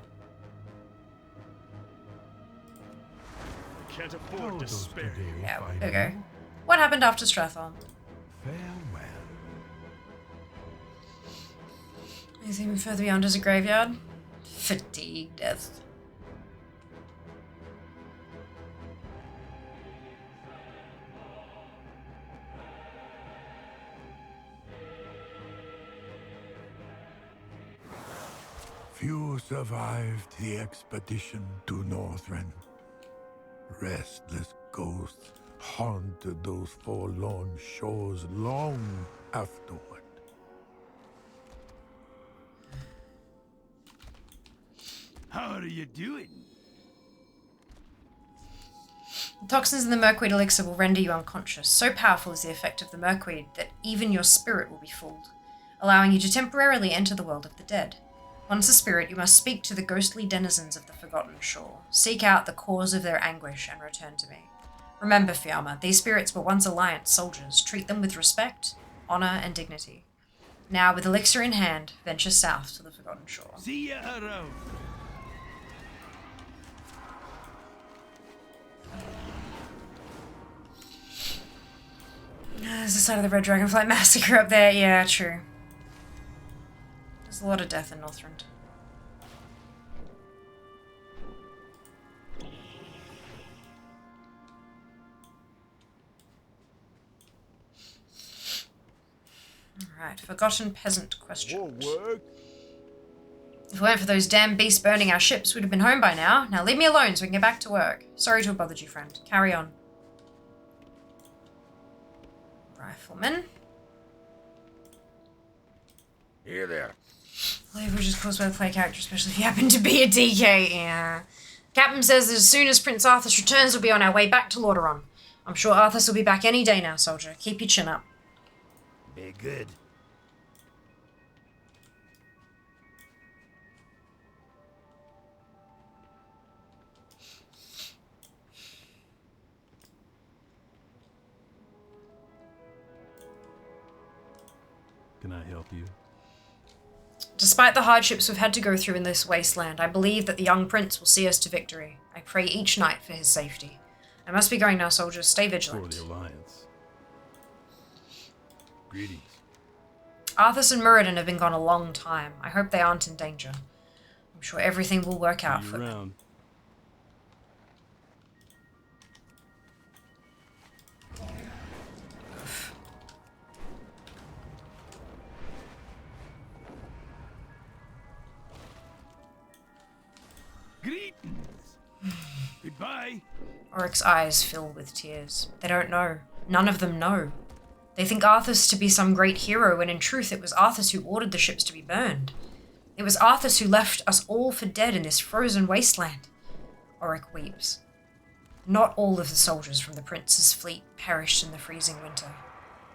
Speaker 4: I can't afford to spare you.
Speaker 1: Yeah, there we go. What happened after Stratholme?
Speaker 15: Farewell.
Speaker 1: Anything further beyond is a graveyard? Fatigue, death.
Speaker 15: Few survived the expedition to Northrend. Restless ghosts haunted those forlorn shores long afterward.
Speaker 21: How are you doing?
Speaker 1: The toxins in the merkweed elixir will render you unconscious. So powerful is the effect of the merkweed that even your spirit will be fooled, allowing you to temporarily enter the world of the dead. Once a spirit, you must speak to the ghostly denizens of the Forgotten Shore. Seek out the cause of their anguish and return to me. Remember, Fiamma, these spirits were once Alliance soldiers. Treat them with respect, honor, and dignity. Now, with elixir in hand, venture south to the Forgotten Shore.
Speaker 21: See ya around.
Speaker 1: There's the side of the Red Dragonfly Massacre up there. Yeah, true. There's a lot of death in Northrend. Alright, forgotten peasant question. If it weren't for those damn beasts burning our ships, we'd have been home by now. Now leave me alone so we can get back to work. Sorry to have bothered you, friend. Carry on. Rifleman.
Speaker 8: Here there.
Speaker 1: Language is caused by the play character, especially if you happen to be a DK. Yeah. Captain says that as soon as Prince Arthas returns, we'll be on our way back to Lordaeron. I'm sure Arthas will be back any day now, soldier. Keep your chin up.
Speaker 21: Be good.
Speaker 2: can I help you?
Speaker 1: Despite the hardships we've had to go through in this wasteland, I believe that the young prince will see us to victory. I pray each night for his safety. I must be going now, soldiers. Stay vigilant.
Speaker 2: For the Alliance. Greetings.
Speaker 1: Arthas and Muradin have been gone a long time. I hope they aren't in danger. I'm sure everything will work out for them.
Speaker 8: Greetings. Goodbye.
Speaker 1: Oric's eyes fill with tears. They don't know. None of them know. They think Arthas to be some great hero, when in truth it was Arthas who ordered the ships to be burned. It was Arthas who left us all for dead in this frozen wasteland. Oric weeps. Not all of the soldiers from the prince's fleet perished in the freezing winter.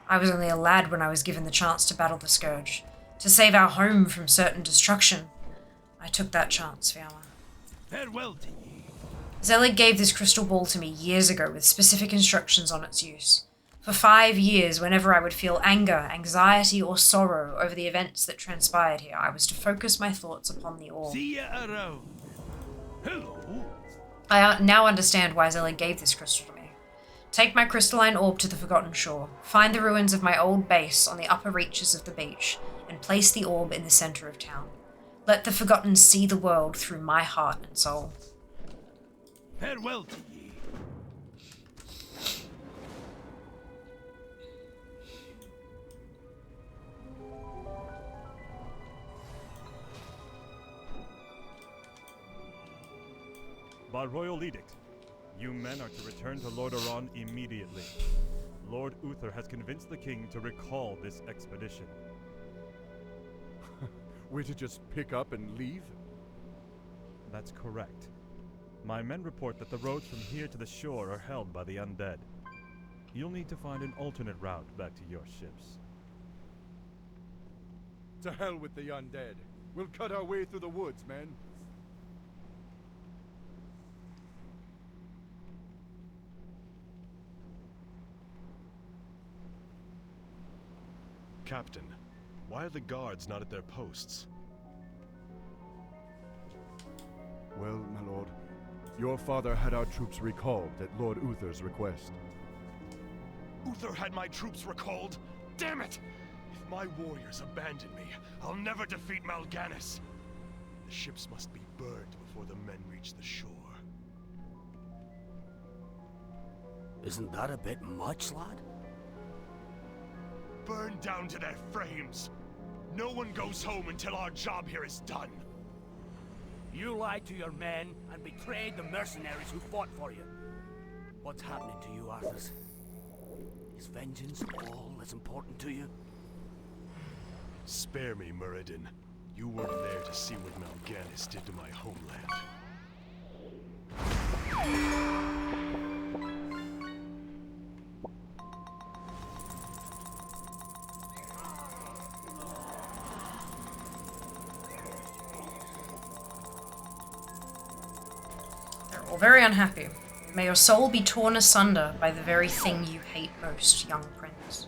Speaker 1: I was only a lad when I was given the chance to battle the Scourge, to save our home from certain destruction. I took that chance, Fiamma.
Speaker 8: Farewell to ye.
Speaker 1: Zelig gave this crystal ball to me years ago with specific instructions on its use. For 5 years, whenever I would feel anger, anxiety, or sorrow over the events that transpired here, I was to focus my thoughts upon the orb.
Speaker 8: See ya around. Hello.
Speaker 1: I now understand why Zelig gave this crystal to me. Take my crystalline orb to the Forgotten Shore, find the ruins of my old base on the upper reaches of the beach, and place the orb in the center of town. Let the Forgotten see the world through my heart and soul.
Speaker 8: Farewell to ye.
Speaker 4: By royal edict, you men are to return to Lordaeron immediately. Lord Uther has convinced the king to recall this expedition.
Speaker 2: We're to just pick up and leave?
Speaker 4: That's correct. My men report that the roads from here to the shore are held by the undead. You'll need to find an alternate route back to your ships.
Speaker 2: To hell with the undead. We'll cut our way through the woods, men.
Speaker 4: Captain, why are the guards not at their posts?
Speaker 2: Well, my lord, your father had our troops recalled at Lord Uther's request.
Speaker 4: Uther had my troops recalled? Damn it! If my warriors abandon me, I'll never defeat Mal'Ganis. The ships must be burned before the men reach the shore.
Speaker 21: Isn't that a bit much, lad?
Speaker 4: Burned down to their frames. No one goes home until our job here is done.
Speaker 20: You lied to your men and betrayed the mercenaries who fought for you. What's happening to you, Arthas? Is vengeance all as important to you?
Speaker 4: Spare me, Muradin. You weren't there to see what Mal'Ganis did to my homeland.
Speaker 1: They're all very unhappy. May your soul be torn asunder by the very thing you hate most, young prince.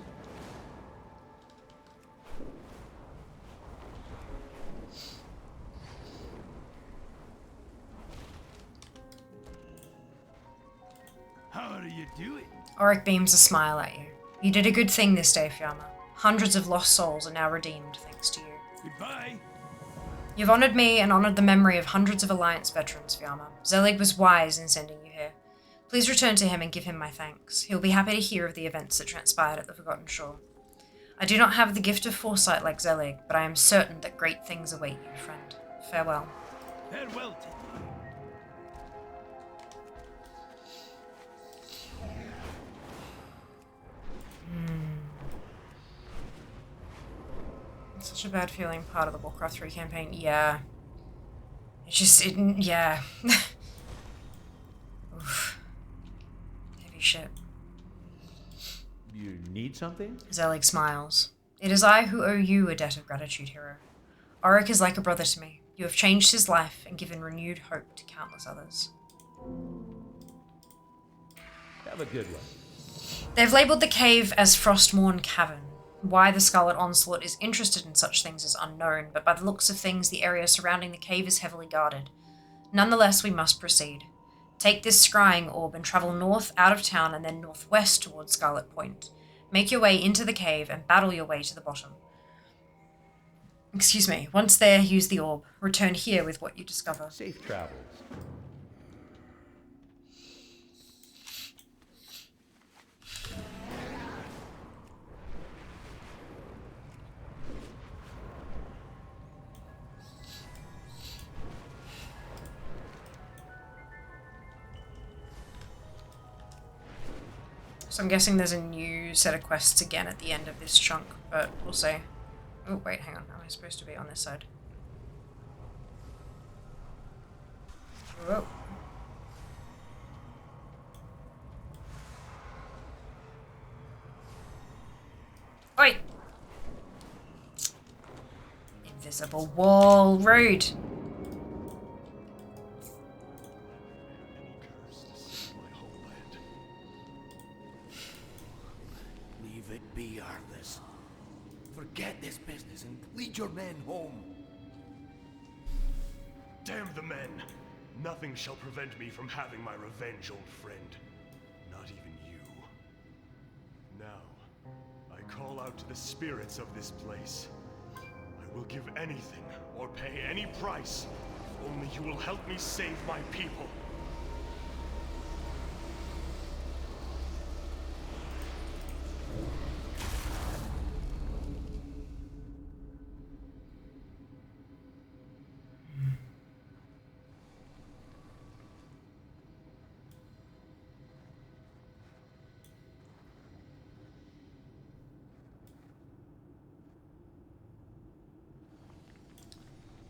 Speaker 8: How do you do it?
Speaker 1: Oric beams a smile at you. You did a good thing this day, Fiamma. Hundreds of lost souls are now redeemed thanks to you.
Speaker 8: Goodbye.
Speaker 1: You've honored me and honored the memory of hundreds of Alliance veterans, Fiamma. Zelig was wise in sending you here. Please return to him and give him my thanks. He'll be happy to hear of the events that transpired at the Forgotten Shore. I do not have the gift of foresight like Zelig, but I am certain that great things await you, friend. Farewell.
Speaker 8: Farewell to you.
Speaker 1: Such a bad feeling part of the Warcraft 3 campaign. Yeah. It just, yeah. Oof. Heavy shit.
Speaker 13: You need something?
Speaker 1: Zelig smiles. It is I who owe you a debt of gratitude, hero. Oric is like a brother to me. You have changed his life and given renewed hope to countless others.
Speaker 13: Have a good one.
Speaker 1: They've labelled the cave as Frostmourne Cavern. Why the Scarlet Onslaught is interested in such things is unknown, but by the looks of things, the area surrounding the cave is heavily guarded. Nonetheless, we must proceed. Take this scrying orb and travel north out of town and then northwest towards Scarlet Point. Make your way into the cave and battle your way to the bottom. Excuse me. Once there, use the orb. Return here with what you discover.
Speaker 13: Safe travels.
Speaker 1: So I'm guessing there's a new set of quests again at the end of this chunk, but we'll see. Oh, wait, hang on. Am I supposed to be on this side? Whoa. Oi! Invisible wall. Rude.
Speaker 20: Leave it be, Arthas. Forget this business and lead your men home.
Speaker 4: Damn the men! Nothing shall prevent me from having my revenge, old friend. Not even you. Now, I call out to the spirits of this place. I will give anything, or pay any price, if only you will help me save my people.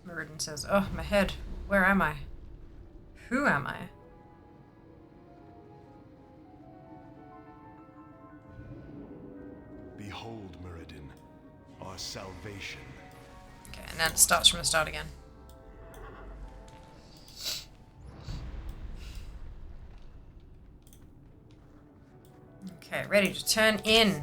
Speaker 1: Meriden says, oh, my head. Where am I? Who am I?
Speaker 4: Behold, Meriden, our salvation.
Speaker 1: Okay, and then it starts from the start again. Okay, ready to turn in.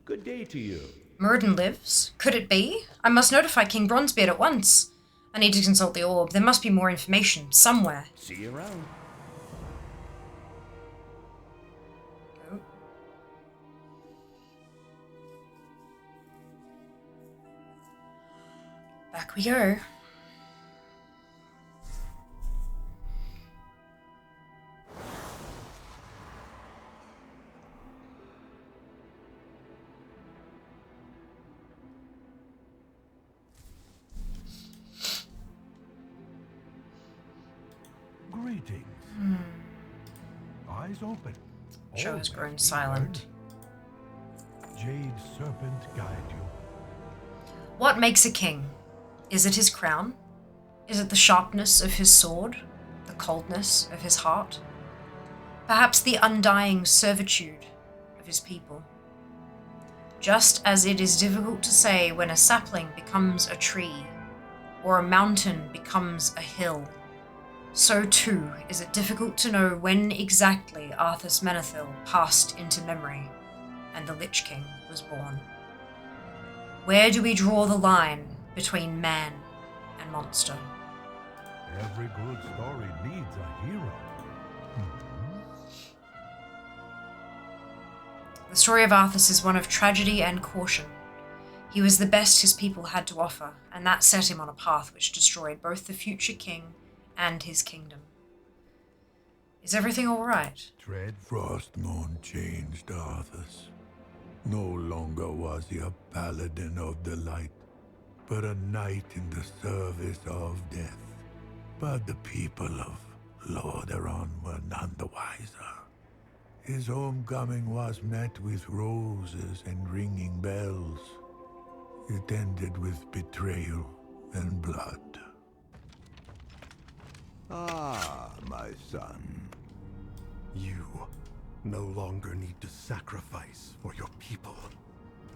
Speaker 13: Good day to you.
Speaker 1: Meriden lives? Could it be? I must notify King Bronzebeard at once. I need to consult the orb. There must be more information, somewhere.
Speaker 13: See you around.
Speaker 1: Oh. Back we go.
Speaker 16: Greetings. Eyes open.
Speaker 1: Show has
Speaker 16: Always
Speaker 1: grown
Speaker 16: be
Speaker 1: silent.
Speaker 16: alert. Jade Serpent guide you.
Speaker 1: What makes a king? Is it his crown? Is it the sharpness of his sword? The coldness of his heart? Perhaps the undying servitude of his people? Just as it is difficult to say when a sapling becomes a tree, or a mountain becomes a hill, so too is it difficult to know when exactly Arthas Menethil passed into memory and the Lich King was born. Where do we draw the line between man and monster?
Speaker 16: Every good story needs a hero.
Speaker 1: The story of Arthas is one of tragedy and caution. He was the best his people had to offer, and that set him on a path which destroyed both the future king and his kingdom. Is everything all right?
Speaker 15: Dread Frostmourne changed Arthas. No longer was he a paladin of the light, but a knight in the service of death. But the people of Lordaeron were none the wiser. His homecoming was met with roses and ringing bells. It ended with betrayal and blood.
Speaker 5: Ah, my son.
Speaker 3: You no longer need to sacrifice for your people.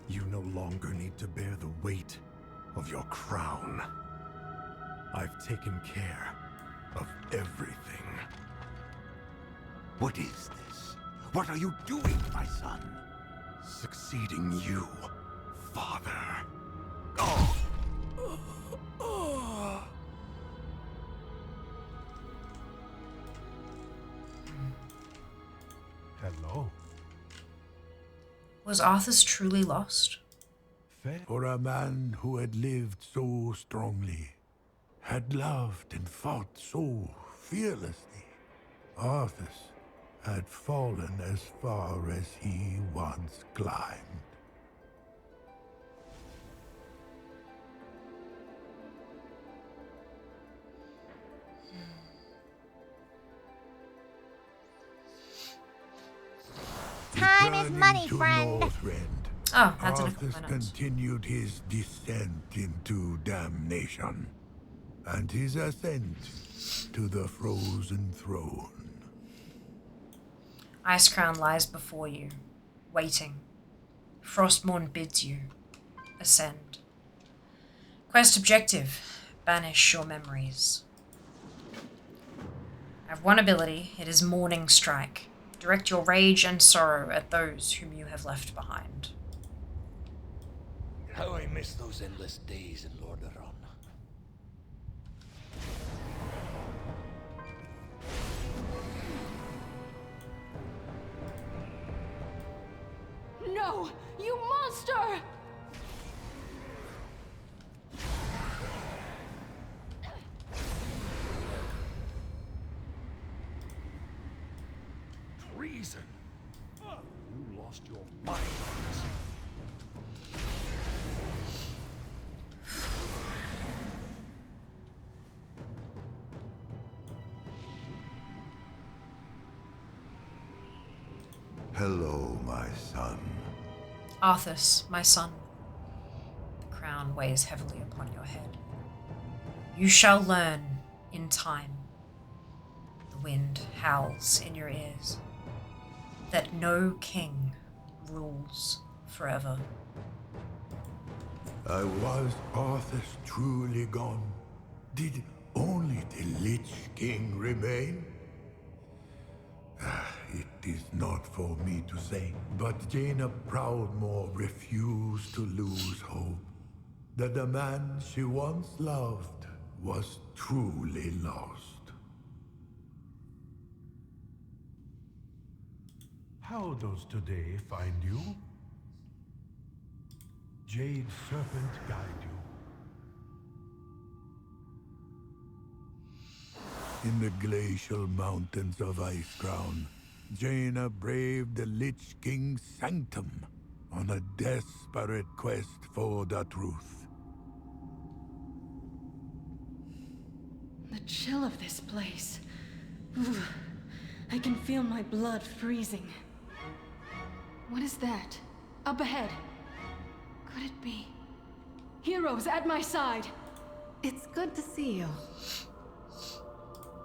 Speaker 3: You no longer need to bear the weight of your crown. I've taken care of everything.
Speaker 5: What is this? What are you doing, my son?
Speaker 3: Succeeding you, father.
Speaker 16: Hello.
Speaker 1: Was Arthas truly lost?
Speaker 15: For a man who had lived so strongly, had loved and fought so fearlessly, Arthas had fallen as far as he once climbed.
Speaker 6: Time is money,
Speaker 15: To
Speaker 6: friend.
Speaker 15: Northrend,
Speaker 1: Oh, that's enough
Speaker 15: Arthas continued his descent into damnation, and his ascent to the frozen throne.
Speaker 1: Icecrown lies before you, waiting. Frostmourne bids you ascend. Quest objective: banish your memories. I have one ability. It is Morning Strike. Direct your rage and sorrow at those whom you have left behind.
Speaker 8: How I miss those endless days in Lordaeron.
Speaker 11: No! You monster!
Speaker 8: Treason! You lost your mind on this.
Speaker 5: Hello, my son.
Speaker 1: Arthas, my son. The crown weighs heavily upon your head. You shall learn in time. The wind howls in your ears. That no king rules forever.
Speaker 15: Was Arthas truly gone? Did only the Lich King remain? It is not for me to say, but Jaina Proudmoore refused to lose hope that the man she once loved was truly lost.
Speaker 16: How does today find you? Jade Serpent guide you.
Speaker 15: In the glacial mountains of Icecrown, Jaina braved the Lich King's sanctum on a desperate quest for the truth.
Speaker 11: The chill of this place. Ooh, I can feel my blood freezing. What is that? Up ahead. Could it be? Heroes at my side!
Speaker 17: It's good to see you.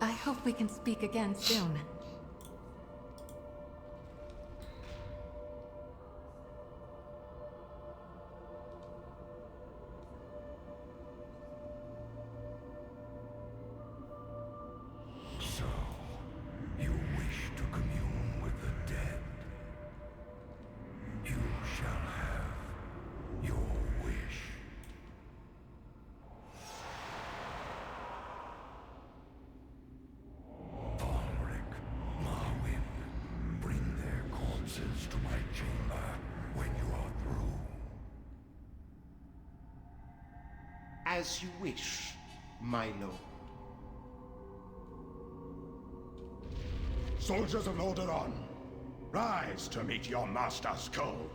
Speaker 17: I hope we can speak again soon.
Speaker 16: So, you wish to commune with the dead? You shall have your wish. Volric, Marwyn, bring their corpses to my chamber when you are through.
Speaker 12: As you wish, my lord.
Speaker 18: Soldiers of Lordaeron, rise to meet your master's call.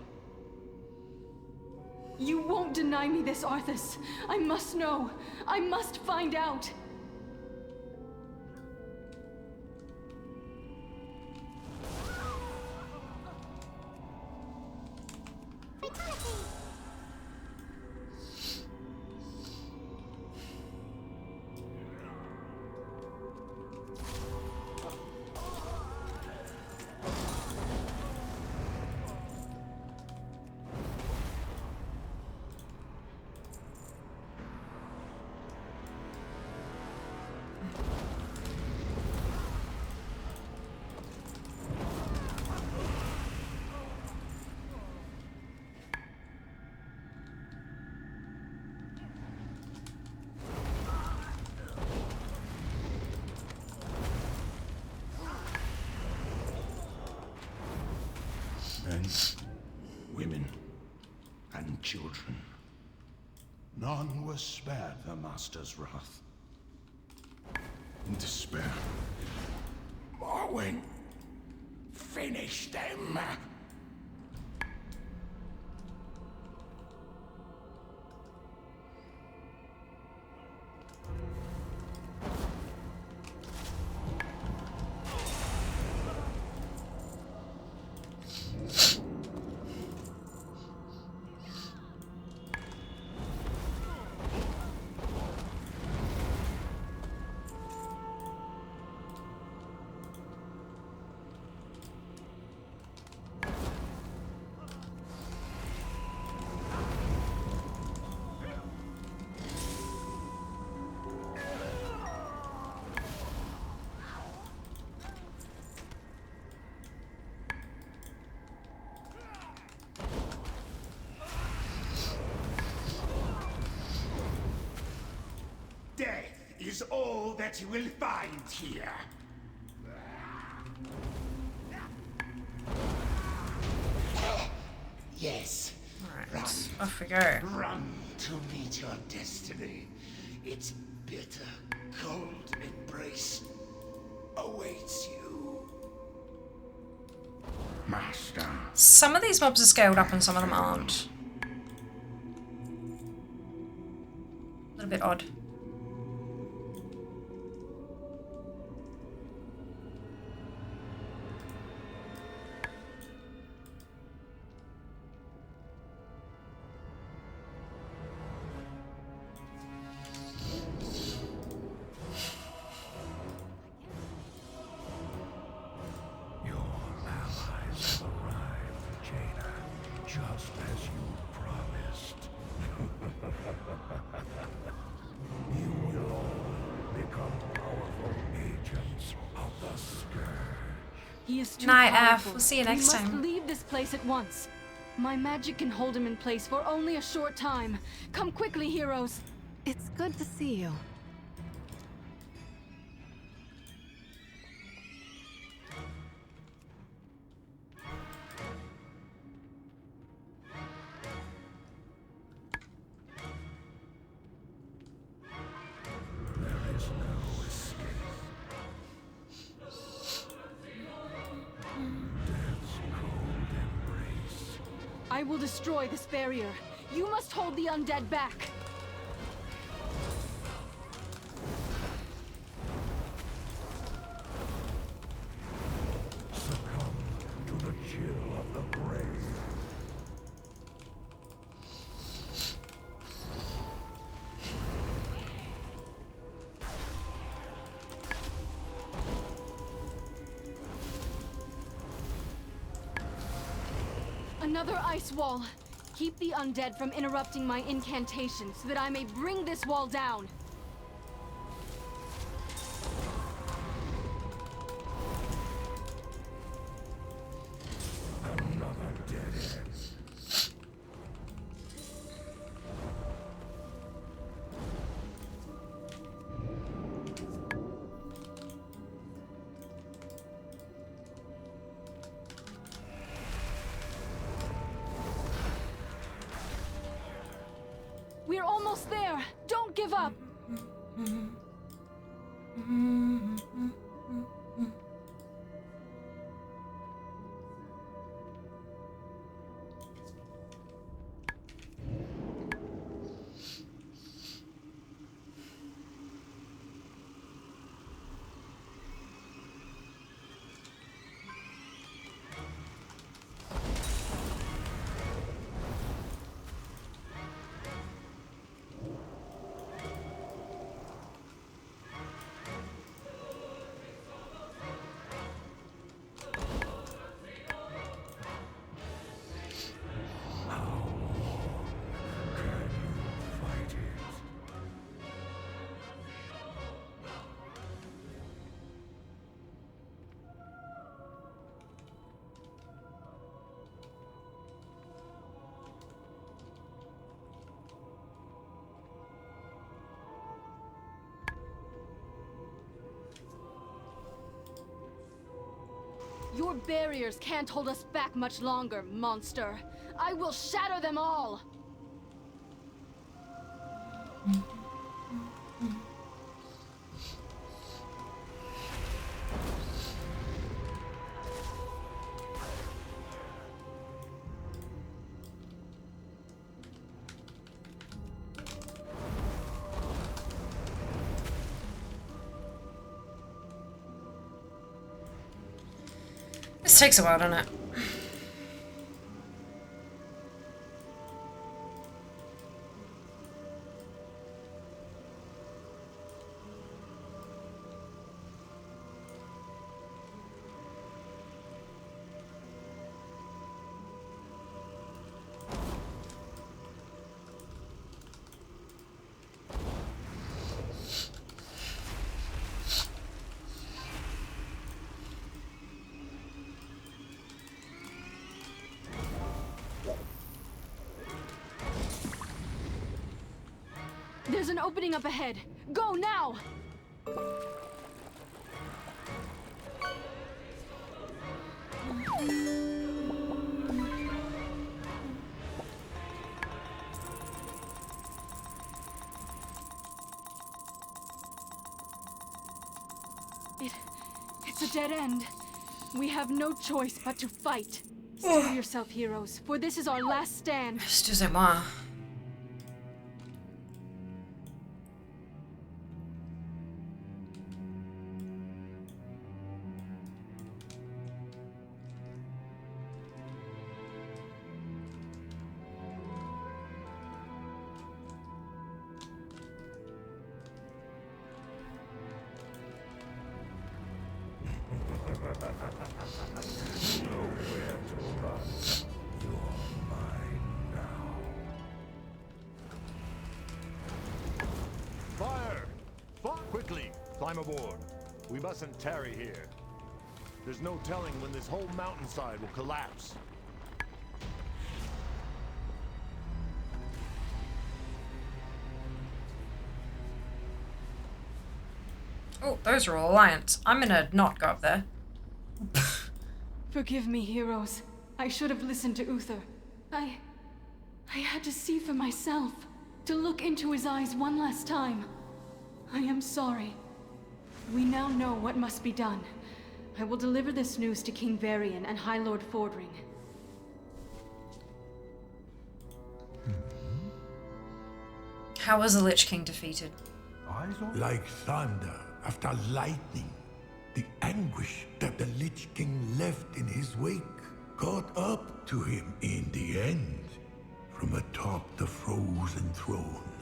Speaker 11: You won't deny me this, Arthas. I must know. I must find out.
Speaker 18: and children. None were spared the Master's wrath. In despair, Morwen, finish them!
Speaker 12: Death is all that you will find here. Yes.
Speaker 1: Right, off we go.
Speaker 12: Run to meet your destiny. Its bitter, cold embrace awaits you.
Speaker 18: Master.
Speaker 1: Some of these mobs are scaled up and some of them aren't. A little bit odd.
Speaker 16: Just as you promised. You will all become powerful agents of the Scourge.
Speaker 11: He is too
Speaker 1: Night,
Speaker 11: powerful.
Speaker 1: we'll see you next
Speaker 11: We
Speaker 1: time.
Speaker 11: must leave this place at once. My magic can hold him in place for only a short time. Come quickly, heroes.
Speaker 7: It's good to see you.
Speaker 16: There is no escape. Death's cold embrace.
Speaker 11: I will destroy this barrier. You must hold the undead back.
Speaker 16: Succumb to the chill of the grave.
Speaker 11: Another ice wall. Keep the undead from interrupting my incantation so that I may bring this wall down.
Speaker 16: Another dead end.
Speaker 11: We're almost there. Don't give up. Your barriers can't hold us back much longer, monster. I will shatter them all!
Speaker 1: takes a while, doesn't it?
Speaker 11: There's an opening up ahead. Go now! It's a dead end. We have no choice but to fight. Steel yourself, heroes, for this is our last stand.
Speaker 1: Excusez-moi.
Speaker 16: Nowhere to run. You're mine now.
Speaker 3: Fire! Quickly, climb aboard. We mustn't tarry here. There's no telling when this whole mountainside will collapse.
Speaker 1: Oh, those are all Alliance. I'm gonna not go up there.
Speaker 11: Forgive me, heroes. I should have listened to Uther. I had to see for myself. To look into his eyes one last time. I am sorry. We now know what must be done. I will deliver this news to King Varian and High Lord Fordring.
Speaker 1: How was the Lich King defeated?
Speaker 15: Like thunder after lightning, the anguish that the Lich King left in his wake caught up to him in the end. From atop the frozen throne,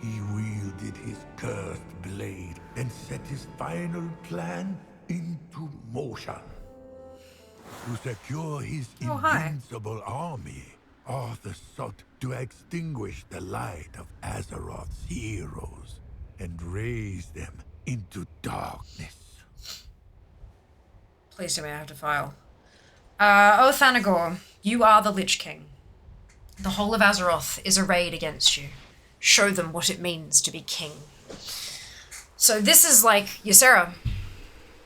Speaker 15: he wielded his cursed blade and set his final plan into motion. To secure his invincible army, Arthur sought to extinguish the light of Azeroth's heroes and raise them into darkness.
Speaker 1: Please tell me I have to file. Oh, Thanagor, you are the Lich King. The whole of Azeroth is arrayed against you. Show them what it means to be king. So this is like Ysera.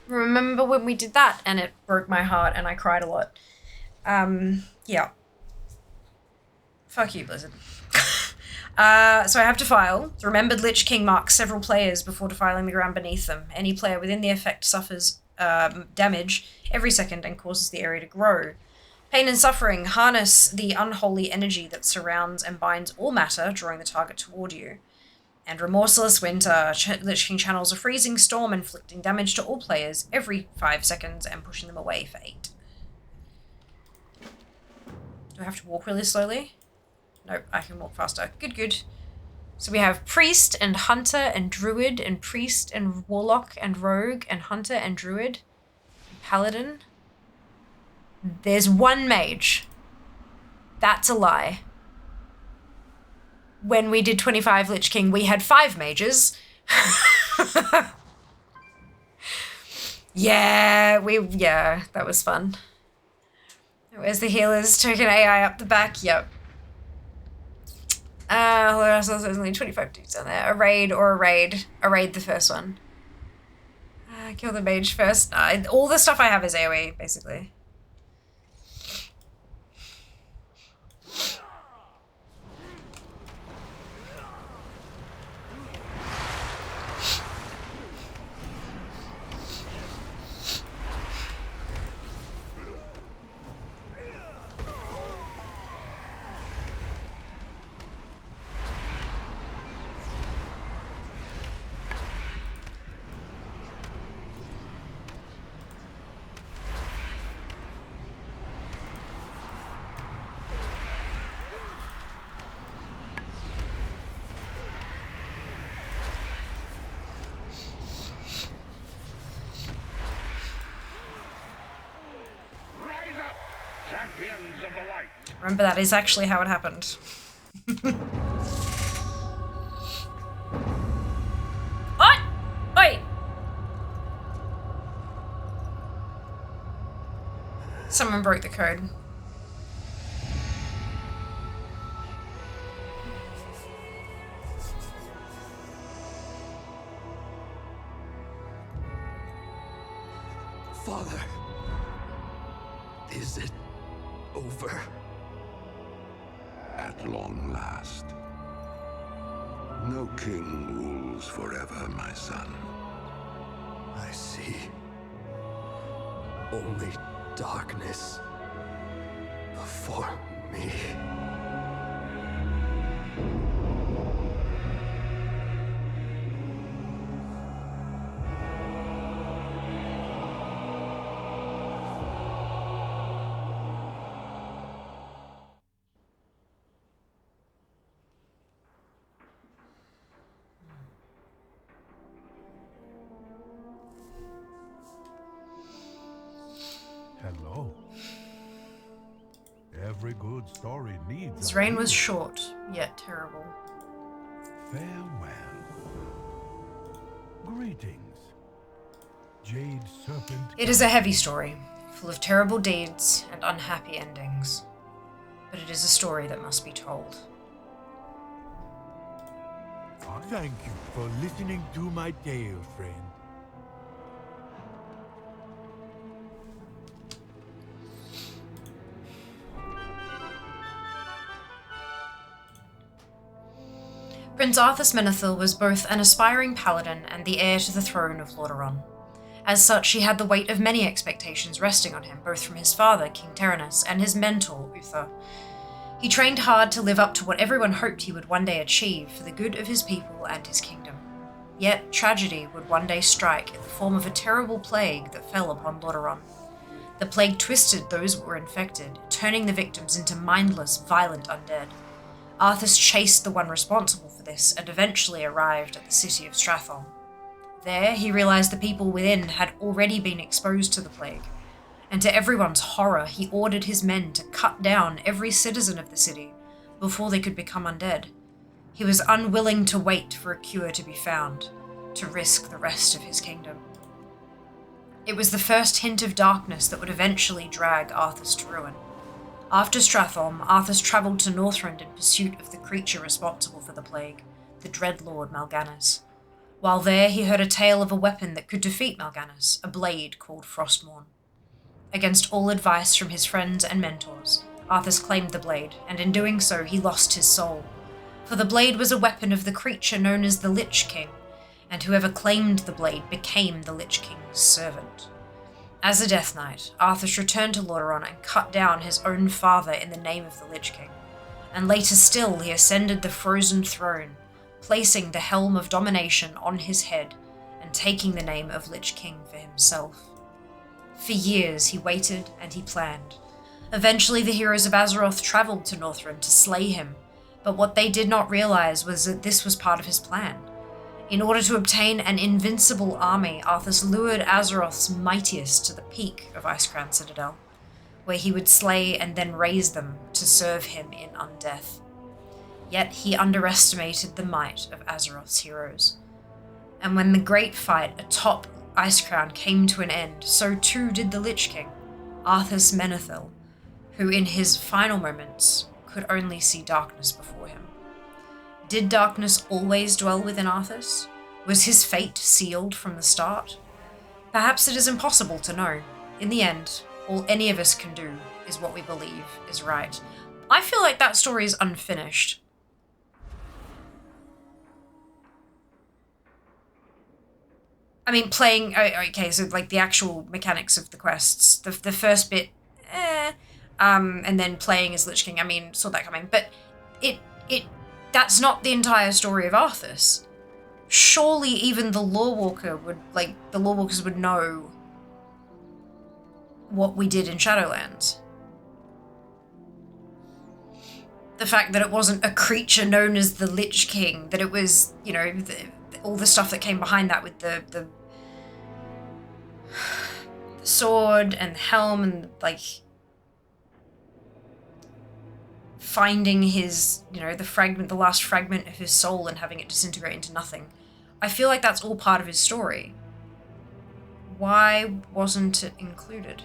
Speaker 1: Remember when we did that and it broke my heart and I cried a lot. Yeah. Fuck you, Blizzard. So I have to file. The remembered Lich King marks several players before defiling the ground beneath them. Any player within the effect suffers damage every second and causes the area to grow. Pain and suffering harness the unholy energy that surrounds and binds all matter, drawing the target toward you. And remorseless winter, Lich King channels a freezing storm, inflicting damage to all players every 5 seconds and pushing them away for 8. Do I have to walk really slowly? Nope, I can walk faster. Good, good. So we have Priest and Hunter and Druid and Priest and Warlock and Rogue and Hunter and Druid. And Paladin. There's one mage. That's a lie. When we did 25 Lich King, we had 5 mages. Yeah, that was fun. Where's the healers? Token AI up the back. Yep. There's only 25 dudes on there. A raid or a raid. A raid the first one. Kill the mage first. All the stuff I have is AoE, basically.
Speaker 8: of the light.
Speaker 1: Remember, that is actually how it happened. What? Wait. Someone broke the code.
Speaker 14: Father, is it over?
Speaker 5: At long last. No king rules forever, my son.
Speaker 14: I see. Only darkness before me.
Speaker 15: Hello. Every good story needs
Speaker 1: His
Speaker 15: a
Speaker 1: reign was
Speaker 15: hero.
Speaker 1: short, yet terrible.
Speaker 15: Farewell. Greetings. Jade Serpent.
Speaker 1: It is a heavy story, full of terrible deeds and unhappy endings. But it is a story that must be told.
Speaker 15: Thank you for listening to my tale, friend.
Speaker 1: Prince Arthas Menethil was both an aspiring paladin and the heir to the throne of Lordaeron. As such, he had the weight of many expectations resting on him, both from his father, King Terenas, and his mentor, Uther. He trained hard to live up to what everyone hoped he would one day achieve for the good of his people and his kingdom. Yet, tragedy would one day strike in the form of a terrible plague that fell upon Lordaeron. The plague twisted those that were infected, turning the victims into mindless, violent undead. Arthas chased the one responsible for this and eventually arrived at the city of Stratholme. There, he realized the people within had already been exposed to the plague, and to everyone's horror, he ordered his men to cut down every citizen of the city before they could become undead. He was unwilling to wait for a cure to be found, to risk the rest of his kingdom. It was the first hint of darkness that would eventually drag Arthas to ruin. After Stratholme, Arthas travelled to Northrend in pursuit of the creature responsible for the plague, the Dreadlord Mal'Ganis. While there, he heard a tale of a weapon that could defeat Mal'Ganis, a blade called Frostmourne. Against all advice from his friends and mentors, Arthas claimed the blade, and in doing so, he lost his soul. For the blade was a weapon of the creature known as the Lich King, and whoever claimed the blade became the Lich King's servant. As a Death Knight, Arthas returned to Lordaeron and cut down his own father in the name of the Lich King, and later still he ascended the frozen throne, placing the helm of domination on his head and taking the name of Lich King for himself. For years he waited and he planned. Eventually the heroes of Azeroth travelled to Northrend to slay him, but what they did not realize was that this was part of his plan. In order to obtain an invincible army, Arthas lured Azeroth's mightiest to the peak of Icecrown Citadel, where he would slay and then raise them to serve him in undeath. Yet he underestimated the might of Azeroth's heroes. And when the great fight atop Icecrown came to an end, so too did the Lich King, Arthas Menethil, who in his final moments could only see darkness before him. Did darkness always dwell within Arthas? Was his fate sealed from the start? Perhaps it is impossible to know. In the end, all any of us can do is what we believe is right. I feel like that story is unfinished. I mean, playing... Okay, so like the actual mechanics of the quests. The first bit, and then playing as Lich King, I mean, saw that coming. But that's not the entire story of Arthas. Surely even the Lorewalker would, like, the Lorewalkers would know what we did in Shadowlands. The fact that it wasn't a creature known as the Lich King, that it was, you know, all the stuff that came behind that with the sword and the helm and, like, finding his, you know, the last fragment of his soul and having it disintegrate into nothing. I feel like that's all part of his story. Why wasn't it included?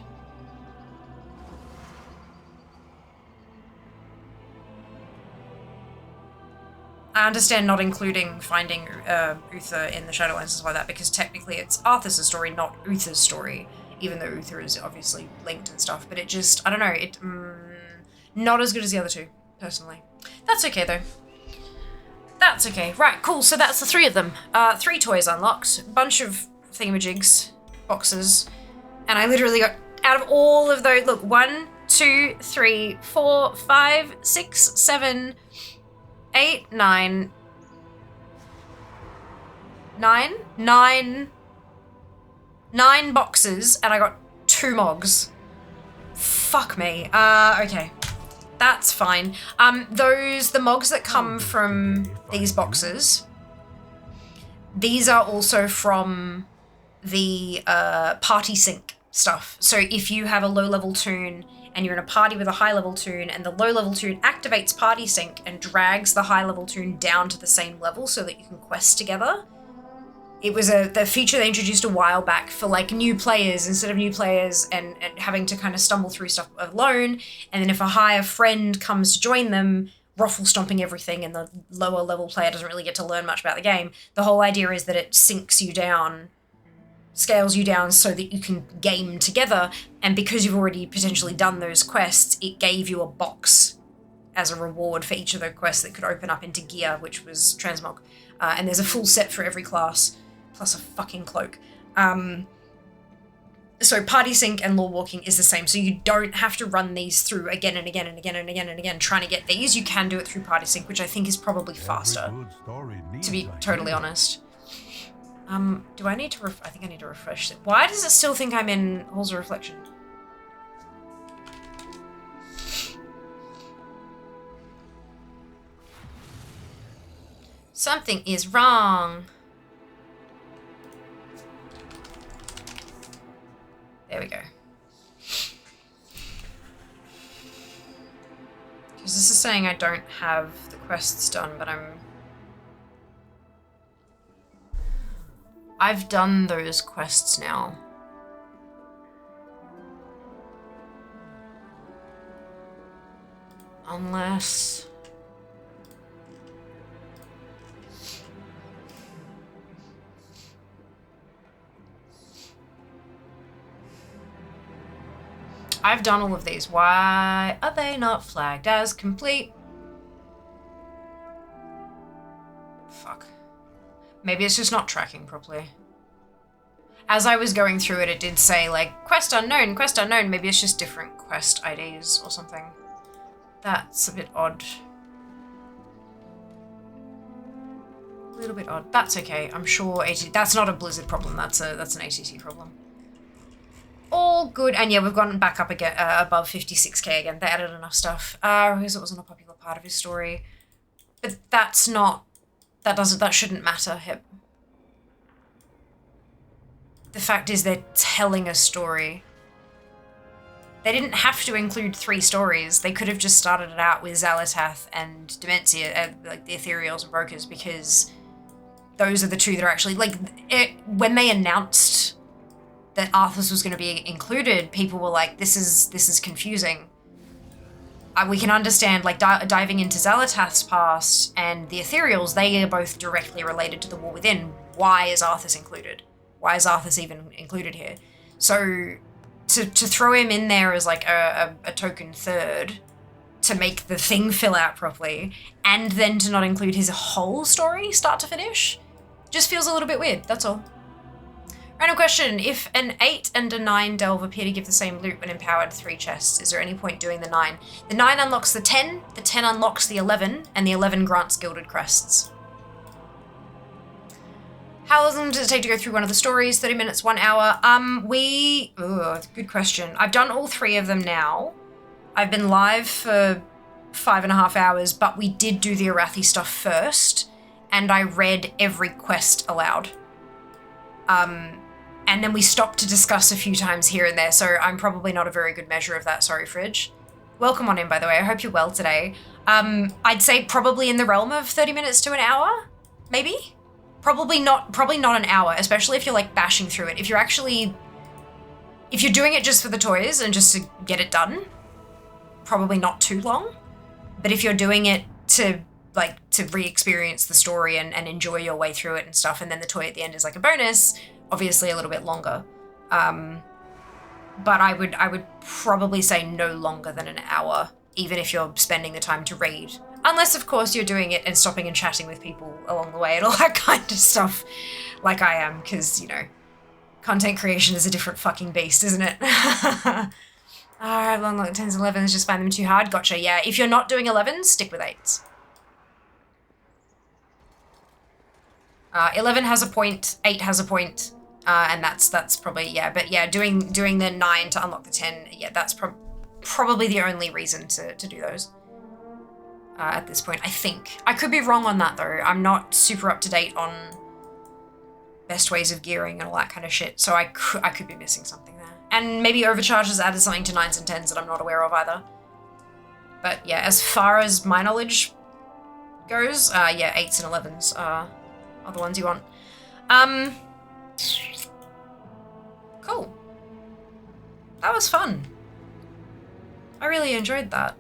Speaker 1: I understand not including finding Uther in the Shadowlands and stuff like that, because technically it's Arthas' story, not Uther's story, even though Uther is obviously linked and stuff, but it just, I don't know, it, not as good as the other two, personally. That's okay, though. That's okay. Right, cool, so that's the 3 of them. 3 toys unlocked, bunch of thingamajigs, boxes, and I literally got, out of all of those, look, 1, 2, 3, 4, 5, 6, 7, 8, 9, 9 boxes, and I got 2 mogs. Fuck me. Okay. That's fine. The mogs that come from these boxes, these are also from the party sync stuff. So if you have a low-level toon and you're in a party with a high-level toon, and the low-level toon activates party sync and drags the high-level toon down to the same level so that you can quest together. It was the feature they introduced a while back for like new players, instead of new players and having to kind of stumble through stuff alone. And then if a higher friend comes to join them, ruffle stomping everything, and the lower level player doesn't really get to learn much about the game. The whole idea is that it sinks you down, scales you down so that you can game together, and because you've already potentially done those quests, it gave you a box as a reward for each of the quests that could open up into gear, which was transmog. And there's a full set for every class, plus a fucking cloak. So party sync and lore walking is the same, so you don't have to run these through again and again and again and again and again trying to get these. You can do it through party sync, which I think is probably faster, to be totally honest. Do I need to I think I need to refresh it. Why does it still think I'm in Halls of Reflection? Something is wrong. There we go. Because this is saying I don't have the quests done, but I've done those quests now. Unless... I've done all of these. Why are they not flagged as complete? Fuck. Maybe it's just not tracking properly. As I was going through it, it did say, like, quest unknown, quest unknown. Maybe it's just different quest IDs or something. That's a bit odd. A little bit odd. That's okay. I'm sure that's not a Blizzard problem. That's an ATT problem. All good. And yeah, we've gone back up again, above 56k again. They added enough stuff. Because it wasn't a popular part of his story. But that's not... That shouldn't matter. The fact is they're telling a story. They didn't have to include 3 stories. They could have just started it out with Xalatath and Dementia, like the Ethereals and Brokers, because those are the 2 that are actually... Like, when they announced that Arthas was going to be included, people were like, this is confusing. We can understand, like, diving into Xalatath's past and the Ethereals, they are both directly related to the War Within. Why is Arthas included? Why is Arthas even included here? So, to throw him in there as, like, a token third to make the thing fill out properly, and then to not include his whole story, start to finish, just feels a little bit weird, that's all. Random question, if an 8 and a 9 delve appear to give the same loot when empowered 3 chests, is there any point doing the 9? The 9 unlocks the 10 unlocks the 11, and the 11 grants gilded crests. How long does it take to go through one of the stories? 30 minutes, 1 hour? Good question. I've done all 3 of them now. I've been live for 5.5 hours, but we did do the Arathi stuff first, and I read every quest aloud. And then we stopped to discuss a few times here and there, so I'm probably not a very good measure of that, sorry, Fridge. Welcome on in, by the way. I hope you're well today. I'd say probably in the realm of 30 minutes to an hour, maybe? Probably not an hour, especially if you're like bashing through it. If you're doing it just for the toys and just to get it done, probably not too long. But if you're doing it to re-experience the story and enjoy your way through it and stuff, and then the toy at the end is like a bonus, obviously a little bit longer. But I would probably say no longer than an hour, even if you're spending the time to read. Unless, of course, you're doing it and stopping and chatting with people along the way and all that kind of stuff, like I am, because, you know, content creation is a different fucking beast, isn't it? Alright, long 10s and 11s, just find them too hard. Gotcha, yeah. If you're not doing 11s, stick with 8s. 11 has a point, 8 has a point, and that's probably, yeah. But yeah, doing the 9 to unlock the 10, yeah, that's probably the only reason to do those at this point, I think. I could be wrong on that, though. I'm not super up to date on best ways of gearing and all that kind of shit, so I could be missing something there. And maybe Overcharge has added something to 9s and 10s that I'm not aware of either. But yeah, as far as my knowledge goes, yeah, 8s and 11s are the ones you want. Cool. That was fun. I really enjoyed that.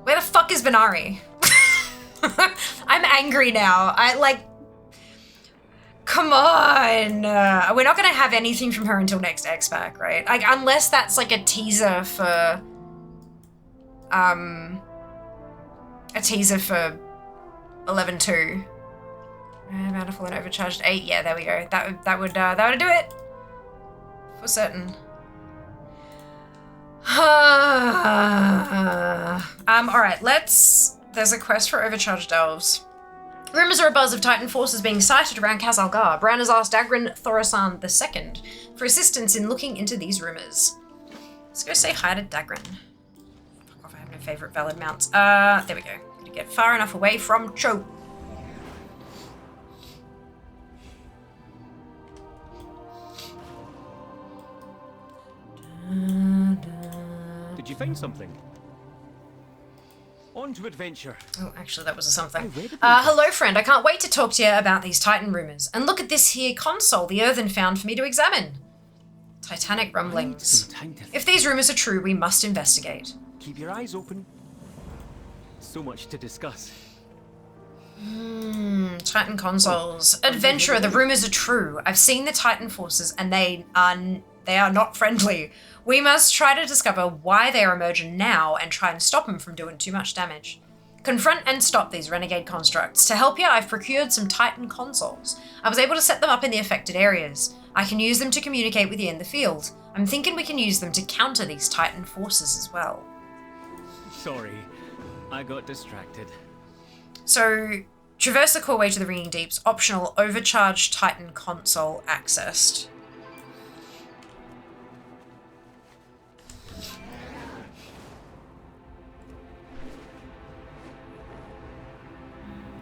Speaker 1: Where the fuck is Benari? I'm angry now. Come on. We're not gonna have anything from her until next X-Pack, right? Like, unless that's like a teaser for 11-2. Bountiful and overcharged 8. Yeah, there we go. That would do it. For certain. Alright, there's a quest for overcharged elves. Rumors are abuzz of Titan forces being sighted around Kazalgar. Bran has asked Dagran Thorasan II for assistance in looking into these rumors. Let's go say hi to Dagran. Fuck off, I have no favorite valid mounts. There we go. Gotta get far enough away from Cho.
Speaker 19: Did you find something? On to adventure.
Speaker 1: Oh, actually, that was a something. Hello, friend. I can't wait to talk to you about these Titan rumors. And look at this here console the Earthen found for me to examine. Titanic rumblings. If these rumors are true, we must investigate.
Speaker 19: Keep your eyes open. So much to discuss.
Speaker 1: Titan consoles. Adventurer, the rumors are true. I've seen the Titan forces and they are not friendly. We must try to discover why they are emerging now and try and stop them from doing too much damage. Confront and stop these renegade constructs. To help you, I've procured some Titan consoles. I was able to set them up in the affected areas. I can use them to communicate with you in the field. I'm thinking we can use them to counter these Titan forces as well.
Speaker 19: Sorry, I got distracted.
Speaker 1: So, traverse the core way to the Ringing Deeps. Optional, overcharged Titan console accessed.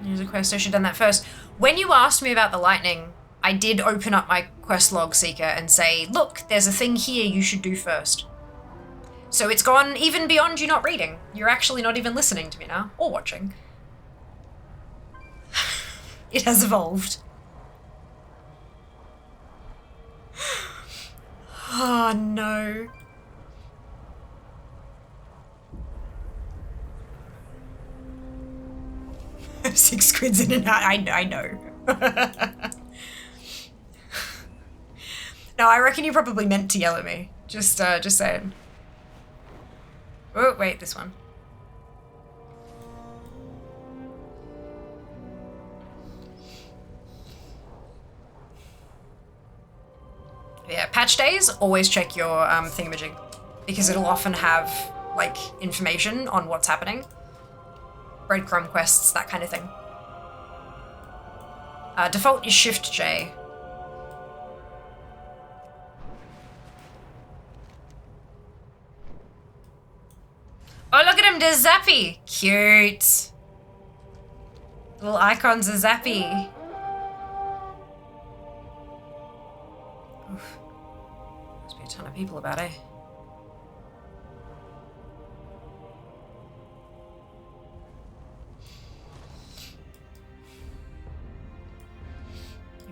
Speaker 1: Here's a quest. I should have done that first. When you asked me about the lightning, I did open up my quest log seeker and say, look, there's a thing here you should do first. So it's gone even beyond you not reading. You're actually not even listening to me now, or watching. It has evolved. Oh no. 6 quid's in and out. I know. No, I reckon you probably meant to yell at me. Just saying. Oh, wait, this one. Yeah, patch days, always check your thingamajig, because it'll often have, like, information on what's happening. Breadcrumb quests, that kind of thing. Default is Shift J. Oh, look at him, there's Zappy! Cute! Little icons of Zappy. Oof. Must be a ton of people about, eh?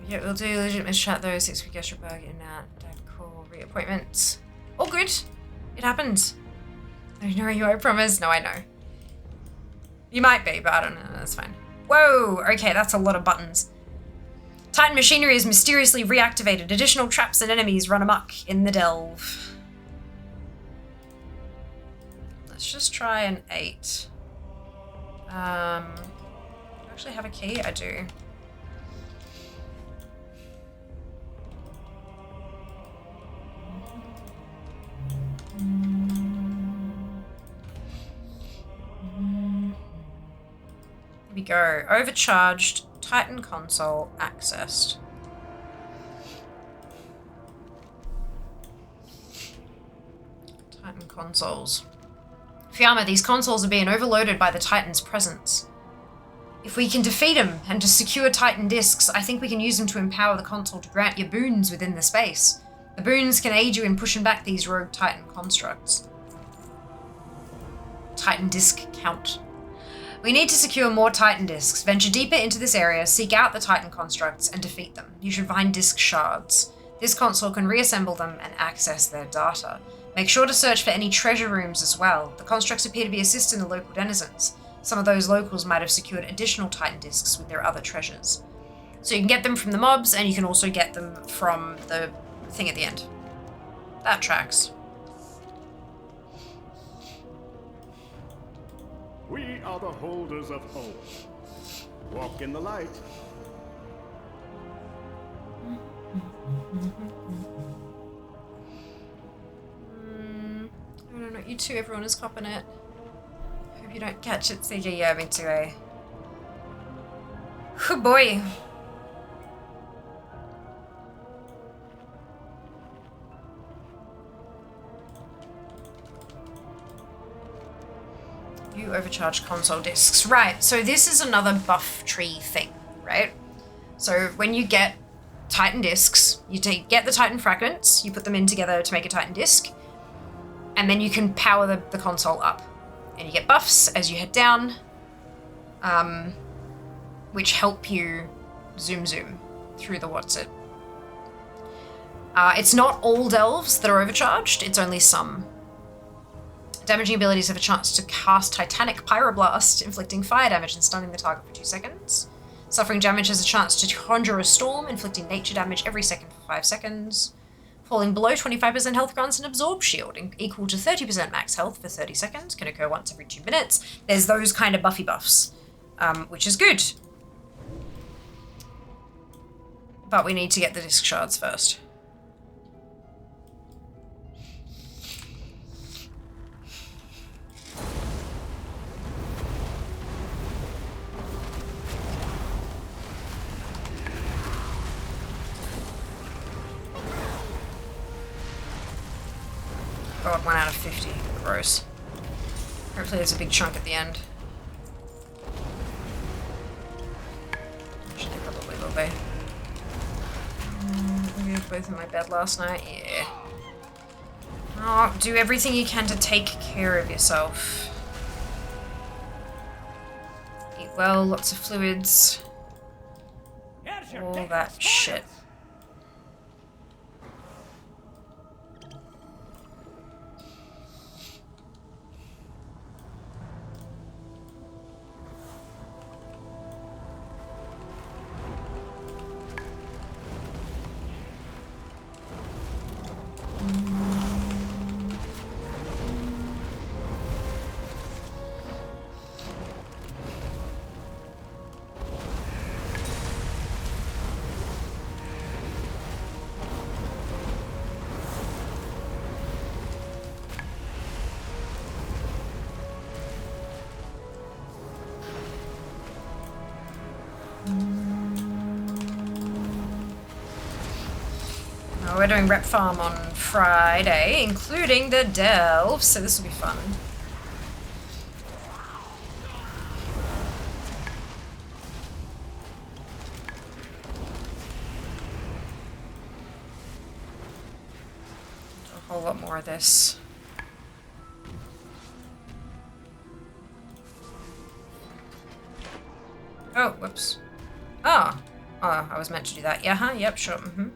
Speaker 1: Yeah, we'll do legitimate chat though, 6 week extra bug in that. Don't call reappointments. All good. It happens. I know you, I promise. No, I know. You might be, but I don't know. That's fine. Whoa! Okay, that's a lot of buttons. Titan machinery is mysteriously reactivated. Additional traps and enemies run amok in the delve. Let's just try an 8. Do I actually have a key? I do. Here we go. Overcharged Titan console accessed. Titan consoles. Fiamma, these consoles are being overloaded by the Titan's presence. If we can defeat him and to secure Titan discs, I think we can use them to empower the console to grant you boons within the space. The boons can aid you in pushing back these rogue Titan constructs. Titan disc count. We need to secure more Titan discs. Venture deeper into this area, seek out the Titan constructs, and defeat them. You should find disc shards. This console can reassemble them and access their data. Make sure to search for any treasure rooms as well. The constructs appear to be assisting the local denizens. Some of those locals might have secured additional Titan discs with their other treasures. So you can get them from the mobs, and you can also get them from the thing at the end. That tracks.
Speaker 12: We are the holders of hope. Walk in the light.
Speaker 1: I don't know, you two, everyone is copping it. Hope you don't catch it, CJ. Yeah, me too, eh? Oh boy. You overcharge console discs. Right, so this is another buff tree thing, right? So when you get Titan discs, you get the Titan fragments, you put them in together to make a Titan disc, and then you can power the console up. And you get buffs as you head down, which help you zoom through the what's it. It's not all delves that are overcharged, it's only some. Damaging abilities have a chance to cast Titanic Pyroblast, inflicting fire damage and stunning the target for 2 seconds. Suffering damage has a chance to conjure a storm, inflicting nature damage every second for 5 seconds. Falling below 25% health grants an absorb shield, equal to 30% max health for 30 seconds, can occur once every 2 minutes. There's those kind of buffy buffs, which is good. But we need to get the disc shards first. God, 1 out of 50. Gross. Hopefully there's a big chunk at the end. Actually, probably will be. We were both in my bed last night. Yeah. Oh, do everything you can to take care of yourself. Eat well, lots of fluids. All that shit. We're doing rep farm on Friday, including the delve, so this will be fun. A whole lot more of this. Oh, whoops. Oh. Oh, I was meant to do that. Yeah, huh? Yep, sure. Mm-hmm.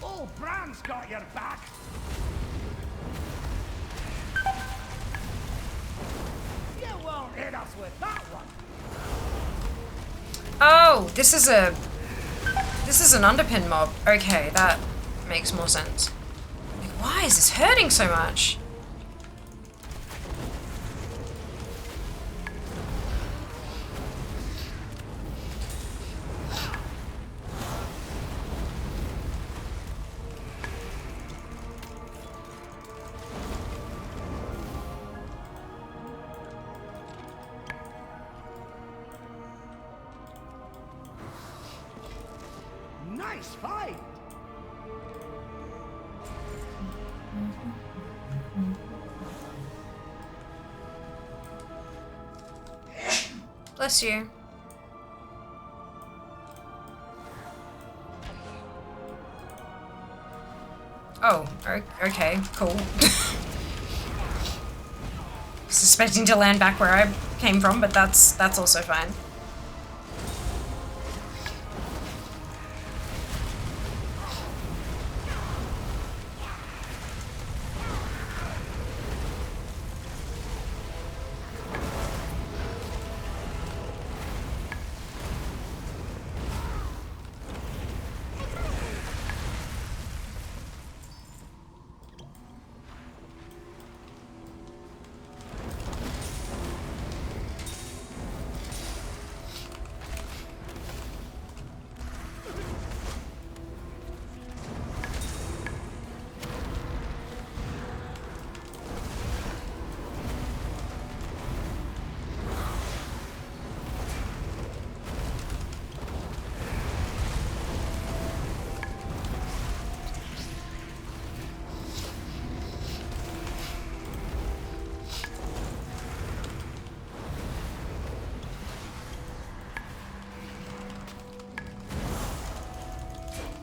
Speaker 18: Oh, Bran's got your back! You won't hit us with that one!
Speaker 1: Oh, this is an underpin mob. Okay, that makes more sense. Like, why is this hurting so much?
Speaker 18: Nice fight!
Speaker 1: Bless you. Oh, okay, cool. Suspecting to land back where I came from, but that's also fine.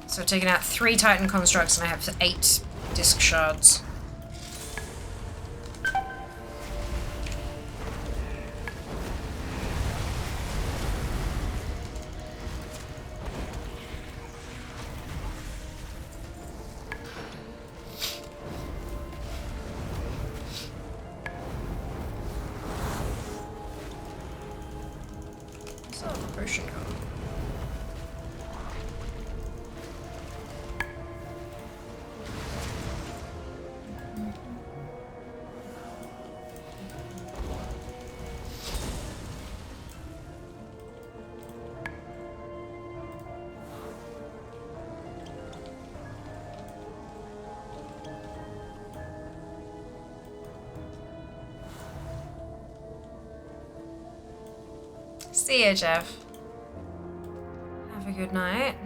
Speaker 1: So I've taken out 3 Titan constructs and I have 8 disc shards. What's that potion card? See ya, Jeff. Have a good night.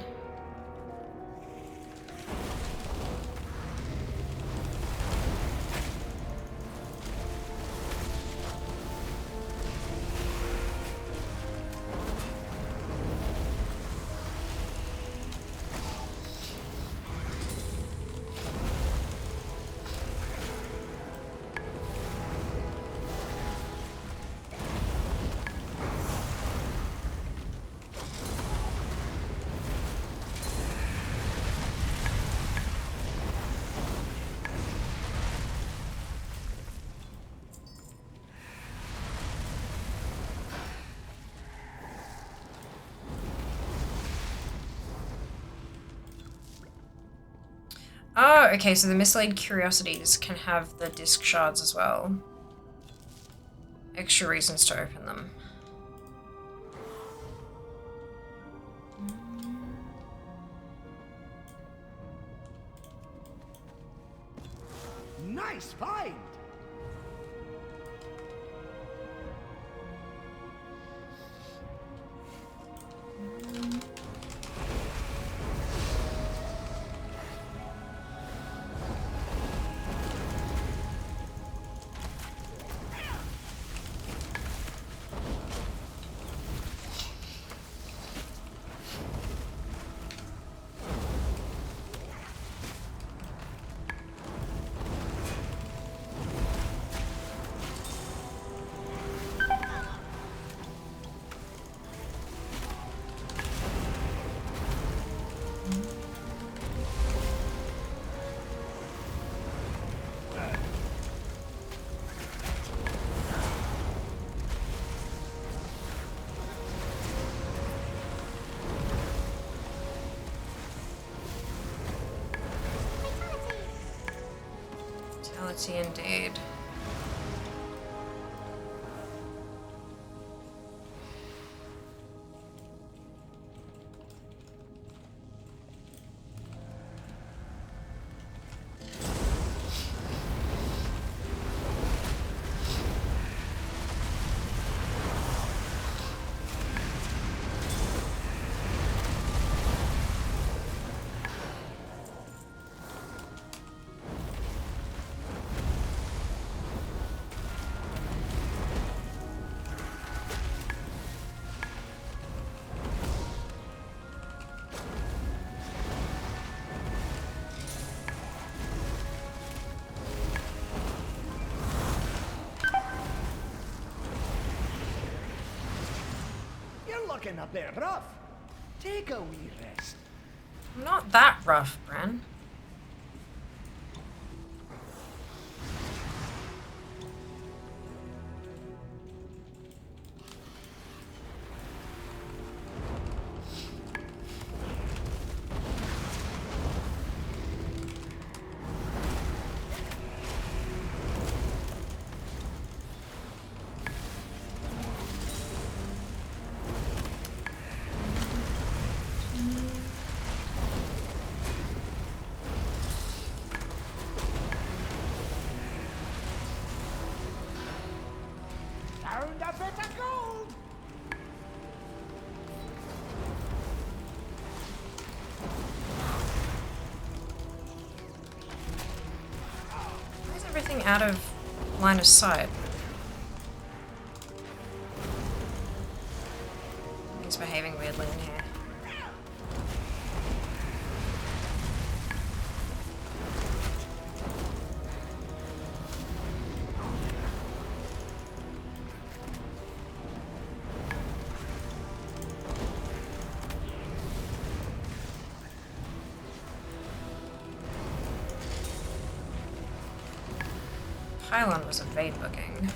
Speaker 1: Oh, okay, so the mislaid curiosities can have the disc shards as well. Extra reasons to open them.
Speaker 18: Nice find!
Speaker 1: Naughty indeed.
Speaker 9: Looking a bit rough. Take a wee rest.
Speaker 1: Not that rough, Bran.
Speaker 9: Found a bit of gold.
Speaker 1: Why is everything out of line of sight? He's behaving weirdly in here. Pylon was a Vade booking.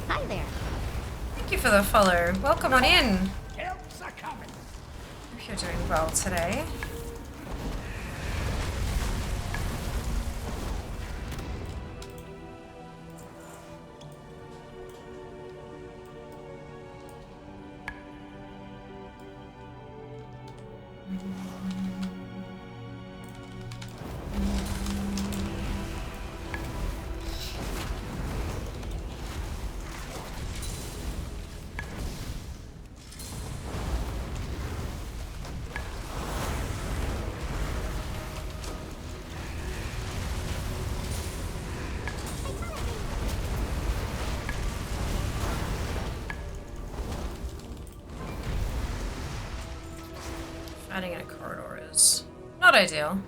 Speaker 6: Hi there.
Speaker 1: Thank you for the follow. Welcome on in.
Speaker 9: Help's a coming.
Speaker 1: Hope you're doing well today. Fighting in a corridor is not ideal.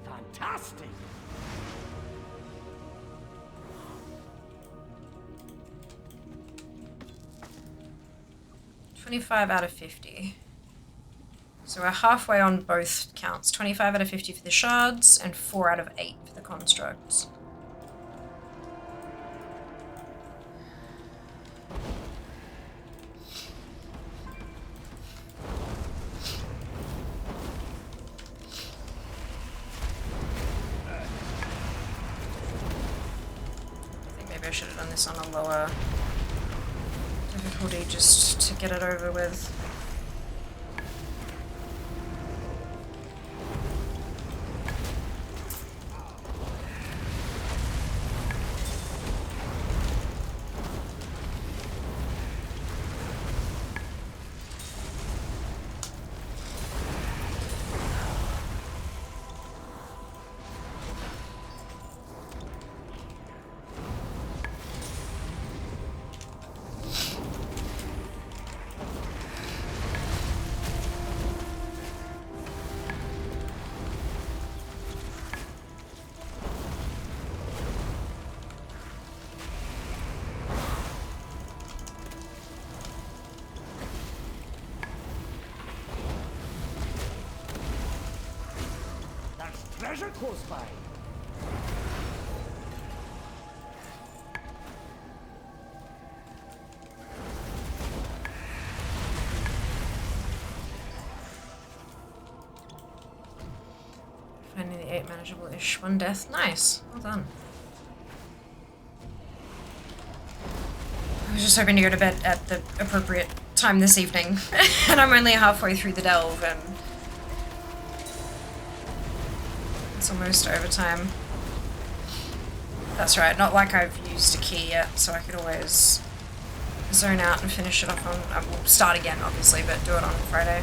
Speaker 9: Fantastic.
Speaker 1: $25 out of 50. So we're halfway on both counts. 25 out of 50 for the shards and 4 out of 8 for the constructs. I should have done this on a lower difficulty just to get it over with.
Speaker 9: treasure close by.
Speaker 1: Finding the 8 manageable-ish. 1 death. Nice. Well done. I was just hoping to go to bed at the appropriate time this evening. And I'm only halfway through the delve and it's almost overtime. That's right, not like I've used a key yet, so I could always zone out and finish it off on... we'll start again, obviously, but do it on Friday.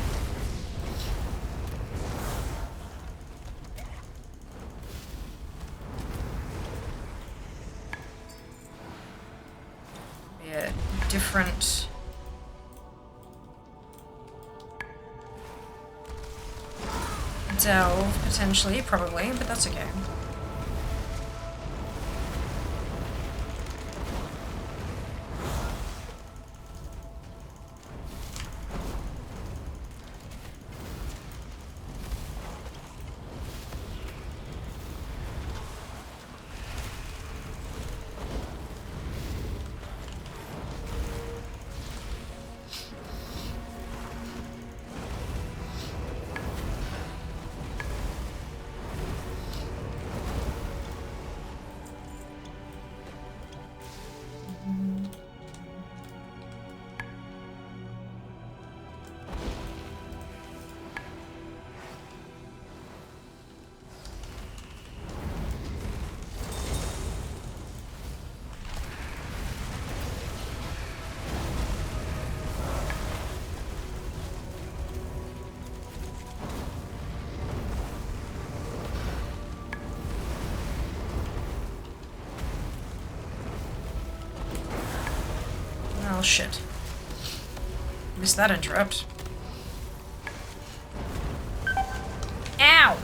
Speaker 1: Be a different... delve, potentially, probably, but that's okay. Oh shit. Missed that interrupt. Ow!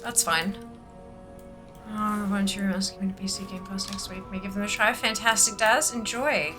Speaker 1: That's fine. Oh, why don't you ask me to PC Game Pass next week? May give them a try. Fantastic, Daz. Enjoy.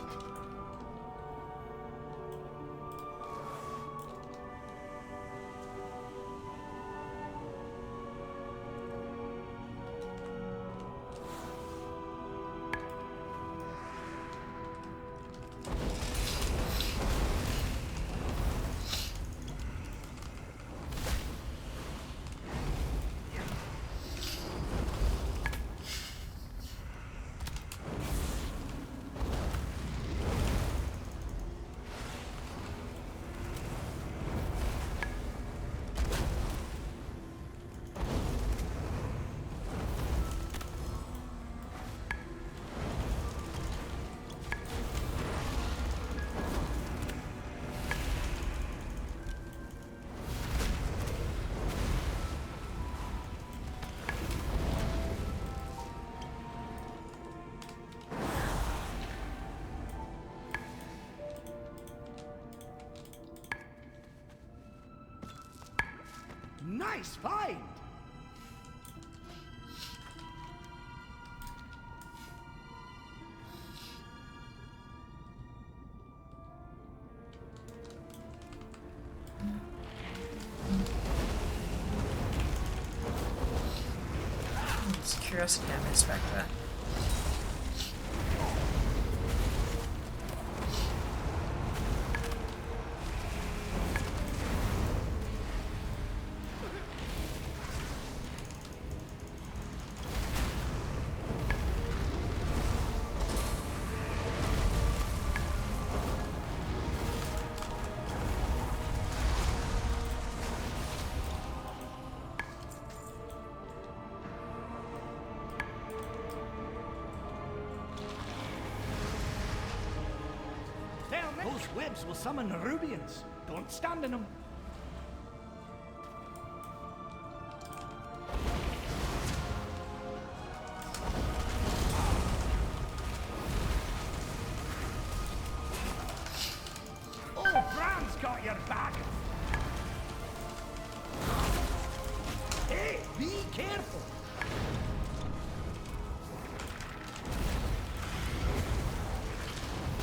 Speaker 9: Nice find!
Speaker 1: It's curiosity I missed back there.
Speaker 9: Those webs will summon the Rubians. Don't stand in them. Oh, Bran's got your back. Hey, be careful.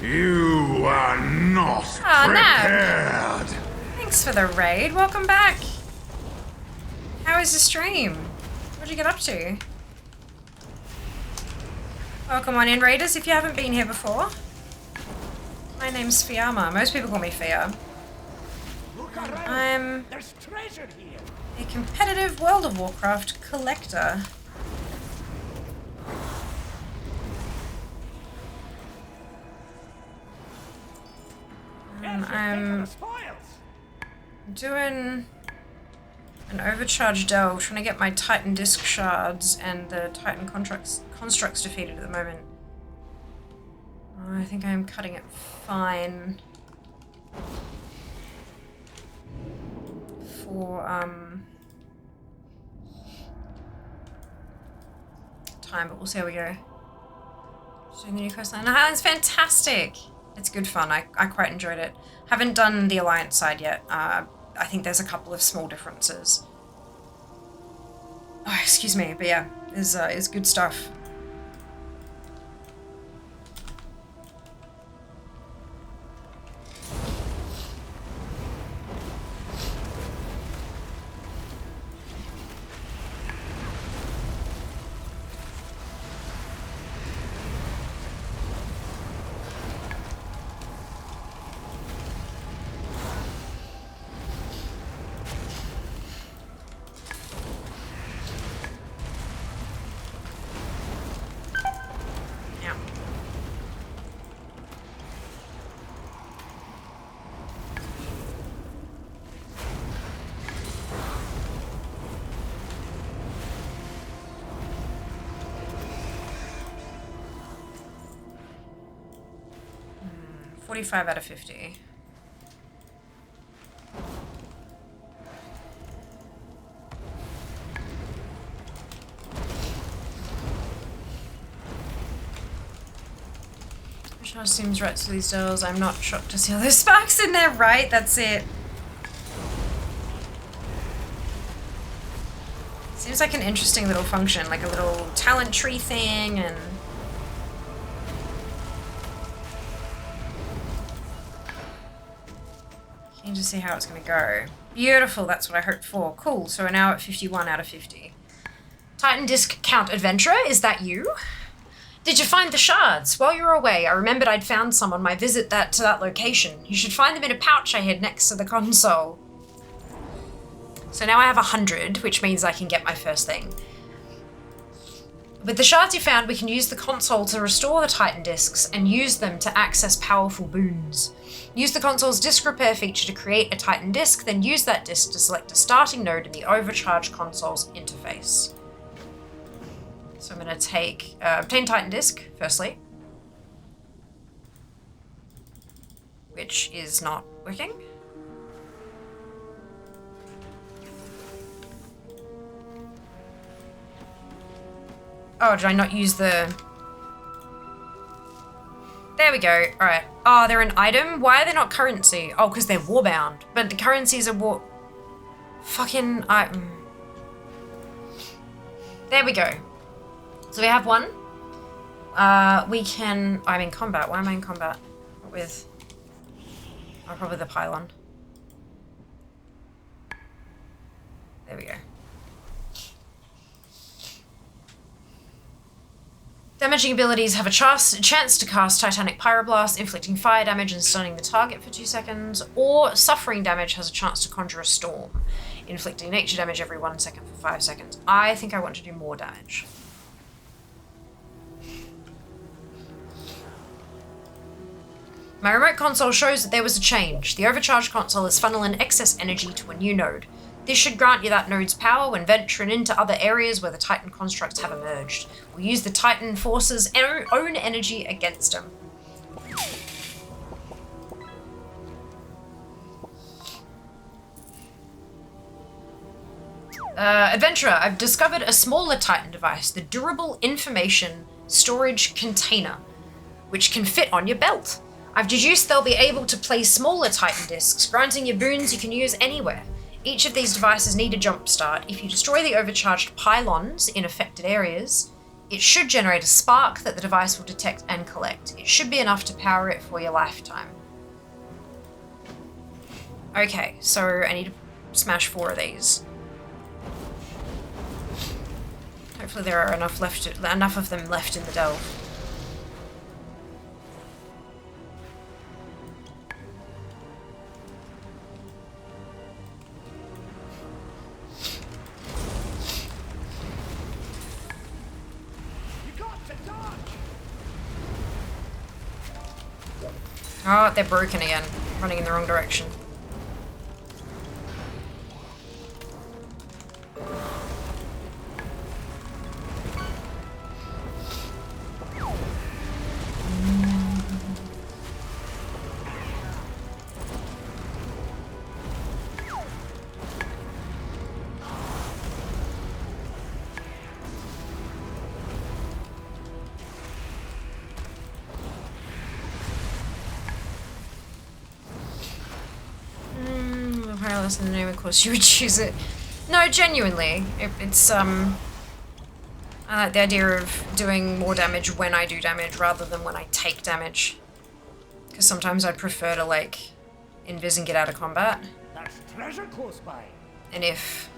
Speaker 16: You are not
Speaker 1: prepared. Thanks for the raid. Welcome back. How is the stream? What'd you get up to? Welcome on in, raiders, if you haven't been here before. My name's Fiamma. Most people call me Fia. I'm a competitive World of Warcraft collector. I'm doing an overcharge delve, trying to get my Titan disc shards and the Titan constructs defeated at the moment. I think I'm cutting it fine for time, but we'll see how we go. Doing the new coastline. It's fantastic. It's good fun. I quite enjoyed it. Haven't done the Alliance side yet. I think there's a couple of small differences. Oh, excuse me, but yeah, it's good stuff. Hmm, 45 out of 50. Sure seems right to these dolls. I'm not shocked to see all those sparks in there, right? That's it. Seems like an interesting little function, like a little talent tree thing, and keen to see how it's going to go. Beautiful, that's what I hoped for. Cool, so we're now at 51 out of 50. Titan Disc Count Adventurer, is that you? Did you find the shards? While you were away, I remembered I'd found some on my visit to that location. You should find them in a pouch I had next to the console. So now I have 100, which means I can get my first thing. With the shards you found, we can use the console to restore the Titan discs and use them to access powerful boons. Use the console's disc repair feature to create a Titan disc, then use that disc to select a starting node in the overcharged console's interface. So I'm going to take obtain Titan disc, firstly. Which is not working. Oh, did I not use the... There we go. Alright. Oh, they're an item? Why are they not currency? Oh, because they're warbound. But the currencies are war... Fucking... There we go. So we have one. We can... I'm in combat. Why am I in combat? What with? Oh, probably the pylon. There we go. Damaging abilities have a chance to cast Titanic Pyroblast, inflicting fire damage and stunning the target for 2 seconds, or suffering damage has a chance to conjure a storm, inflicting nature damage every 1 second for 5 seconds. I think I want to do more damage. My remote console shows that there was a change. The overcharged console is funneling excess energy to a new node. This should grant you that node's power when venturing into other areas where the Titan constructs have emerged. We'll use the Titan force's own energy against them. Adventurer, I've discovered a smaller Titan device, the Durable Information Storage Container, which can fit on your belt. I've deduced they'll be able to place smaller Titan discs, granting you boons you can use anywhere. Each of these devices need a jump start. If you destroy the overcharged pylons in affected areas, it should generate a spark that the device will detect and collect. It should be enough to power it for your lifetime. Okay, so I need to smash 4 of these. Hopefully there are enough of them left in the delve. Oh, they're broken again. Running in the wrong direction. In the name, of course, you would choose it. No, genuinely, it's I like the idea of doing more damage when I do damage rather than when I take damage. Because sometimes I'd prefer to like invis and get out of combat.
Speaker 9: There's treasure close by.
Speaker 1: And if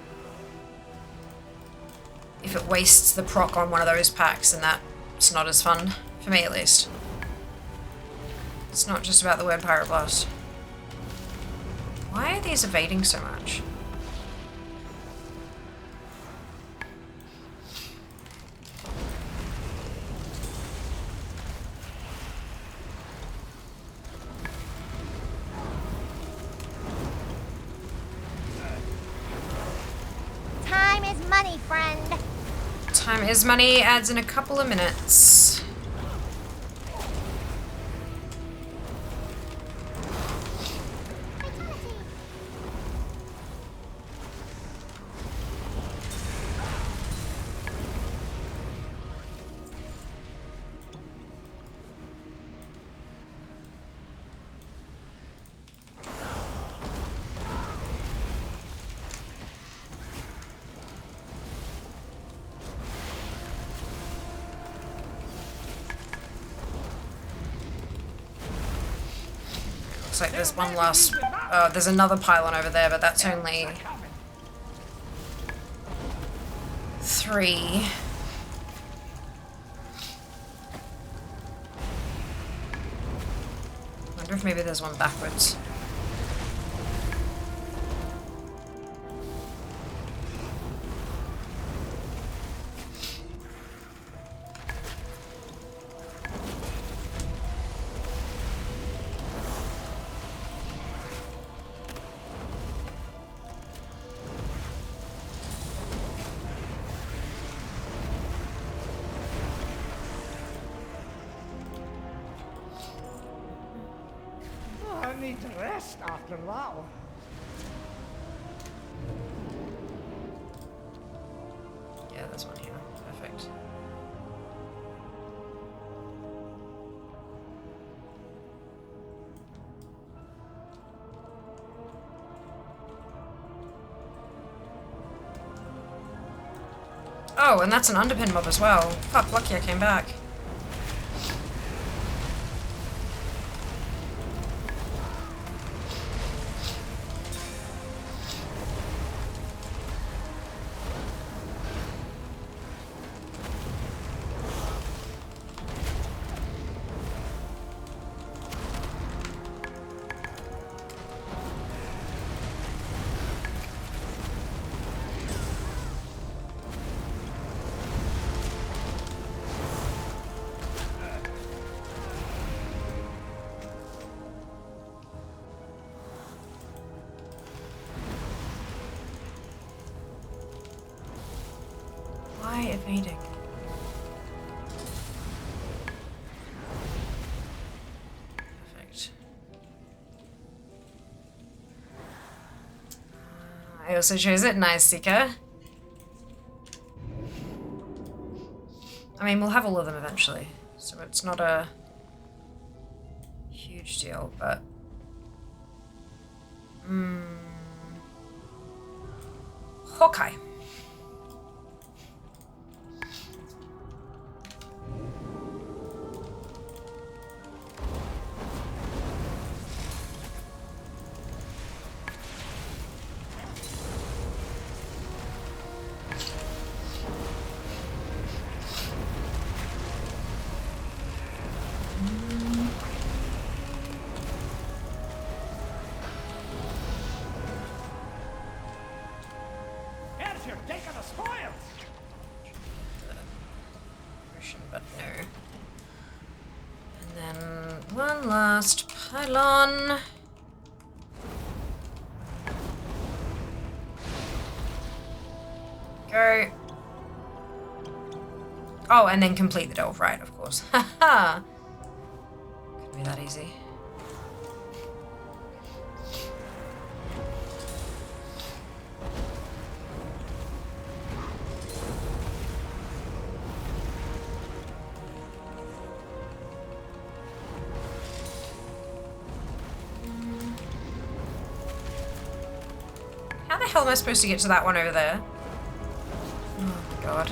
Speaker 1: it wastes the proc on one of those packs, then that's not as fun for me, at least. It's not just about the word Pyroblast. Why are these evading so much?
Speaker 6: Time is money, friend.
Speaker 1: Time is money adds in a couple of minutes. Like there's one last, there's another pylon over there, but that's only 3. Wonder if maybe there's one backwards.
Speaker 9: I need to rest after that one.
Speaker 1: Yeah, there's one here. Perfect. Oh, and that's an underpin mob as well. Fuck, lucky I came back. Evading. Perfect. I also chose it. Nice, Seeker. I mean, we'll have all of them eventually, so it's not a huge deal, but... Hawkeye.
Speaker 20: Here's your take of the spoils!
Speaker 1: But no. And then one last pylon. Go. Oh, and then complete the delve, right, of course. Haha. Could be that easy. How the hell am I supposed to get to that one over there? Oh my god.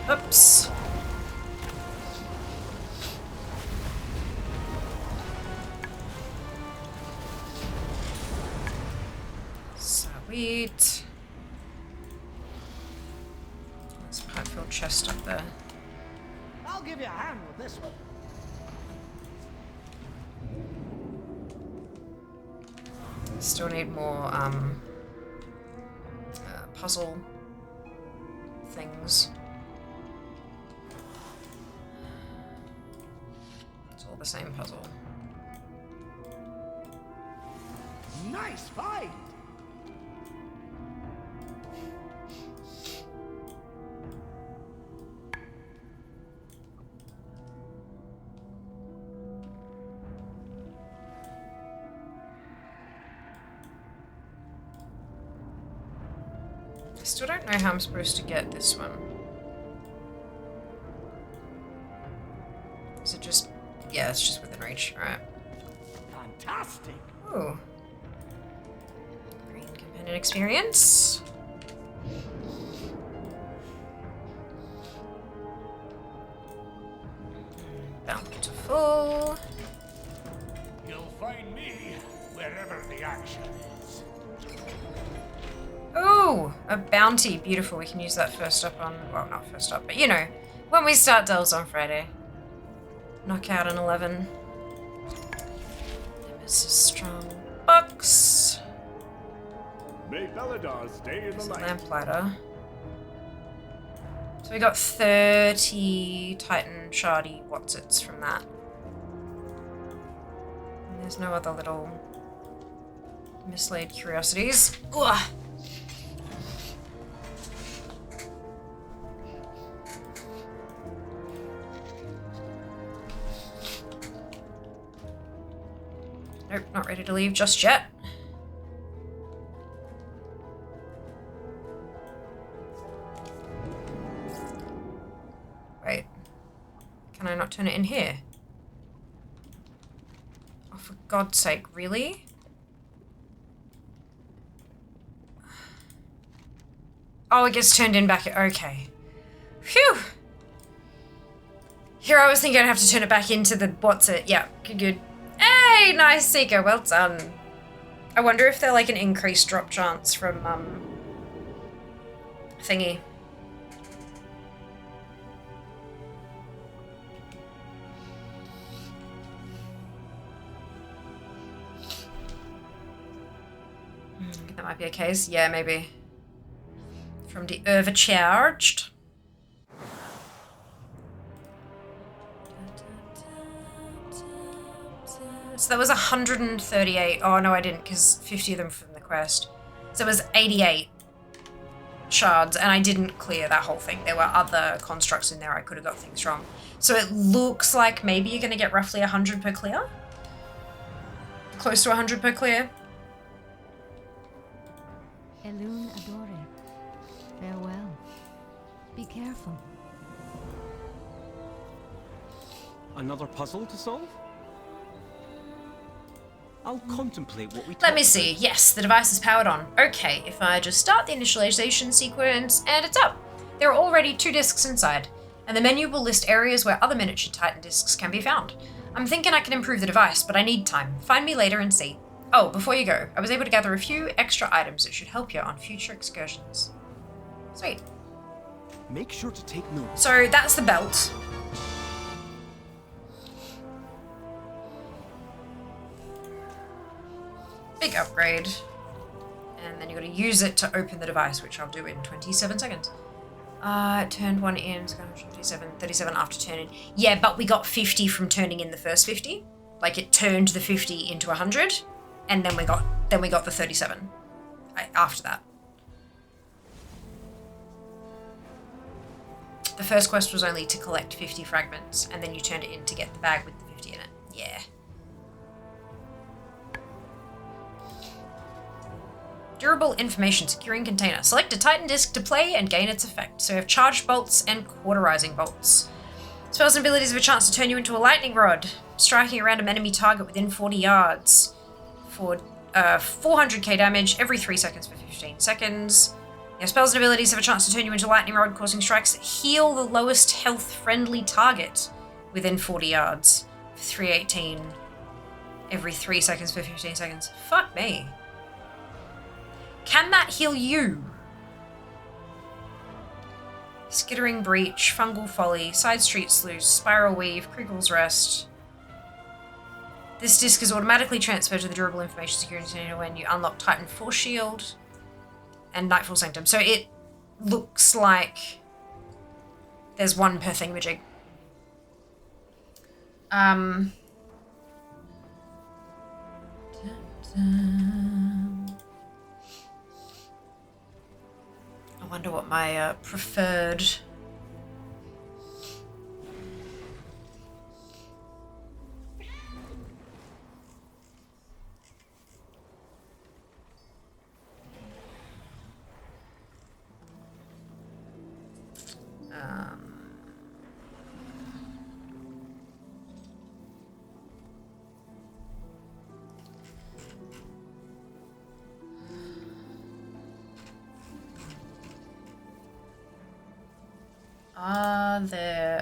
Speaker 1: Oops. Sweet. There's a pipe-filled chest up there.
Speaker 9: I'll give you a hand with this one.
Speaker 1: Still need more puzzle things. It's all the same puzzle.
Speaker 9: Nice fight!
Speaker 1: I still don't know how I'm supposed to get this one. Is it just... yeah, it's just within reach. Alright.
Speaker 9: Fantastic!
Speaker 1: Ooh. Green companion experience. Bountiful.
Speaker 18: You'll find me wherever the action is.
Speaker 1: Ooh, a bounty. Beautiful. We can use that first up on... well, not first up, but you know, when we start delves on Friday. Knock out an 11. Nemesis strong box.
Speaker 12: May Beladar stay in the light.
Speaker 1: Lamplighter. So we got 30 Titan Shardy Watsits from that. And there's no other little mislaid curiosities. Ugh. Nope, not ready to leave just yet. Wait. Can I not Turn it in here. Oh, for God's sake, really? Oh, it gets turned in back. Okay. Phew! Here I was thinking I'd have to turn it back into the... What's it? Yeah, good. Hey, nice seeker. Well done. I wonder if they're like an increased drop chance from, thingy. That might be a case. Yeah, maybe. From the overcharged. So that was 138. Oh, no, I didn't, because 50 of them from the quest. So it was 88 shards, and I didn't clear that whole thing. There were other constructs in there. I could have got things wrong. So it looks like maybe you're going to get roughly 100 per clear. Close to 100 per clear.
Speaker 17: Elune Adore. Farewell. Be careful.
Speaker 19: Another puzzle to solve? I'll contemplate what we
Speaker 1: Let me see. Yes, the device is powered on. Okay, if I just start the initialization sequence, and it's up. There are already 2 discs inside, and the menu will list areas where other miniature Titan discs can be found. I'm thinking I can improve the device, but I need time. Find me later and see. Oh, before you go, I was able to gather a few extra items that should help you on future excursions. Sweet.
Speaker 19: Make sure to take notes.
Speaker 1: So that's the belt. Big upgrade. And then you gotta use it to open the device, which I'll do in 27 seconds. Turned one in, so 157, 37 after turning. Yeah, but we got 50 from turning in the first 50. Like it turned the 50 into 100, and then we got the 37 after that. The first quest was only to collect 50 fragments, and then you turned it in to get the bag with the 50 in it. Yeah. Durable information securing container. Select a Titan disc to play and gain its effect. So we have charged bolts and cauterizing bolts. Spells and abilities have a chance to turn you into a lightning rod, striking around an enemy target within 40 yards for 400k damage every 3 seconds for 15 seconds. Your spells and abilities have a chance to turn you into a lightning rod, causing strikes that heal the lowest health friendly target within 40 yards for 318 every 3 seconds for 15 seconds. Fuck me. Can that heal you? Skittering Breach, Fungal Folly, Side Street Sluice, Spiral Weave, Kriegel's Rest. This disc is automatically transferred to the durable information security container when you unlock Titan Force Shield and Nightfall Sanctum. So it looks like there's one per thingamajig. I wonder what my preferred...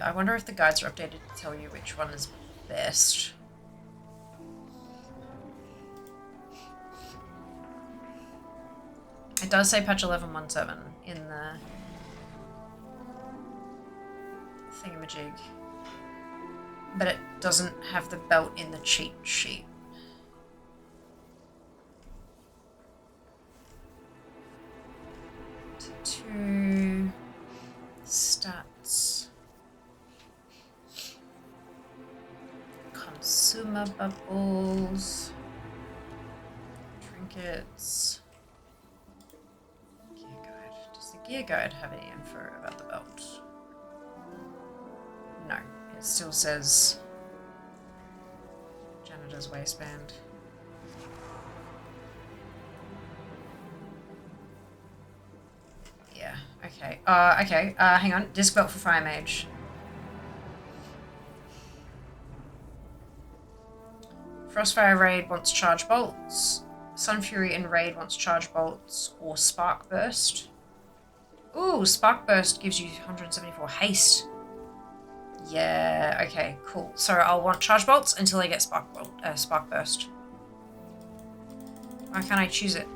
Speaker 1: I wonder if the guides are updated to tell you which one is best. It does say patch 11.17 in the thingamajig, but it doesn't have the belt in the cheat sheet. Two stats. Consumables. Trinkets. Gear guide. Does the gear guide have any info about the belt? No. It still says janitor's waistband. Yeah, okay. Okay, hang on. Disc belt for Fire Mage. Crossfire Raid wants Charge Bolts. Sun Fury in Raid wants Charge Bolts or Spark Burst. Ooh, Spark Burst gives you 174 haste. Yeah, okay, cool. So I'll want Charge Bolts until I get Spark Burst. Why can't I choose it?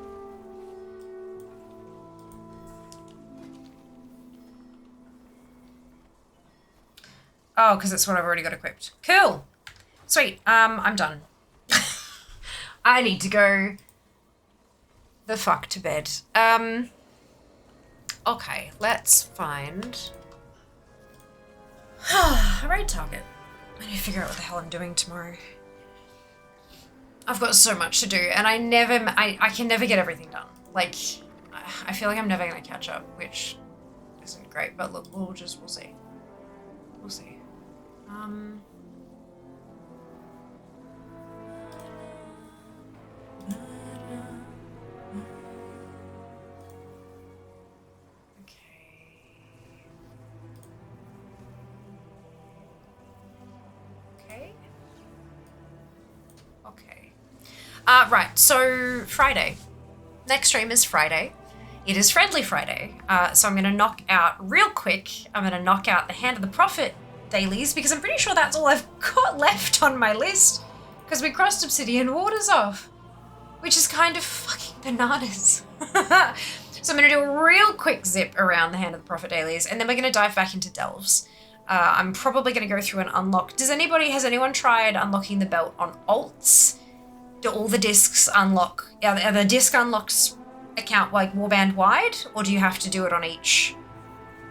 Speaker 1: Oh, because it's what I've already got equipped. Cool. Sweet. I'm done. I need to go the fuck to bed. Okay, let's find a raid target. I need to figure out what the hell I'm doing tomorrow. I've got so much to do, and I can never get everything done. Like, I feel like I'm never gonna catch up, which isn't great. But look, we'll see. We'll see. Okay. Right, so Friday. Next stream is Friday. It is Friendly Friday. So I'm going to knock out real quick. I'm going to knock out the Hand of the Prophet dailies because I'm pretty sure that's all I've got left on my list because we crossed Obsidian Waters off, which is kind of fucking bananas. So I'm going to do a real quick zip around the Hand of the Prophet dailies and then we're going to dive back into Delves. I'm probably going to go through and unlock. Has anyone tried unlocking the belt on alts? Do all the discs unlock? Are the disc unlocks account like warband wide, or do you have to do it on each?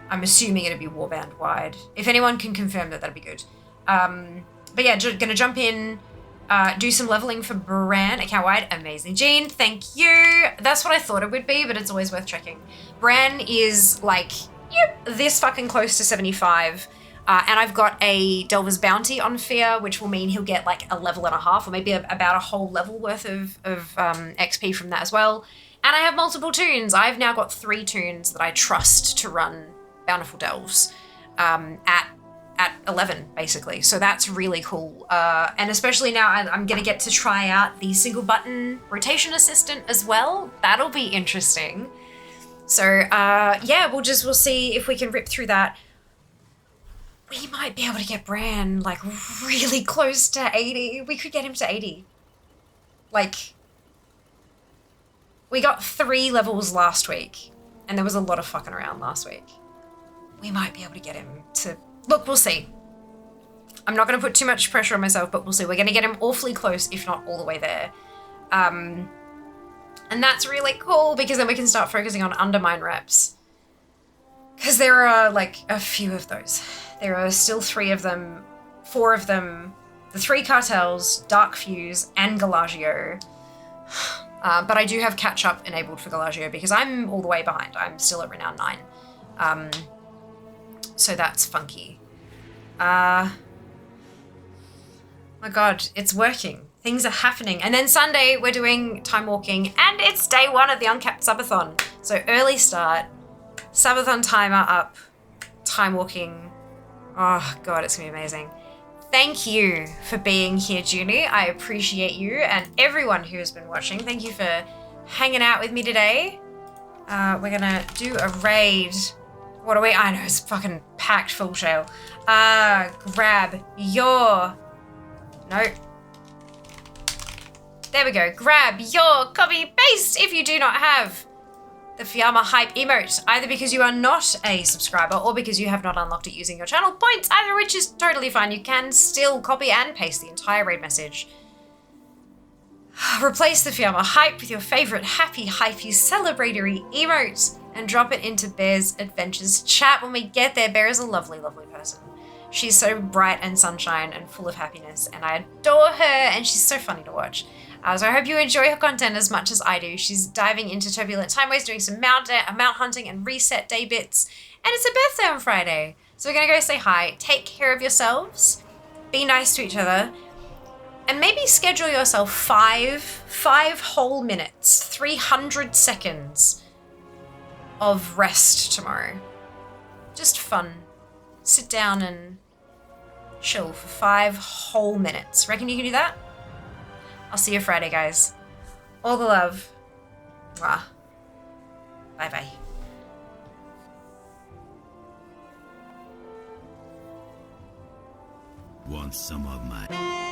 Speaker 1: I'm assuming it'd be warband wide. If anyone can confirm that, that'd be good. But yeah, gonna jump in, do some leveling for Bran, account wide. Amazing, Jean, thank you. That's what I thought it would be, but it's always worth checking. Bran is like, yep, this fucking close to 75. And I've got a Delver's Bounty on Fear, which will mean he'll get like a level and a half, or maybe about a whole level worth of XP from that as well. And I have multiple toons. I've now got 3 toons that I trust to run Bountiful Delves at 11, basically. So that's really cool. And especially now I'm going to get to try out the single button rotation assistant as well. That'll be interesting. So yeah, we'll see if we can rip through that. We might be able to get Bran, like, really close to 80. We could get him to 80. Like, we got 3 levels last week, and there was a lot of fucking around last week. We might be able to get him to... Look, we'll see. I'm not going to put too much pressure on myself, but we'll see. We're going to get him awfully close, if not all the way there. And that's really cool, because then we can start focusing on undermine reps. Because there are, like, a few of those. There are still 3 of them, 4 of them, the 3 cartels, Dark Fuse, and Galagio. But I do have catch-up enabled for Galagio because I'm all the way behind. I'm still at Renown 9. So that's funky. My god, it's working. Things are happening. And then Sunday, we're doing time walking, and it's day 1 of the Uncapped Subathon. So early start, Subathon timer up, time walking. Oh god, it's gonna be amazing. Thank you for being here, Junie. I appreciate you and everyone who has been watching. Thank you for hanging out with me today. We're gonna do a raid. What are we? I know, it's fucking packed full shell. Grab your... Nope. There we go. Grab your copy paste if you do not have the Fiamma Hype emote, either because you are not a subscriber or because you have not unlocked it using your channel points, either which is totally fine. You can still copy and paste the entire raid message. Replace the Fiamma Hype with your favorite happy, hypey, celebratory emote and drop it into Bear's Adventures chat when we get there. Bear is a lovely, lovely person. She's so bright and sunshine and full of happiness, and I adore her, and she's so funny to watch. So I hope you enjoy her content as much as I do. She's diving into turbulent timeways, doing some mount hunting and reset day bits. And it's her birthday on Friday. So we're going to go say hi. Take care of yourselves. Be nice to each other. And maybe schedule yourself five whole minutes, 300 seconds of rest tomorrow. Just fun. Sit down and chill for 5 whole minutes. Reckon you can do that? I'll see you Friday, guys. All the love. Mwah. Bye-bye.
Speaker 10: Want some of my...